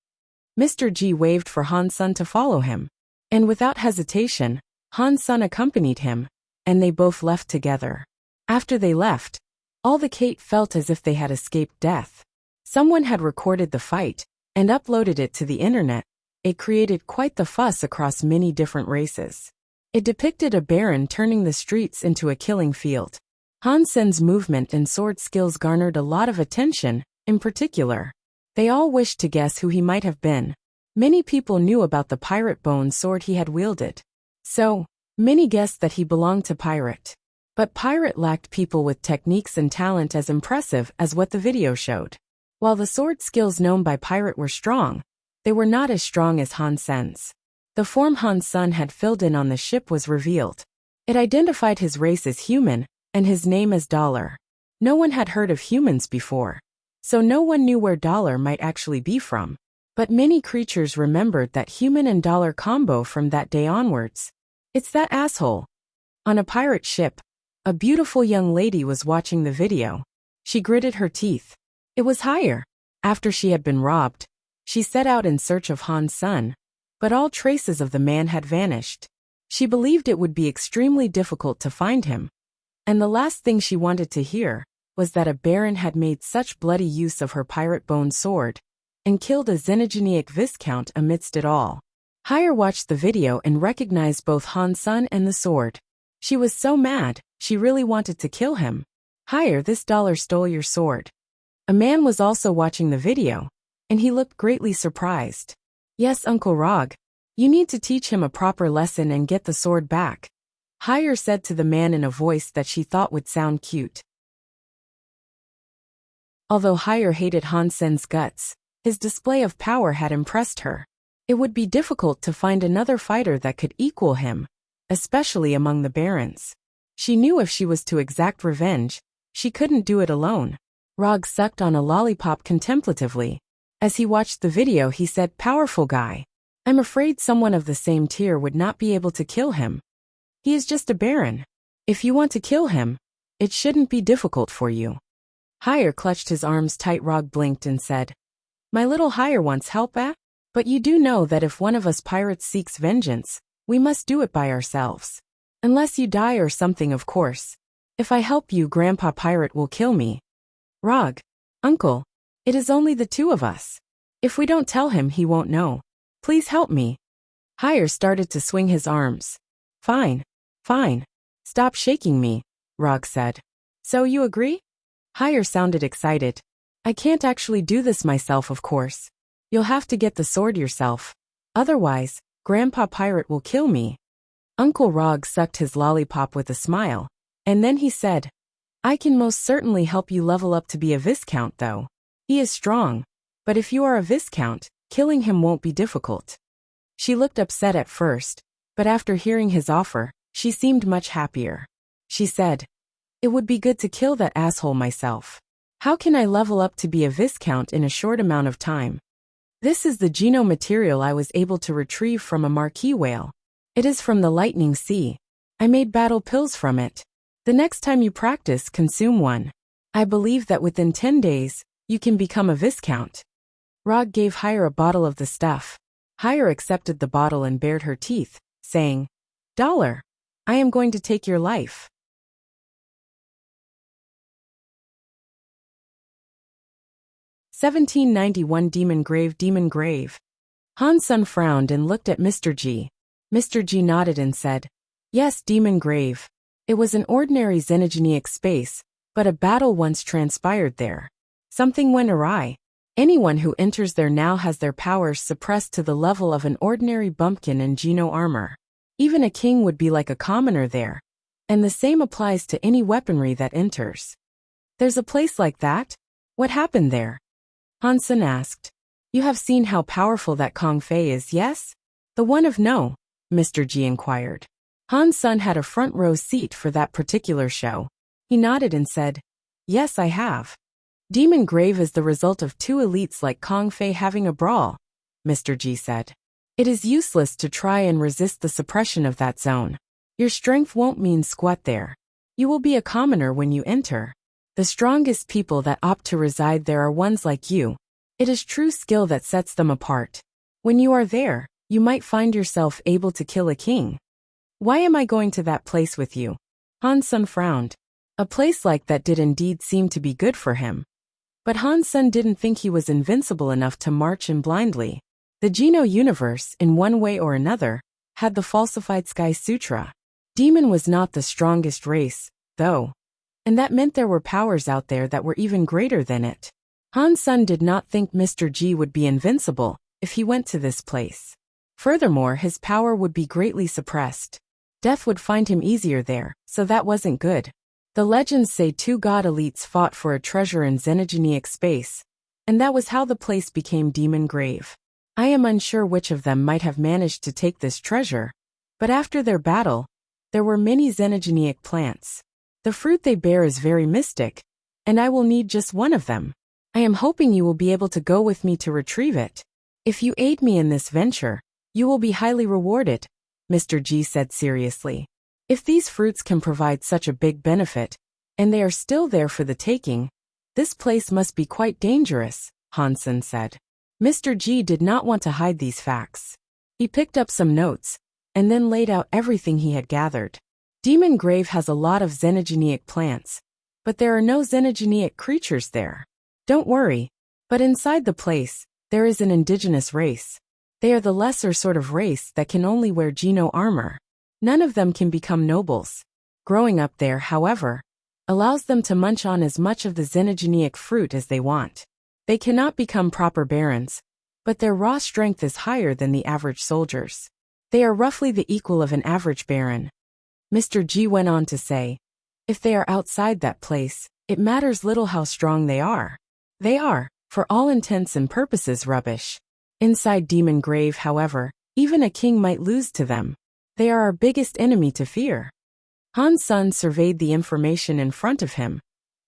Mr. G waved for Han Sun to follow him, and without hesitation, Han Sun accompanied him, and they both left together. After they left, all the Kate felt as if they had escaped death. Someone had recorded the fight and uploaded it to the internet. It created quite the fuss across many different races. It depicted a baron turning the streets into a killing field. Han Sen's movement and sword skills garnered a lot of attention. In particular, they all wished to guess who he might have been. Many people knew about the pirate bone sword he had wielded. So, many guessed that he belonged to Pirate. But Pirate lacked people with techniques and talent as impressive as what the video showed. While the sword skills known by Pirate were strong, they were not as strong as Han Sen's. The form Han Sun had filled in on the ship was revealed. It identified his race as human, and his name as Dollar. No one had heard of humans before, so no one knew where Dollar might actually be from. But many creatures remembered that human and Dollar combo from that day onwards. It's that asshole. On a pirate ship, a beautiful young lady was watching the video. She gritted her teeth. It was Higher. After she had been robbed, she set out in search of Han Sun, but all traces of the man had vanished. She believed it would be extremely difficult to find him, and the last thing she wanted to hear was that a baron had made such bloody use of her pirate bone sword and killed a xenogenic viscount amidst it all. Higher watched the video and recognized both Han Sun and the sword. She was so mad, she really wanted to kill him. Higher, this Dollar stole your sword. A man was also watching the video, and he looked greatly surprised. Yes, Uncle Rog. You need to teach him a proper lesson and get the sword back, Higher said to the man in a voice that she thought would sound cute. Although Higher hated Han Sen's guts, his display of power had impressed her. It would be difficult to find another fighter that could equal him, especially among the barons. She knew if she was to exact revenge, she couldn't do it alone. Rog sucked on a lollipop contemplatively. As he watched the video, he said, "Powerful guy. I'm afraid someone of the same tier would not be able to kill him. He is just a baron. If you want to kill him, it shouldn't be difficult for you." Hire clutched his arms tight. Rog blinked and said, "My little Hire wants help, eh? But you do know that if one of us pirates seeks vengeance, we must do it by ourselves. Unless you die or something, of course. If I help you, Grandpa Pirate will kill me." "Rog, Uncle, it is only the two of us. If we don't tell him, he won't know. Please help me." Hire started to swing his arms. Fine. Stop shaking me," Rog said. "So you agree?" Hire sounded excited. "I can't actually do this myself, of course. You'll have to get the sword yourself. Otherwise, Grandpa Pirate will kill me." Uncle Rog sucked his lollipop with a smile, and then he said, "I can most certainly help you level up to be a Viscount, though. He is strong, but if you are a Viscount, killing him won't be difficult." She looked upset at first, but after hearing his offer, she seemed much happier. She said, "It would be good to kill that asshole myself. How can I level up to be a Viscount in a short amount of time? This is the Geno material I was able to retrieve from a marquee whale. It is from the Lightning Sea. I made battle pills from it. The next time you practice, consume one. I believe that within 10 days, you can become a Viscount." Rog gave Hire a bottle of the stuff. Hire accepted the bottle and bared her teeth, saying, "Dollar, I am going to take your life." "1791 Demon Grave. Han-sun frowned and looked at Mr. G. Mr. G nodded and said, "Yes, Demon Grave. It was an ordinary xenogenic space, but a battle once transpired there. Something went awry. Anyone who enters there now has their powers suppressed to the level of an ordinary bumpkin in Geno armor. Even a king would be like a commoner there. And the same applies to any weaponry that enters." "There's a place like that? What happened there?" Han-sun asked. "You have seen how powerful that Kong Fei is, yes? The one of No?" Mr. G inquired. Han-sun had a front row seat for that particular show. He nodded and said, "Yes, I have. Demon Grave is the result of two elites like Kong Fei having a brawl," Mr. G said. "It is useless to try and resist the suppression of that zone. Your strength won't mean squat there. You will be a commoner when you enter. The strongest people that opt to reside there are ones like you. It is true skill that sets them apart. When you are there, you might find yourself able to kill a king." "Why am I going to that place with you?" Han-sun frowned. A place like that did indeed seem to be good for him. But Han-sun didn't think he was invincible enough to march in blindly. The Geno universe, in one way or another, had the falsified Sky Sutra. Demon was not the strongest race, though. And that meant there were powers out there that were even greater than it. Han-sun did not think Mr. G would be invincible if he went to this place. Furthermore, his power would be greatly suppressed. Death would find him easier there, so that wasn't good. The legends say two god elites fought for a treasure in xenogenic space, and that was how the place became Demon Grave. I am unsure which of them might have managed to take this treasure, but after their battle, there were many xenogenic plants. The fruit they bear is very mystic, and I will need just one of them. I am hoping you will be able to go with me to retrieve it. If you aid me in this venture, you will be highly rewarded," Mr. G said seriously. "If these fruits can provide such a big benefit, and they are still there for the taking, this place must be quite dangerous," Han-sun said. Mr. G did not want to hide these facts. He picked up some notes, and then laid out everything he had gathered. Demon Grave has a lot of xenogenic plants, but there are no xenogenic creatures there. Don't worry, but inside the place, there is an indigenous race. They are the lesser sort of race that can only wear Geno armor. None of them can become nobles. Growing up there, however, allows them to munch on as much of the xenogenic fruit as they want. They cannot become proper barons, but their raw strength is higher than the average soldiers. They are roughly the equal of an average baron. Mr. G went on to say, "If they are outside that place, it matters little how strong they are. They are, for all intents and purposes, rubbish. Inside Demon Grave, however, even a king might lose to them. They are our biggest enemy to fear." Han Sun surveyed the information in front of him,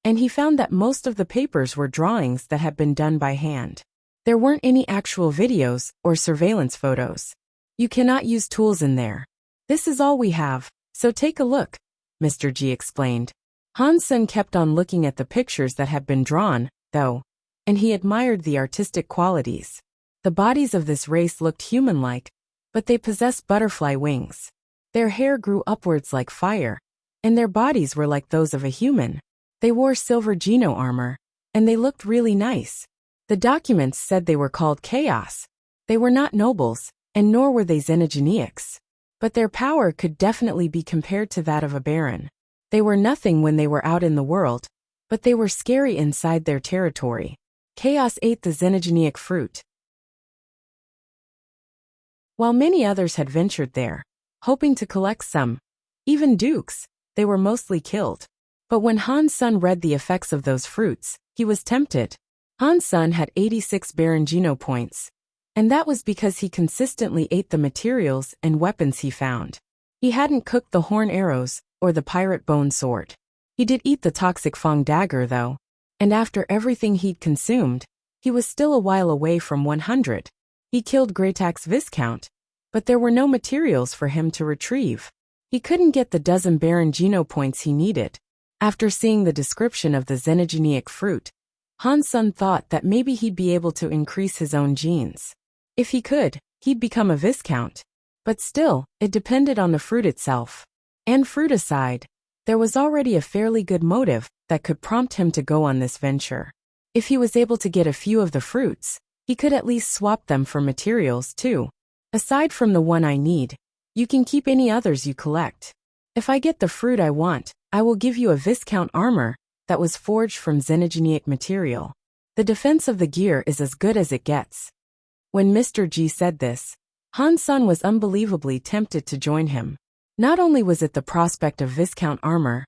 and he found that most of the papers were drawings that had been done by hand. There weren't any actual videos or surveillance photos. You cannot use tools in there. This is all we have, so take a look, Mr. G explained. Han Sun kept on looking at the pictures that had been drawn, though, and he admired the artistic qualities. The bodies of this race looked human-like, but they possessed butterfly wings. Their hair grew upwards like fire, and their bodies were like those of a human. They wore silver Geno armor, and they looked really nice. The documents said they were called Chaos. They were not nobles, and nor were they xenogenics. But their power could definitely be compared to that of a baron. They were nothing when they were out in the world, but they were scary inside their territory. Chaos ate the xenogenic fruit. While many others had ventured there, hoping to collect some, even dukes, they were mostly killed. But when Han Sun read the effects of those fruits, he was tempted. Han Sun had 86 Baron Geno points, and that was because he consistently ate the materials and weapons he found. He hadn't cooked the horn arrows or the pirate bone sword. He did eat the toxic Fang dagger though, and after everything he'd consumed, he was still a while away from 100. He killed Greytax Viscount, but there were no materials for him to retrieve. He couldn't get the dozen Baron Geno points he needed. After seeing the description of the xenogenic fruit, Han Sun thought that maybe he'd be able to increase his own genes. If he could, he'd become a Viscount. But still, it depended on the fruit itself. And fruit aside, there was already a fairly good motive that could prompt him to go on this venture. If he was able to get a few of the fruits, he could at least swap them for materials too. Aside from the one I need, you can keep any others you collect. If I get the fruit I want, I will give you a Viscount armor that was forged from xenogenic material. The defense of the gear is as good as it gets. When Mr. G said this, Han Sun was unbelievably tempted to join him. Not only was it the prospect of Viscount armor,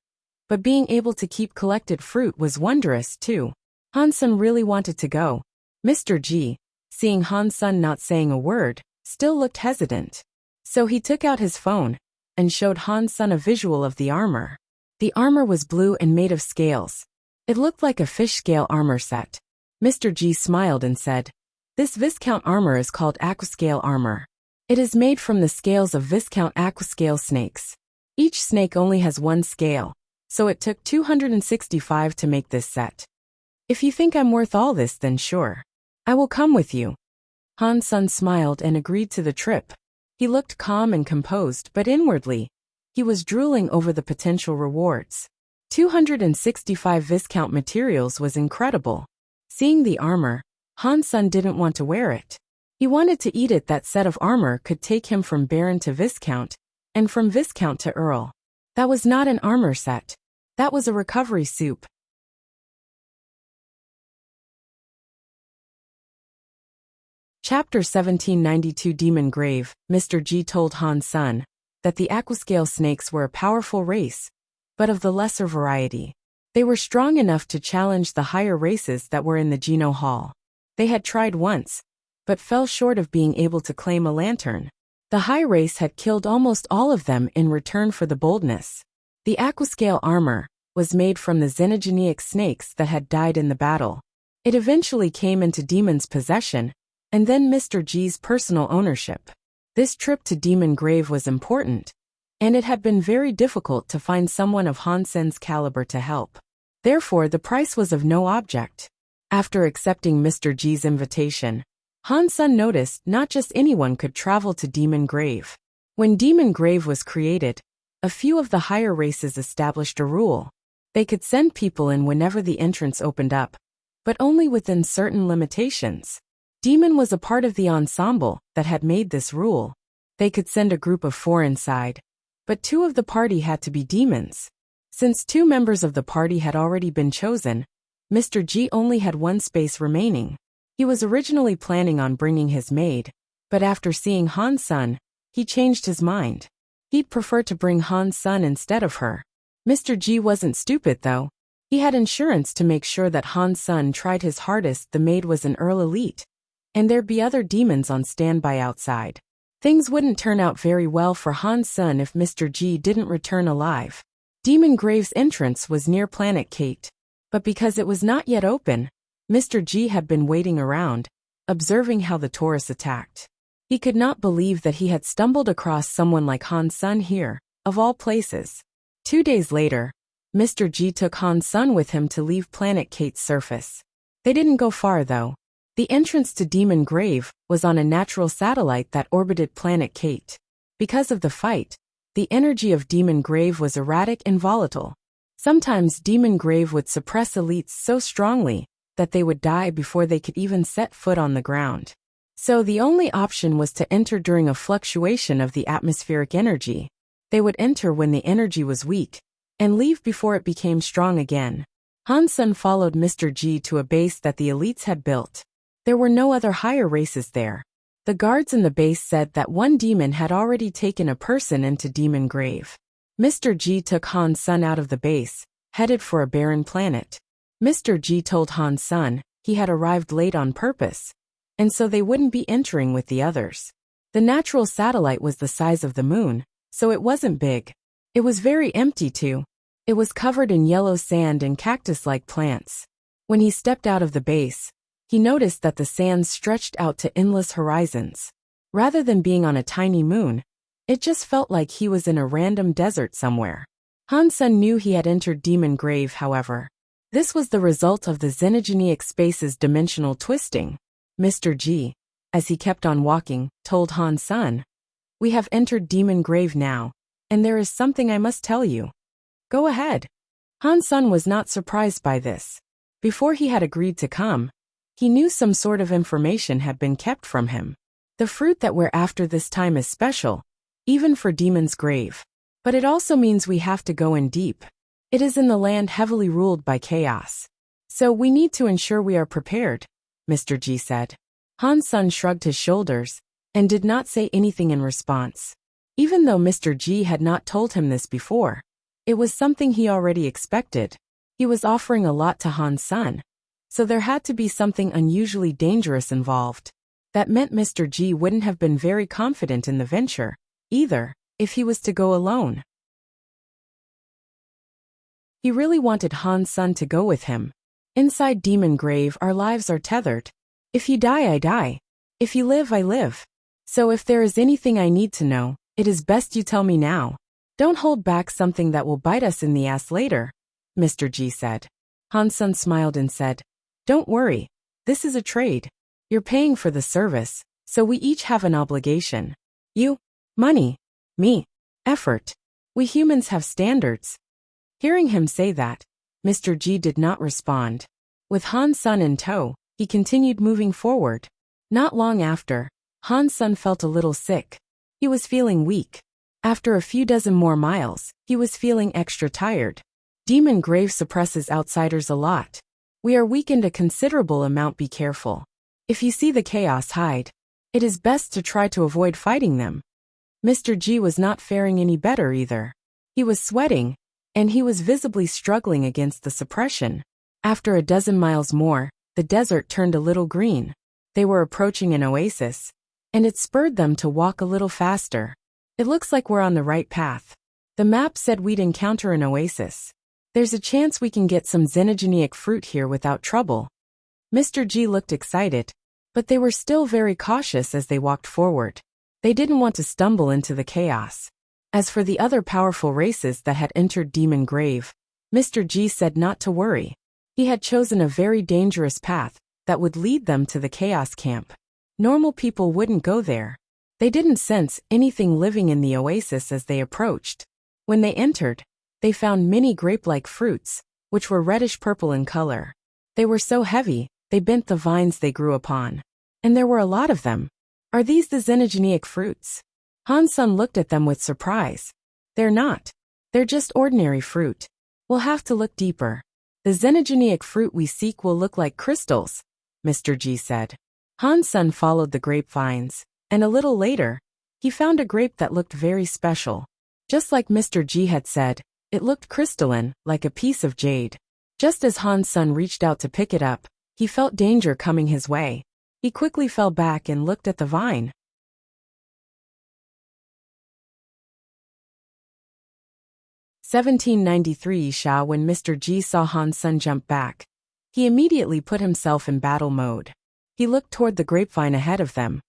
but being able to keep collected fruit was wondrous too. Han Sun really wanted to go. Mr. G, seeing Han Sun not saying a word, still looked hesitant. So he took out his phone and showed Han Sun a visual of the armor. The armor was blue and made of scales. It looked like a fish scale armor set. Mr. G smiled and said, "This Viscount armor is called Aquascale armor. It is made from the scales of Viscount Aquascale snakes. Each snake only has one scale, so it took 265 to make this set. If you think I'm worth all this, then sure. I will come with you." Han Sun smiled and agreed to the trip. He looked calm and composed, but inwardly, he was drooling over the potential rewards. 265 Viscount materials was incredible. Seeing the armor, Han Sun didn't want to wear it. He wanted to eat it. That set of armor could take him from Baron to Viscount, and from Viscount to Earl. That was not an armor set. That was a recovery soup. Chapter 1792 Demon Grave. Mr. G told Han Sun that the Aquascale snakes were a powerful race, but of the lesser variety. They were strong enough to challenge the higher races that were in the Geno Hall. They had tried once, but fell short of being able to claim a lantern. The high race had killed almost all of them in return for the boldness. The Aquascale armor was made from the xenogenic snakes that had died in the battle. It eventually came into Demon's possession, and then Mr. G's personal ownership. This trip to Demon Grave was important, and it had been very difficult to find someone of Han Sun's caliber to help. Therefore, the price was of no object. After accepting Mr. G's invitation, Han Sun noticed not just anyone could travel to Demon Grave. When Demon Grave was created, a few of the higher races established a rule. They could send people in whenever the entrance opened up, but only within certain limitations. Demon was a part of the ensemble that had made this rule. They could send a group of 4 inside, but 2 of the party had to be demons. Since 2 members of the party had already been chosen, Mr. G only had 1 space remaining. He was originally planning on bringing his maid, but after seeing Han Sun, he changed his mind. He'd prefer to bring Han Sun instead of her. Mr. G wasn't stupid though. He had insurance to make sure that Han Sun tried his hardest. The maid was an Earl Elite, and there'd be other demons on standby outside. Things wouldn't turn out very well for Han Sun if Mr. G didn't return alive. Demon Grave's entrance was near Planet Kate. But because it was not yet open, Mr. G had been waiting around, observing how the tourists attacked. He could not believe that he had stumbled across someone like Han Sun here, of all places. 2 days later, Mr. G took Han Sun with him to leave Planet Kate's surface. They didn't go far though. The entrance to Demon Grave was on a natural satellite that orbited Planet Kate. Because of the fight, the energy of Demon Grave was erratic and volatile. Sometimes Demon Grave would suppress elites so strongly that they would die before they could even set foot on the ground. So the only option was to enter during a fluctuation of the atmospheric energy. They would enter when the energy was weak, and leave before it became strong again. Han Sun followed Mr. G to a base that the elites had built. There were no other higher races there. The guards in the base said that one demon had already taken a person into Demon Grave. Mr. G took Han Sun out of the base, headed for a barren planet. Mr. G told Han Sun he had arrived late on purpose, and so they wouldn't be entering with the others. The natural satellite was the size of the moon, so it wasn't big. It was very empty too. It was covered in yellow sand and cactus-like plants. When he stepped out of the base, he noticed that the sands stretched out to endless horizons. Rather than being on a tiny moon, it just felt like he was in a random desert somewhere. Han Sun knew he had entered Demon Grave, however. This was the result of the xenogenic space's dimensional twisting. Mr. G, as he kept on walking, told Han Sun, "We have entered Demon Grave now, and there is something I must tell you." "Go ahead." Han Sun was not surprised by this. Before he had agreed to come, he knew some sort of information had been kept from him. The fruit that we're after this time is special, even for Demon's Grave. But it also means we have to go in deep. It is in the land heavily ruled by chaos. So we need to ensure we are prepared, Mr. G said. Han Sun shrugged his shoulders and did not say anything in response. Even though Mr. G had not told him this before, it was something he already expected. He was offering a lot to Han Sun, so there had to be something unusually dangerous involved. That meant Mr. G wouldn't have been very confident in the venture, either, if he was to go alone. He really wanted Han Sun to go with him. Inside Demon Grave, our lives are tethered. If you die, I die. If you live, I live. So if there is anything I need to know, it is best you tell me now. Don't hold back something that will bite us in the ass later, Mr. G said. Han Sun smiled and said, "Don't worry. This is a trade. You're paying for the service, so we each have an obligation. You, money. Me, effort. We humans have standards." Hearing him say that, Mr. G did not respond. With Han Sun in tow, he continued moving forward. Not long after, Han Sun felt a little sick. He was feeling weak. After a few dozen more miles, he was feeling extra tired. Demon Grave suppresses outsiders a lot. We are weakened a considerable amount. Be careful. If you see the chaos, hide. It is best to try to avoid fighting them. Mr. G was not faring any better either. He was sweating, and he was visibly struggling against the suppression. After a dozen miles more, the desert turned a little green. They were approaching an oasis, and it spurred them to walk a little faster. "It looks like we're on the right path. The map said we'd encounter an oasis. There's a chance we can get some xenogenic fruit here without trouble." Mr. G looked excited, but they were still very cautious as they walked forward. They didn't want to stumble into the chaos. As for the other powerful races that had entered Demon Grave, Mr. G said not to worry. He had chosen a very dangerous path that would lead them to the Chaos Camp. Normal people wouldn't go there. They didn't sense anything living in the oasis as they approached. When they entered, they found many grape-like fruits, which were reddish-purple in color. They were so heavy, they bent the vines they grew upon. And there were a lot of them. "Are these the xenogenic fruits?" Han Sun looked at them with surprise. "They're not. They're just ordinary fruit. We'll have to look deeper. The xenogenic fruit we seek will look like crystals," Mr. G said. Han Sun followed the grapevines, and a little later, he found a grape that looked very special. Just like Mr. G had said, it looked crystalline, like a piece of jade. Just as Han Sun reached out to pick it up, he felt danger coming his way. He quickly fell back and looked at the vine. 1793 Sha. When Mr. G saw Han Sun jump back, he immediately put himself in battle mode. He looked toward the grapevine ahead of them.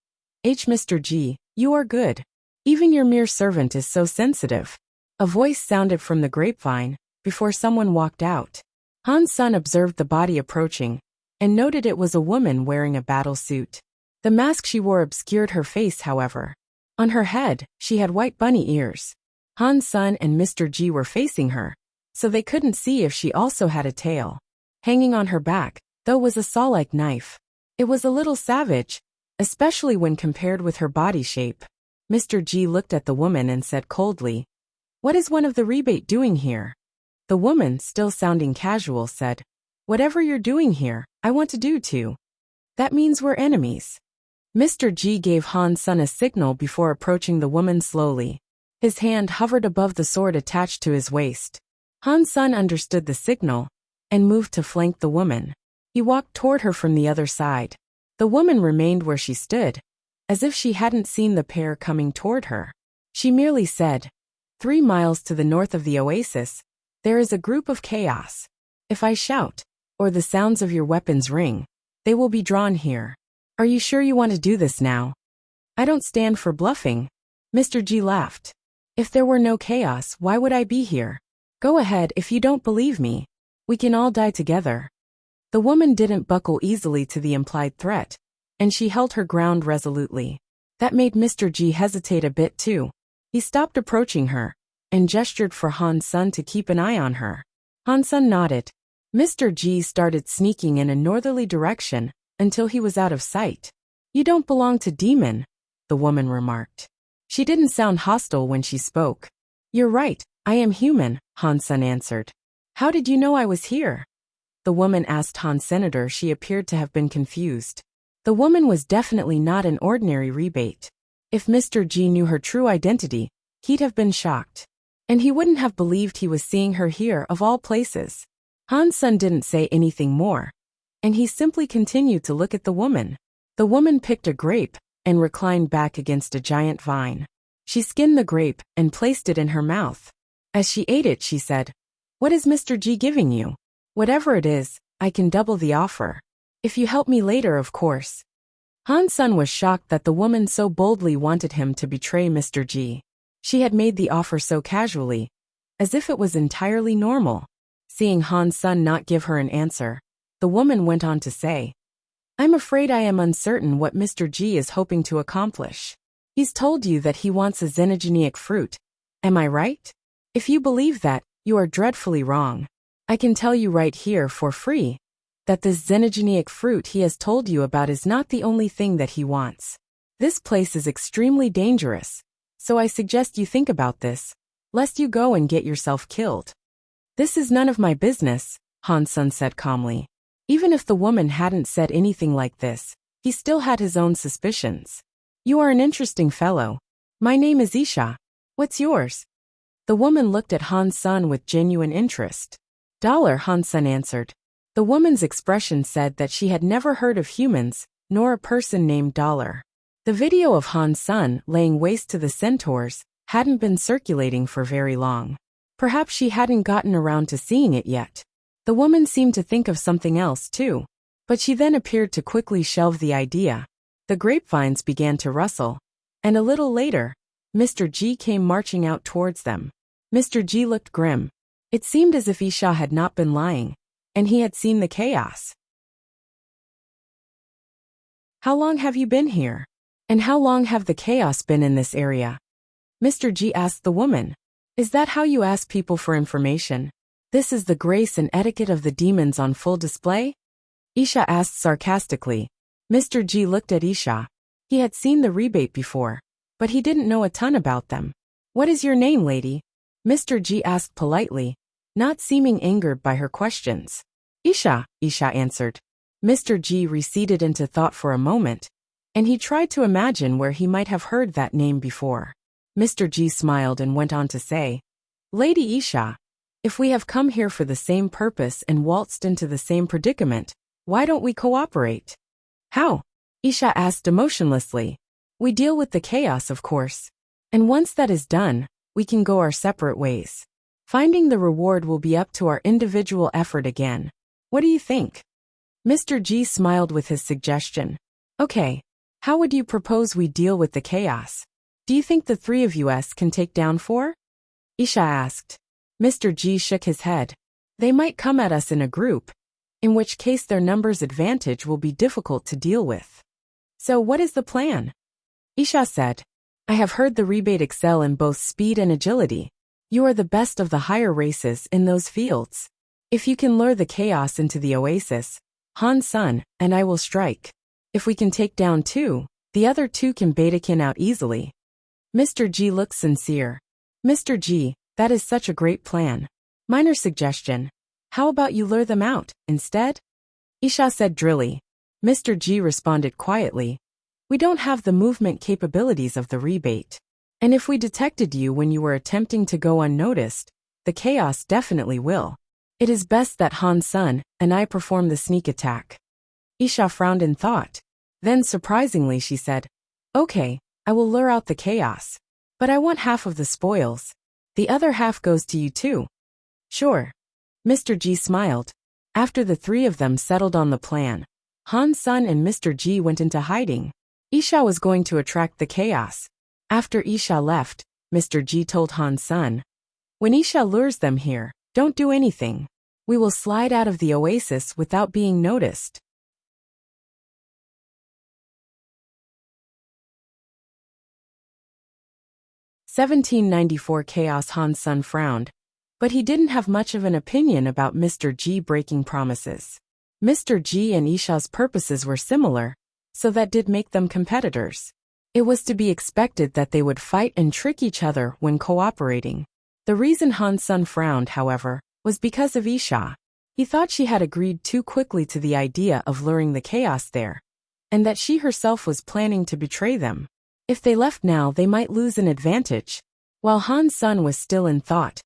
Mr. G, you are good. Even your mere servant is so sensitive. A voice sounded from the grapevine, before someone walked out. Han Sun observed the body approaching, and noted it was a woman wearing a battle suit. The mask she wore obscured her face, however. On her head, she had white bunny ears. Han Sun and Mr. G were facing her, so they couldn't see if she also had a tail. Hanging on her back, though, was a saw-like knife. It was a little savage, especially when compared with her body shape. Mr. G looked at the woman and said coldly, "What is one of the rebate doing here?" The woman, still sounding casual, said, "Whatever you're doing here, I want to do too. That means we're enemies." Mr. G gave Han Sun a signal before approaching the woman slowly. His hand hovered above the sword attached to his waist. Han Sun understood the signal and moved to flank the woman. He walked toward her from the other side. The woman remained where she stood, as if she hadn't seen the pair coming toward her. She merely said, 3 miles to the north of the oasis, there is a group of chaos. If I shout, or the sounds of your weapons ring, they will be drawn here. Are you sure you want to do this now? I don't stand for bluffing. Mr. G laughed. If there were no chaos, why would I be here? Go ahead if you don't believe me. We can all die together. The woman didn't buckle easily to the implied threat, and she held her ground resolutely. That made Mr. G hesitate a bit too. He stopped approaching her, and gestured for Han Sun to keep an eye on her. Han Sun nodded. Mr. G started sneaking in a northerly direction, until he was out of sight. You don't belong to Demon, the woman remarked. She didn't sound hostile when she spoke. You're right, I am human, Han Sun answered. How did you know I was here? The woman asked Han Senator. She appeared to have been confused. The woman was definitely not an ordinary rebate. If Mr. G knew her true identity, he'd have been shocked. And he wouldn't have believed he was seeing her here of all places. Han Sun didn't say anything more, and he simply continued to look at the woman. The woman picked a grape and reclined back against a giant vine. She skinned the grape and placed it in her mouth. As she ate it, she said, "What is Mr. G giving you? Whatever it is, I can double the offer. If you help me later, of course." Han Sun was shocked that the woman so boldly wanted him to betray Mr. G. She had made the offer so casually, as if it was entirely normal. Seeing Han Sun not give her an answer, the woman went on to say, I'm afraid I am uncertain what Mr. G is hoping to accomplish. He's told you that he wants a xenogenic fruit. Am I right? If you believe that, you are dreadfully wrong. I can tell you right here for free that this xenogenic fruit he has told you about is not the only thing that he wants. This place is extremely dangerous, so I suggest you think about this, lest you go and get yourself killed. This is none of my business, Han Sun said calmly. Even if the woman hadn't said anything like this, he still had his own suspicions. You are an interesting fellow. My name is Isha. What's yours? The woman looked at Han Sun with genuine interest. Dollar, Han Sun answered. The woman's expression said that she had never heard of humans, nor a person named Dollar. The video of Han Sun laying waste to the centaurs hadn't been circulating for very long. Perhaps she hadn't gotten around to seeing it yet. The woman seemed to think of something else too, but she then appeared to quickly shelve the idea. The grapevines began to rustle, and a little later, Mr. G came marching out towards them. Mr. G looked grim. It seemed as if Isha had not been lying, and he had seen the chaos. How long have you been here? And how long have the chaos been in this area? Mr. G asked the woman. Is that how you ask people for information? This is the grace and etiquette of the demons on full display? Isha asked sarcastically. Mr. G looked at Isha. He had seen the rebate before, but he didn't know a ton about them. What is your name, lady? Mr. G asked politely, not seeming angered by her questions. Isha, Isha answered. Mr. G receded into thought for a moment, and he tried to imagine where he might have heard that name before. Mr. G smiled and went on to say, Lady Isha, if we have come here for the same purpose and waltzed into the same predicament, why don't we cooperate? How? Isha asked emotionlessly. We deal with the chaos, of course. And once that is done, we can go our separate ways. Finding the reward will be up to our individual effort again. What do you think? Mr. G smiled with his suggestion. Okay. How would you propose we deal with the chaos? Do you think the three of us can take down 4? Isha asked. Mr. G shook his head. They might come at us in a group, in which case their numbers advantage will be difficult to deal with. So what is the plan? Isha said. I have heard the rebate excel in both speed and agility. You are the best of the higher races in those fields. If you can lure the chaos into the oasis, Han-san and I will strike. If we can take down 2, the other 2 can beta-kin out easily. Mr. G looked sincere. Mr. G, that is such a great plan. Minor suggestion. How about you lure them out, instead? Isha said drily. Mr. G responded quietly. We don't have the movement capabilities of the rebate. And if we detected you when you were attempting to go unnoticed, the chaos definitely will. It is best that Han-san and I perform the sneak attack. Isha frowned in thought. Then surprisingly she said, Okay, I will lure out the chaos. But I want half of the spoils. The other half goes to you too. Sure. Mr. G smiled. After the 3 of them settled on the plan, Han-san and Mr. G went into hiding. Isha was going to attract the chaos. After Isha left, Mr. G told Han-san, When Isha lures them here, don't do anything. We will slide out of the oasis without being noticed. (1794) Chaos. Han-san frowned, but he didn't have much of an opinion about Mr. G breaking promises. Mr. G and Isha's purposes were similar, so that did make them competitors. It was to be expected that they would fight and trick each other when cooperating. The reason Han-san frowned, however, was because of Isha. He thought she had agreed too quickly to the idea of luring the chaos there, and that she herself was planning to betray them. If they left now, they might lose an advantage. While Han-san was still in thought,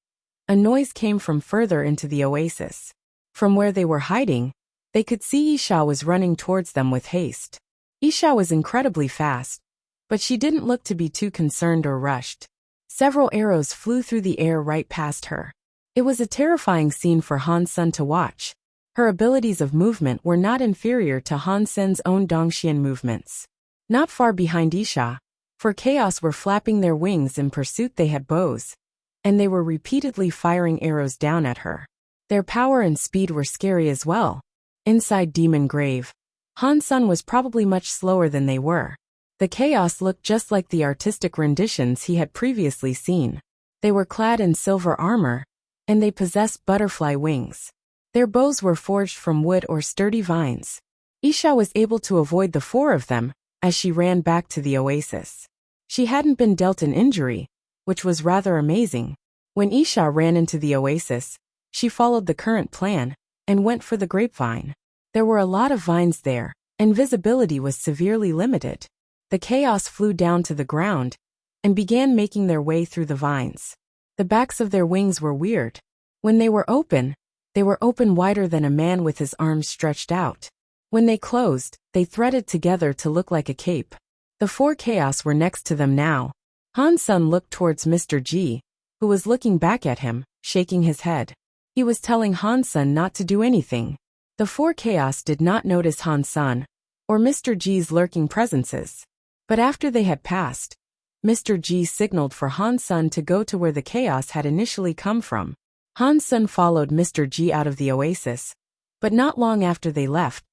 a noise came from further into the oasis. From where they were hiding, they could see Isha was running towards them with haste. Isha was incredibly fast, but she didn't look to be too concerned or rushed. Several arrows flew through the air right past her. It was a terrifying scene for Han-san to watch. Her abilities of movement were not inferior to Han-sen's own Dongxian movements. Not far behind Isha, for chaos were flapping their wings in pursuit. They had bows, and they were repeatedly firing arrows down at her. Their power and speed were scary as well. Inside Demon Grave, Han-san was probably much slower than they were. The chaos looked just like the artistic renditions he had previously seen. They were clad in silver armor, and they possessed butterfly wings. Their bows were forged from wood or sturdy vines. Isha was able to avoid the 4 of them as she ran back to the oasis. She hadn't been dealt an injury, which was rather amazing. When Isha ran into the oasis, she followed the current plan and went for the grapevine. There were a lot of vines there, and visibility was severely limited. The chaos flew down to the ground and began making their way through the vines. The backs of their wings were weird. When they were open wider than a man with his arms stretched out. When they closed, they threaded together to look like a cape. The 4 chaos were next to them now. Han-san looked towards Mr. G, who was looking back at him, shaking his head. He was telling Han-san not to do anything. The 4 chaos did not notice Han-san or Mr. G's lurking presences. But after they had passed, Mr. G signaled for Han-san to go to where the chaos had initially come from. Han-san followed Mr. G out of the oasis, but not long after they left,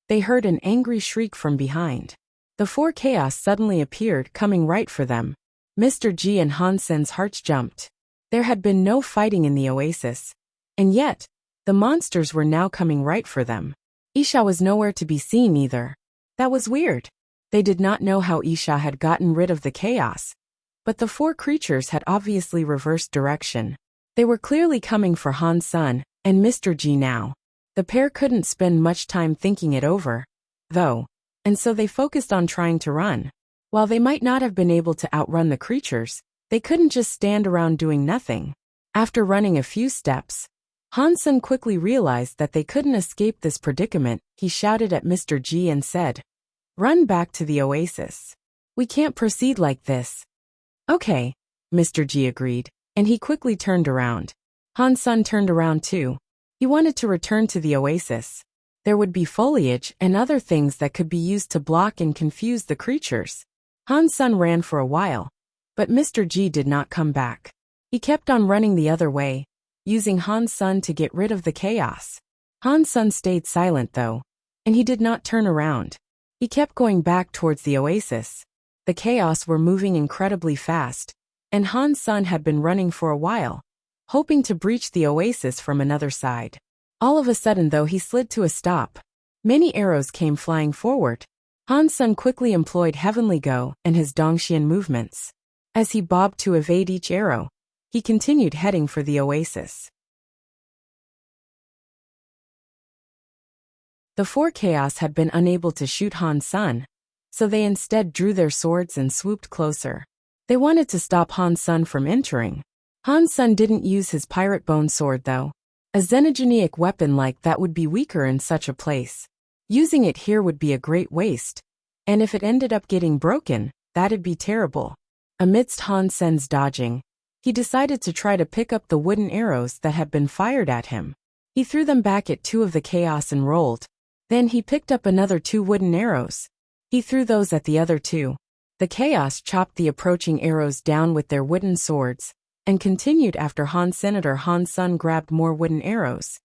they heard an angry shriek from behind. The 4 chaos suddenly appeared, coming right for them. Mr. G and Han-san's hearts jumped. There had been no fighting in the oasis, and yet, the monsters were now coming right for them. Isha was nowhere to be seen either. That was weird. They did not know how Isha had gotten rid of the chaos, but the 4 creatures had obviously reversed direction. They were clearly coming for Han-san and Mr. G now. The pair couldn't spend much time thinking it over, though, and so they focused on trying to run. While they might not have been able to outrun the creatures, they couldn't just stand around doing nothing. After running a few steps, Han-san quickly realized that they couldn't escape this predicament. He shouted at Mr. G and said, "Run back to the oasis. We can't proceed like this." "Okay," Mr. G agreed, and he quickly turned around. Han-sun turned around too. He wanted to return to the oasis. There would be foliage and other things that could be used to block and confuse the creatures. Han-sun ran for a while, but Mr. G did not come back. He kept on running the other way, using Han-sun to get rid of the chaos. Han-sun stayed silent though, and he did not turn around. He kept going back towards the oasis. The chaos were moving incredibly fast, and Han-sun had been running for a while, hoping to breach the oasis from another side. All of a sudden though he slid to a stop. Many arrows came flying forward. Han-sun quickly employed Heavenly Go and his Dongxian movements. As he bobbed to evade each arrow, he continued heading for the oasis. The four chaos had been unable to shoot Han-sun, so they instead drew their swords and swooped closer. They wanted to stop Han-sun from entering. Han-sun didn't use his pirate bone sword though. A xenogenic weapon like that would be weaker in such a place. Using it here would be a great waste. And if it ended up getting broken, that'd be terrible. Amidst Han-sun's dodging, he decided to try to pick up the wooden arrows that had been fired at him. He threw them back at two of the chaos and rolled. Then he picked up another two wooden arrows. He threw those at the other two. The chaos chopped the approaching arrows down with their wooden swords, and continued after Senator Han-sun grabbed more wooden arrows,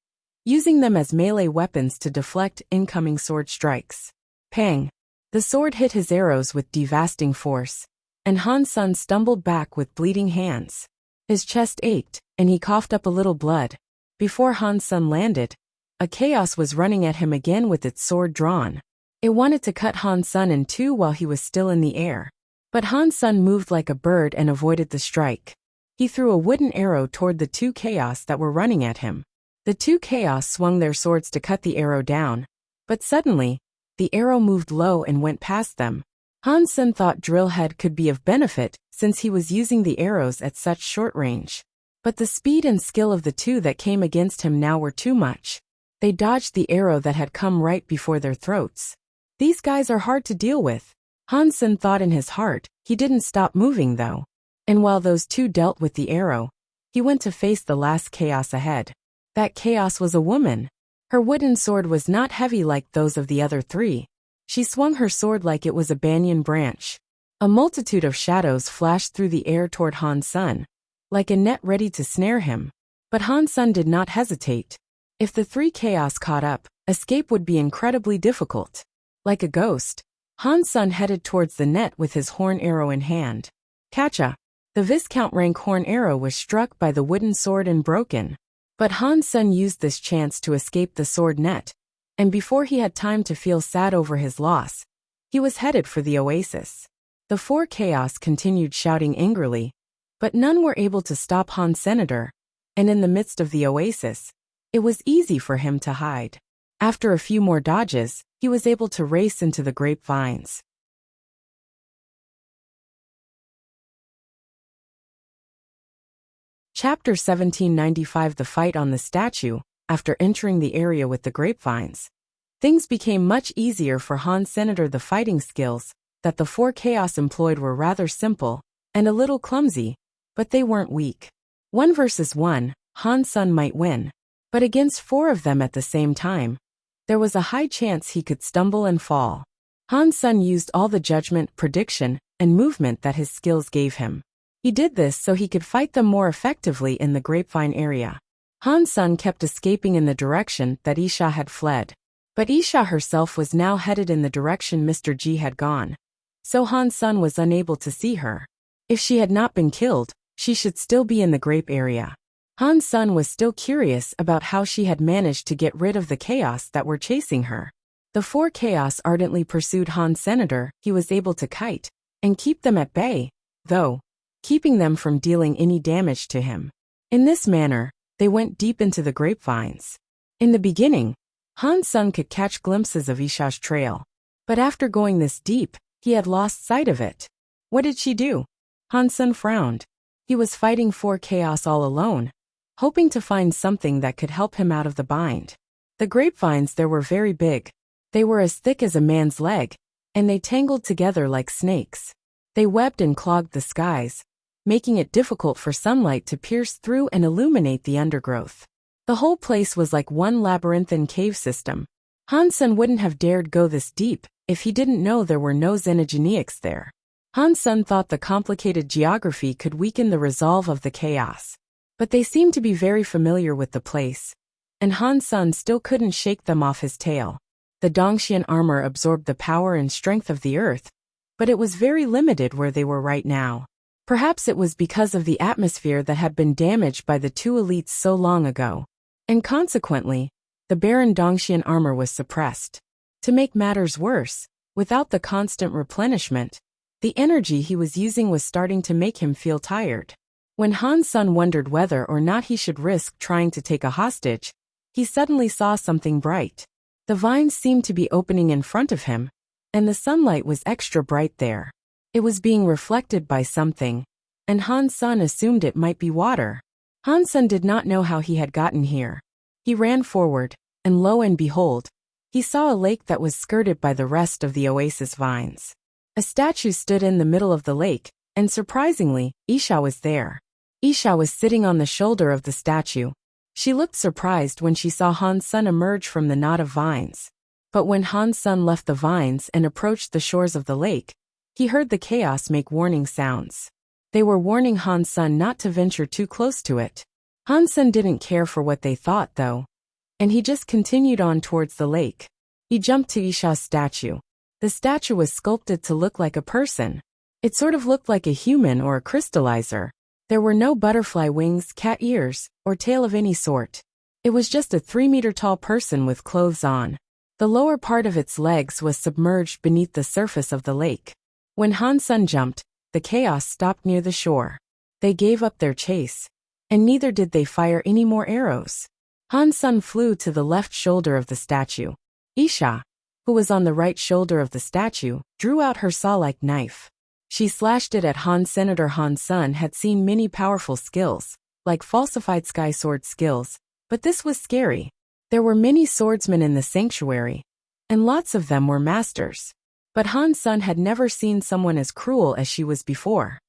using them as melee weapons to deflect incoming sword strikes. Pang! The sword hit his arrows with devastating force, and Han-sun stumbled back with bleeding hands. His chest ached, and he coughed up a little blood. Before Han-sun landed, a chaos was running at him again with its sword drawn. It wanted to cut Han-sun in two while he was still in the air. But Han-sun moved like a bird and avoided the strike. He threw a wooden arrow toward the two chaos that were running at him. The two chaos swung their swords to cut the arrow down, but suddenly, the arrow moved low and went past them. Han-sun thought Drillhead could be of benefit since he was using the arrows at such short range. But the speed and skill of the two that came against him now were too much. They dodged the arrow that had come right before their throats. These guys are hard to deal with. Han-sun thought in his heart. He didn't stop moving though. And while those two dealt with the arrow, he went to face the last chaos ahead. That chaos was a woman. Her wooden sword was not heavy like those of the other three. She swung her sword like it was a banyan branch. A multitude of shadows flashed through the air toward Han-sun, like a net ready to snare him. But Han-sun did not hesitate. If the three chaos caught up, escape would be incredibly difficult. Like a ghost, Han-sun headed towards the net with his horn arrow in hand. Catcha! The Viscount rank horn arrow was struck by the wooden sword and broken. But Han-sun used this chance to escape the sword net, and before he had time to feel sad over his loss, he was headed for the oasis. The four chaos continued shouting angrily, but none were able to stop Senator, and in the midst of the oasis, it was easy for him to hide. After a few more dodges, he was able to race into the grapevines. Chapter 1795 The Fight on the Statue. After entering the area with the grapevines, things became much easier for Senator. The fighting skills that the four chaos employed were rather simple and a little clumsy, but they weren't weak. 1 versus 1, Han-sun might win, but against four of them at the same time, there was a high chance he could stumble and fall. Han-sun used all the judgment, prediction, and movement that his skills gave him. He did this so he could fight them more effectively in the grapevine area. Han-sun kept escaping in the direction that Isha had fled. But Isha herself was now headed in the direction Mr. G had gone. So Han-sun was unable to see her. If she had not been killed, she should still be in the grape area. Han-sun was still curious about how she had managed to get rid of the chaos that were chasing her. The four chaos ardently pursued Senator. He was able to kite and keep them at bay, though, keeping them from dealing any damage to him. In this manner, they went deep into the grapevines. In the beginning, Han-sun could catch glimpses of Isha's trail. But after going this deep, he had lost sight of it. What did she do? Han-sun frowned. He was fighting four chaos all alone, hoping to find something that could help him out of the bind. The grapevines there were very big. They were as thick as a man's leg, and they tangled together like snakes. They webbed and clogged the skies, making it difficult for sunlight to pierce through and illuminate the undergrowth. The whole place was like one labyrinthine cave system. Han-sun wouldn't have dared go this deep if he didn't know there were no xenogenics there. Han-sun thought the complicated geography could weaken the resolve of the chaos. But they seemed to be very familiar with the place, and Han-sun still couldn't shake them off his tail. The Dongxian armor absorbed the power and strength of the earth, but it was very limited where they were right now. Perhaps it was because of the atmosphere that had been damaged by the two elites so long ago, and consequently, the barren Dongxian armor was suppressed. To make matters worse, without the constant replenishment, the energy he was using was starting to make him feel tired. When Han-sun wondered whether or not he should risk trying to take a hostage, he suddenly saw something bright. The vines seemed to be opening in front of him, and the sunlight was extra bright there. It was being reflected by something, and Han-sun assumed it might be water. Han-sun did not know how he had gotten here. He ran forward, and lo and behold, he saw a lake that was skirted by the rest of the oasis vines. A statue stood in the middle of the lake, and surprisingly, Isha was there. Isha was sitting on the shoulder of the statue. She looked surprised when she saw Han-sun emerge from the knot of vines. But when Han-sun left the vines and approached the shores of the lake, he heard the chaos make warning sounds. They were warning Han-sun not to venture too close to it. Han-sun didn't care for what they thought, though, and he just continued on towards the lake. He jumped to Isha's statue. The statue was sculpted to look like a person. It sort of looked like a human or a crystallizer. There were no butterfly wings, cat ears, or tail of any sort. It was just a 3-meter-tall person with clothes on. The lower part of its legs was submerged beneath the surface of the lake. When Han-sun jumped, the chaos stopped near the shore. They gave up their chase, and neither did they fire any more arrows. Han-sun flew to the left shoulder of the statue. Isha, who was on the right shoulder of the statue, drew out her saw-like knife. She slashed it at Han-Senator. Han-sun had seen many powerful skills, like falsified sky sword skills, but this was scary. There were many swordsmen in the sanctuary, and lots of them were masters. But Han-sun had never seen someone as cruel as she was before.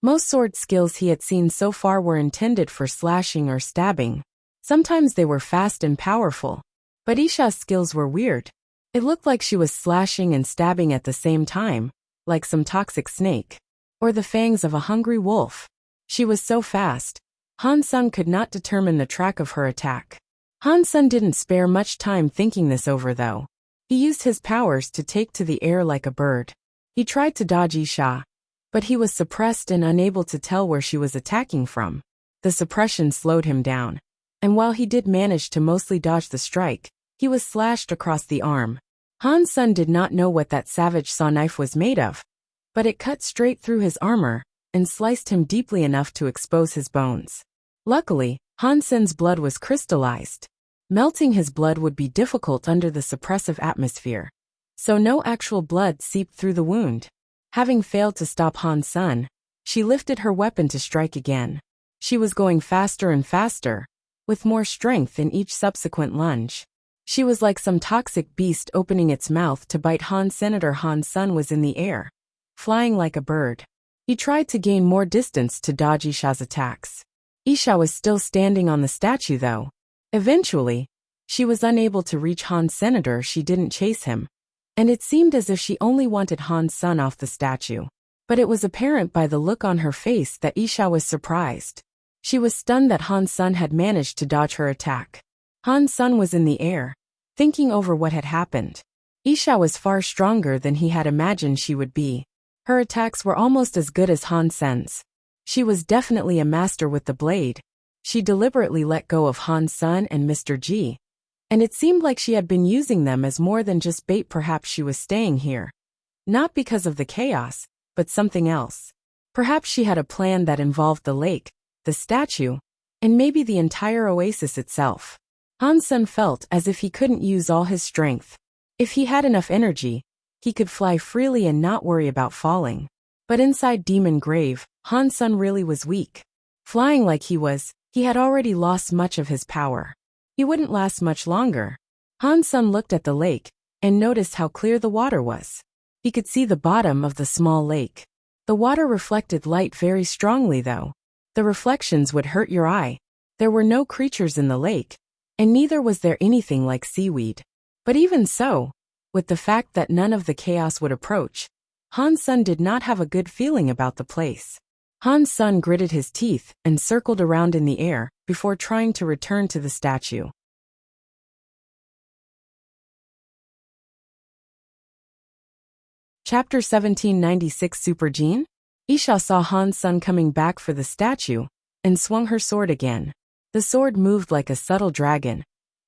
Most sword skills he had seen so far were intended for slashing or stabbing. Sometimes they were fast and powerful, but Isha's skills were weird. It looked like she was slashing and stabbing at the same time, like some toxic snake, or the fangs of a hungry wolf. She was so fast, Han-sun could not determine the track of her attack. Han-sun didn't spare much time thinking this over, though. He used his powers to take to the air like a bird. He tried to dodge Isha, but he was suppressed and unable to tell where she was attacking from. The suppression slowed him down, and while he did manage to mostly dodge the strike, he was slashed across the arm. Han-sun did not know what that savage saw knife was made of, but it cut straight through his armor and sliced him deeply enough to expose his bones. Luckily, Han-sun's blood was crystallized. Melting his blood would be difficult under the suppressive atmosphere, so no actual blood seeped through the wound. Having failed to stop Han-sun, she lifted her weapon to strike again. She was going faster and faster, with more strength in each subsequent lunge. She was like some toxic beast opening its mouth to bite Han-Senator. Han-sun was in the air, flying like a bird. He tried to gain more distance to dodge Isha's attacks. Isha was still standing on the statue, though. Eventually, she was unable to reach Han-Senator. She didn't chase him, and it seemed as if she only wanted Han-sun off the statue. But it was apparent by the look on her face that Isha was surprised. She was stunned that Han-sun had managed to dodge her attack. Han-sun was in the air, thinking over what had happened. Isha was far stronger than he had imagined she would be. Her attacks were almost as good as Han-sun's. She was definitely a master with the blade. She deliberately let go of Han-sun and Mr. G, and it seemed like she had been using them as more than just bait. Perhaps she was staying here, not because of the chaos, but something else. Perhaps she had a plan that involved the lake, the statue, and maybe the entire oasis itself. Han-sun felt as if he couldn't use all his strength. If he had enough energy, he could fly freely and not worry about falling. But inside Demon Grave, Han-sun really was weak. Flying like he had already lost much of his power. He wouldn't last much longer. Han-sun looked at the lake and noticed how clear the water was. He could see the bottom of the small lake. The water reflected light very strongly though. The reflections would hurt your eye. There were no creatures in the lake, and neither was there anything like seaweed. But even so, with the fact that none of the chaos would approach, Han's son did not have a good feeling about the place. Han's son gritted his teeth and circled around in the air before trying to return to the statue. Chapter 1796 Super Jean? Isha saw Han's son coming back for the statue and swung her sword again. The sword moved like a subtle dragon,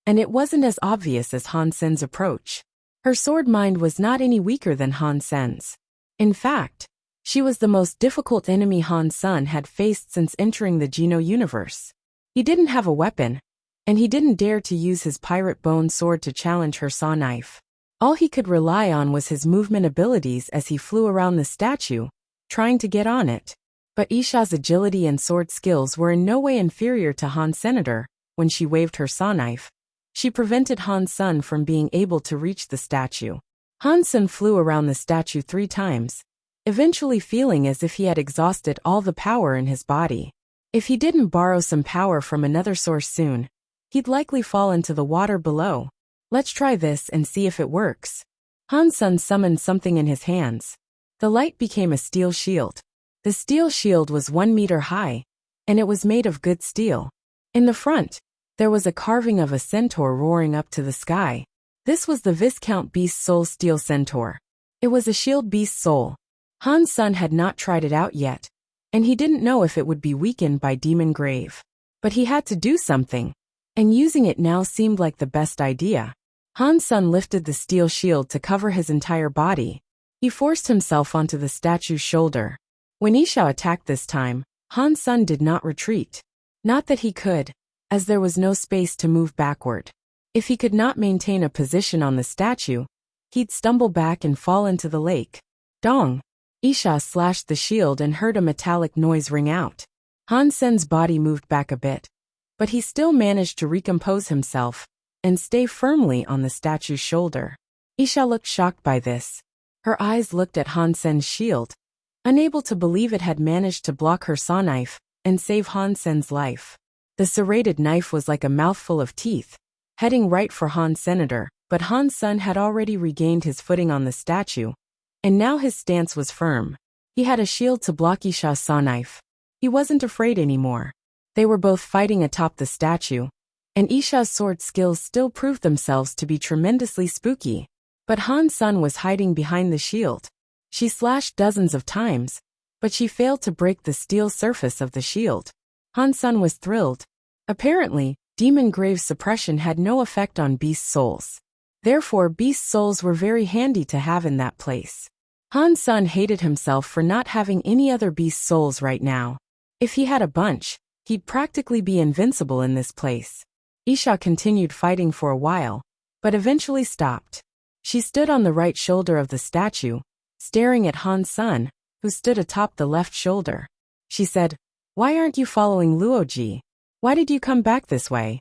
and it wasn't as obvious as Han Sen's approach. Her sword mind was not any weaker than Han Sen's. In fact, she was the most difficult enemy Han's son had faced since entering the Geno universe. He didn't have a weapon, and he didn't dare to use his pirate bone sword to challenge her saw knife. All he could rely on was his movement abilities as he flew around the statue, trying to get on it. But Isha's agility and sword skills were in no way inferior to Han's senator. When she waved her saw knife, she prevented Han's son from being able to reach the statue. Han's son flew around the statue 3 times, eventually feeling as if he had exhausted all the power in his body. If he didn't borrow some power from another source soon, he'd likely fall into the water below. Let's try this and see if it works. Han's son summoned something in his hands. The light became a steel shield. The steel shield was 1 meter high, and it was made of good steel. In the front, there was a carving of a centaur roaring up to the sky. This was the Viscount Beast Soul Steel Centaur. It was a shield beast soul. Han's son had not tried it out yet, and he didn't know if it would be weakened by Demon Grave. But he had to do something, and using it now seemed like the best idea. Han's son lifted the steel shield to cover his entire body. He forced himself onto the statue's shoulder. When Isha attacked this time, Han's son did not retreat. Not that he could, as there was no space to move backward. If he could not maintain a position on the statue, he'd stumble back and fall into the lake. Dong! Isha slashed the shield and heard a metallic noise ring out. Han Sen's body moved back a bit, but he still managed to recompose himself and stay firmly on the statue's shoulder. Isha looked shocked by this. Her eyes looked at Han Sen's shield, unable to believe it had managed to block her saw knife and save Han Sen's life. The serrated knife was like a mouthful of teeth, heading right for Han's senator, but Han's son had already regained his footing on the statue, and now his stance was firm. He had a shield to block Isha's saw knife. He wasn't afraid anymore. They were both fighting atop the statue, and Isha's sword skills still proved themselves to be tremendously spooky. But Han's son was hiding behind the shield. She slashed dozens of times, but she failed to break the steel surface of the shield. Han's son was thrilled. Apparently, Demon Grave's suppression had no effect on beast souls. Therefore, beast souls were very handy to have in that place. Han's son hated himself for not having any other beast souls right now. If he had a bunch, he'd practically be invincible in this place. Isha continued fighting for a while, but eventually stopped. She stood on the right shoulder of the statue, staring at Han's son, who stood atop the left shoulder. She said, "Why aren't you following Luoji? Why did you come back this way?"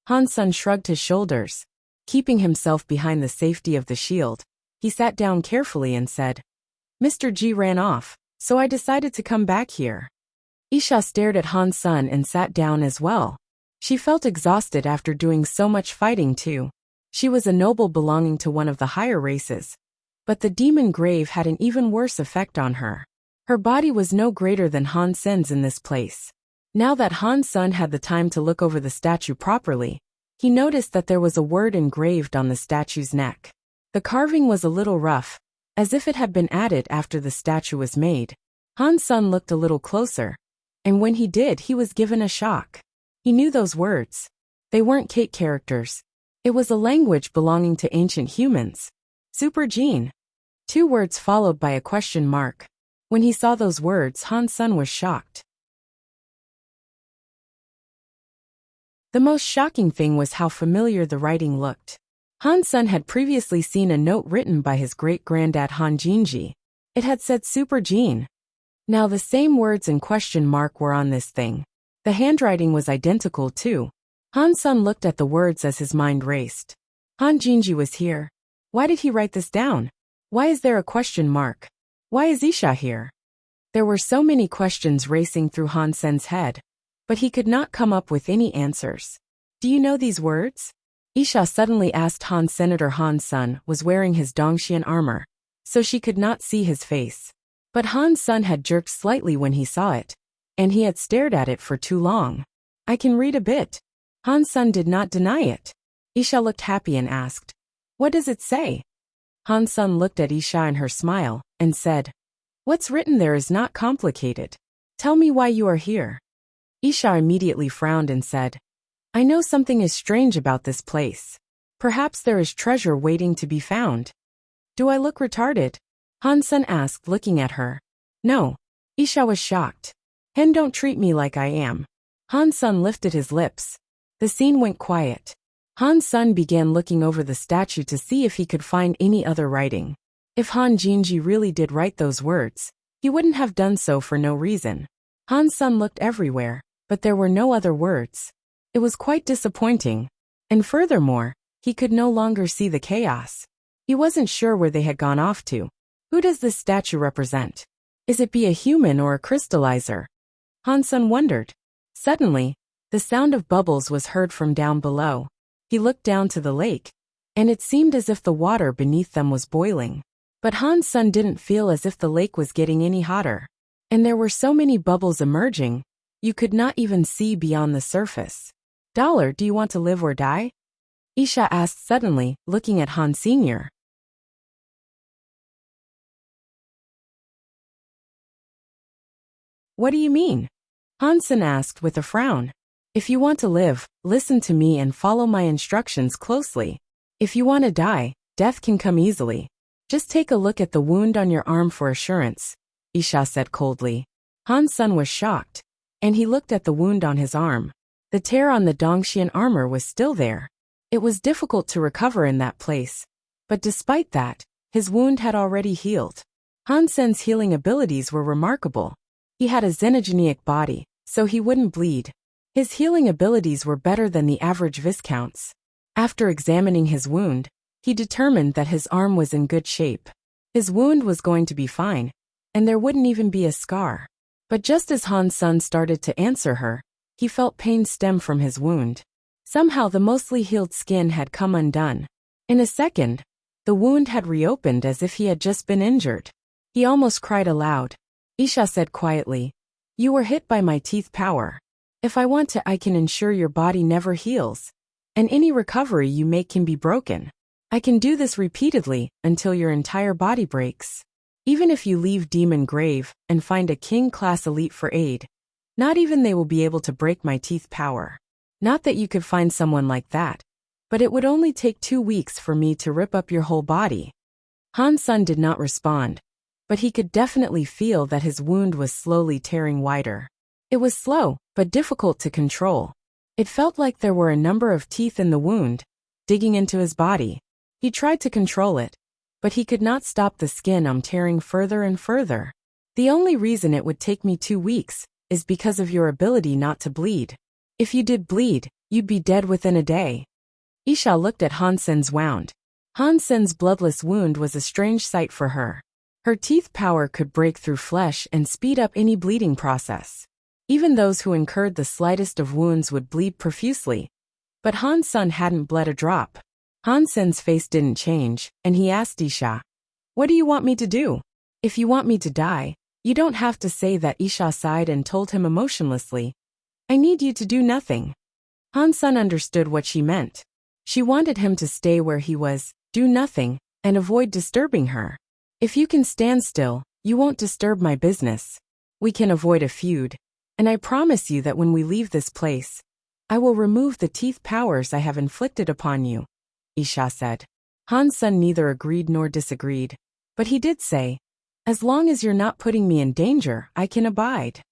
Han's son shrugged his shoulders. Keeping himself behind the safety of the shield, he sat down carefully and said, "Mr. G ran off, so I decided to come back here." Isha stared at Han's son and sat down as well. She felt exhausted after doing so much fighting too. She was a noble belonging to one of the higher races, but the Demon Grave had an even worse effect on her. Her body was no greater than Han Sen's in this place. Now that Han's son had the time to look over the statue properly, he noticed that there was a word engraved on the statue's neck. The carving was a little rough, as if it had been added after the statue was made. Han's son looked a little closer, and when he did, he was given a shock. He knew those words. They weren't Kate characters. It was a language belonging to ancient humans. Super Gene. 2 words followed by a question mark. When he saw those words, Han's son was shocked. The most shocking thing was how familiar the writing looked. Han's son had previously seen a note written by his great-granddad Han Jinji. It had said Super Gene. Now the same words and question mark were on this thing. The handwriting was identical too. Han's son looked at the words as his mind raced. Han Jinji was here. Why did he write this down? Why is there a question mark? Why is Isha here? There were so many questions racing through Han Sen's head, but he could not come up with any answers. Do you know these words? Isha suddenly asked Han. Senator Han Sen was wearing his Dongxian armor, so she could not see his face. But Han Sen had jerked slightly when he saw it, and he had stared at it for too long. I can read a bit. Han Sen did not deny it. Isha looked happy and asked, what does it say? Han Sen looked at Isha and her smile, and said, what's written there is not complicated. Tell me why you are here. Isha immediately frowned and said, I know something is strange about this place. Perhaps there is treasure waiting to be found. Do I look retarded? Han Sen asked, looking at her. No. Isha was shocked. Hen, don't treat me like I am. Han Sen lifted his lips. The scene went quiet. Han Sen began looking over the statue to see if he could find any other writing. If Han Jinji really did write those words, he wouldn't have done so for no reason. Han Sen looked everywhere, but there were no other words. It was quite disappointing. And furthermore, he could no longer see the chaos. He wasn't sure where they had gone off to. Who does this statue represent? Is it be a human or a crystallizer? Han Sen wondered. Suddenly, the sound of bubbles was heard from down below. He looked down to the lake, and it seemed as if the water beneath them was boiling. But Han Sen didn't feel as if the lake was getting any hotter. And there were so many bubbles emerging, you could not even see beyond the surface. Dollar, do you want to live or die? Isha asked suddenly, looking at Han Sr. What do you mean? Han Sen asked with a frown. If you want to live, listen to me and follow my instructions closely. If you want to die, death can come easily. Just take a look at the wound on your arm for assurance, Isha said coldly. Han Sen was shocked, and he looked at the wound on his arm. The tear on the Dongxian armor was still there. It was difficult to recover in that place, but despite that, his wound had already healed. Han Sen's healing abilities were remarkable. He had a xenogenic body, so he wouldn't bleed. His healing abilities were better than the average Viscounts. After examining his wound, he determined that his arm was in good shape. His wound was going to be fine, and there wouldn't even be a scar. But just as Han Sen started to answer her, he felt pain stem from his wound. Somehow the mostly healed skin had come undone. In a second, the wound had reopened as if he had just been injured. He almost cried aloud. Isha said quietly, you were hit by my teeth power. If I want to, I can ensure your body never heals, and any recovery you make can be broken. I can do this repeatedly until your entire body breaks. Even if you leave Demon Grave and find a king-class elite for aid, not even they will be able to break my teeth power. Not that you could find someone like that, but it would only take 2 weeks for me to rip up your whole body. Han Sen did not respond, but he could definitely feel that his wound was slowly tearing wider. It was slow, but difficult to control. It felt like there were a number of teeth in the wound, digging into his body. He tried to control it, but he could not stop the skin tearing further and further. The only reason it would take me 2 weeks is because of your ability not to bleed. If you did bleed, you'd be dead within a day. Isha looked at Han Sen's wound. Han Sen's bloodless wound was a strange sight for her. Her teeth power could break through flesh and speed up any bleeding process. Even those who incurred the slightest of wounds would bleed profusely. But Han Sen hadn't bled a drop. Han Sen's face didn't change, and he asked Isha, what do you want me to do? If you want me to die, you don't have to say that. Isha sighed and told him emotionlessly, I need you to do nothing. Han Sen understood what she meant. She wanted him to stay where he was, do nothing, and avoid disturbing her. If you can stand still, you won't disturb my business. We can avoid a feud, and I promise you that when we leave this place, I will remove the teeth powers I have inflicted upon you, Isha said. Han Sen neither agreed nor disagreed, but he did say, as long as you're not putting me in danger, I can abide.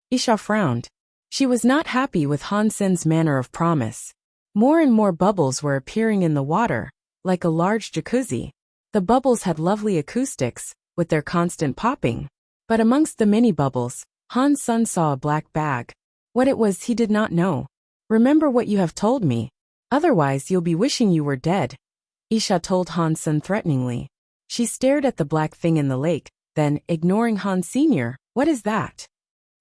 Isha frowned. She was not happy with Han Sen's manner of promise. More and more bubbles were appearing in the water, like a large jacuzzi. The bubbles had lovely acoustics, with their constant popping. But amongst the many bubbles, Han Sen saw a black bag. What it was he did not know. Remember what you have told me. Otherwise you'll be wishing you were dead, Isha told Han Sen threateningly. She stared at the black thing in the lake, then, ignoring Han Sr., "What is that?"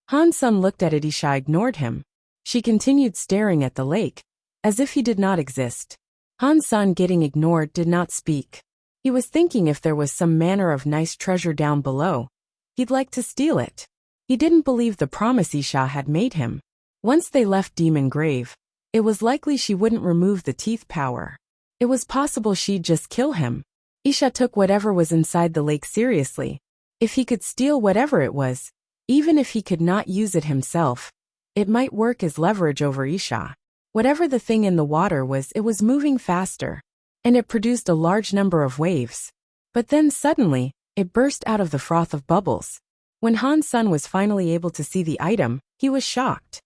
Han Sun looked at it. Isha ignored him. She continued staring at the lake, as if he did not exist. Han Sun, getting ignored, did not speak. He was thinking if there was some manner of nice treasure down below, he'd like to steal it. He didn't believe the promise Isha had made him. Once they left Demon Grave, it was likely she wouldn't remove the teeth power. It was possible she'd just kill him. Isha took whatever was inside the lake seriously. If he could steal whatever it was, even if he could not use it himself, it might work as leverage over Isha. Whatever the thing in the water was, it was moving faster, and it produced a large number of waves. But then suddenly, it burst out of the froth of bubbles. When Han Sun was finally able to see the item, he was shocked.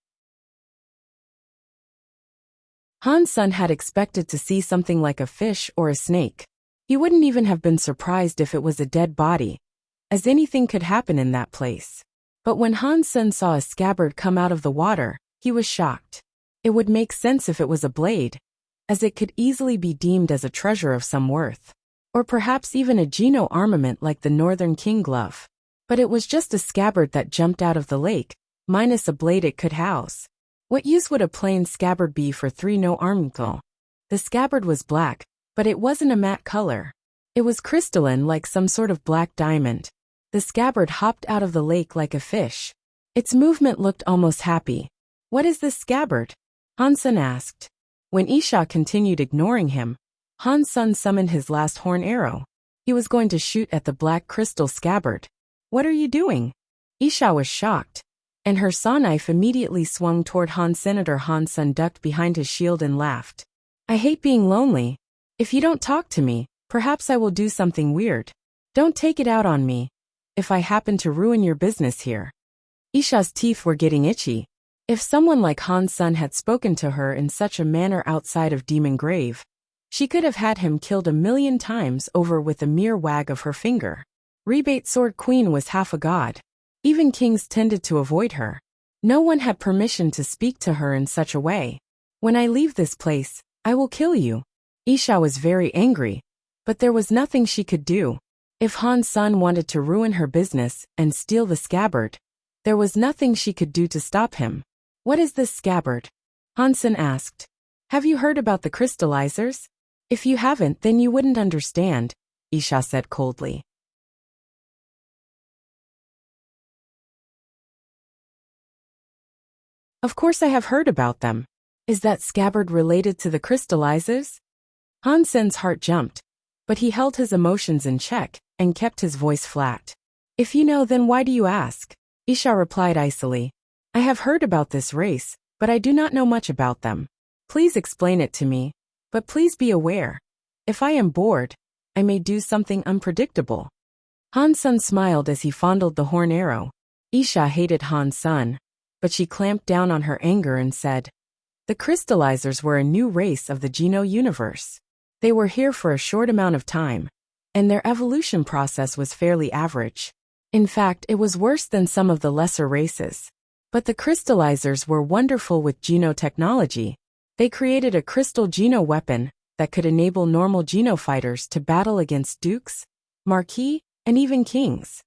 Han Sun had expected to see something like a fish or a snake. He wouldn't even have been surprised if it was a dead body, as anything could happen in that place. But when Han Sun saw a scabbard come out of the water, he was shocked. It would make sense if it was a blade, as it could easily be deemed as a treasure of some worth. Or perhaps even a Geno armament like the Northern King glove. But it was just a scabbard that jumped out of the lake, minus a blade it could house. What use would a plain scabbard be for 3 no armamental? The scabbard was black, but it wasn't a matte color. It was crystalline, like some sort of black diamond. The scabbard hopped out of the lake like a fish. Its movement looked almost happy. "What is this scabbard?" Han Sun asked. When Isha continued ignoring him, Han Sun summoned his last horn arrow. He was going to shoot at the black crystal scabbard. "What are you doing?" Isha was shocked, and her saw knife immediately swung toward Han. Senator Han Sun ducked behind his shield and laughed. "I hate being lonely. If you don't talk to me, perhaps I will do something weird. Don't take it out on me if I happen to ruin your business here." Isha's teeth were getting itchy. If someone like Han Sun had spoken to her in such a manner outside of Demon Grave, she could have had him killed 1,000,000 times over with a mere wag of her finger. Rebate Sword Queen was half a god. Even kings tended to avoid her. No one had permission to speak to her in such a way. "When I leave this place, I will kill you." Isha was very angry, but there was nothing she could do. If Han Sun wanted to ruin her business and steal the scabbard, there was nothing she could do to stop him. "What is this scabbard?" Han Sun asked. "Have you heard about the crystallizers? If you haven't, then you wouldn't understand," Isha said coldly. "Of course I have heard about them. Is that scabbard related to the crystallizers?" Han Sun's heart jumped, but he held his emotions in check and kept his voice flat. "If you know, then why do you ask?" Isha replied icily. "I have heard about this race, but I do not know much about them. Please explain it to me, but please be aware. If I am bored, I may do something unpredictable." Han Sun smiled as he fondled the horn arrow. Isha hated Han Sun, but she clamped down on her anger and said, "The crystallizers were a new race of the Geno universe. They were here for a short amount of time, and their evolution process was fairly average. In fact, it was worse than some of the lesser races. But the crystallizers were wonderful with Geno technology. They created a crystal Geno weapon that could enable normal Geno fighters to battle against dukes, marquis, and even kings.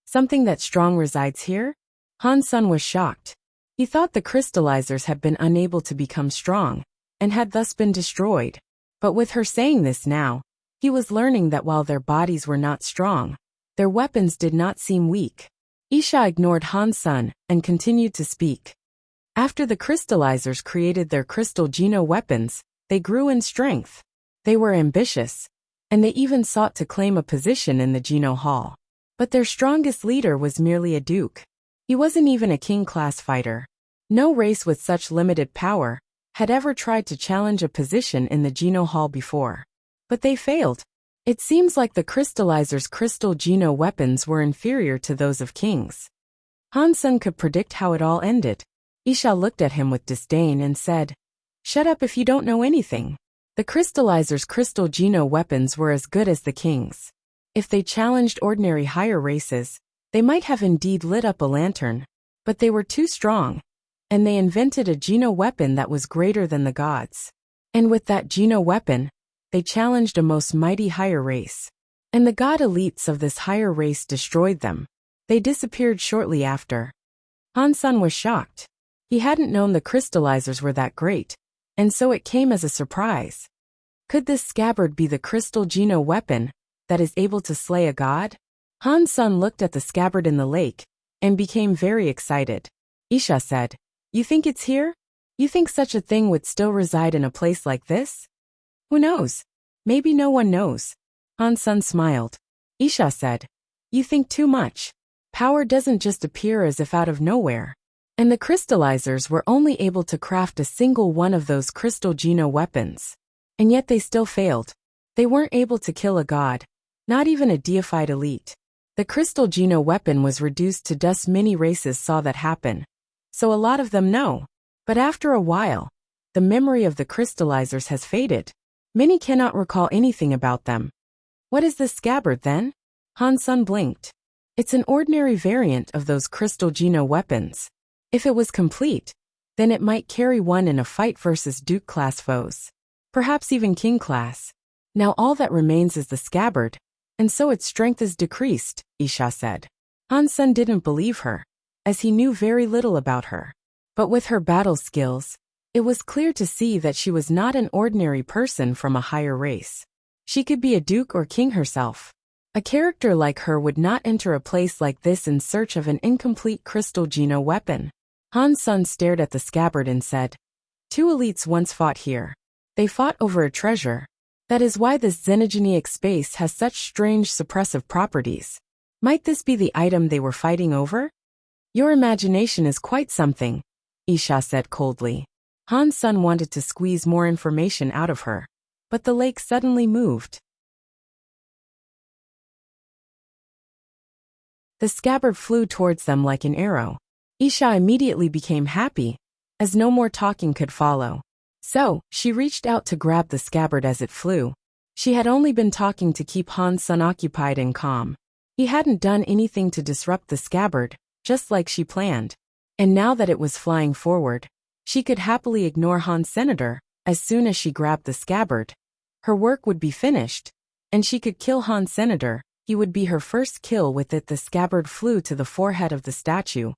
Something that strong resides here?" Han Sun was shocked. He thought the crystallizers had been unable to become strong, and had thus been destroyed. But with her saying this now, he was learning that while their bodies were not strong, their weapons did not seem weak. Isha ignored Han Sun and continued to speak. "After the crystallizers created their crystal Geno weapons, they grew in strength. They were ambitious, and they even sought to claim a position in the Geno Hall. But their strongest leader was merely a duke. He wasn't even a king-class fighter. No race with such limited power had ever tried to challenge a position in the Geno Hall before. But they failed. It seems like the crystallizers' crystal Geno weapons were inferior to those of kings." Han Sun could predict how it all ended. Isha looked at him with disdain and said, "Shut up if you don't know anything. The crystallizers' crystal Geno weapons were as good as the king's. If they challenged ordinary higher races, they might have indeed lit up a lantern, but they were too strong, and they invented a Geno weapon that was greater than the gods. And with that Geno weapon, they challenged a most mighty higher race. and the god elites of this higher race destroyed them. They disappeared shortly after. Han Sen was shocked. He hadn't known the crystallizers were that great, and so it came as a surprise. Could this scabbard be the crystal Geno weapon that is able to slay a god? Han Sen looked at the scabbard in the lake and became very excited. Isha said, "You think it's here? You think such a thing would still reside in a place like this?" "Who knows? Maybe no one knows." Han Sen smiled. Isha said, "You think too much. Power doesn't just appear as if out of nowhere." And the crystallizers were only able to craft a single one of those crystal Geno weapons. And yet they still failed. They weren't able to kill a god, not even a deified elite. The crystal Geno weapon was reduced to dust. Many races saw that happen, so a lot of them know. But after a while, the memory of the crystallizers has faded. Many cannot recall anything about them. What is this scabbard then? Han Sen blinked. It's an ordinary variant of those crystal Geno weapons. If it was complete, then it might carry one in a fight versus Duke class foes. Perhaps even King class. Now all that remains is the scabbard, and so its strength is decreased, Isha said. Han Sen didn't believe her, as he knew very little about her. But with her battle skills, it was clear to see that she was not an ordinary person from a higher race. She could be a duke or king herself. A character like her would not enter a place like this in search of an incomplete crystal Geno weapon. Han Sen stared at the scabbard and said, "Two elites once fought here. They fought over a treasure. That is why this xenogenic space has such strange suppressive properties. Might this be the item they were fighting over?" "Your imagination is quite something," Isha said coldly. Han Sen wanted to squeeze more information out of her, but the lake suddenly moved. The scabbard flew towards them like an arrow. Isha immediately became happy, as no more talking could follow. So, she reached out to grab the scabbard as it flew. She had only been talking to keep Han Sen occupied and calm. He hadn't done anything to disrupt the scabbard, just like she planned. And now that it was flying forward, she could happily ignore Han Senator. As soon as she grabbed the scabbard, her work would be finished, and she could kill Han Senator. He would be her first kill with it. The scabbard flew to the forehead of the statue,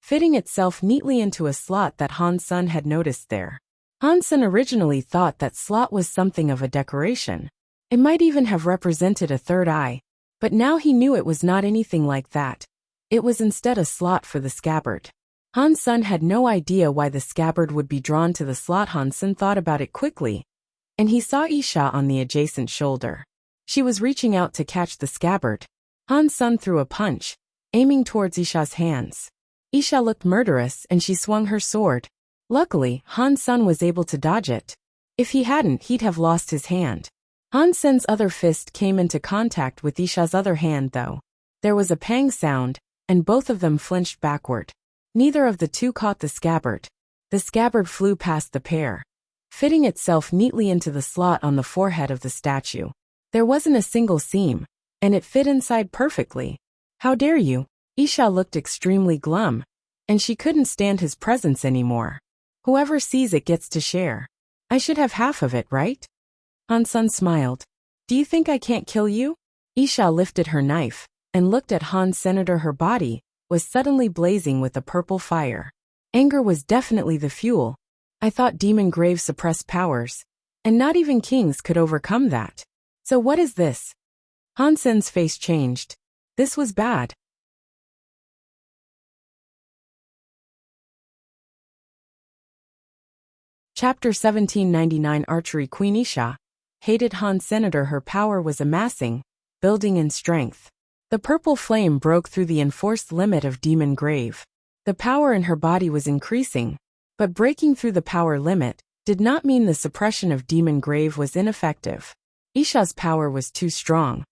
fitting itself neatly into a slot that Han Sen had noticed there. Han Sen originally thought that slot was something of a decoration. It might even have represented a third eye, but now he knew it was not anything like that. It was instead a slot for the scabbard. Han Sen had no idea why the scabbard would be drawn to the slot. Han Sen thought about it quickly, and he saw Isha on the adjacent shoulder. She was reaching out to catch the scabbard. Han Sen threw a punch, aiming towards Isha's hands. Isha looked murderous and she swung her sword. Luckily, Han Sen was able to dodge it. If he hadn't, he'd have lost his hand. Han Sen's other fist came into contact with Isha's other hand though. There was a pang sound, and both of them flinched backward. Neither of the two caught the scabbard. The scabbard flew past the pair, fitting itself neatly into the slot on the forehead of the statue. There wasn't a single seam, and it fit inside perfectly. "How dare you?" Isha looked extremely glum, and she couldn't stand his presence anymore. "Whoever sees it gets to share. I should have half of it, right?" Han Sen smiled. "Do you think I can't kill you?" Isha lifted her knife and looked at Han Senator. Her body was suddenly blazing with a purple fire. Anger was definitely the fuel. "I thought Demon Grave suppressed powers, and not even kings could overcome that. So what is this?" Han Sen's face changed. This was bad. Chapter 1799 Archery. Queen Isha hated Han Senator. Her power was amassing, building in strength. The purple flame broke through the enforced limit of Demon Grave. The power in her body was increasing, but breaking through the power limit did not mean the suppression of Demon Grave was ineffective. Isha's power was too strong,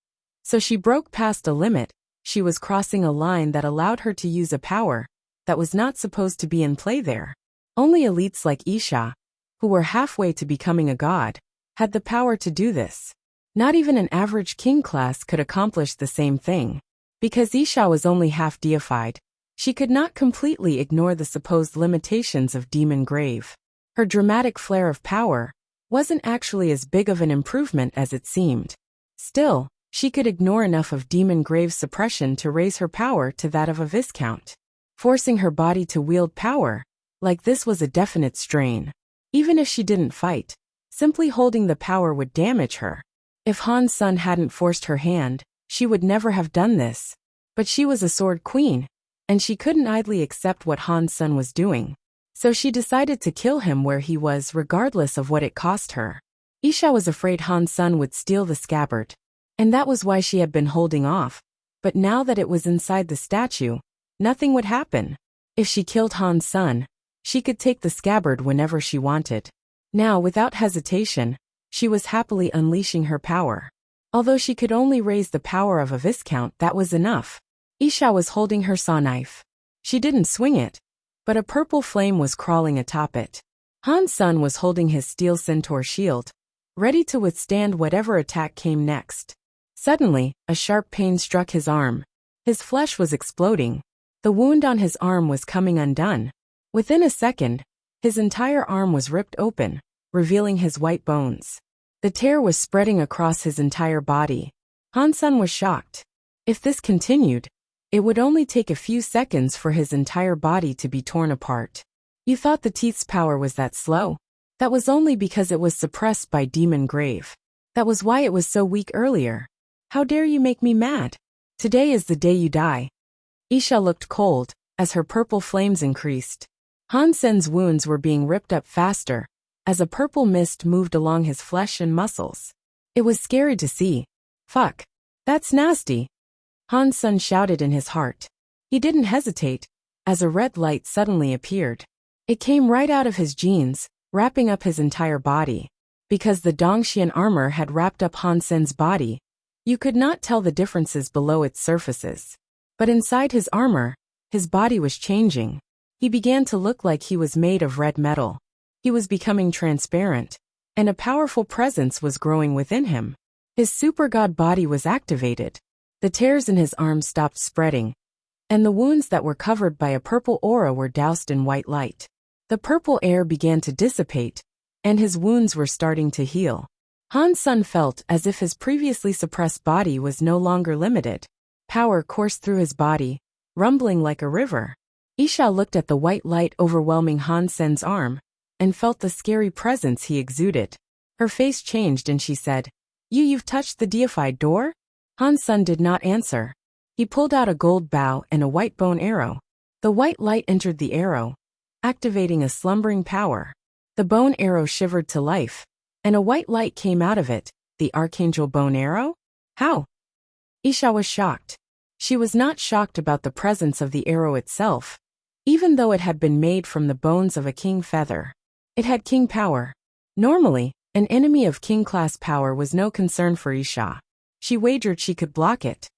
so she broke past a limit. She was crossing a line that allowed her to use a power that was not supposed to be in play there. Only elites like Isha, who were halfway to becoming a god, had the power to do this. Not even an average king class could accomplish the same thing. Because Isha was only half deified, she could not completely ignore the supposed limitations of Demon Grave. Her dramatic flare of power wasn't actually as big of an improvement as it seemed. Still, She could ignore enough of Demon Grave's suppression to raise her power to that of a viscount. Forcing her body to wield power like this was a definite strain. Even if she didn't fight, simply holding the power would damage her. If Han Sun hadn't forced her hand, she would never have done this. But she was a sword queen, and she couldn't idly accept what Han Sun was doing. So she decided to kill him where he was regardless of what it cost her. Isha was afraid Han Sun would steal the scabbard, and that was why she had been holding off. But now that it was inside the statue, nothing would happen. If she killed Han Sun, she could take the scabbard whenever she wanted. Now, without hesitation, she was happily unleashing her power. Although she could only raise the power of a viscount, that was enough. Isha was holding her saw knife. She didn't swing it, but a purple flame was crawling atop it. Han Sun was holding his steel centaur shield, ready to withstand whatever attack came next. Suddenly, a sharp pain struck his arm. His flesh was exploding. The wound on his arm was coming undone. Within a second, his entire arm was ripped open, revealing his white bones. The tear was spreading across his entire body. Han Sun was shocked. If this continued, it would only take a few seconds for his entire body to be torn apart. You thought the teeth's power was that slow? That was only because it was suppressed by Demon Grave. That was why it was so weak earlier. How dare you make me mad? Today is the day you die. Isha looked cold as her purple flames increased. Han Sen's wounds were being ripped up faster as a purple mist moved along his flesh and muscles. It was scary to see. Fuck. That's nasty. Han Sun shouted in his heart. He didn't hesitate as a red light suddenly appeared. It came right out of his jeans, wrapping up his entire body. Because the Dongxian armor had wrapped up Han Sen's body, you could not tell the differences below its surfaces. But inside his armor, his body was changing. He began to look like he was made of red metal. He was becoming transparent, and a powerful presence was growing within him. His super god body was activated. The tears in his arms stopped spreading, and the wounds that were covered by a purple aura were doused in white light. The purple air began to dissipate, and his wounds were starting to heal. Han Sun felt as if his previously suppressed body was no longer limited. Power coursed through his body, rumbling like a river. Isha looked at the white light overwhelming Han Sen's arm, and felt the scary presence he exuded. Her face changed and she said, You've touched the deified door? Han Sun did not answer. He pulled out a gold bow and a white bone arrow. The white light entered the arrow, activating a slumbering power. The bone arrow shivered to life, and a white light came out of it. The Archangel Bone Arrow? How? Isha was shocked. She was not shocked about the presence of the arrow itself, even though it had been made from the bones of a king feather. It had king power. Normally, an enemy of king-class power was no concern for Isha. She wagered she could block it.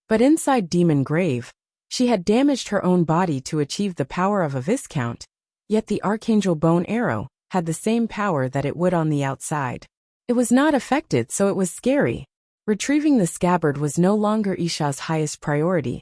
But inside Demon Grave, she had damaged her own body to achieve the power of a viscount, yet the Archangel Bone Arrow had the same power that it would on the outside. It was not affected, so it was scary. Retrieving the scabbard was no longer Isha's highest priority,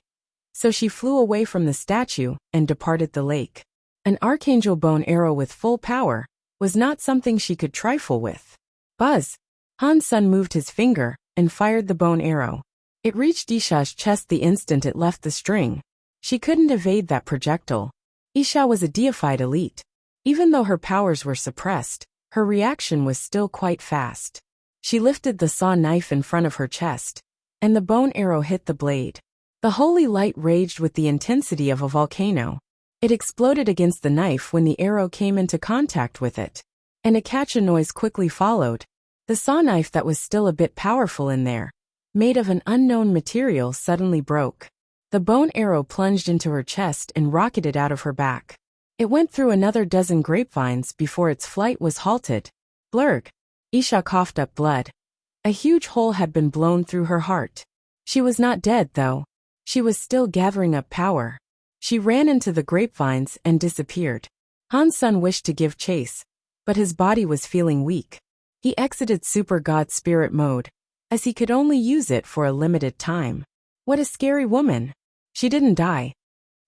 so she flew away from the statue and departed the lake. An Archangel Bone Arrow with full power was not something she could trifle with. Buzz! Han Sun moved his finger and fired the bone arrow. It reached Isha's chest the instant it left the string. She couldn't evade that projectile. Isha was a deified elite. Even though her powers were suppressed, her reaction was still quite fast. She lifted the saw knife in front of her chest, and the bone arrow hit the blade. The holy light raged with the intensity of a volcano. It exploded against the knife when the arrow came into contact with it, and a catch noise quickly followed. The saw knife that was still a bit powerful in there, made of an unknown material, suddenly broke. The bone arrow plunged into her chest and rocketed out of her back. It went through another dozen grapevines before its flight was halted. Blurg! Isha coughed up blood. A huge hole had been blown through her heart. She was not dead, though. She was still gathering up power. She ran into the grapevines and disappeared. Han Sun wished to give chase, but his body was feeling weak. He exited Super God Spirit mode, as he could only use it for a limited time. What a scary woman. She didn't die.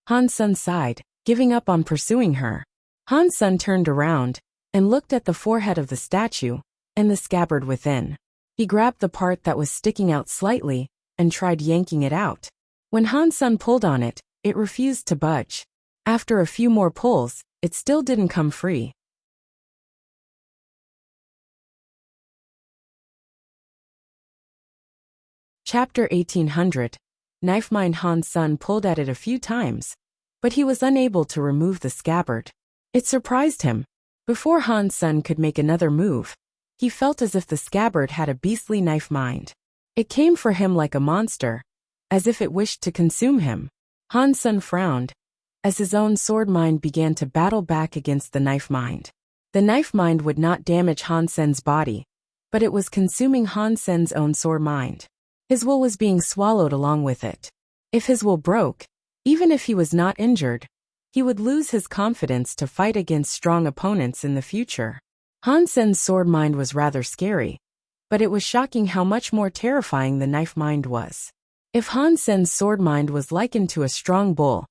Han Sun sighed, giving up on pursuing her. Han Sun turned around and looked at the forehead of the statue, and the scabbard within. He grabbed the part that was sticking out slightly and tried yanking it out. When Han Sen pulled on it, it refused to budge. After a few more pulls, it still didn't come free. Chapter 1800. Knife Mind. Han Sen pulled at it a few times, but he was unable to remove the scabbard. It surprised him. Before Han Sen could make another move, he felt as if the scabbard had a beastly knife mind. It came for him like a monster, as if it wished to consume him. Han Sen frowned, as his own sword mind began to battle back against the knife mind. The knife mind would not damage Han Sen's body, but it was consuming Han Sen's own sword mind. His will was being swallowed along with it. If his will broke, even if he was not injured, he would lose his confidence to fight against strong opponents in the future. Han Sen's sword mind was rather scary, but it was shocking how much more terrifying the knife mind was. If Han Sen's sword mind was likened to a strong bull,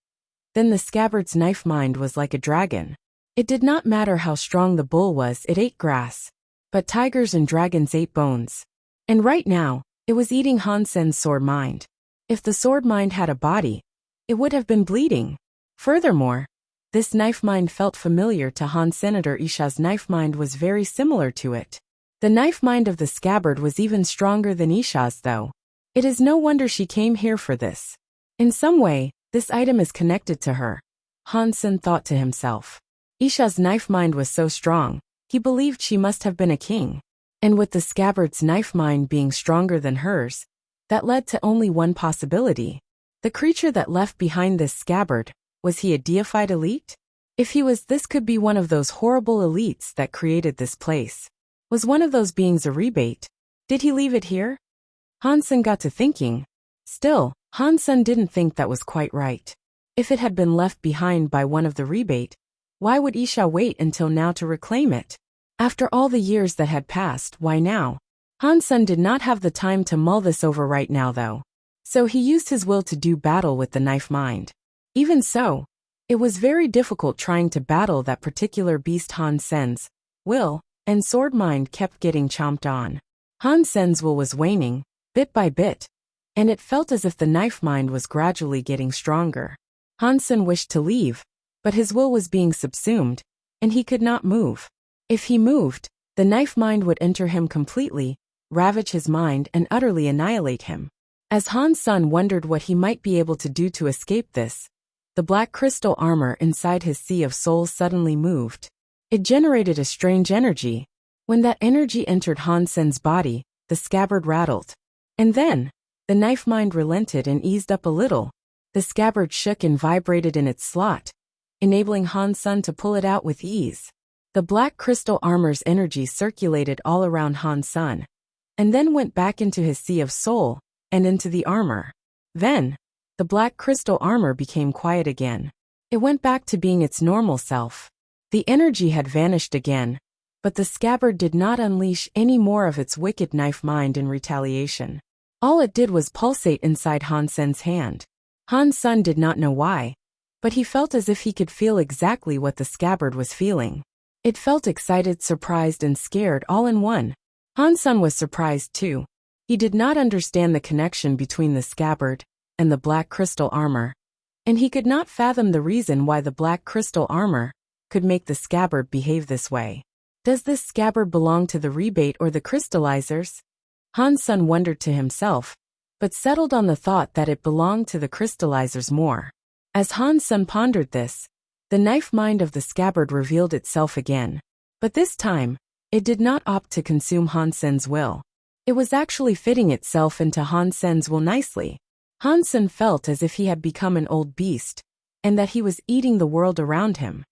then the scabbard's knife mind was like a dragon. It did not matter how strong the bull was, it ate grass. But tigers and dragons ate bones. And right now, it was eating Han Sen's sword mind. If the sword mind had a body, it would have been bleeding. Furthermore, this knife mind felt familiar to Han. Senator Isha's knife mind was very similar to it. The knife mind of the scabbard was even stronger than Isha's though. It is no wonder she came here for this. In some way, this item is connected to her, Han Sen thought to himself. Isha's knife mind was so strong, he believed she must have been a king. And with the scabbard's knife mind being stronger than hers, that led to only one possibility. The creature that left behind this scabbard, was he a deified elite? If he was, this could be one of those horrible elites that created this place. Was one of those beings a rebate? Did he leave it here? Han Sen got to thinking. Still, Han Sen didn't think that was quite right. If it had been left behind by one of the rebate, why would Isha wait until now to reclaim it? After all the years that had passed, why now? Han Sen did not have the time to mull this over right now though. So he used his will to do battle with the knife mind. Even so, it was very difficult trying to battle that particular beast. Han Sen's will and sword mind kept getting chomped on. Han Sen's will was waning, bit by bit, and it felt as if the knife mind was gradually getting stronger. Han Sen wished to leave, but his will was being subsumed, and he could not move. If he moved, the knife mind would enter him completely, ravage his mind and utterly annihilate him. As Han Sen wondered what he might be able to do to escape this, the black crystal armor inside his sea of souls suddenly moved. It generated a strange energy. When that energy entered Han Sen's body, the scabbard rattled. And then, the knife mind relented and eased up a little. The scabbard shook and vibrated in its slot, enabling Han Sen to pull it out with ease. The black crystal armor's energy circulated all around Han Sen, and then went back into his sea of soul, and into the armor. Then, the black crystal armor became quiet again. It went back to being its normal self. The energy had vanished again, but the scabbard did not unleash any more of its wicked knife mind in retaliation. All it did was pulsate inside Han Sen's hand. Han Sen did not know why, but he felt as if he could feel exactly what the scabbard was feeling. It felt excited, surprised, and scared all in one. Han Sen was surprised too. He did not understand the connection between the scabbard and the black crystal armor, and he could not fathom the reason why the black crystal armor could make the scabbard behave this way. Does this scabbard belong to the rebate or the crystallizers? Han Sen wondered to himself, but settled on the thought that it belonged to the crystallizers more. As Han Sen pondered this, the knife mind of the scabbard revealed itself again. But this time, it did not opt to consume Han Sen's will. It was actually fitting itself into Han Sen's will nicely. Han Sen felt as if he had become an old beast, and that he was eating the world around him.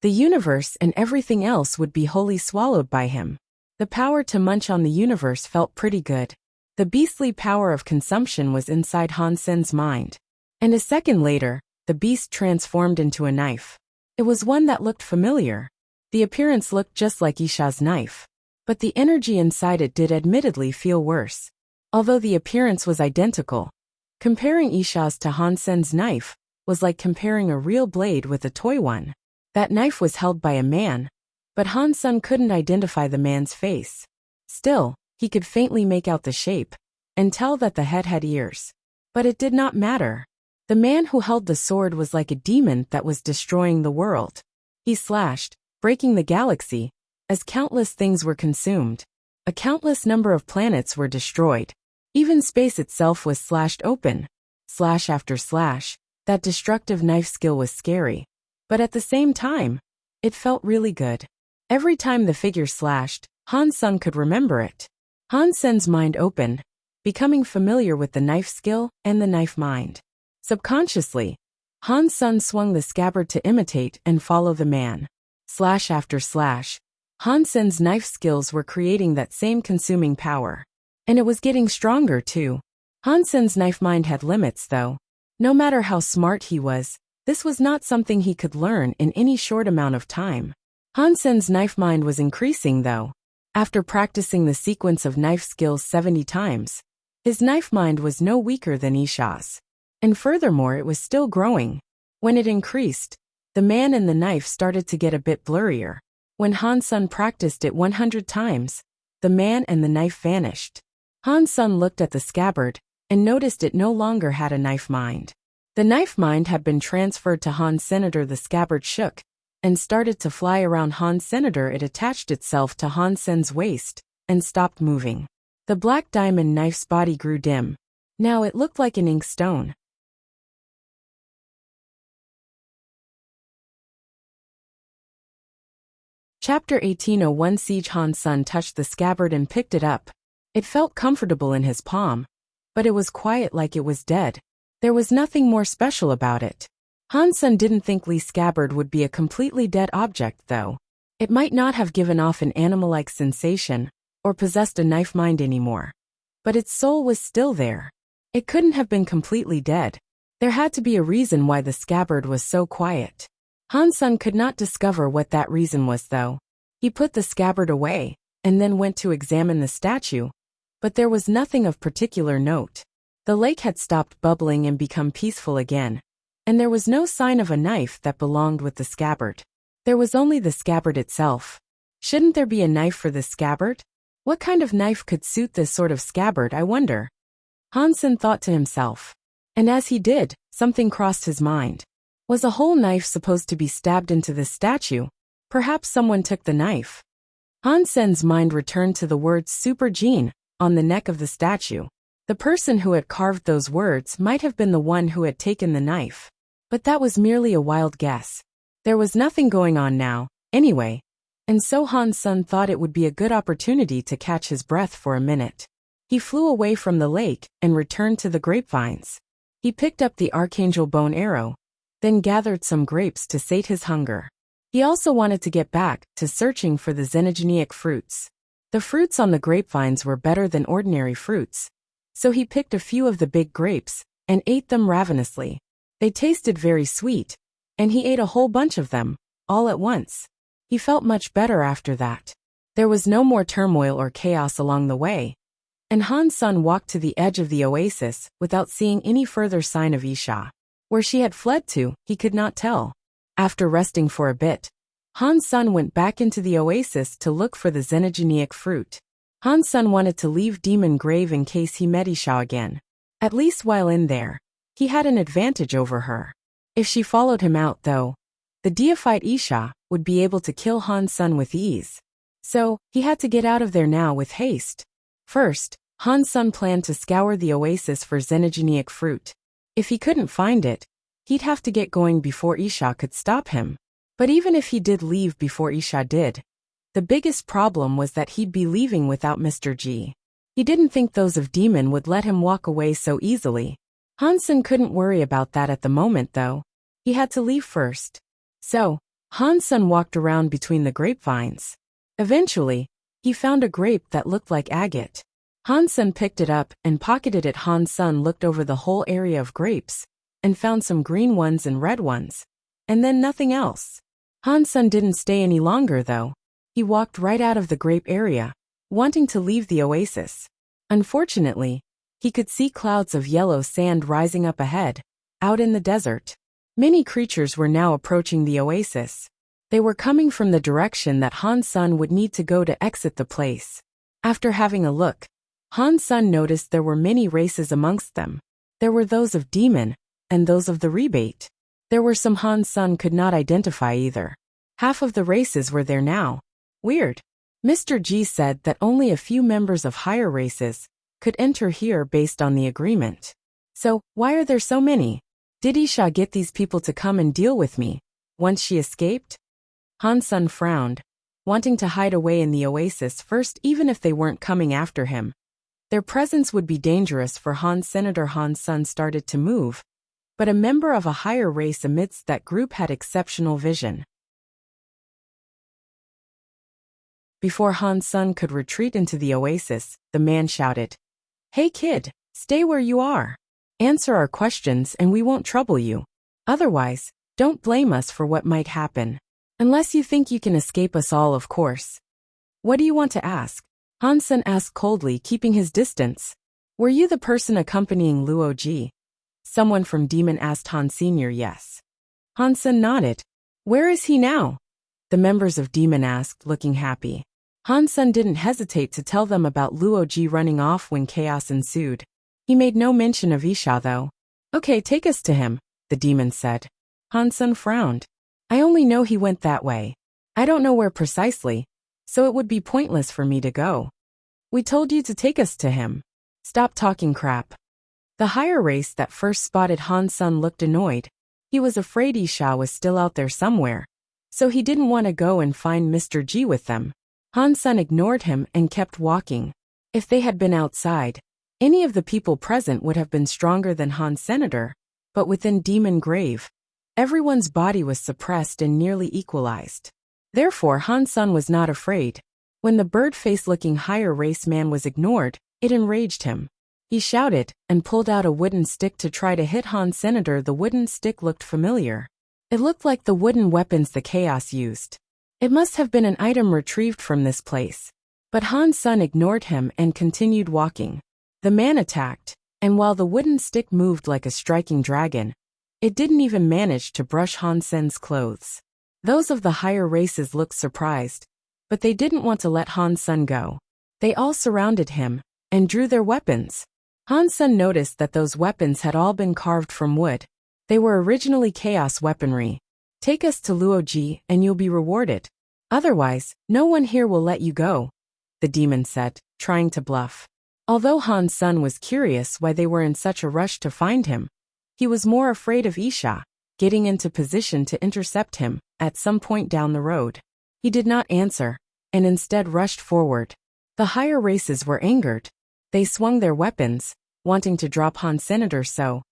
The universe and everything else would be wholly swallowed by him. The power to munch on the universe felt pretty good. The beastly power of consumption was inside Han Sen's mind. And a second later, the beast transformed into a knife. It was one that looked familiar. The appearance looked just like Isha's knife. But the energy inside it did admittedly feel worse. Although the appearance was identical, comparing Isha's to Han Sen's knife was like comparing a real blade with a toy one. That knife was held by a man, but Han Sen couldn't identify the man's face. Still, he could faintly make out the shape, and tell that the head had ears. But it did not matter. The man who held the sword was like a demon that was destroying the world. He slashed, breaking the galaxy, as countless things were consumed. A countless number of planets were destroyed. Even space itself was slashed open. Slash after slash, that destructive knife skill was scary. But at the same time, it felt really good. Every time the figure slashed, Han Sen could remember it. Han Sen's mind opened, becoming familiar with the knife skill and the knife mind. Subconsciously, Han Sen swung the scabbard to imitate and follow the man. Slash after slash, Han Sen's knife skills were creating that same consuming power. And it was getting stronger too. Han Sen's knife mind had limits though. No matter how smart he was, this was not something he could learn in any short amount of time. Han Sen's knife mind was increasing though. After practicing the sequence of knife skills 70 times, his knife mind was no weaker than Isha's. And furthermore, it was still growing. When it increased, the man and the knife started to get a bit blurrier. When Han Sen practiced it 100 times, the man and the knife vanished. Han Sen looked at the scabbard and noticed it no longer had a knife mind. The knife mind had been transferred to Han Senator. The scabbard shook and started to fly around Han Senator. It attached itself to Han Sen's waist and stopped moving. The black diamond knife's body grew dim. Now it looked like an ink stone. Chapter 18:01 Siege. Han Sen touched the scabbard and picked it up. It felt comfortable in his palm, but it was quiet like it was dead. There was nothing more special about it. Han Sen didn't think Li's scabbard would be a completely dead object though. It might not have given off an animal-like sensation, or possessed a knife mind anymore. But its soul was still there. It couldn't have been completely dead. There had to be a reason why the scabbard was so quiet. Han Sen could not discover what that reason was though. He put the scabbard away, and then went to examine the statue, but there was nothing of particular note. The lake had stopped bubbling and become peaceful again, and there was no sign of a knife that belonged with the scabbard. There was only the scabbard itself. Shouldn't there be a knife for this scabbard? What kind of knife could suit this sort of scabbard, I wonder? Han Sen thought to himself. And as he did, something crossed his mind. Was a whole knife supposed to be stabbed into this statue? Perhaps someone took the knife. Han Sen's mind returned to the words Super Gene on the neck of the statue. The person who had carved those words might have been the one who had taken the knife. But that was merely a wild guess. There was nothing going on now, anyway, and so Han Sen thought it would be a good opportunity to catch his breath for a minute. He flew away from the lake and returned to the grapevines. He picked up the Archangel Bone Arrow, then gathered some grapes to sate his hunger. He also wanted to get back to searching for the xenogenic fruits. The fruits on the grapevines were better than ordinary fruits, so he picked a few of the big grapes and ate them ravenously. They tasted very sweet, and he ate a whole bunch of them, all at once. He felt much better after that. There was no more turmoil or chaos along the way, and Han Sen walked to the edge of the oasis without seeing any further sign of Isha. Where she had fled to, he could not tell. After resting for a bit, Han Sen went back into the oasis to look for the xenogenic fruit. Han Sen wanted to leave Demon Grave in case he met Isha again. At least while in there, he had an advantage over her. If she followed him out though, the deified Isha would be able to kill Han Sen with ease. So, he had to get out of there now with haste. First, Han Sen planned to scour the oasis for xenogenic fruit. If he couldn't find it, he'd have to get going before Isha could stop him. But even if he did leave before Isha did, the biggest problem was that he'd be leaving without Mr. G. He didn't think those of Demon would let him walk away so easily. Han Sen couldn't worry about that at the moment though. He had to leave first. So, Han Sen walked around between the grapevines. Eventually, he found a grape that looked like agate. Han Sen picked it up and pocketed it. Han Sen looked over the whole area of grapes and found some green ones and red ones, and then nothing else. Han Sen didn't stay any longer though. He walked right out of the grape area, wanting to leave the oasis. Unfortunately, he could see clouds of yellow sand rising up ahead, out in the desert. Many creatures were now approaching the oasis. They were coming from the direction that Han Sen would need to go to exit the place. After having a look, Han Sen noticed there were many races amongst them. There were those of demon, and those of the rebate. There were some Han Sen could not identify either. Half of the races were there now. Weird. Mr. G said that only a few members of higher races could enter here based on the agreement. So, why are there so many? Did Isha get these people to come and deal with me once she escaped? Han Sen frowned, wanting to hide away in the oasis first even if they weren't coming after him. Their presence would be dangerous for Han. Senator Han Sen started to move, but a member of a higher race amidst that group had exceptional vision. Before Han Sen could retreat into the oasis, the man shouted, "Hey kid, stay where you are. Answer our questions and we won't trouble you. Otherwise, don't blame us for what might happen. Unless you think you can escape us all, of course." "What do you want to ask?" Han Sen asked coldly, keeping his distance. "Were you the person accompanying Luo Ji?" Someone from Demon asked Han Sr. Yes. Han Sen nodded. "Where is he now?" The members of Demon asked, looking happy. Han Sen didn't hesitate to tell them about Luo Ji running off when chaos ensued. He made no mention of Isha though. "Okay, take us to him," the demon said. Han Sen frowned. "I only know he went that way. I don't know where precisely, so it would be pointless for me to go." "We told you to take us to him. Stop talking crap." The higher race that first spotted Han Sen looked annoyed. He was afraid Isha was still out there somewhere, so he didn't want to go and find Mr. G with them. Han Sen ignored him and kept walking. If they had been outside, any of the people present would have been stronger than Han Senator, but within Demon Grave, everyone's body was suppressed and nearly equalized. Therefore Han Sen was not afraid. When the bird-face-looking higher race man was ignored, it enraged him. He shouted and pulled out a wooden stick to try to hit Han Senator. The wooden stick looked familiar. It looked like the wooden weapons the Chaos used. It must have been an item retrieved from this place. But Han Sen ignored him and continued walking. The man attacked, and while the wooden stick moved like a striking dragon, it didn't even manage to brush Han Sen's clothes. Those of the higher races looked surprised, but they didn't want to let Han Sen go. They all surrounded him and drew their weapons. Han Sen noticed that those weapons had all been carved from wood. They were originally chaos weaponry. "Take us to Luo Ji and you'll be rewarded. Otherwise, no one here will let you go," the demon said, trying to bluff. Although Han Sen was curious why they were in such a rush to find him, he was more afraid of Isha getting into position to intercept him at some point down the road. He did not answer, and instead rushed forward. The higher races were angered. They swung their weapons, wanting to drop Han Senator, so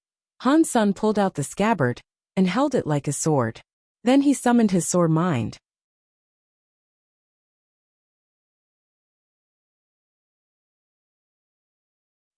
Han Sen pulled out the scabbard and held it like a sword. Then he summoned his sword mind.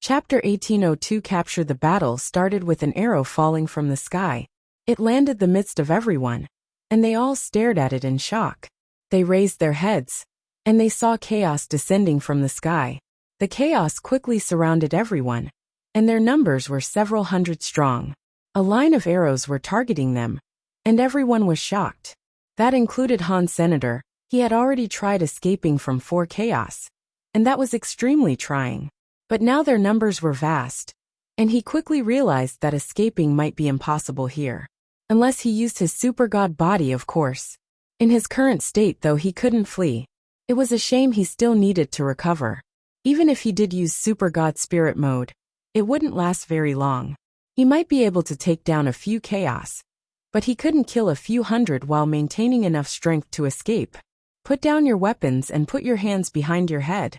Chapter 1802 Capture the battle started with an arrow falling from the sky. It landed the midst of everyone, and they all stared at it in shock. They raised their heads, and they saw chaos descending from the sky. The chaos quickly surrounded everyone, and their numbers were several hundred strong. A line of arrows were targeting them, and everyone was shocked. That included Han Senator. He had already tried escaping from 4 chaos, and that was extremely trying. But now their numbers were vast, and he quickly realized that escaping might be impossible here. Unless he used his super god body, of course. In his current state, though, he couldn't flee. It was a shame. He still needed to recover. Even if he did use super god spirit mode, it wouldn't last very long. He might be able to take down a few chaos, but he couldn't kill a few hundred while maintaining enough strength to escape. Put down your weapons and put your hands behind your head.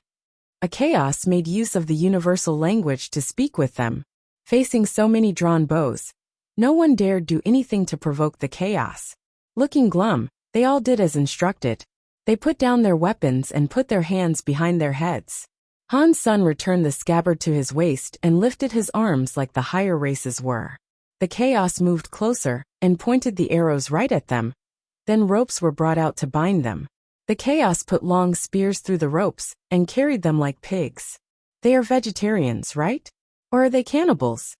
A chaos made use of the universal language to speak with them. Facing so many drawn bows, no one dared do anything to provoke the chaos. Looking glum, they all did as instructed. They put down their weapons and put their hands behind their heads. Han Sen returned the scabbard to his waist and lifted his arms like the higher races were. The chaos moved closer and pointed the arrows right at them. Then ropes were brought out to bind them. The chaos put long spears through the ropes and carried them like pigs. They are vegetarians, right? Or are they cannibals?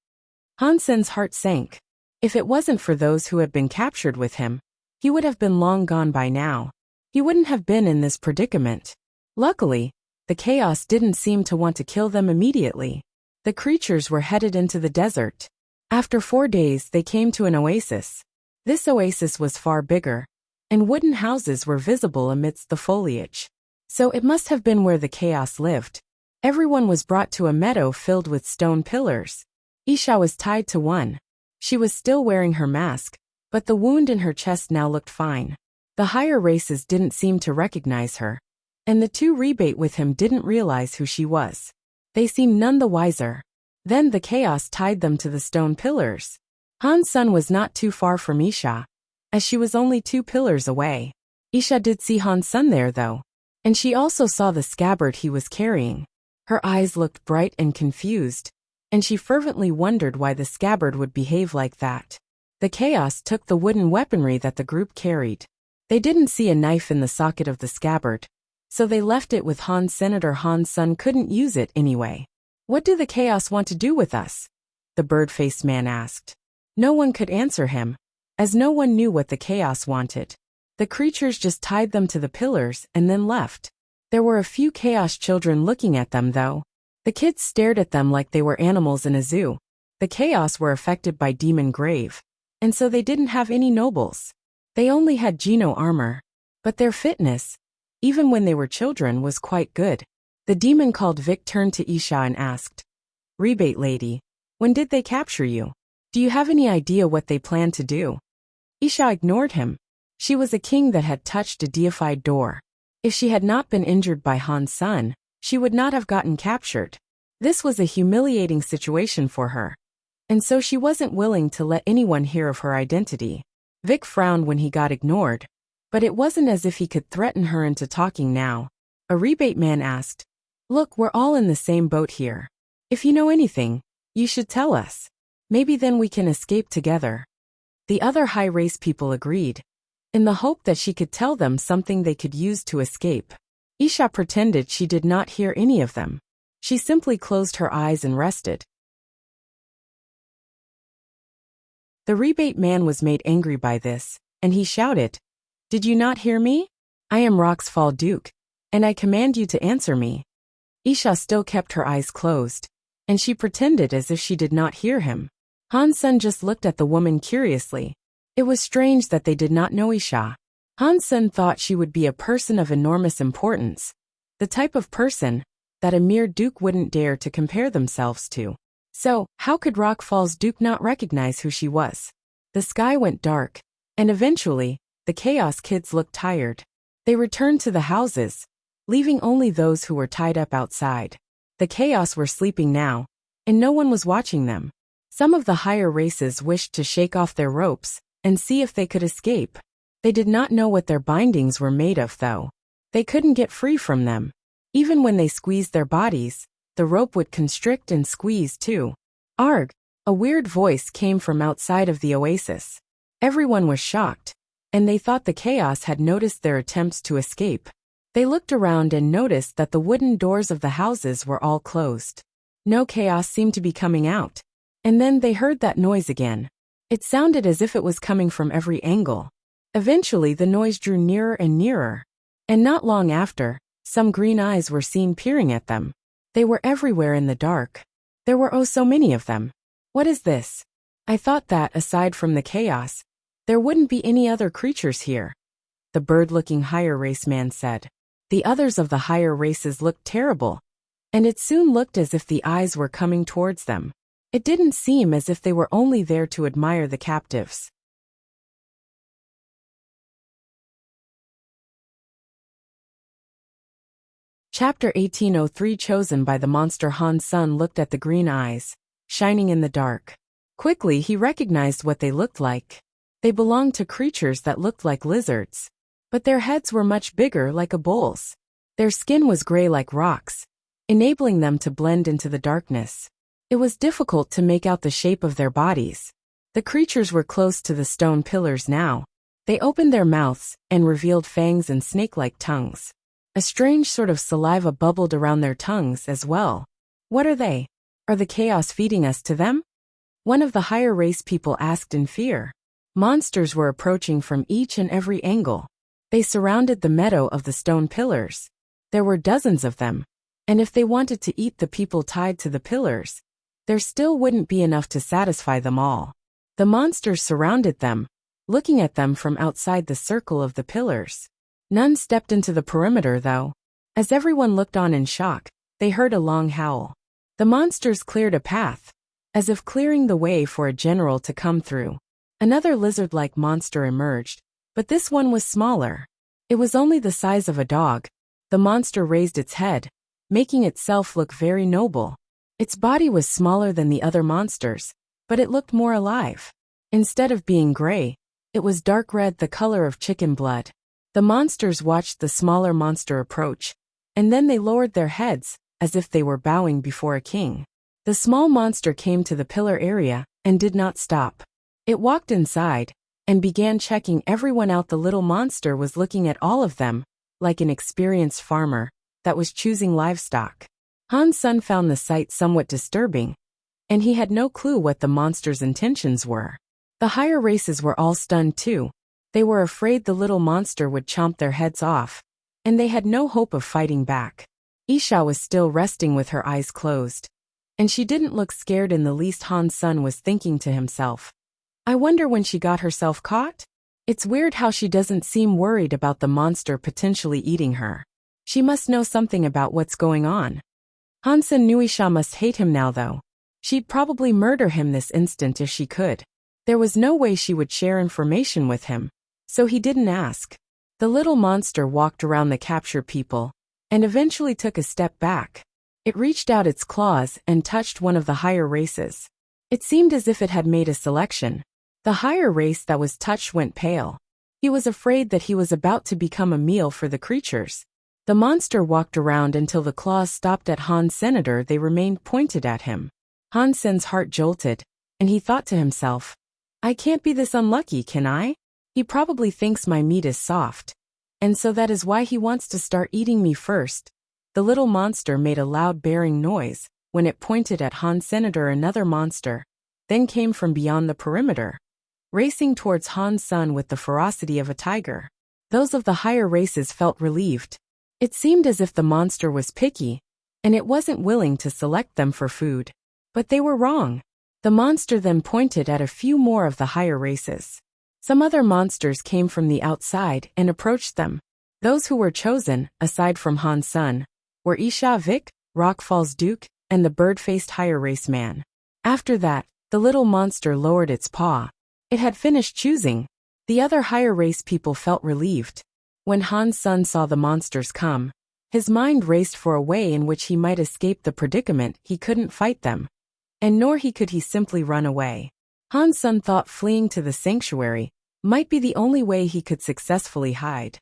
Han Sen's heart sank. If it wasn't for those who had been captured with him, he would have been long gone by now. He wouldn't have been in this predicament. Luckily, the chaos didn't seem to want to kill them immediately. The creatures were headed into the desert. After 4 days they came to an oasis. This oasis was far bigger, and wooden houses were visible amidst the foliage. So it must have been where the chaos lived. Everyone was brought to a meadow filled with stone pillars. Isha was tied to one. She was still wearing her mask, but the wound in her chest now looked fine. The higher races didn't seem to recognize her, and the two rebate with him didn't realize who she was. They seemed none the wiser. Then the chaos tied them to the stone pillars. Han's son was not too far from Isha, as she was only 2 pillars away. Isha did see Han's son there though, and she also saw the scabbard he was carrying. Her eyes looked bright and confused, and she fervently wondered why the scabbard would behave like that. The chaos took the wooden weaponry that the group carried. They didn't see a knife in the socket of the scabbard, so they left it with Han's Senator. Han's son couldn't use it anyway. What do the chaos want to do with us? The bird-faced man asked. No one could answer him, as no one knew what the chaos wanted. The creatures just tied them to the pillars and then left. There were a few chaos children looking at them though. The kids stared at them like they were animals in a zoo. The chaos were affected by demon grave, and so they didn't have any nobles. They only had Geno armor, but their fitness, even when they were children, was quite good. The demon called Vic turned to Isha and asked, Rebate lady, when did they capture you? Do you have any idea what they plan to do? Isha ignored him. She was a king that had touched a deified door. If she had not been injured by Han's son, she would not have gotten captured. This was a humiliating situation for her, and so she wasn't willing to let anyone hear of her identity. Vic frowned when he got ignored, but it wasn't as if he could threaten her into talking now. A rebate man asked, Look, we're all in the same boat here. If you know anything, you should tell us. Maybe then we can escape together. The other high race people agreed, in the hope that she could tell them something they could use to escape. Isha pretended she did not hear any of them. She simply closed her eyes and rested. The rebate man was made angry by this, and he shouted, Did you not hear me? I am Rock's Fall Duke, and I command you to answer me. Isha still kept her eyes closed, and she pretended as if she did not hear him. Han's son just looked at the woman curiously. It was strange that they did not know Isha. Han's son thought she would be a person of enormous importance, the type of person that a mere duke wouldn't dare to compare themselves to. So, how could Rock Fall's Duke not recognize who she was? The sky went dark, and eventually, the Chaos Kids looked tired. They returned to the houses, leaving only those who were tied up outside. The Chaos were sleeping now, and no one was watching them. Some of the higher races wished to shake off their ropes and see if they could escape. They did not know what their bindings were made of though. They couldn't get free from them. Even when they squeezed their bodies, the rope would constrict and squeeze too. Arg! A weird voice came from outside of the oasis. Everyone was shocked, and they thought the chaos had noticed their attempts to escape. They looked around and noticed that the wooden doors of the houses were all closed. No chaos seemed to be coming out. And then they heard that noise again. It sounded as if it was coming from every angle. Eventually the noise drew nearer and nearer. And not long after, some green eyes were seen peering at them. They were everywhere in the dark. There were oh so many of them. What is this? I thought that, aside from the chaos, there wouldn't be any other creatures here. The bird-looking higher race man said. The others of the higher races looked terrible, and it soon looked as if the eyes were coming towards them. It didn't seem as if they were only there to admire the captives. Chapter 1803. Chosen by the monster. Han's son looked at the green eyes, shining in the dark. Quickly he recognized what they looked like. They belonged to creatures that looked like lizards, but their heads were much bigger, like a bull's. Their skin was gray like rocks, enabling them to blend into the darkness. It was difficult to make out the shape of their bodies. The creatures were close to the stone pillars now. They opened their mouths and revealed fangs and snake-like tongues. A strange sort of saliva bubbled around their tongues as well. What are they? Are the chaos feeding us to them? One of the higher race people asked in fear. Monsters were approaching from each and every angle. They surrounded the meadow of the stone pillars. There were dozens of them, and if they wanted to eat the people tied to the pillars, there still wouldn't be enough to satisfy them all. The monsters surrounded them, looking at them from outside the circle of the pillars. None stepped into the perimeter though. As everyone looked on in shock, they heard a long howl. The monsters cleared a path, as if clearing the way for a general to come through. Another lizard-like monster emerged, but this one was smaller. It was only the size of a dog. The monster raised its head, making itself look very noble. Its body was smaller than the other monsters, but it looked more alive. Instead of being gray, it was dark red, the color of chicken blood. The monsters watched the smaller monster approach, and then they lowered their heads, as if they were bowing before a king. The small monster came to the pillar area, and did not stop. It walked inside, and began checking everyone out. The little monster was looking at all of them, like an experienced farmer that was choosing livestock. Han's son found the sight somewhat disturbing, and he had no clue what the monster's intentions were. The higher races were all stunned too. They were afraid the little monster would chomp their heads off, and they had no hope of fighting back. Isha was still resting with her eyes closed, and she didn't look scared in the least. Han's son was thinking to himself, I wonder when she got herself caught? It's weird how she doesn't seem worried about the monster potentially eating her. She must know something about what's going on. Hansen knew Isha must hate him now though. She'd probably murder him this instant if she could. There was no way she would share information with him, so he didn't ask. The little monster walked around the captured people, and eventually took a step back. It reached out its claws and touched one of the higher races. It seemed as if it had made a selection. The higher race that was touched went pale. He was afraid that he was about to become a meal for the creatures. The monster walked around until the claws stopped at Han's senator. They remained pointed at him. Hansen's heart jolted, and he thought to himself, I can't be this unlucky, can I? He probably thinks my meat is soft, and so that is why he wants to start eating me first. The little monster made a loud bearing noise when it pointed at Han's senator. Another monster then came from beyond the perimeter, racing towards Han's son with the ferocity of a tiger. Those of the higher races felt relieved. It seemed as if the monster was picky, and it wasn't willing to select them for food. But they were wrong. The monster then pointed at a few more of the higher races. Some other monsters came from the outside and approached them. Those who were chosen, aside from Han's son, were Isha Vic, Rockfall's Duke, and the bird-faced higher race man. After that, the little monster lowered its paw. It had finished choosing. The other higher race people felt relieved. When Han's son saw the monsters come, his mind raced for a way in which he might escape the predicament. He couldn't fight them, and nor could he simply run away. Han's son thought fleeing to the sanctuary might be the only way he could successfully hide.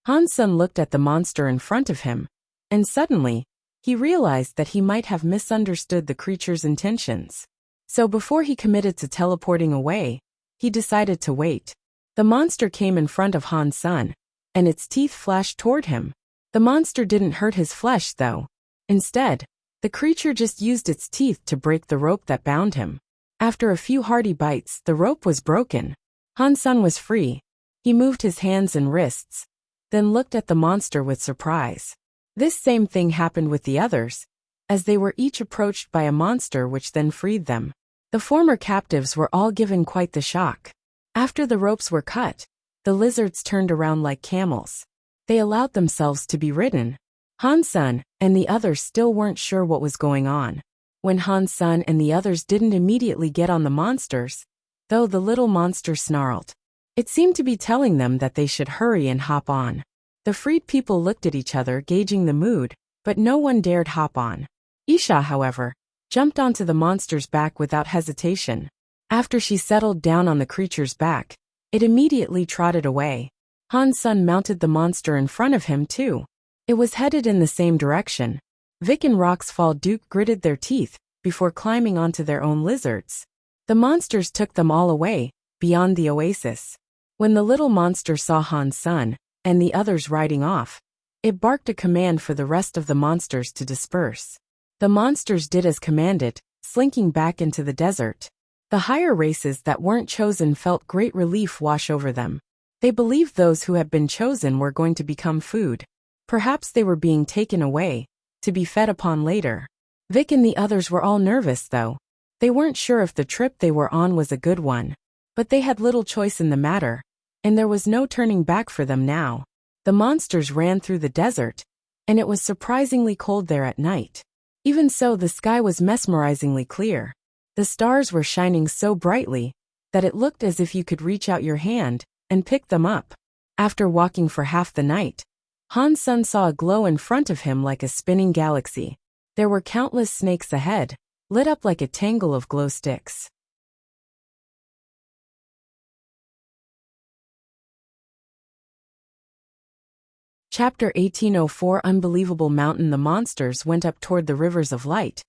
Han's son looked at the monster in front of him, and suddenly, he realized that he might have misunderstood the creature's intentions. So before he committed to teleporting away, he decided to wait. The monster came in front of Han's son, and its teeth flashed toward him. The monster didn't hurt his flesh though. Instead, the creature just used its teeth to break the rope that bound him. After a few hearty bites, the rope was broken. Han's son was free. He moved his hands and wrists, then looked at the monster with surprise. This same thing happened with the others, as they were each approached by a monster which then freed them. The former captives were all given quite the shock. After the ropes were cut, the lizards turned around like camels. They allowed themselves to be ridden. Han's son and the others still weren't sure what was going on. When Han's son and the others didn't immediately get on the monsters, though the little monster snarled. It seemed to be telling them that they should hurry and hop on. The freed people looked at each other, gauging the mood, but no one dared hop on. Isha, however, jumped onto the monster's back without hesitation. After she settled down on the creature's back, it immediately trotted away. Han's son mounted the monster in front of him too. It was headed in the same direction. Vic and Roxfall Duke gritted their teeth before climbing onto their own lizards. The monsters took them all away, beyond the oasis. When the little monster saw Han's son and the others riding off, it barked a command for the rest of the monsters to disperse. The monsters did as commanded, slinking back into the desert. The higher races that weren't chosen felt great relief wash over them. They believed those who had been chosen were going to become food. Perhaps they were being taken away, to be fed upon later. Vic and the others were all nervous though. They weren't sure if the trip they were on was a good one. But they had little choice in the matter, and there was no turning back for them now. The monsters ran through the desert, and it was surprisingly cold there at night. Even so, the sky was mesmerizingly clear. The stars were shining so brightly that it looked as if you could reach out your hand and pick them up. After walking for half the night, Han's son saw a glow in front of him like a spinning galaxy. There were countless snakes ahead, lit up like a tangle of glow sticks. Chapter 1804 Unbelievable Mountain. The monsters went up toward the rivers of light,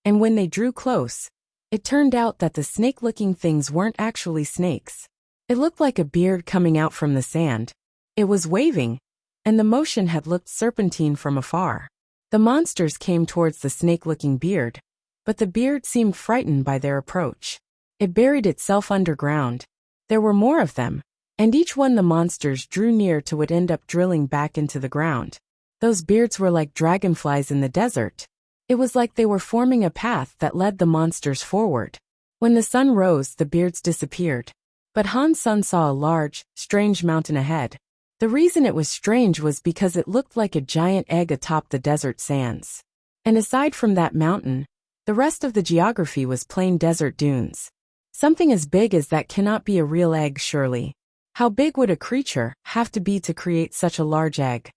and when they drew close, it turned out that the snake-looking things weren't actually snakes. It looked like a beard coming out from the sand. It was waving, and the motion had looked serpentine from afar. The monsters came towards the snake-looking beard, but the beard seemed frightened by their approach. It buried itself underground. There were more of them, and each one the monsters drew near to would end up drilling back into the ground. Those beards were like dragonflies in the desert. It was like they were forming a path that led the monsters forward. When the sun rose, the beards disappeared. But Han's son saw a large, strange mountain ahead. The reason it was strange was because it looked like a giant egg atop the desert sands. And aside from that mountain, the rest of the geography was plain desert dunes. Something as big as that cannot be a real egg, surely. How big would a creature have to be to create such a large egg?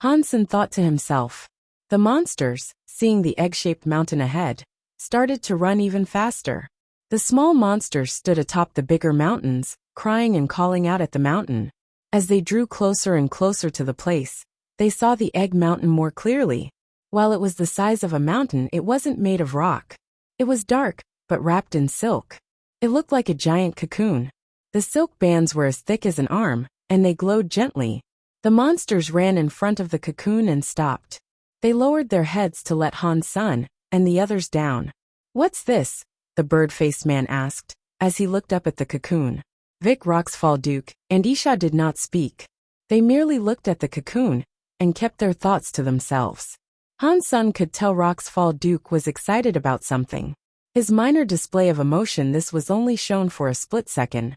Hansen thought to himself. The monsters, seeing the egg-shaped mountain ahead, started to run even faster. The small monsters stood atop the bigger mountains, crying and calling out at the mountain. As they drew closer and closer to the place, they saw the egg mountain more clearly. While it was the size of a mountain, it wasn't made of rock. It was dark, but wrapped in silk. It looked like a giant cocoon. The silk bands were as thick as an arm, and they glowed gently. The monsters ran in front of the cocoon and stopped. They lowered their heads to let Han's son and the others down. "What's this?" the bird-faced man asked, as he looked up at the cocoon. Vic, Roxfall Duke, and Isha did not speak. They merely looked at the cocoon and kept their thoughts to themselves. Han's son could tell Roxfall Duke was excited about something. His minor display of emotion, this was only shown for a split second.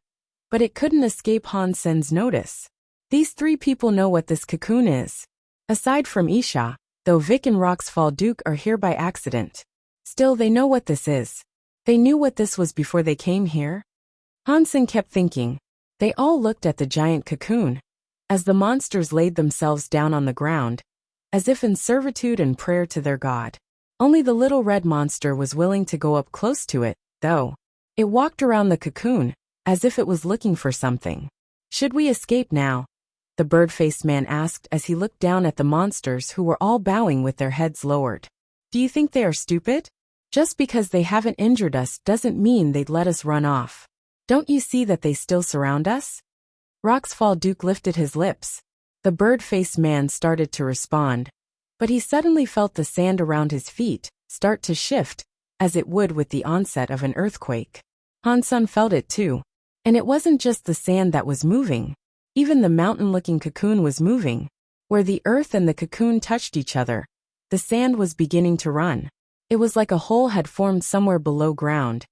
But it couldn't escape Han's son's notice. These three people know what this cocoon is. Aside from Isha, though Vic and Roxfall Duke are here by accident. Still, they know what this is. They knew what this was before they came here. Hansen kept thinking. They all looked at the giant cocoon, as the monsters laid themselves down on the ground, as if in servitude and prayer to their god. Only the little red monster was willing to go up close to it, though. It walked around the cocoon, as if it was looking for something. "Should we escape now?" the bird-faced man asked as he looked down at the monsters who were all bowing with their heads lowered. "Do you think they are stupid? Just because they haven't injured us doesn't mean they'd let us run off. Don't you see that they still surround us?" Roxfall Duke lifted his lips. The bird-faced man started to respond, but he suddenly felt the sand around his feet start to shift, as it would with the onset of an earthquake. Hansun felt it too. And it wasn't just the sand that was moving. Even the mountain-looking cocoon was moving. Where the earth and the cocoon touched each other, the sand was beginning to run. It was like a hole had formed somewhere below ground,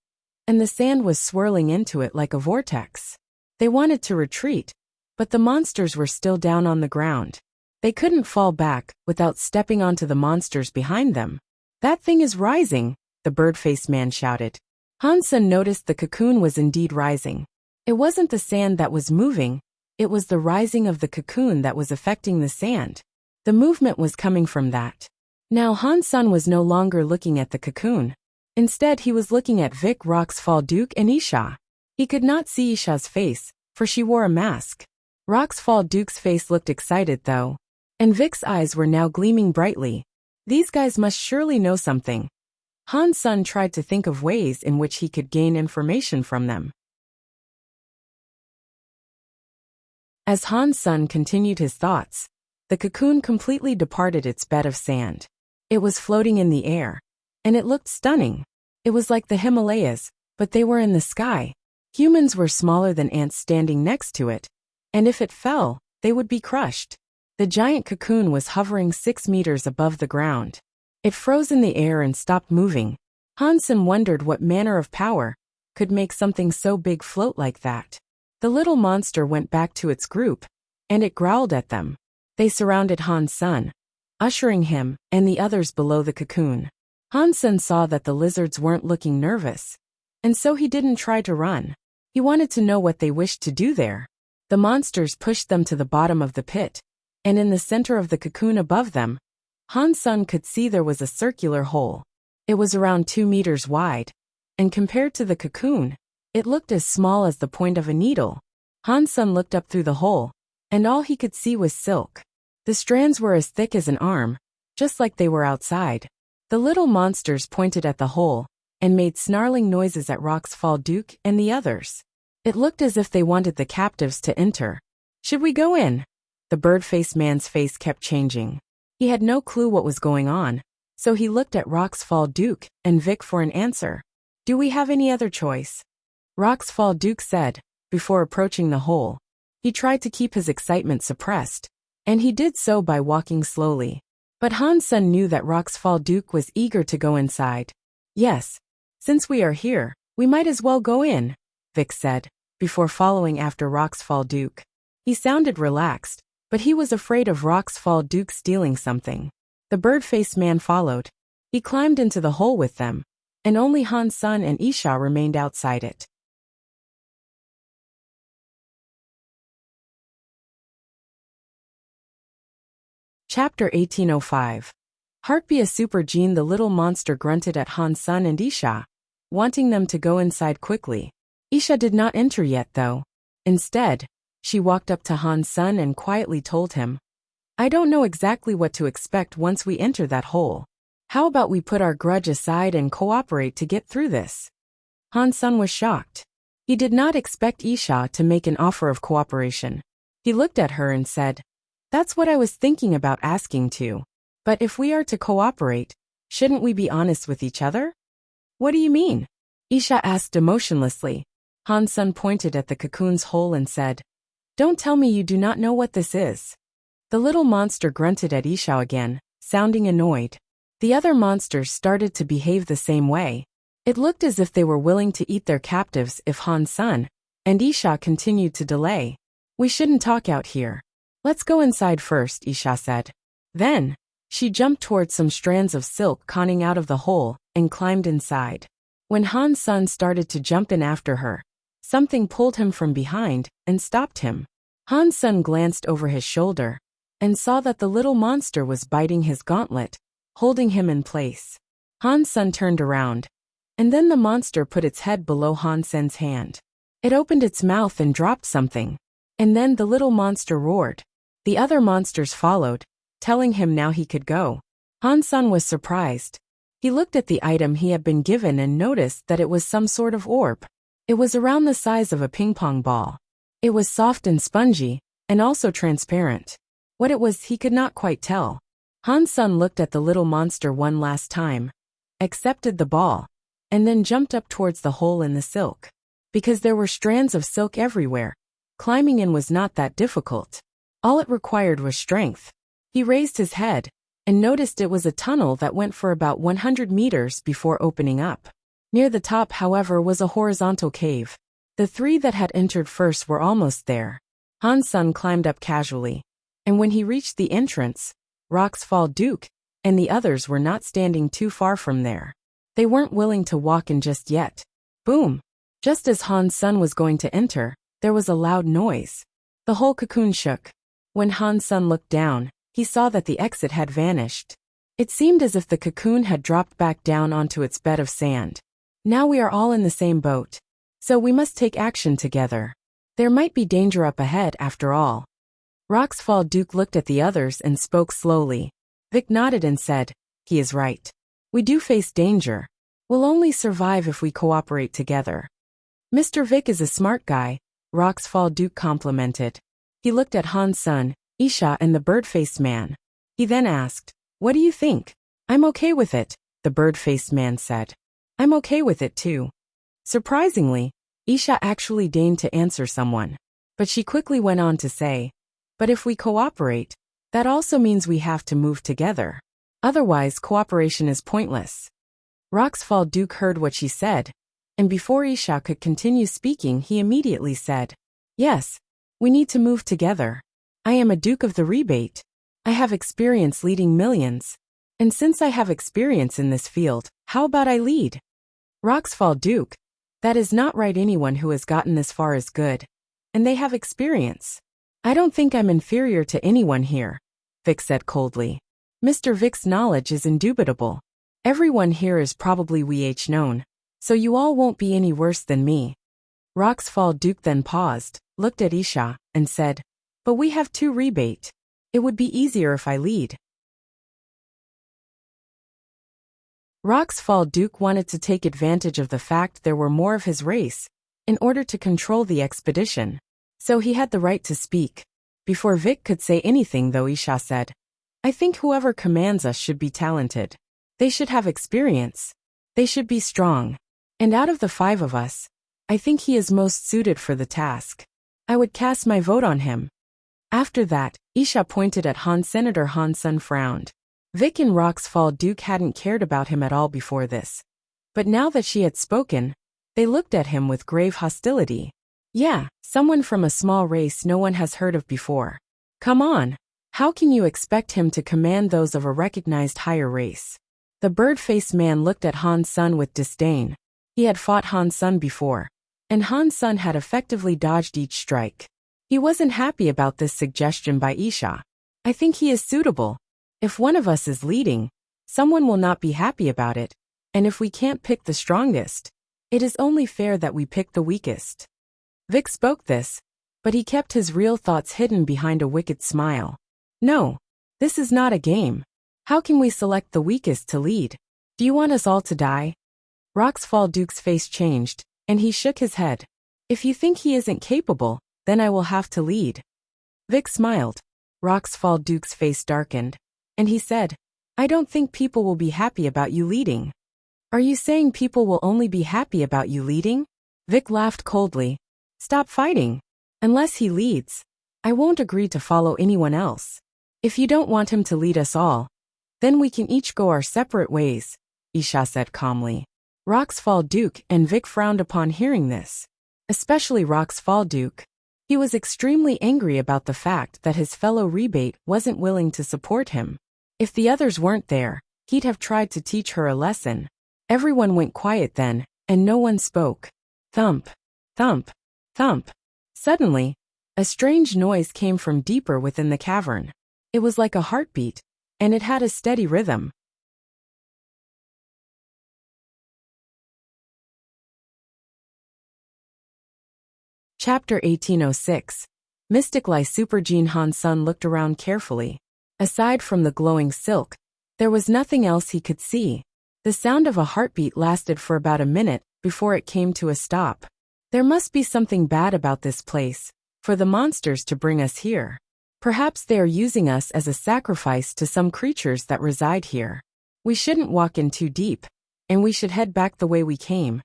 and the sand was swirling into it like a vortex. They wanted to retreat, but the monsters were still down on the ground. They couldn't fall back without stepping onto the monsters behind them. "That thing is rising," the bird-faced man shouted. Hansen noticed the cocoon was indeed rising. It wasn't the sand that was moving, it was the rising of the cocoon that was affecting the sand. The movement was coming from that. Now Hansun was no longer looking at the cocoon. Instead, he was looking at Vic, Roxfall Duke, and Isha. He could not see Isha's face, for she wore a mask. Roxfall Duke's face looked excited though, and Vic's eyes were now gleaming brightly. These guys must surely know something. Hansun tried to think of ways in which he could gain information from them. As Hansun continued his thoughts, the cocoon completely departed its bed of sand. It was floating in the air, and it looked stunning. It was like the Himalayas, but they were in the sky. Humans were smaller than ants standing next to it, and if it fell, they would be crushed. The giant cocoon was hovering 6 meters above the ground. It froze in the air and stopped moving. Hansen wondered what manner of power could make something so big float like that. The little monster went back to its group, and it growled at them. They surrounded Hansen, ushering him and the others below the cocoon. Hansen saw that the lizards weren't looking nervous, and so he didn't try to run. He wanted to know what they wished to do there. The monsters pushed them to the bottom of the pit, and in the center of the cocoon above them, Hansen could see there was a circular hole. It was around 2 meters wide, and compared to the cocoon, it looked as small as the point of a needle. Hansen looked up through the hole, and all he could see was silk. The strands were as thick as an arm, just like they were outside. The little monsters pointed at the hole and made snarling noises at Roxfall Duke and the others. It looked as if they wanted the captives to enter. "Should we go in?" The bird-faced man's face kept changing. He had no clue what was going on, so he looked at Roxfall Duke and Vic for an answer. "Do we have any other choice?" Roxfall Duke said, before approaching the hole. He tried to keep his excitement suppressed, and he did so by walking slowly. But Hansen knew that Roxfall Duke was eager to go inside. "Yes, since we are here, we might as well go in," Vic said, before following after Roxfall Duke. He sounded relaxed, but he was afraid of Roxfall Duke stealing something. The bird-faced man followed. He climbed into the hole with them, and only Hansen and Isha remained outside it. Chapter 1805. Heartbeat Super Gene. The little monster grunted at Hansen and Isha, wanting them to go inside quickly. Isha did not enter yet though. Instead, she walked up to Hansen and quietly told him, "I don't know exactly what to expect once we enter that hole. How about we put our grudge aside and cooperate to get through this?" Hansen was shocked. He did not expect Isha to make an offer of cooperation. He looked at her and said, "That's what I was thinking about asking too. But if we are to cooperate, shouldn't we be honest with each other?" "What do you mean?" Isha asked emotionlessly. Hansen pointed at the cocoon's hole and said, "Don't tell me you do not know what this is." The little monster grunted at Isha again, sounding annoyed. The other monsters started to behave the same way. It looked as if they were willing to eat their captives if Hansen and Isha continued to delay. "We shouldn't talk out here. Let's go inside first," Isha said. Then, she jumped towards some strands of silk conning out of the hole and climbed inside. When Hansen started to jump in after her, something pulled him from behind and stopped him. Hansen glanced over his shoulder and saw that the little monster was biting his gauntlet, holding him in place. Hansen turned around, and then the monster put its head below Hansen's hand. It opened its mouth and dropped something, and then the little monster roared. The other monsters followed, telling him now he could go. Hansen was surprised. He looked at the item he had been given and noticed that it was some sort of orb. It was around the size of a ping-pong ball. It was soft and spongy, and also transparent. What it was he could not quite tell. Hansen looked at the little monster one last time, accepted the ball, and then jumped up towards the hole in the silk. Because there were strands of silk everywhere, climbing in was not that difficult. All it required was strength. He raised his head and noticed it was a tunnel that went for about 100 meters before opening up. Near the top, however, was a horizontal cave. The three that had entered first were almost there. Hansen climbed up casually, and when he reached the entrance, Roxfall Duke and the others were not standing too far from there. They weren't willing to walk in just yet. Boom! Just as Hansen was going to enter, there was a loud noise. The whole cocoon shook. When Hansen looked down, he saw that the exit had vanished. It seemed as if the cocoon had dropped back down onto its bed of sand. "Now we are all in the same boat. So we must take action together. There might be danger up ahead after all." Roxfall Duke looked at the others and spoke slowly. Vic nodded and said, "He is right. We do face danger. We'll only survive if we cooperate together." "Mr. Vic is a smart guy," Roxfall Duke complimented. He looked at Hansen, Isha and the bird-faced man. He then asked, "What do you think?" "I'm okay with it," the bird-faced man said. "I'm okay with it too." Surprisingly, Isha actually deigned to answer someone. But she quickly went on to say, but if we cooperate, that also means we have to move together. Otherwise, cooperation is pointless. Roxfall Duke heard what she said, and before Isha could continue speaking, he immediately said, yes, we need to move together. I am a Duke of the Rebate. I have experience leading millions. And since I have experience in this field, how about I lead? Roxfall Duke, that is not right. Anyone who has gotten this far is good. And they have experience. I don't think I'm inferior to anyone here, Vic said coldly. Mr. Vic's knowledge is indubitable. Everyone here is probably known, so you all won't be any worse than me. Roxfall Duke then paused, looked at Isha, and said, but we have 2 rebate. It would be easier if I lead. Roxfall Duke wanted to take advantage of the fact there were more of his race, in order to control the expedition. So he had the right to speak. Before Vic could say anything though, Isha said, I think whoever commands us should be talented. They should have experience. They should be strong. And out of the 5 of us, I think he is most suited for the task. I would cast my vote on him. After that, Isha pointed at Han. Senator Han Sun frowned. Vic and Roxfall Duke hadn't cared about him at all before this. But now that she had spoken, they looked at him with grave hostility. Yeah, someone from a small race no one has heard of before. Come on. How can you expect him to command those of a recognized higher race? The bird-faced man looked at Han Sun with disdain. He had fought Han Sun before, and Han Sun had effectively dodged each strike. He wasn't happy about this suggestion by Isha. I think he is suitable. If one of us is leading, someone will not be happy about it, and if we can't pick the strongest, it is only fair that we pick the weakest. Vic spoke this, but he kept his real thoughts hidden behind a wicked smile. No, this is not a game. How can we select the weakest to lead? Do you want us all to die? Roxfall Duke's face changed, and he shook his head. If you think he isn't capable, then I will have to lead. Vic smiled. Roxfall Duke's face darkened, and he said, I don't think people will be happy about you leading. Are you saying people will only be happy about you leading? Vic laughed coldly. Stop fighting. Unless he leads, I won't agree to follow anyone else. If you don't want him to lead us all, then we can each go our separate ways, Isha said calmly. Roxfall Duke and Vic frowned upon hearing this. Especially Roxfall Duke. He was extremely angry about the fact that his fellow rebate wasn't willing to support him. If the others weren't there, he'd have tried to teach her a lesson. Everyone went quiet then, and no one spoke. Thump, thump, thump. Suddenly, a strange noise came from deeper within the cavern. It was like a heartbeat, and it had a steady rhythm. Chapter 1806. Mystic Lie Supergene. Han Sun looked around carefully. Aside from the glowing silk, there was nothing else he could see. The sound of a heartbeat lasted for about a minute before it came to a stop. There must be something bad about this place, for the monsters to bring us here. Perhaps they are using us as a sacrifice to some creatures that reside here. We shouldn't walk in too deep, and we should head back the way we came.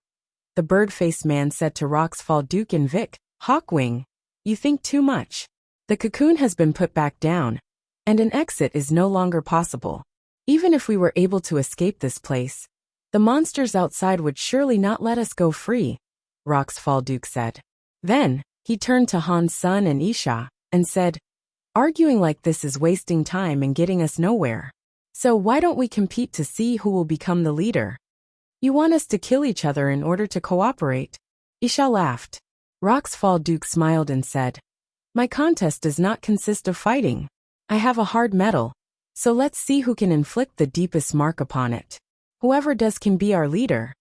The bird-faced man said to Roxfall Duke and Vic, Hawkwing, you think too much. The cocoon has been put back down, and an exit is no longer possible. Even if we were able to escape this place, the monsters outside would surely not let us go free, Roxfall Duke said. Then, he turned to Han Sun and Isha, and said, arguing like this is wasting time and getting us nowhere. So why don't we compete to see who will become the leader? You want us to kill each other in order to cooperate? Isha laughed. Roxfall Duke smiled and said, my contest does not consist of fighting. I have a hard metal, so let's see who can inflict the deepest mark upon it. Whoever does can be our leader.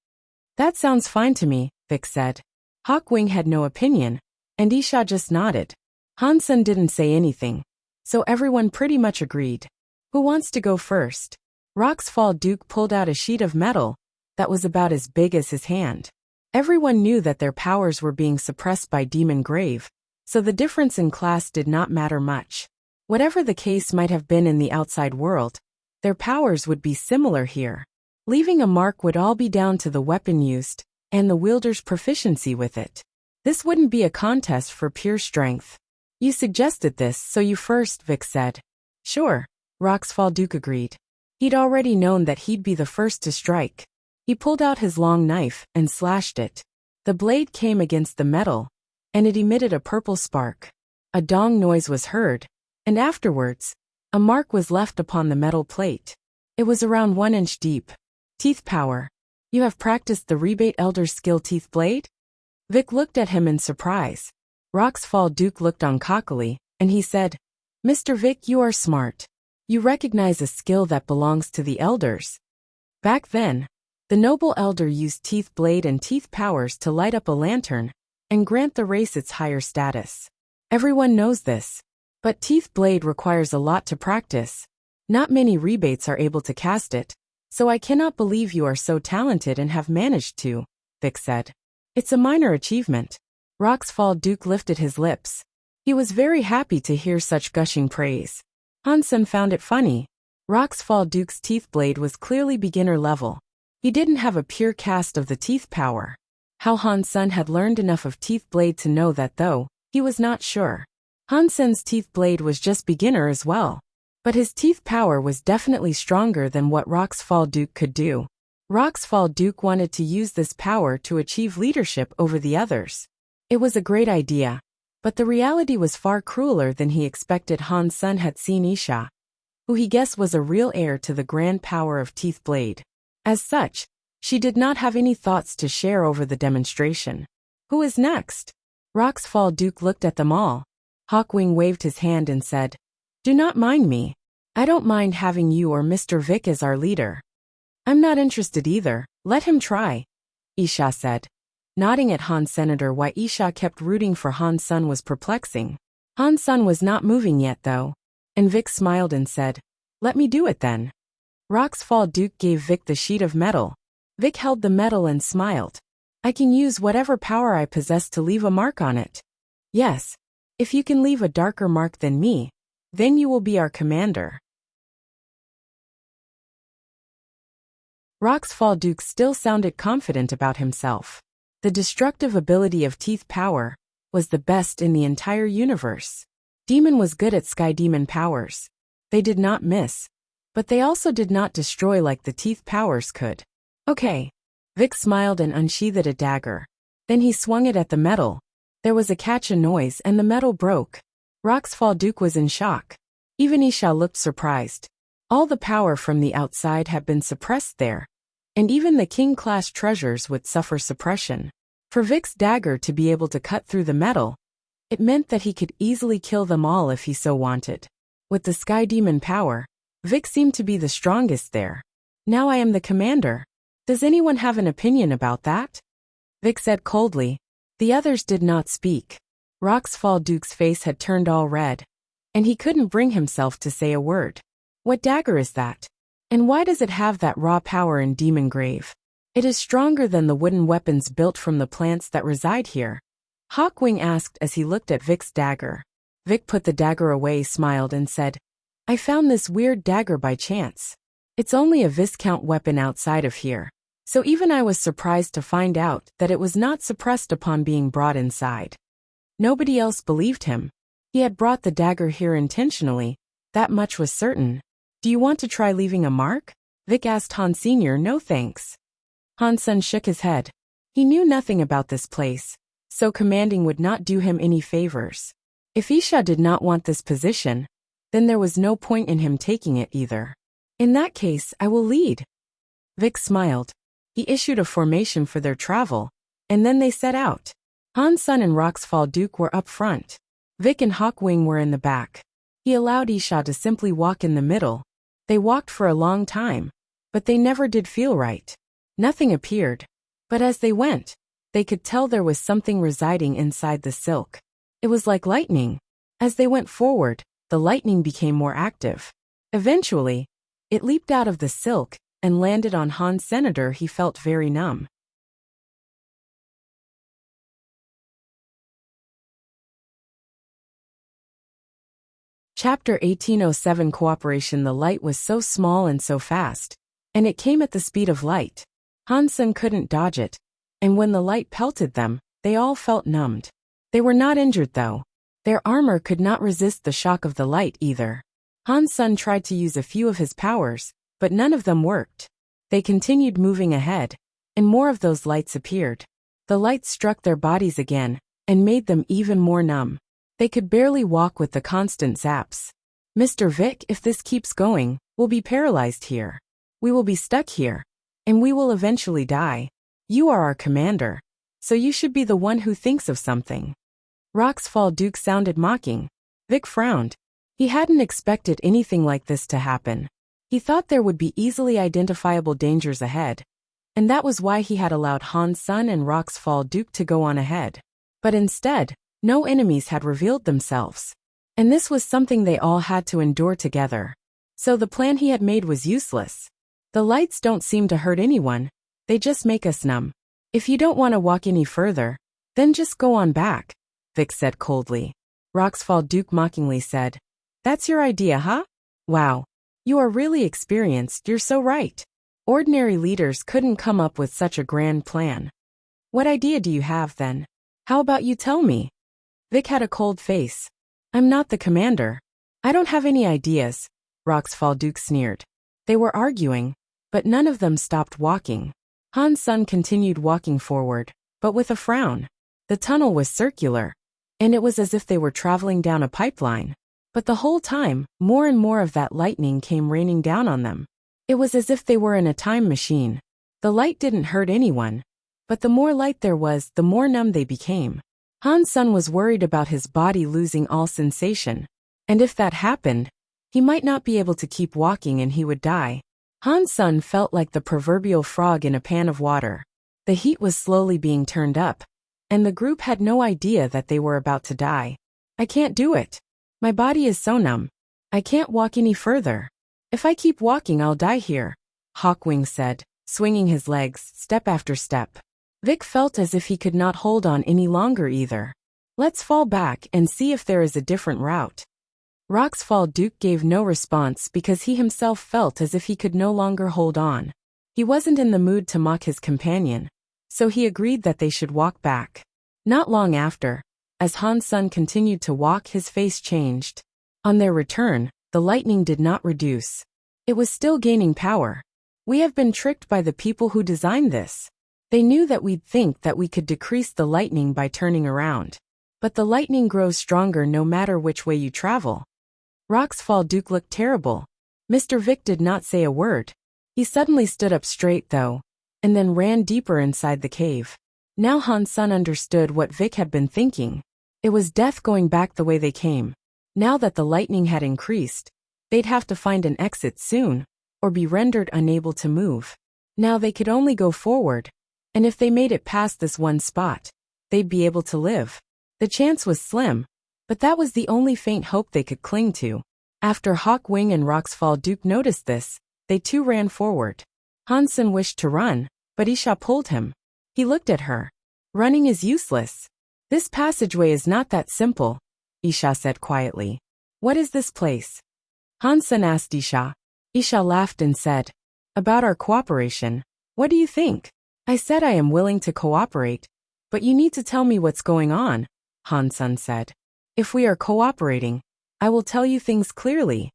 That sounds fine to me, Vic said. Hawkwing had no opinion, and Isha just nodded. Han Sun didn't say anything, so everyone pretty much agreed. Who wants to go first? Roxfall Duke pulled out a sheet of metal that was about as big as his hand. Everyone knew that their powers were being suppressed by Demon Grave, so the difference in class did not matter much. Whatever the case might have been in the outside world, their powers would be similar here. Leaving a mark would all be down to the weapon used, and the wielder's proficiency with it. This wouldn't be a contest for pure strength. You suggested this, so you first, Vic said. Sure, Roxfall Duke agreed. He'd already known that he'd be the first to strike. He pulled out his long knife and slashed it. The blade came against the metal, and it emitted a purple spark. A dong noise was heard, and afterwards, a mark was left upon the metal plate. It was around 1 inch deep. Teeth power. You have practiced the rebate elder's skill teeth blade? Vic looked at him in surprise. Roxfall Duke looked on cockily, and he said, Mr. Vic, you are smart. You recognize a skill that belongs to the elders. Back then, the noble elder used teeth blade and teeth powers to light up a lantern and grant the race its higher status. Everyone knows this. But teeth blade requires a lot to practice. Not many rebates are able to cast it, so I cannot believe you are so talented and have managed to, Vic said. It's a minor achievement. Roxfall Duke lifted his lips. He was very happy to hear such gushing praise. Hansen found it funny. Roxfall Duke's teeth blade was clearly beginner level. He didn't have a pure cast of the teeth power. How Hansen had learned enough of teeth blade to know that though, he was not sure. Hansen's teeth blade was just beginner as well. But his teeth power was definitely stronger than what Roxfall Duke could do. Roxfall Duke wanted to use this power to achieve leadership over the others. It was a great idea. But the reality was far crueler than he expected. Hansen had seen Isha, who he guessed was a real heir to the grand power of teeth blade. As such, she did not have any thoughts to share over the demonstration. Who is next? Roxfall Duke looked at them all. Hawkwing waved his hand and said, Do not mind me. I don't mind having you or Mr. Vic as our leader. I'm not interested either. Let him try, Isha said. Nodding at Han Senator, why Isha kept rooting for Hansen was perplexing. Hansen was not moving yet though, and Vic smiled and said, Let me do it then. Roxfall Duke gave Vic the sheet of metal. Vic held the metal and smiled. I can use whatever power I possess to leave a mark on it. Yes, if you can leave a darker mark than me, then you will be our commander. Roxfall Duke still sounded confident about himself. The destructive ability of teeth power was the best in the entire universe. Demon was good at Sky Demon powers. They did not miss, but they also did not destroy like the teeth powers could. Okay. Vic smiled and unsheathed a dagger. Then he swung it at the metal. There was a catch, a noise, and the metal broke. Roxfall Duke was in shock. Even Isha looked surprised. All the power from the outside had been suppressed there, and even the king-class treasures would suffer suppression. For Vic's dagger to be able to cut through the metal, it meant that he could easily kill them all if he so wanted. With the Sky Demon power, Vic seemed to be the strongest there. Now I am the commander. Does anyone have an opinion about that? Vic said coldly. The others did not speak. Roxfall Duke's face had turned all red, and he couldn't bring himself to say a word. What dagger is that? And why does it have that raw power in Demon Grave? It is stronger than the wooden weapons built from the plants that reside here. Hawkwing asked as he looked at Vic's dagger. Vic put the dagger away, smiled, and said, I found this weird dagger by chance. It's only a Viscount weapon outside of here. So even I was surprised to find out that it was not suppressed upon being brought inside. Nobody else believed him. He had brought the dagger here intentionally, that much was certain. Do you want to try leaving a mark? Vic asked Han Sr. No thanks. Hansen shook his head. He knew nothing about this place, so commanding would not do him any favors. If Isha did not want this position, then there was no point in him taking it either. In that case, I will lead. Vic smiled. He issued a formation for their travel, and then they set out. Hansen and Roxfall Duke were up front. Vic and Hawkwing were in the back. He allowed Isha to simply walk in the middle. They walked for a long time, but they never did feel right. Nothing appeared, but as they went, they could tell there was something residing inside the silk. It was like lightning. As they went forward, the lightning became more active. Eventually, it leaped out of the silk and landed on Han Senator. He felt very numb. Chapter 1807 Cooperation. The light was so small and so fast, and it came at the speed of light. Hansen couldn't dodge it, and when the light pelted them, they all felt numbed. They were not injured though. Their armor could not resist the shock of the light either. Han's son tried to use a few of his powers, but none of them worked. They continued moving ahead, and more of those lights appeared. The light struck their bodies again, and made them even more numb. They could barely walk with the constant zaps. Mr. Vic, if this keeps going, we'll be paralyzed here. We will be stuck here. And we will eventually die. You are our commander, so you should be the one who thinks of something. Roxfall Duke sounded mocking. Vic frowned. He hadn't expected anything like this to happen. He thought there would be easily identifiable dangers ahead, and that was why he had allowed Han's son and Roxfall Duke to go on ahead. But instead, no enemies had revealed themselves. And this was something they all had to endure together. So the plan he had made was useless. The lights don't seem to hurt anyone, they just make us numb. If you don't want to walk any further, then just go on back, Vic said coldly. Roxfall Duke mockingly said, "That's your idea, huh? Wow. You are really experienced, you're so right. Ordinary leaders couldn't come up with such a grand plan. What idea do you have then? How about you tell me?" Vic had a cold face. "I'm not the commander. I don't have any ideas," Roxfall Duke sneered. They were arguing, but none of them stopped walking. Han's son continued walking forward, but with a frown. The tunnel was circular, and it was as if they were traveling down a pipeline. But the whole time, more and more of that lightning came raining down on them. It was as if they were in a time machine. The light didn't hurt anyone, but the more light there was, the more numb they became. Han's son was worried about his body losing all sensation, and if that happened, he might not be able to keep walking and he would die. Han's son felt like the proverbial frog in a pan of water. The heat was slowly being turned up, and the group had no idea that they were about to die. "I can't do it. My body is so numb. I can't walk any further. If I keep walking, I'll die here," Hawkwing said, swinging his legs, step after step. Vic felt as if he could not hold on any longer either. "Let's fall back and see if there is a different route." Roxfall Duke gave no response because he himself felt as if he could no longer hold on. He wasn't in the mood to mock his companion, so he agreed that they should walk back. Not long after, as Han's son continued to walk, his face changed. On their return, the lightning did not reduce. It was still gaining power. "We have been tricked by the people who designed this. They knew that we'd think that we could decrease the lightning by turning around. But the lightning grows stronger no matter which way you travel." Roxfall Duke looked terrible. Mr. Vic did not say a word. He suddenly stood up straight though, and then ran deeper inside the cave. Now Han's son understood what Vic had been thinking. It was death going back the way they came. Now that the lightning had increased, they'd have to find an exit soon, or be rendered unable to move. Now they could only go forward, and if they made it past this one spot, they'd be able to live. The chance was slim, but that was the only faint hope they could cling to. After Hawkwing and Roxfall Duke noticed this, they too ran forward. Hansen wished to run, but Isha pulled him. He looked at her. "Running is useless. This passageway is not that simple," Isha said quietly. "What is this place?" Hansen asked Isha. Isha laughed and said, "About our cooperation. What do you think?" "I said I am willing to cooperate, but you need to tell me what's going on," Hansen said. "If we are cooperating, I will tell you things clearly.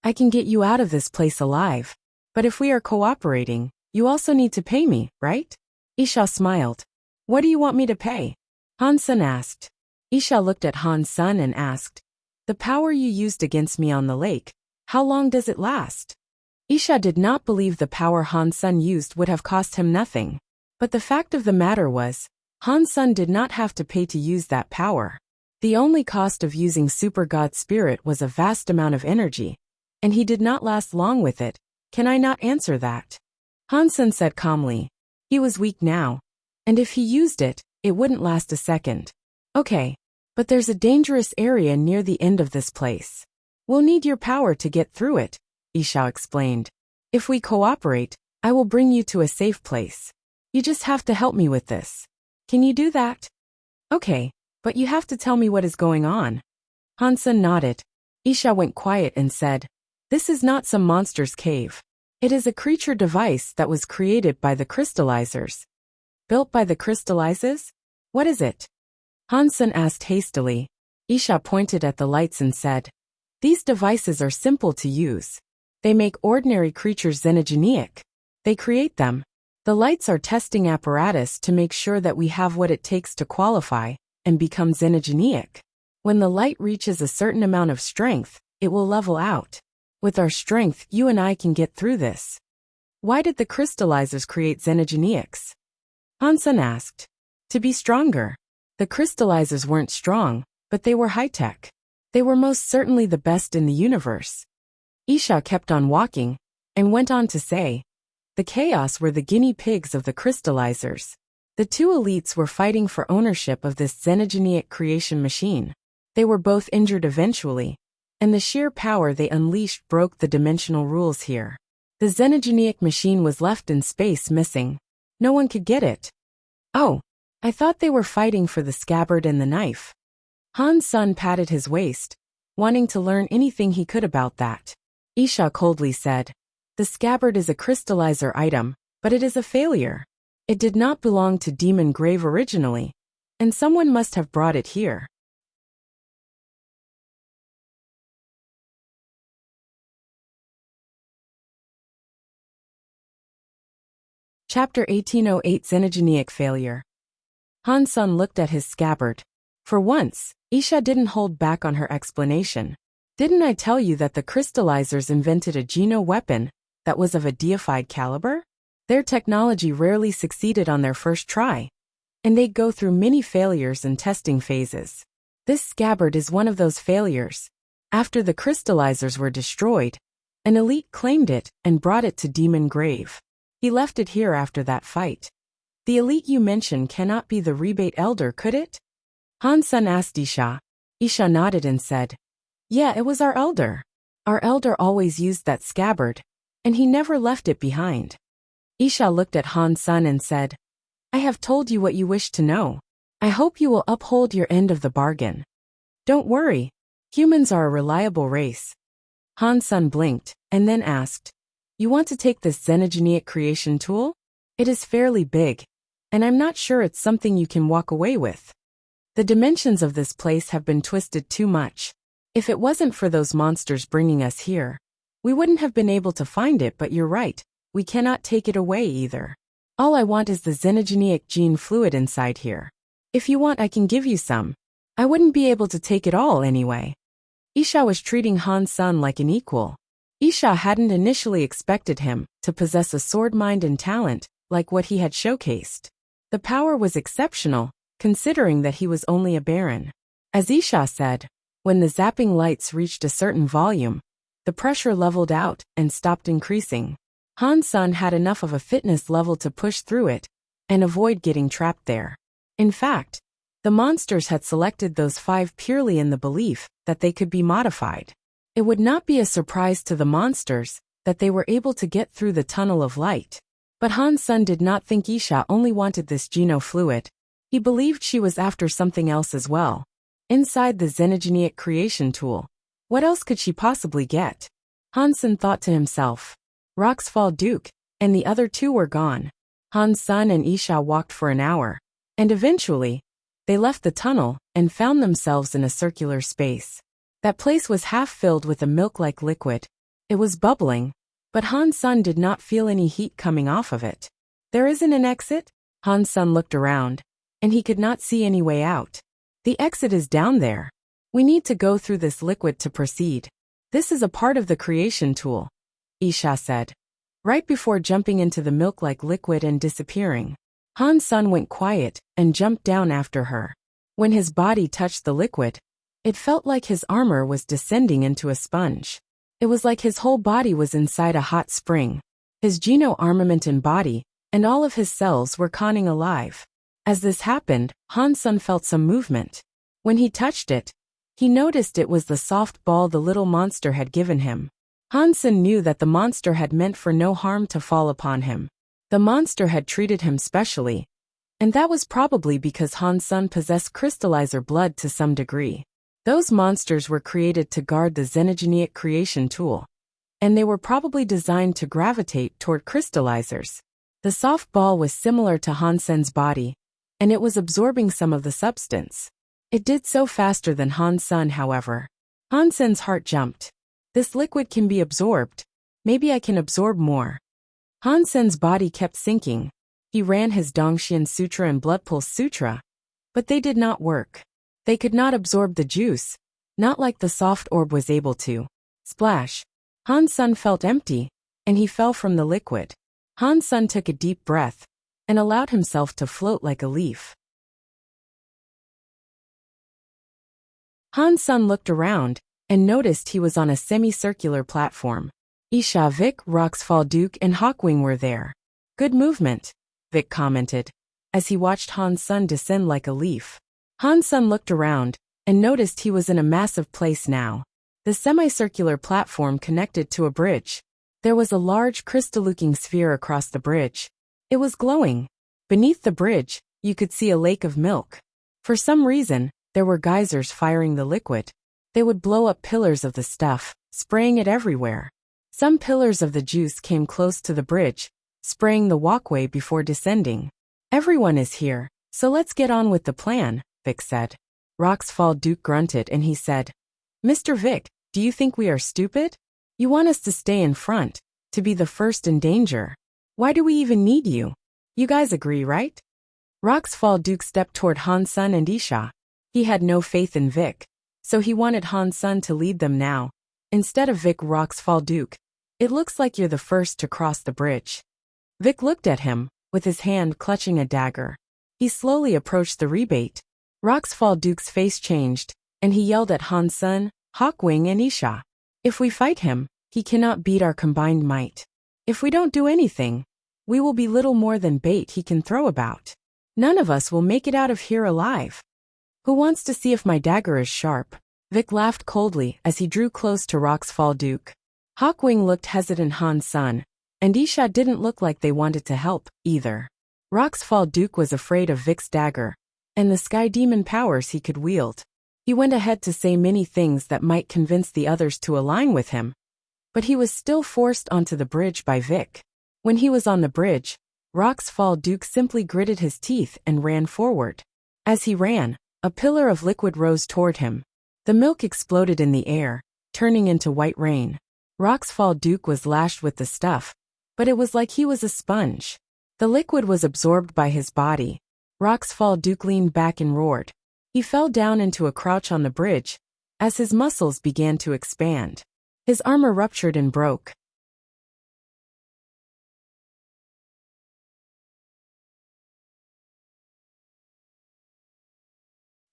I can get you out of this place alive. But if we are cooperating, you also need to pay me, right?" Isha smiled. "What do you want me to pay?" Hansen asked. Isha looked at Han's son and asked, "The power you used against me on the lake, how long does it last?" Isha did not believe the power Han's son used would have cost him nothing. But the fact of the matter was, Han's son did not have to pay to use that power. The only cost of using Super God Spirit was a vast amount of energy, and he did not last long with it. "Can I not answer that?" Hansen said calmly. He was weak now, and if he used it, it wouldn't last a second. "Okay, but there's a dangerous area near the end of this place. We'll need your power to get through it," Isha explained. "If we cooperate, I will bring you to a safe place. You just have to help me with this. Can you do that?" "Okay, but you have to tell me what is going on." Hansen nodded. Isha went quiet and said, "This is not some monster's cave. It is a creature device that was created by the crystallizers. Built by the crystallizers? What is it? Hansen asked hastily. Isha pointed at the lights and said, "These devices are simple to use. They make ordinary creatures xenogenic. They create them. The lights are testing apparatus to make sure that we have what it takes to qualify and become xenogenic. When the light reaches a certain amount of strength, it will level out. With our strength, you and I can get through this." "Why did the crystallizers create xenogenics?" Hansen asked. "To be stronger. The crystallizers weren't strong, but they were high-tech. They were most certainly the best in the universe." Isha kept on walking, and went on to say, "The chaos were the guinea pigs of the crystallizers. The two elites were fighting for ownership of this xenogenic creation machine. They were both injured eventually, and the sheer power they unleashed broke the dimensional rules here. The xenogenic machine was left in space missing. No one could get it." "Oh, I thought they were fighting for the scabbard and the knife." Han-sun patted his waist, wanting to learn anything he could about that. Isha coldly said, "The scabbard is a crystallizer item, but it is a failure. It did not belong to Demon Grave originally, and someone must have brought it here." Chapter 1808 Xenogenic Failure. Han-sun looked at his scabbard. For once, Isha didn't hold back on her explanation. "Didn't I tell you that the crystallizers invented a Geno weapon that was of a deified caliber? Their technology rarely succeeded on their first try, and they'd go through many failures and testing phases. This scabbard is one of those failures. After the crystallizers were destroyed, an elite claimed it and brought it to Demon Grave. He left it here after that fight. The elite you mentioned cannot be the Rebate Elder, could it?" Han-sun asked Isha. Isha nodded and said, "Yeah, it was our elder. Our elder always used that scabbard, and he never left it behind." Isha looked at Han-sun and said, "I have told you what you wish to know. I hope you will uphold your end of the bargain. Don't worry, humans are a reliable race." Han-sun blinked, and then asked, "You want to take this xenogenic creation tool? It is fairly big, and I'm not sure it's something you can walk away with. The dimensions of this place have been twisted too much. If it wasn't for those monsters bringing us here, we wouldn't have been able to find it, but you're right, we cannot take it away either. All I want is the xenogenic gene fluid inside here. If you want, I can give you some. I wouldn't be able to take it all anyway." Isha was treating Han-sun like an equal. Isha hadn't initially expected him to possess a sword mind and talent like what he had showcased. The power was exceptional, considering that he was only a baron. As Isha said, when the zapping lights reached a certain volume, the pressure leveled out and stopped increasing. Han-sun had enough of a fitness level to push through it and avoid getting trapped there. In fact, the monsters had selected those 5 purely in the belief that they could be modified. It would not be a surprise to the monsters that they were able to get through the tunnel of light. But Han-sun did not think Isha only wanted this Geno fluid. He believed she was after something else as well. Inside the xenogenic creation tool, what else could she possibly get? Han-sun thought to himself. Roxfall Duke and the other two were gone. Han-sun and Isha walked for an hour, and eventually, they left the tunnel and found themselves in a circular space. That place was half filled with a milk-like liquid. It was bubbling, but Han-sun did not feel any heat coming off of it. "There isn't an exit?" Han-sun looked around, and he could not see any way out. "The exit is down there. We need to go through this liquid to proceed. This is a part of the creation tool," Isha said, right before jumping into the milk-like liquid and disappearing. Han-sun went quiet and jumped down after her. When his body touched the liquid, it felt like his armor was descending into a sponge. It was like his whole body was inside a hot spring. His Geno armament and body, and all of his cells were conning alive. As this happened, Han-sun felt some movement. When he touched it, he noticed it was the soft ball the little monster had given him. Han-sun knew that the monster had meant for no harm to fall upon him. The monster had treated him specially, and that was probably because Han-sun possessed crystallizer blood to some degree. Those monsters were created to guard the xenogenic creation tool. and they were probably designed to gravitate toward crystallizers. The soft ball was similar to Hansen's body, and it was absorbing some of the substance. It did so faster than Hansen, however. Hansen's heart jumped. This liquid can be absorbed. Maybe I can absorb more. Hansen's body kept sinking. He ran his Dongxian Sutra and Blood Pulse Sutra, but they did not work. They could not absorb the juice, not like the soft orb was able to. Splash. Hansen felt empty, and he fell from the liquid. Hansen took a deep breath and allowed himself to float like a leaf. Hansen looked around and noticed he was on a semicircular platform. Isha, Vic, Roxfall Duke, and Hawkwing were there. Good movement, Vic commented, as he watched Hansen descend like a leaf. Hansen looked around and noticed he was in a massive place now. The semicircular platform connected to a bridge. There was a large crystal-looking sphere across the bridge. It was glowing. Beneath the bridge, you could see a lake of milk. For some reason, there were geysers firing the liquid. They would blow up pillars of the stuff, spraying it everywhere. Some pillars of the juice came close to the bridge, spraying the walkway before descending. Everyone is here, so let's get on with the plan, Vic said. Roxfall Duke grunted and he said, Mr. Vic, do you think we are stupid? You want us to stay in front, to be the first in danger. Why do we even need you? You guys agree, right? Roxfall Duke stepped toward Hansen and Isha. He had no faith in Vic, so he wanted Hansen to lead them now. Instead of Vic, Roxfall Duke, it looks like you're the first to cross the bridge. Vic looked at him, with his hand clutching a dagger. He slowly approached the rebate. Roxfall Duke's face changed, and he yelled at Hansen, Hawkwing, and Isha. If we fight him, he cannot beat our combined might. If we don't do anything, we will be little more than bait he can throw about. None of us will make it out of here alive. Who wants to see if my dagger is sharp? Vic laughed coldly as he drew close to Roxfall Duke. Hawkwing looked hesitant. Hansen and Isha didn't look like they wanted to help, either. Roxfall Duke was afraid of Vic's dagger, and the sky demon powers he could wield. He went ahead to say many things that might convince the others to align with him, but he was still forced onto the bridge by Vic. When he was on the bridge, Roxfall Duke simply gritted his teeth and ran forward. As he ran, a pillar of liquid rose toward him. The milk exploded in the air, turning into white rain. Roxfall Duke was lashed with the stuff, but it was like he was a sponge. The liquid was absorbed by his body. Roxfall Duke leaned back and roared. He fell down into a crouch on the bridge, as his muscles began to expand. His armor ruptured and broke.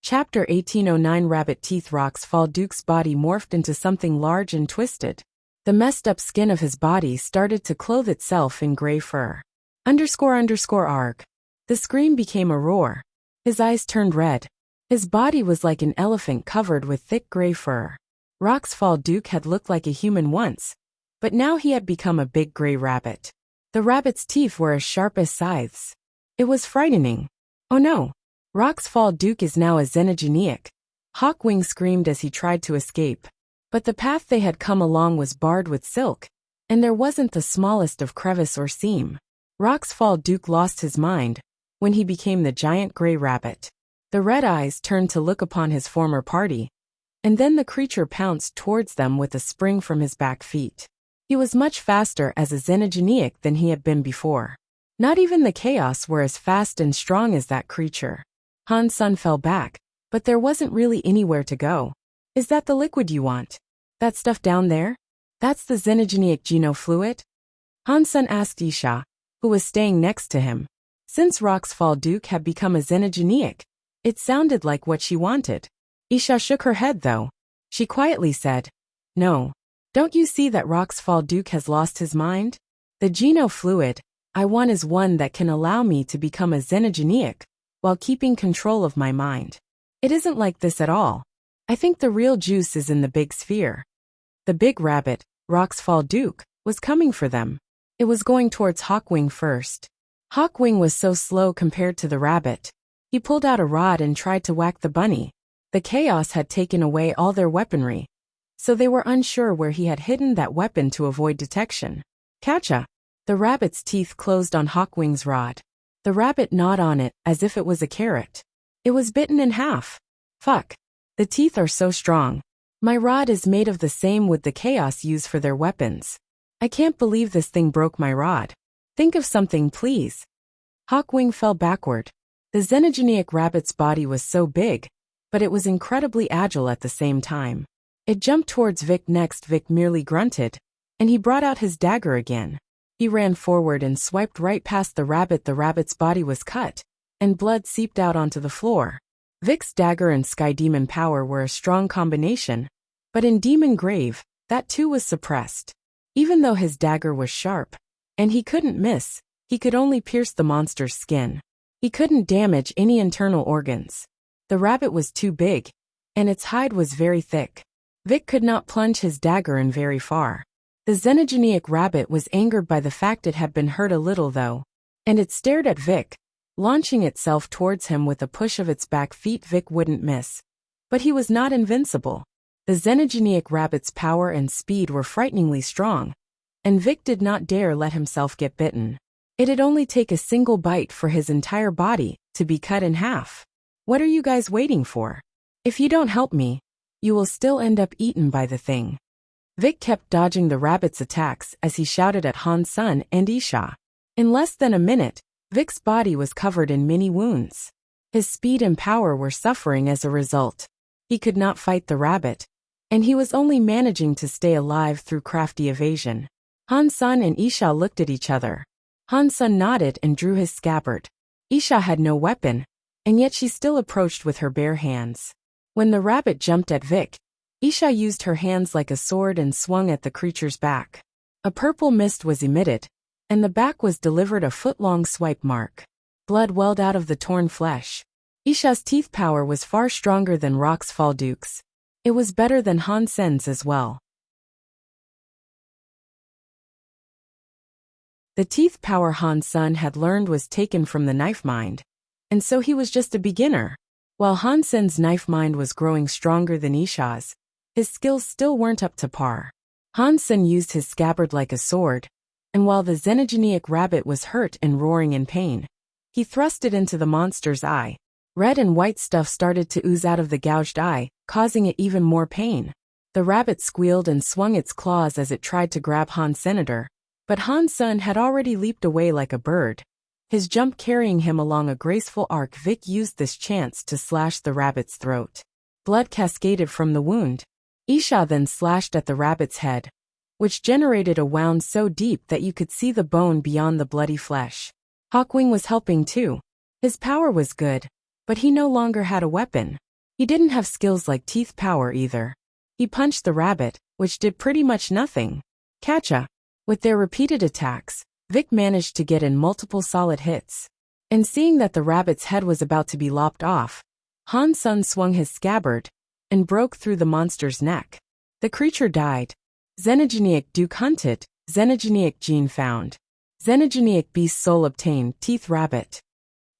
Chapter 1809. Rabbit Teeth. Roxfall Duke's body morphed into something large and twisted. The messed up skin of his body started to clothe itself in gray fur. __arg. The scream became a roar. His eyes turned red. His body was like an elephant covered with thick gray fur. Roxfall Duke had looked like a human once, but now he had become a big gray rabbit. The rabbit's teeth were as sharp as scythes. It was frightening. Oh no! Roxfall Duke is now a xenogeniac. Hawkwing screamed as he tried to escape. But the path they had come along was barred with silk, and there wasn't the smallest of crevice or seam. Roxfall Duke lost his mind when he became the giant gray rabbit. The red eyes turned to look upon his former party, and then the creature pounced towards them with a spring from his back feet. He was much faster as a xenogeniac than he had been before. Not even the chaos were as fast and strong as that creature. Hansen fell back, but there wasn't really anywhere to go. Is that the liquid you want? That stuff down there? That's the xenogeniac genofluid? Hansen asked Isha, who was staying next to him. Since Roxfall Duke had become a xenogeniac, it sounded like what she wanted. Isha shook her head though. She quietly said, No. Don't you see that Roxfall Duke has lost his mind? The genofluid I want is one that can allow me to become a xenogeniac while keeping control of my mind. It isn't like this at all. I think the real juice is in the big sphere. The big rabbit, Roxfall Duke, was coming for them. It was going towards Hawkwing first. Hawkwing was so slow compared to the rabbit. He pulled out a rod and tried to whack the bunny. The chaos had taken away all their weaponry, so they were unsure where he had hidden that weapon to avoid detection. Catcha! The rabbit's teeth closed on Hawkwing's rod. The rabbit gnawed on it as if it was a carrot. It was bitten in half. Fuck. The teeth are so strong. My rod is made of the same wood the Chaos use for their weapons. I can't believe this thing broke my rod. Think of something, please. Hawkwing fell backward. The xenogenic rabbit's body was so big, but it was incredibly agile at the same time. It jumped towards Vic next. Vic merely grunted, and he brought out his dagger again. He ran forward and swiped right past the rabbit. The rabbit's body was cut, and blood seeped out onto the floor. Vic's dagger and Sky Demon power were a strong combination, but in Demon Grave, that too was suppressed. Even though his dagger was sharp, and he couldn't miss, he could only pierce the monster's skin. He couldn't damage any internal organs. The rabbit was too big, and its hide was very thick. Vic could not plunge his dagger in very far. The xenogenic rabbit was angered by the fact it had been hurt a little though, and it stared at Vic, launching itself towards him with a push of its back feet. Vic wouldn't miss. But he was not invincible. The xenogenic rabbit's power and speed were frighteningly strong, and Vic did not dare let himself get bitten. It'd only take a single bite for his entire body to be cut in half. What are you guys waiting for? If you don't help me, you will still end up eaten by the thing. Vic kept dodging the rabbit's attacks as he shouted at Han Sun and Isha. In less than a minute, Vic's body was covered in many wounds. His speed and power were suffering as a result. He could not fight the rabbit, and he was only managing to stay alive through crafty evasion. Han Sun and Isha looked at each other. Han Sun nodded and drew his scabbard. Isha had no weapon, and yet she still approached with her bare hands. When the rabbit jumped at Vic, Isha used her hands like a sword and swung at the creature's back. A purple mist was emitted, and the back was delivered a foot-long swipe mark. Blood welled out of the torn flesh. Isha's teeth power was far stronger than Rock's Falduke's. It was better than Han Sen's as well. The teeth power Han Sun had learned was taken from the knife mind, and so he was just a beginner. While Han Sen's knife mind was growing stronger than Isha's, his skills still weren't up to par. Han Sen used his scabbard like a sword, and while the xenogenic rabbit was hurt and roaring in pain, he thrust it into the monster's eye. Red and white stuff started to ooze out of the gouged eye, causing it even more pain. The rabbit squealed and swung its claws as it tried to grab Han Senator, but Han Sun had already leaped away like a bird, his jump carrying him along a graceful arc. Vic used this chance to slash the rabbit's throat. Blood cascaded from the wound. Isha then slashed at the rabbit's head, which generated a wound so deep that you could see the bone beyond the bloody flesh. Hawkwing was helping too. His power was good, but he no longer had a weapon. He didn't have skills like teeth power either. He punched the rabbit, which did pretty much nothing. Catcha! With their repeated attacks, Vic managed to get in multiple solid hits. And seeing that the rabbit's head was about to be lopped off, Han Sun swung his scabbard and broke through the monster's neck. The creature died. Xenogenic Duke hunted, Xenogenic gene found. Xenogenic beast soul obtained. Teeth rabbit.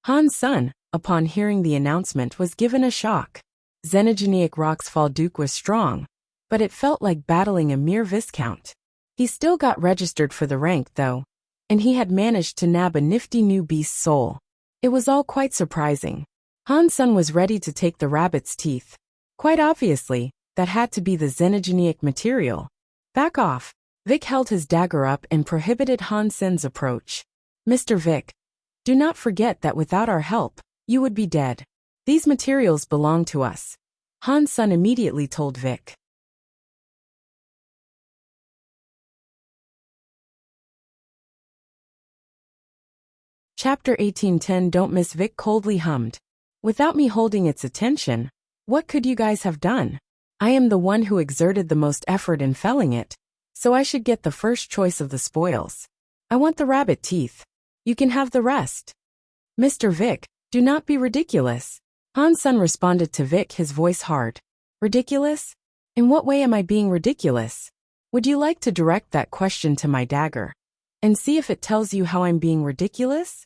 Han Sun, upon hearing the announcement, was given a shock. Xenogenic Rock's Falduke was strong, but it felt like battling a mere viscount. He still got registered for the rank though, and he had managed to nab a nifty new beast soul. It was all quite surprising. Han Sun was ready to take the rabbit's teeth. Quite obviously, that had to be the xenogenic material. Back off. Vic held his dagger up and prohibited Han Sen's approach. Mr. Vic, do not forget that without our help, you would be dead. These materials belong to us. Han Sun immediately told Vic. Chapter 18:10. Don't miss. Vic coldly hummed. Without me holding its attention, what could you guys have done? I am the one who exerted the most effort in felling it, so I should get the first choice of the spoils. I want the rabbit teeth. You can have the rest. Mr. Vic, do not be ridiculous. Han Sun responded to Vic, his voice hard. Ridiculous? In what way am I being ridiculous? Would you like to direct that question to my dagger and see if it tells you how I'm being ridiculous?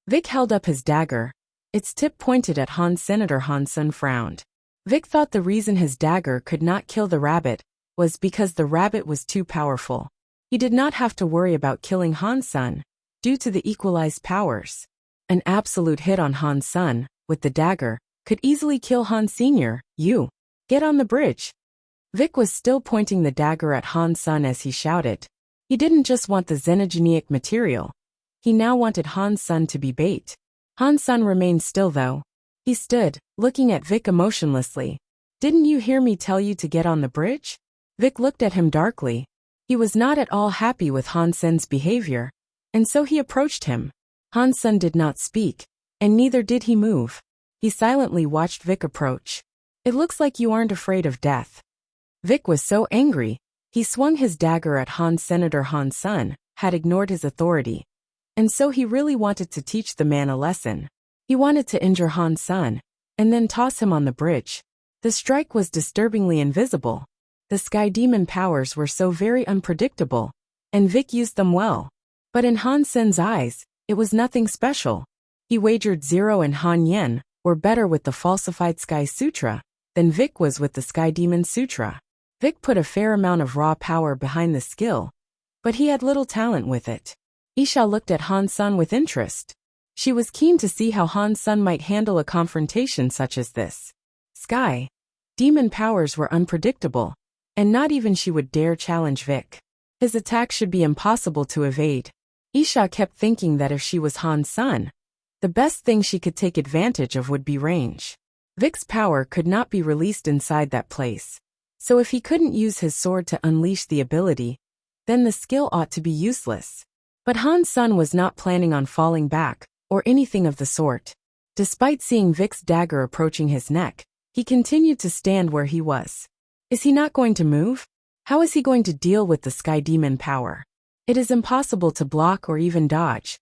Vic held up his dagger. Its tip pointed at Han Senator. Han Sun frowned. Vic thought the reason his dagger could not kill the rabbit was because the rabbit was too powerful. He did not have to worry about killing Han's son, due to the equalized powers. An absolute hit on Han's son, with the dagger, could easily kill Han Sr. You. Get on the bridge. Vic was still pointing the dagger at Han's son as he shouted. He didn't just want the xenogenic material. He now wanted Han's son to be bait. Han's son remained still though. He stood, looking at Vic emotionlessly. Didn't you hear me tell you to get on the bridge? Vic looked at him darkly. He was not at all happy with Han's son's behavior, and so he approached him. Han's son did not speak, and neither did he move. He silently watched Vic approach. It looks like you aren't afraid of death. Vic was so angry. He swung his dagger at Han. Senator Han's son had ignored his authority, and so he really wanted to teach the man a lesson. He wanted to injure Han's son, and then toss him on the bridge. The strike was disturbingly invisible. The sky demon powers were so very unpredictable, and Vic used them well. But in Han Sen's eyes, it was nothing special. He wagered 0 and Han Yen were better with the falsified Sky Sutra than Vic was with the Sky Demon Sutra. Vic put a fair amount of raw power behind the skill, but he had little talent with it. Isha looked at Han's son with interest. She was keen to see how Han's son might handle a confrontation such as this. Sky demon powers were unpredictable, and not even she would dare challenge Vic. His attack should be impossible to evade. Isha kept thinking that if she was Han's son, the best thing she could take advantage of would be range. Vic's power could not be released inside that place, so if he couldn't use his sword to unleash the ability, then the skill ought to be useless. But Han's son was not planning on falling back, or anything of the sort. Despite seeing Vic's dagger approaching his neck, he continued to stand where he was. Is he not going to move? How is he going to deal with the Sky Demon power? It is impossible to block or even dodge.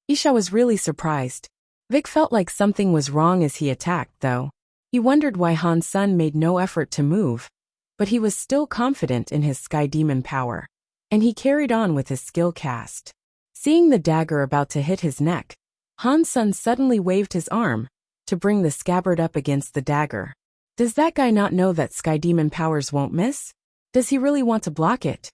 Isha was really surprised. Vic felt like something was wrong as he attacked, though. He wondered why Han's son made no effort to move, but he was still confident in his Sky Demon power, and he carried on with his skill cast. Seeing the dagger about to hit his neck, Han's son suddenly waved his arm to bring the scabbard up against the dagger. Does that guy not know that Sky Demon powers won't miss? Does he really want to block it?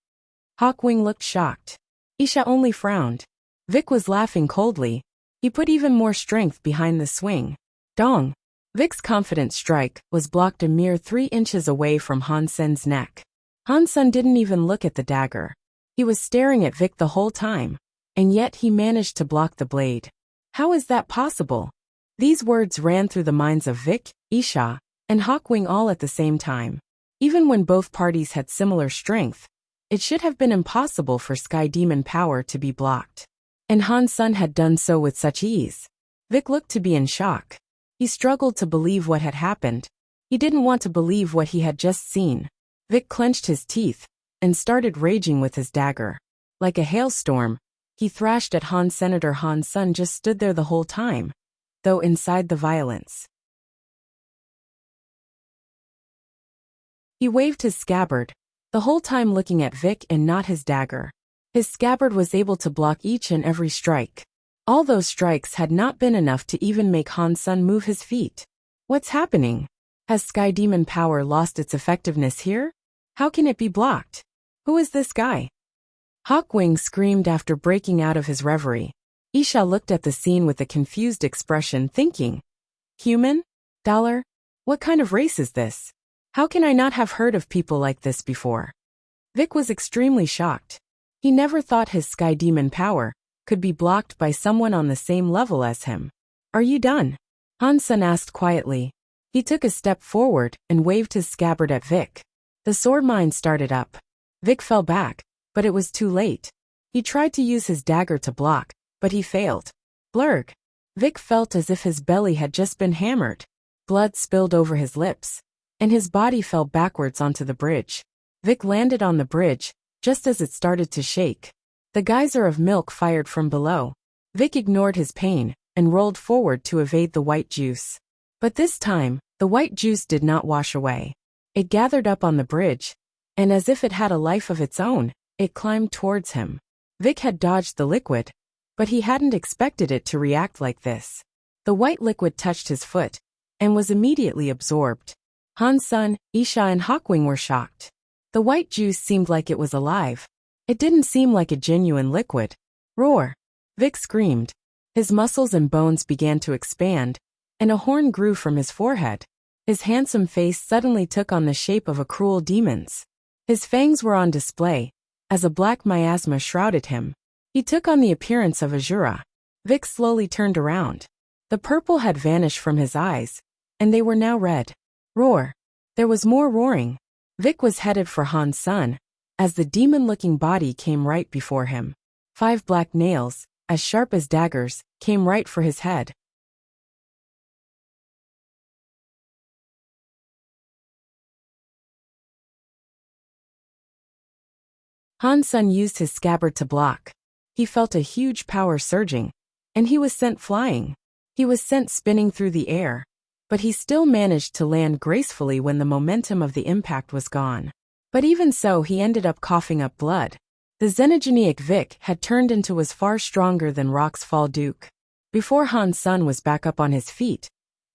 Hawkwing looked shocked. Isha only frowned. Vic was laughing coldly. He put even more strength behind the swing. Dong! Vic's confident strike was blocked a mere 3 inches away from Han's son's neck. Han's son didn't even look at the dagger. He was staring at Vic the whole time, and yet he managed to block the blade. How is that possible? These words ran through the minds of Vic, Isha, and Hawkwing all at the same time. Even when both parties had similar strength, it should have been impossible for Sky Demon power to be blocked. And Han's son had done so with such ease. Vic looked to be in shock. He struggled to believe what had happened. He didn't want to believe what he had just seen. Vic clenched his teeth and started raging with his dagger. Like a hailstorm, he thrashed at Han. Senator Han's son just stood there the whole time, though inside the violence. He waved his scabbard, the whole time looking at Vic and not his dagger. His scabbard was able to block each and every strike. All those strikes had not been enough to even make Han's son move his feet. What's happening? Has Sky Demon power lost its effectiveness here? How can it be blocked? Who is this guy? Hawkwing screamed after breaking out of his reverie. Isha looked at the scene with a confused expression, thinking, human? Dollar? What kind of race is this? How can I not have heard of people like this before? Vic was extremely shocked. He never thought his Sky Demon power could be blocked by someone on the same level as him. Are you done? Han's son asked quietly. He took a step forward and waved his scabbard at Vic. The sword mine started up. Vic fell back, but it was too late. He tried to use his dagger to block, but he failed. Blurg! Vic felt as if his belly had just been hammered. Blood spilled over his lips, and his body fell backwards onto the bridge. Vic landed on the bridge, just as it started to shake. The geyser of milk fired from below. Vic ignored his pain and rolled forward to evade the white juice. But this time, the white juice did not wash away. It gathered up on the bridge, and as if it had a life of its own, it climbed towards him. Vic had dodged the liquid, but he hadn't expected it to react like this. The white liquid touched his foot and was immediately absorbed. Han's son, Isha and Hawkwing were shocked. The white juice seemed like it was alive. It didn't seem like a genuine liquid. Roar! Vic screamed. His muscles and bones began to expand, and a horn grew from his forehead. His handsome face suddenly took on the shape of a cruel demon's. His fangs were on display, as a black miasma shrouded him. He took on the appearance of Azura. Vic slowly turned around. The purple had vanished from his eyes, and they were now red. Roar! There was more roaring. Vic was headed for Han Sun, as the demon-looking body came right before him. 5 black nails, as sharp as daggers, came right for his head. Han Sun used his scabbard to block. He felt a huge power surging, and he was sent flying. He was sent spinning through the air, but he still managed to land gracefully when the momentum of the impact was gone. But even so, he ended up coughing up blood. The xenogenic Vic had turned into was far stronger than Rock's Fall Duke. Before Han Sun was back up on his feet,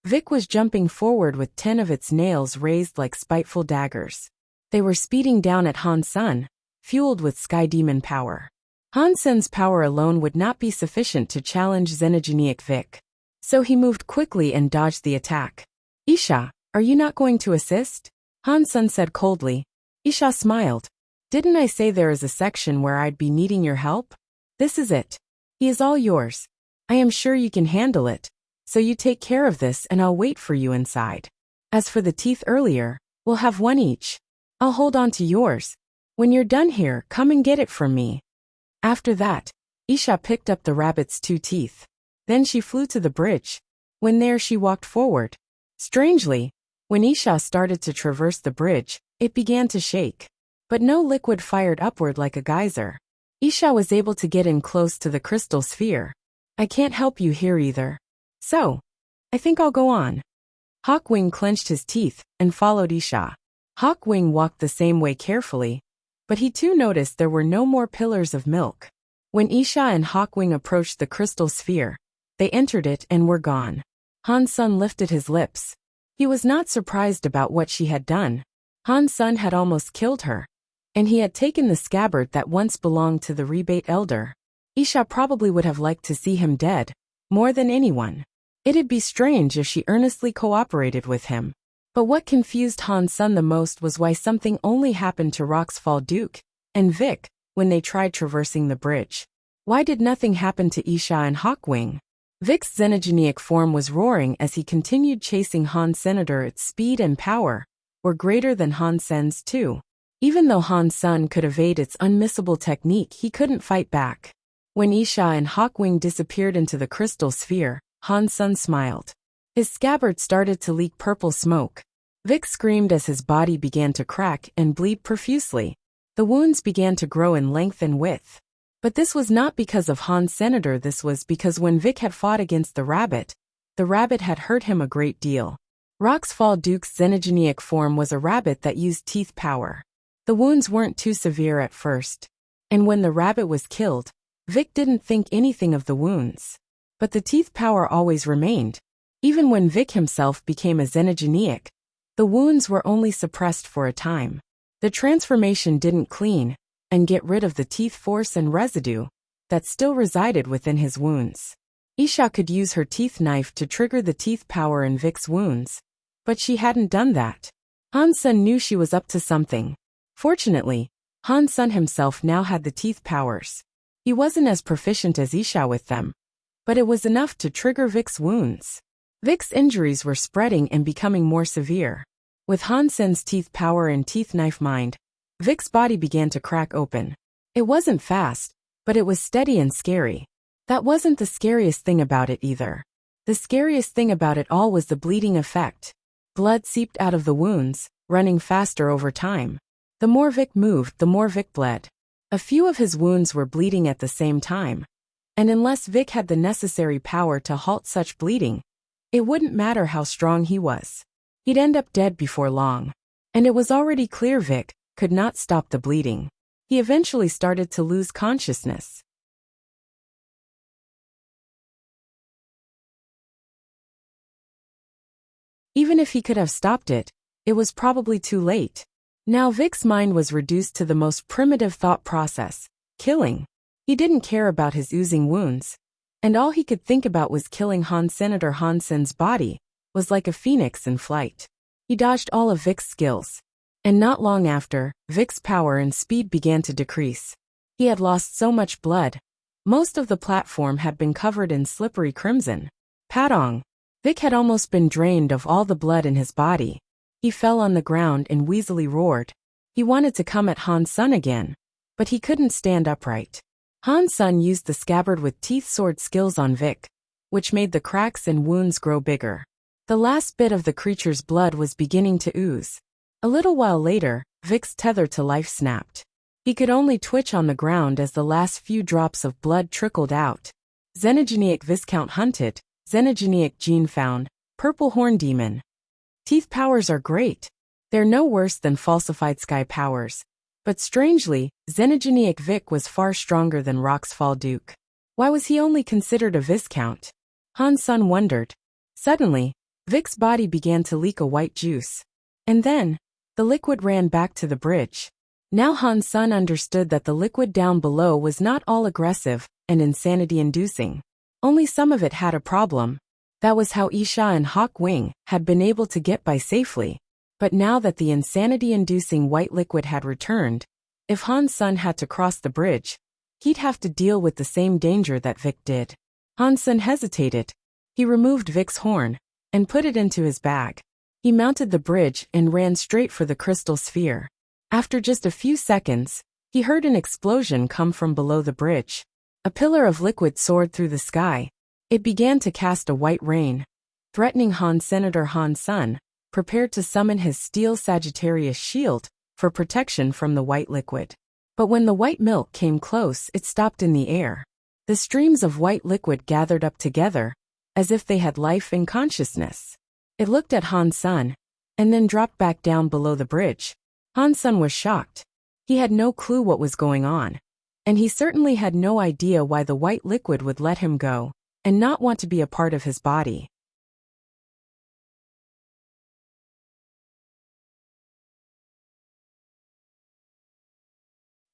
Vic was jumping forward with 10 of its nails raised like spiteful daggers. They were speeding down at Han Sun, fueled with sky demon power. Han Sun's power alone would not be sufficient to challenge xenogenic Vic. So he moved quickly and dodged the attack. Isha, are you not going to assist? Han Sun said coldly. Isha smiled. Didn't I say there is a section where I'd be needing your help? This is it. He is all yours. I am sure you can handle it. So you take care of this and I'll wait for you inside. As for the teeth earlier, we'll have 1 each. I'll hold on to yours. When you're done here, come and get it from me. After that, Isha picked up the rabbit's 2 teeth. Then she flew to the bridge. When there, she walked forward. Strangely, when Isha started to traverse the bridge, it began to shake. But no liquid fired upward like a geyser. Isha was able to get in close to the crystal sphere. I can't help you here either. So, I think I'll go on. Hawkwing clenched his teeth and followed Isha. Hawkwing walked the same way carefully, but he too noticed there were no more pillars of milk. When Isha and Hawkwing approached the crystal sphere, they entered it and were gone. Han Sun lifted his lips. He was not surprised about what she had done. Han Sun had almost killed her, and he had taken the scabbard that once belonged to the rebate elder. Isha probably would have liked to see him dead, more than anyone. It'd be strange if she earnestly cooperated with him. But what confused Han Sun the most was why something only happened to Rock's Fall Duke and Vic when they tried traversing the bridge. Why did nothing happen to Isha and Hawkwing? Vic's xenogenic form was roaring as he continued chasing Han Senator. Its speed and power were greater than Han Sen's too. Even though Han Sun could evade its unmissable technique, he couldn't fight back. When Isha and Hawkwing disappeared into the crystal sphere, Han Sun smiled. His scabbard started to leak purple smoke. Vic screamed as his body began to crack and bleed profusely. The wounds began to grow in length and width. But this was not because of Han Senator. This was because when Vic had fought against the rabbit had hurt him a great deal. Rock's Fall Duke's xenogenic form was a rabbit that used teeth power. The wounds weren't too severe at first. And when the rabbit was killed, Vic didn't think anything of the wounds. But the teeth power always remained. Even when Vic himself became a xenogenic, the wounds were only suppressed for a time. The transformation didn't clean and get rid of the teeth force and residue that still resided within his wounds. Isha could use her teeth knife to trigger the teeth power in Vic's wounds, but she hadn't done that. Han Sun knew she was up to something. Fortunately, Han Sun himself now had the teeth powers. He wasn't as proficient as Isha with them, but it was enough to trigger Vic's wounds. Vic's injuries were spreading and becoming more severe. With Han Sen's teeth power and teeth knife mind, Vic's body began to crack open. It wasn't fast, but it was steady and scary. That wasn't the scariest thing about it either. The scariest thing about it all was the bleeding effect. Blood seeped out of the wounds, running faster over time. The more Vic moved, the more Vic bled. A few of his wounds were bleeding at the same time. And unless Vic had the necessary power to halt such bleeding, it wouldn't matter how strong he was. He'd end up dead before long. And it was already clear Vic could not stop the bleeding. He eventually started to lose consciousness. Even if he could have stopped it, it was probably too late. Now Vic's mind was reduced to the most primitive thought process: killing. He didn't care about his oozing wounds, and all he could think about was killing Han. Senator Han Sen's body was like a phoenix in flight. He dodged all of Vic's skills, and not long after, Vic's power and speed began to decrease. He had lost so much blood. Most of the platform had been covered in slippery crimson. Padong. Vic had almost been drained of all the blood in his body. He fell on the ground and wheezily roared. He wanted to come at Han Sen again, but he couldn't stand upright. Han Sen used the scabbard with teeth sword skills on Vic, which made the cracks and wounds grow bigger. The last bit of the creature's blood was beginning to ooze. A little while later, Vic's tether to life snapped. He could only twitch on the ground as the last few drops of blood trickled out. Xenogeniac Viscount hunted, Xenogeniac gene found, Purple Horn Demon. Teeth powers are great. They're no worse than falsified sky powers. But strangely, Xenogeniac Vic was far stronger than Rock's Fall Duke. Why was he only considered a Viscount? Han Sen wondered. Suddenly, Vic's body began to leak a white juice. And then, the liquid ran back to the bridge. Now Han Sen understood that the liquid down below was not all aggressive and insanity-inducing. Only some of it had a problem. That was how Isha and Hawk Wing had been able to get by safely. But now that the insanity-inducing white liquid had returned, if Han Sen had to cross the bridge, he'd have to deal with the same danger that Vic did. Han Sen hesitated. He removed Vic's horn and put it into his bag. He mounted the bridge and ran straight for the crystal sphere. After just a few seconds, he heard an explosion come from below the bridge. A pillar of liquid soared through the sky. It began to cast a white rain, threatening Senator Han Sen, prepared to summon his steel Sagittarius shield for protection from the white liquid. But when the white milk came close, it stopped in the air. The streams of white liquid gathered up together, as if they had life and consciousness. It looked at Han Sen, and then dropped back down below the bridge. Han Sen was shocked. He had no clue what was going on, and he certainly had no idea why the white liquid would let him go and not want to be a part of his body.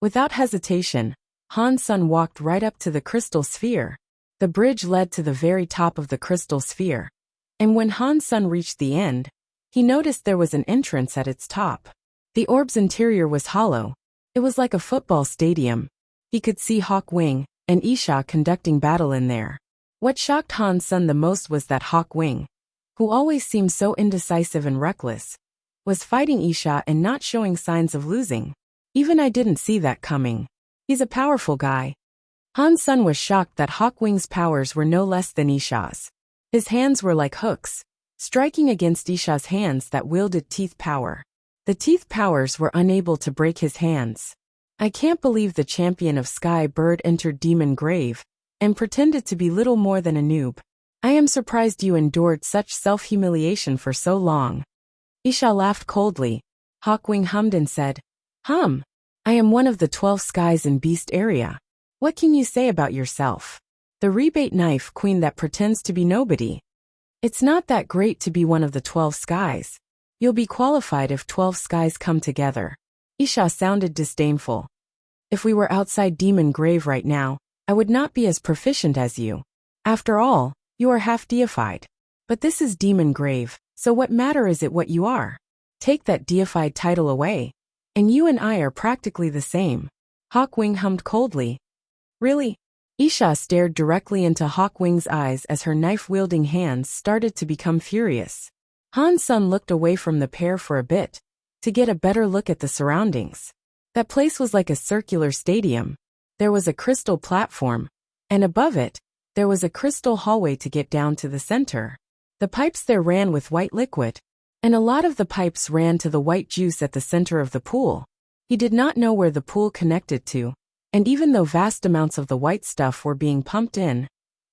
Without hesitation, Han Sen walked right up to the crystal sphere. The bridge led to the very top of the crystal sphere, and when Han Sen reached the end, he noticed there was an entrance at its top. The orb's interior was hollow. It was like a football stadium. He could see Hawk Wing and Isha conducting battle in there. What shocked Han Sen the most was that Hawk Wing, who always seemed so indecisive and reckless, was fighting Isha and not showing signs of losing. Even I didn't see that coming. He's a powerful guy. Han Sen was shocked that Hawk Wing's powers were no less than Isha's. His hands were like hooks, striking against Isha's hands that wielded teeth power. The teeth powers were unable to break his hands. I can't believe the champion of Sky Bird entered Demon Grave and pretended to be little more than a noob. I am surprised you endured such self-humiliation for so long. Isha laughed coldly. Hawk Wing hummed and said, I am one of the 12 skies in Beast area. What can you say about yourself? The rebate knife queen that pretends to be nobody. It's not that great to be one of the 12 skies. You'll be qualified if 12 skies come together. Isha sounded disdainful. If we were outside Demon Grave right now, I would not be as proficient as you. After all, you are half deified. But this is Demon Grave, so what matter is it what you are? Take that deified title away, and you and I are practically the same. Hawk Wing hummed coldly. Really? Isha stared directly into Hawk Wing's eyes as her knife-wielding hands started to become furious. Han Sen looked away from the pair for a bit, to get a better look at the surroundings. That place was like a circular stadium. There was a crystal platform, and above it, there was a crystal hallway to get down to the center. The pipes there ran with white liquid, and a lot of the pipes ran to the white juice at the center of the pool. He did not know where the pool connected to, and even though vast amounts of the white stuff were being pumped in,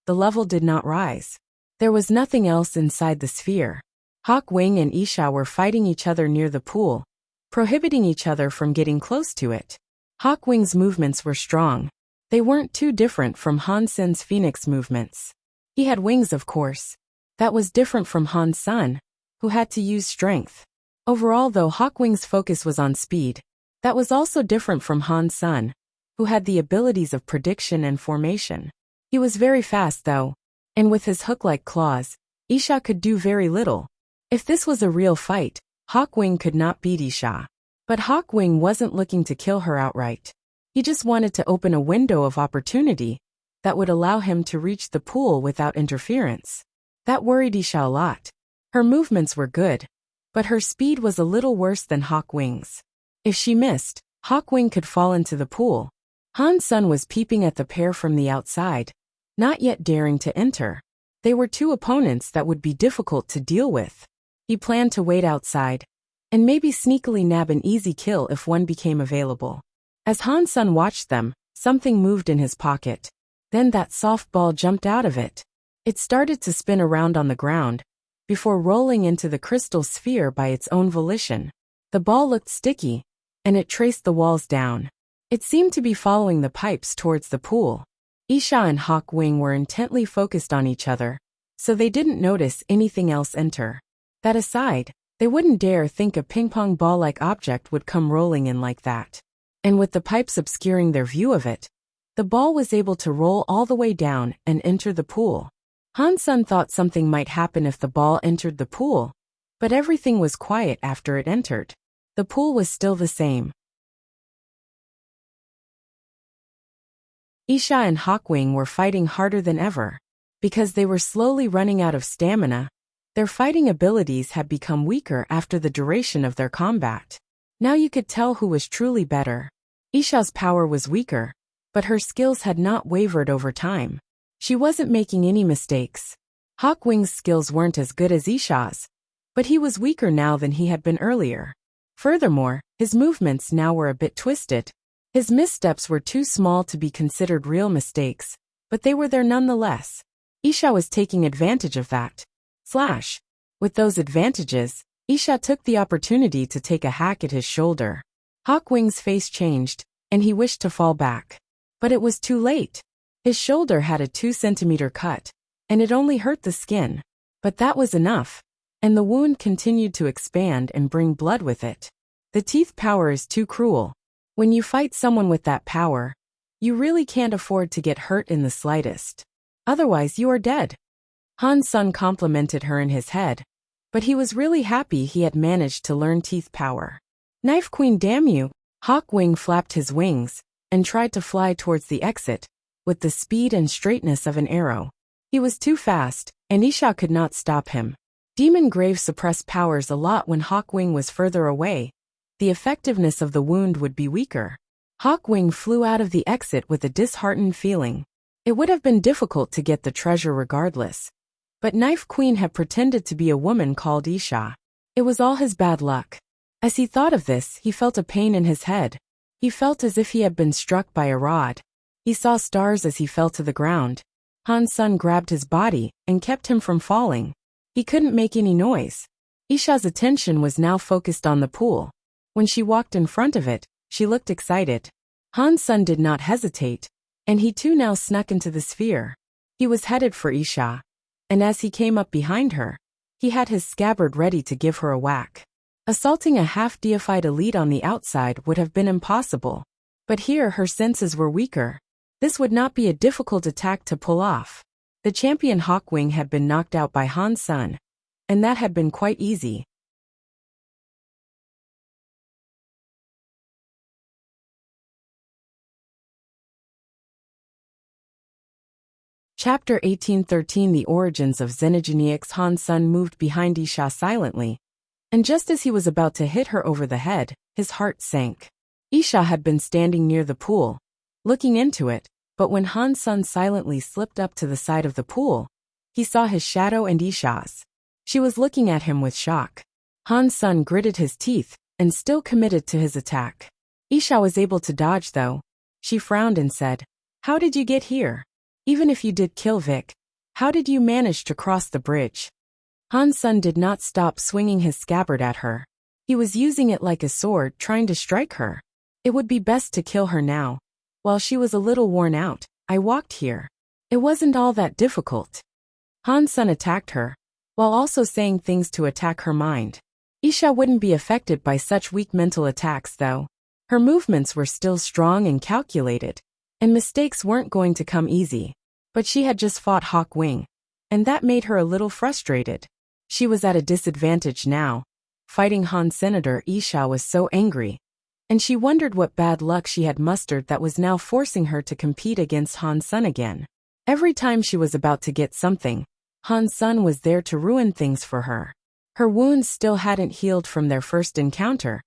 the level did not rise. There was nothing else inside the sphere. Hawk Wing and Isha were fighting each other near the pool, prohibiting each other from getting close to it. Hawk Wing's movements were strong. They weren't too different from Han Sen's phoenix movements. He had wings, of course. That was different from Han Sen, who had to use strength. Overall though, Hawkwing's focus was on speed. That was also different from Han Sun, who had the abilities of prediction and formation. He was very fast though, and with his hook-like claws, Isha could do very little. If this was a real fight, Hawkwing could not beat Isha. But Hawkwing wasn't looking to kill her outright. He just wanted to open a window of opportunity that would allow him to reach the pool without interference. That worried Isha a lot. Her movements were good, but her speed was a little worse than Hawkwing's. If she missed, Hawkwing could fall into the pool. Han Sun was peeping at the pair from the outside, not yet daring to enter. They were two opponents that would be difficult to deal with. He planned to wait outside, and maybe sneakily nab an easy kill if one became available. As Han Sun watched them, something moved in his pocket. Then that soft ball jumped out of it. It started to spin around on the ground, before rolling into the crystal sphere by its own volition. The ball looked sticky, and it traced the walls down. It seemed to be following the pipes towards the pool. Isha and Hawkwing were intently focused on each other, so they didn't notice anything else enter. That aside, they wouldn't dare think a ping-pong ball-like object would come rolling in like that. And with the pipes obscuring their view of it, the ball was able to roll all the way down and enter the pool. Han Sun thought something might happen if the ball entered the pool, but everything was quiet after it entered. The pool was still the same. Isha and Hawkwing were fighting harder than ever. Because they were slowly running out of stamina, their fighting abilities had become weaker after the duration of their combat. Now you could tell who was truly better. Isha's power was weaker, but her skills had not wavered over time. She wasn't making any mistakes. Hawkwing's skills weren't as good as Isha's, but he was weaker now than he had been earlier. Furthermore, his movements now were a bit twisted. His missteps were too small to be considered real mistakes, but they were there nonetheless. Isha was taking advantage of that. With those advantages, Isha took the opportunity to take a hack at his shoulder. Hawkwing's face changed, and he wished to fall back. But it was too late. His shoulder had a 2-centimeter cut, and it only hurt the skin. But that was enough, and the wound continued to expand and bring blood with it. The teeth power is too cruel. When you fight someone with that power, you really can't afford to get hurt in the slightest. Otherwise you are dead. Han Sun complimented her in his head, but he was really happy he had managed to learn teeth power. Knife Queen, damn you! Hawkwing flapped his wings and tried to fly towards the exit with the speed and straightness of an arrow. He was too fast, and Isha could not stop him. Demon Grave suppressed powers a lot when Hawkwing was further away. The effectiveness of the wound would be weaker. Hawkwing flew out of the exit with a disheartened feeling. It would have been difficult to get the treasure regardless. But Knife Queen had pretended to be a woman called Isha. It was all his bad luck. As he thought of this, he felt a pain in his head. He felt as if he had been struck by a rod. He saw stars as he fell to the ground. Han Sun grabbed his body and kept him from falling. He couldn't make any noise. Isha's attention was now focused on the pool. When she walked in front of it, she looked excited. Han Sun did not hesitate, and he too now snuck into the sphere. He was headed for Isha, and as he came up behind her, he had his scabbard ready to give her a whack. Assaulting a half-deified elite on the outside would have been impossible. But here her senses were weaker. This would not be a difficult attack to pull off. The champion Hawkwing had been knocked out by Han Sun, and that had been quite easy. Chapter 1813 The Origins of Xenogeneics. Han Sun moved behind Isha silently, and just as he was about to hit her over the head, his heart sank. Isha had been standing near the pool, looking into it, but when Han Sun silently slipped up to the side of the pool, he saw his shadow and Isha's. She was looking at him with shock. Han Sun gritted his teeth and still committed to his attack. Isha was able to dodge though. She frowned and said, "How did you get here? Even if you did kill Vic, how did you manage to cross the bridge?" Han Sun did not stop swinging his scabbard at her. He was using it like a sword, trying to strike her. It would be best to kill her now. While she was a little worn out, I walked here. It wasn't all that difficult. Han Sun attacked her, while also saying things to attack her mind. Isha wouldn't be affected by such weak mental attacks though. Her movements were still strong and calculated, and mistakes weren't going to come easy. But she had just fought Hawk Wing, and that made her a little frustrated. She was at a disadvantage now. Fighting Han Senator Isha was so angry, and she wondered what bad luck she had mustered that was now forcing her to compete against Han Sun again. Every time she was about to get something, Han Sun was there to ruin things for her. Her wounds still hadn't healed from their first encounter,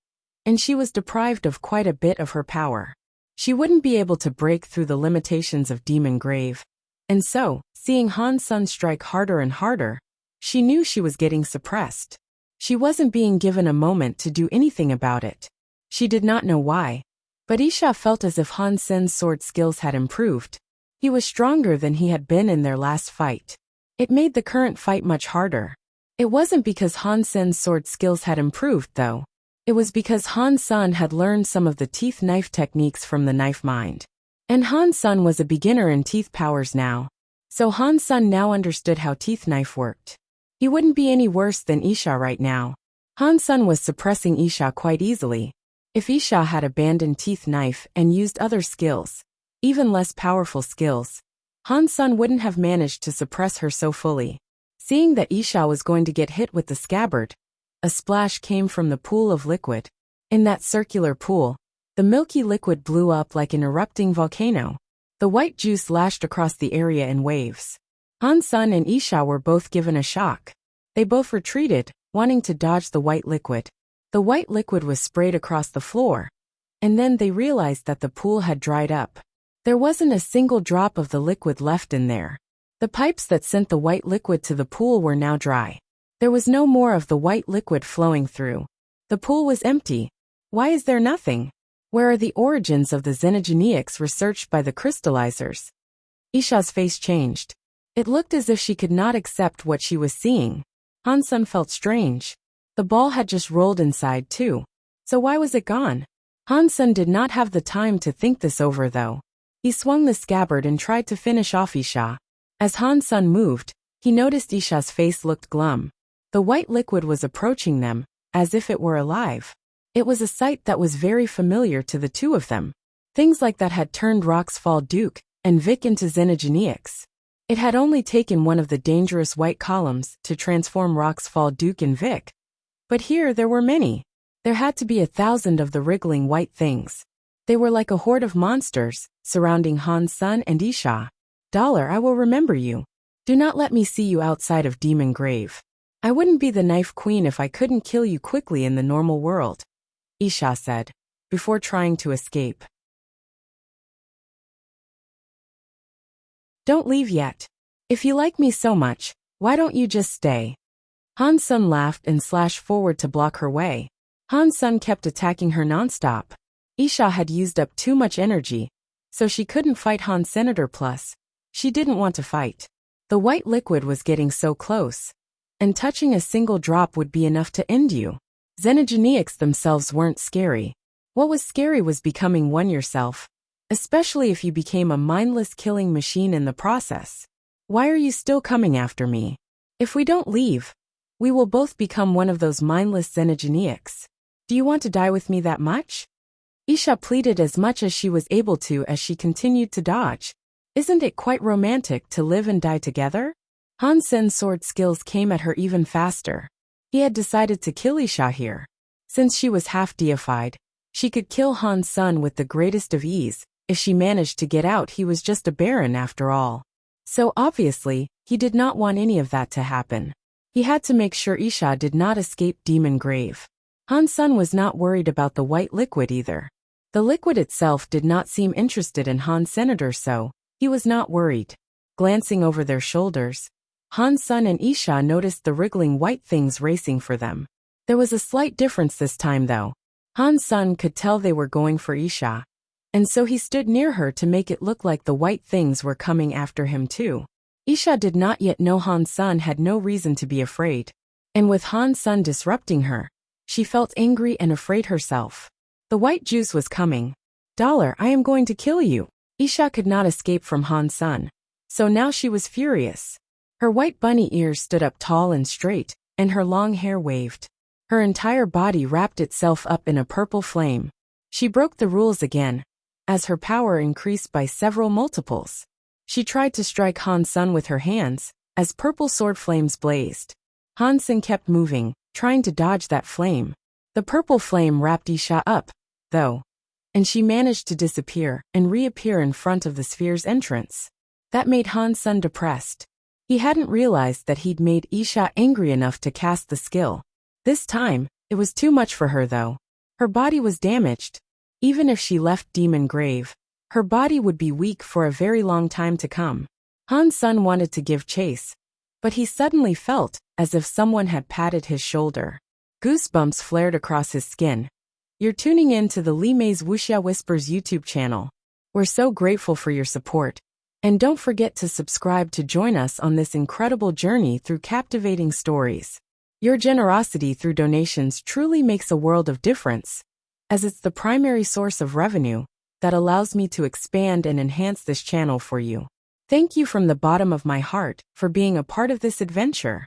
and she was deprived of quite a bit of her power. She wouldn't be able to break through the limitations of Demon Grave. And so, seeing Han Sun strike harder and harder, she knew she was getting suppressed. She wasn't being given a moment to do anything about it. She did not know why, but Isha felt as if Han Sun's sword skills had improved. He was stronger than he had been in their last fight. It made the current fight much harder. It wasn't because Han Sun's sword skills had improved though. It was because Han Sun had learned some of the teeth knife techniques from the knife mind. And Han Sun was a beginner in teeth powers now. So Han Sun now understood how teeth knife worked. He wouldn't be any worse than Isha right now. Han Sun was suppressing Isha quite easily. If Isha had abandoned teeth knife and used other skills, even less powerful skills, Han Sun wouldn't have managed to suppress her so fully. Seeing that Isha was going to get hit with the scabbard, a splash came from the pool of liquid. In that circular pool, the milky liquid blew up like an erupting volcano. The white juice lashed across the area in waves. Han Sun and Isha were both given a shock. They both retreated, wanting to dodge the white liquid. The white liquid was sprayed across the floor, and then they realized that the pool had dried up. There wasn't a single drop of the liquid left in there. The pipes that sent the white liquid to the pool were now dry. There was no more of the white liquid flowing through. The pool was empty. Why is there nothing? Where are the origins of the xenogeneics researched by the crystallizers? Isha's face changed. It looked as if she could not accept what she was seeing. Han Sun felt strange. The ball had just rolled inside too. So why was it gone? Han Sun did not have the time to think this over though. He swung the scabbard and tried to finish off Isha. As Han Sun moved, he noticed Isha's face looked glum. The white liquid was approaching them, as if it were alive. It was a sight that was very familiar to the two of them. Things like that had turned Roxfall Duke and Vic into xenogeneics. It had only taken one of the dangerous white columns to transform Roxfall Duke and Vic. But here there were many. There had to be 1,000 of the wriggling white things. They were like a horde of monsters, surrounding Han Sun and Isha. I will remember you. Do not let me see you outside of Demon Grave. I wouldn't be the knife queen if I couldn't kill you quickly in the normal world, Isha said, before trying to escape. Don't leave yet. If you like me so much, why don't you just stay? Han Sun laughed and slashed forward to block her way. Han Sun kept attacking her nonstop. Isha had used up too much energy, so she couldn't fight Han Senator plus. She didn't want to fight. The white liquid was getting so close, and touching a single drop would be enough to end you. Xenogeneics themselves weren't scary. What was scary was becoming one yourself, especially if you became a mindless killing machine in the process. Why are you still coming after me? If we don't leave, we will both become one of those mindless xenogeneics. Do you want to die with me that much? Isha pleaded as much as she was able to as she continued to dodge. Isn't it quite romantic to live and die together? Han Sen's sword skills came at her even faster. He had decided to kill Isha here. Since she was half deified, she could kill Han Sun with the greatest of ease. If she managed to get out, he was just a baron after all. So obviously, he did not want any of that to happen. He had to make sure Isha did not escape Demon Grave. Han Sun was not worried about the white liquid either. The liquid itself did not seem interested in Han Senator, so he was not worried. Glancing over their shoulders, Han Sun and Isha noticed the wriggling white things racing for them. There was a slight difference this time though. Han Sun could tell they were going for Isha, and so he stood near her to make it look like the white things were coming after him too. Isha did not yet know Han Sun had no reason to be afraid, and with Han Sun disrupting her, she felt angry and afraid herself. The white juice was coming. I am going to kill you. Isha could not escape from Han Sun, so now she was furious. Her white bunny ears stood up tall and straight, and her long hair waved. Her entire body wrapped itself up in a purple flame. She broke the rules again, as her power increased by several multiples. She tried to strike Han Sen with her hands, as purple sword flames blazed. Han Sen kept moving, trying to dodge that flame. The purple flame wrapped Isha up, though, and she managed to disappear and reappear in front of the sphere's entrance. That made Han Sen depressed. He hadn't realized that he'd made Isha angry enough to cast the skill. This time, it was too much for her though. Her body was damaged. Even if she left Demon Grave, her body would be weak for a very long time to come. Han Sen wanted to give chase, but he suddenly felt as if someone had patted his shoulder. Goosebumps flared across his skin. You're tuning in to the Li Mei's Wuxia Whispers YouTube channel. We're so grateful for your support. And don't forget to subscribe to join us on this incredible journey through captivating stories. Your generosity through donations truly makes a world of difference, as it's the primary source of revenue that allows me to expand and enhance this channel for you. Thank you from the bottom of my heart for being a part of this adventure.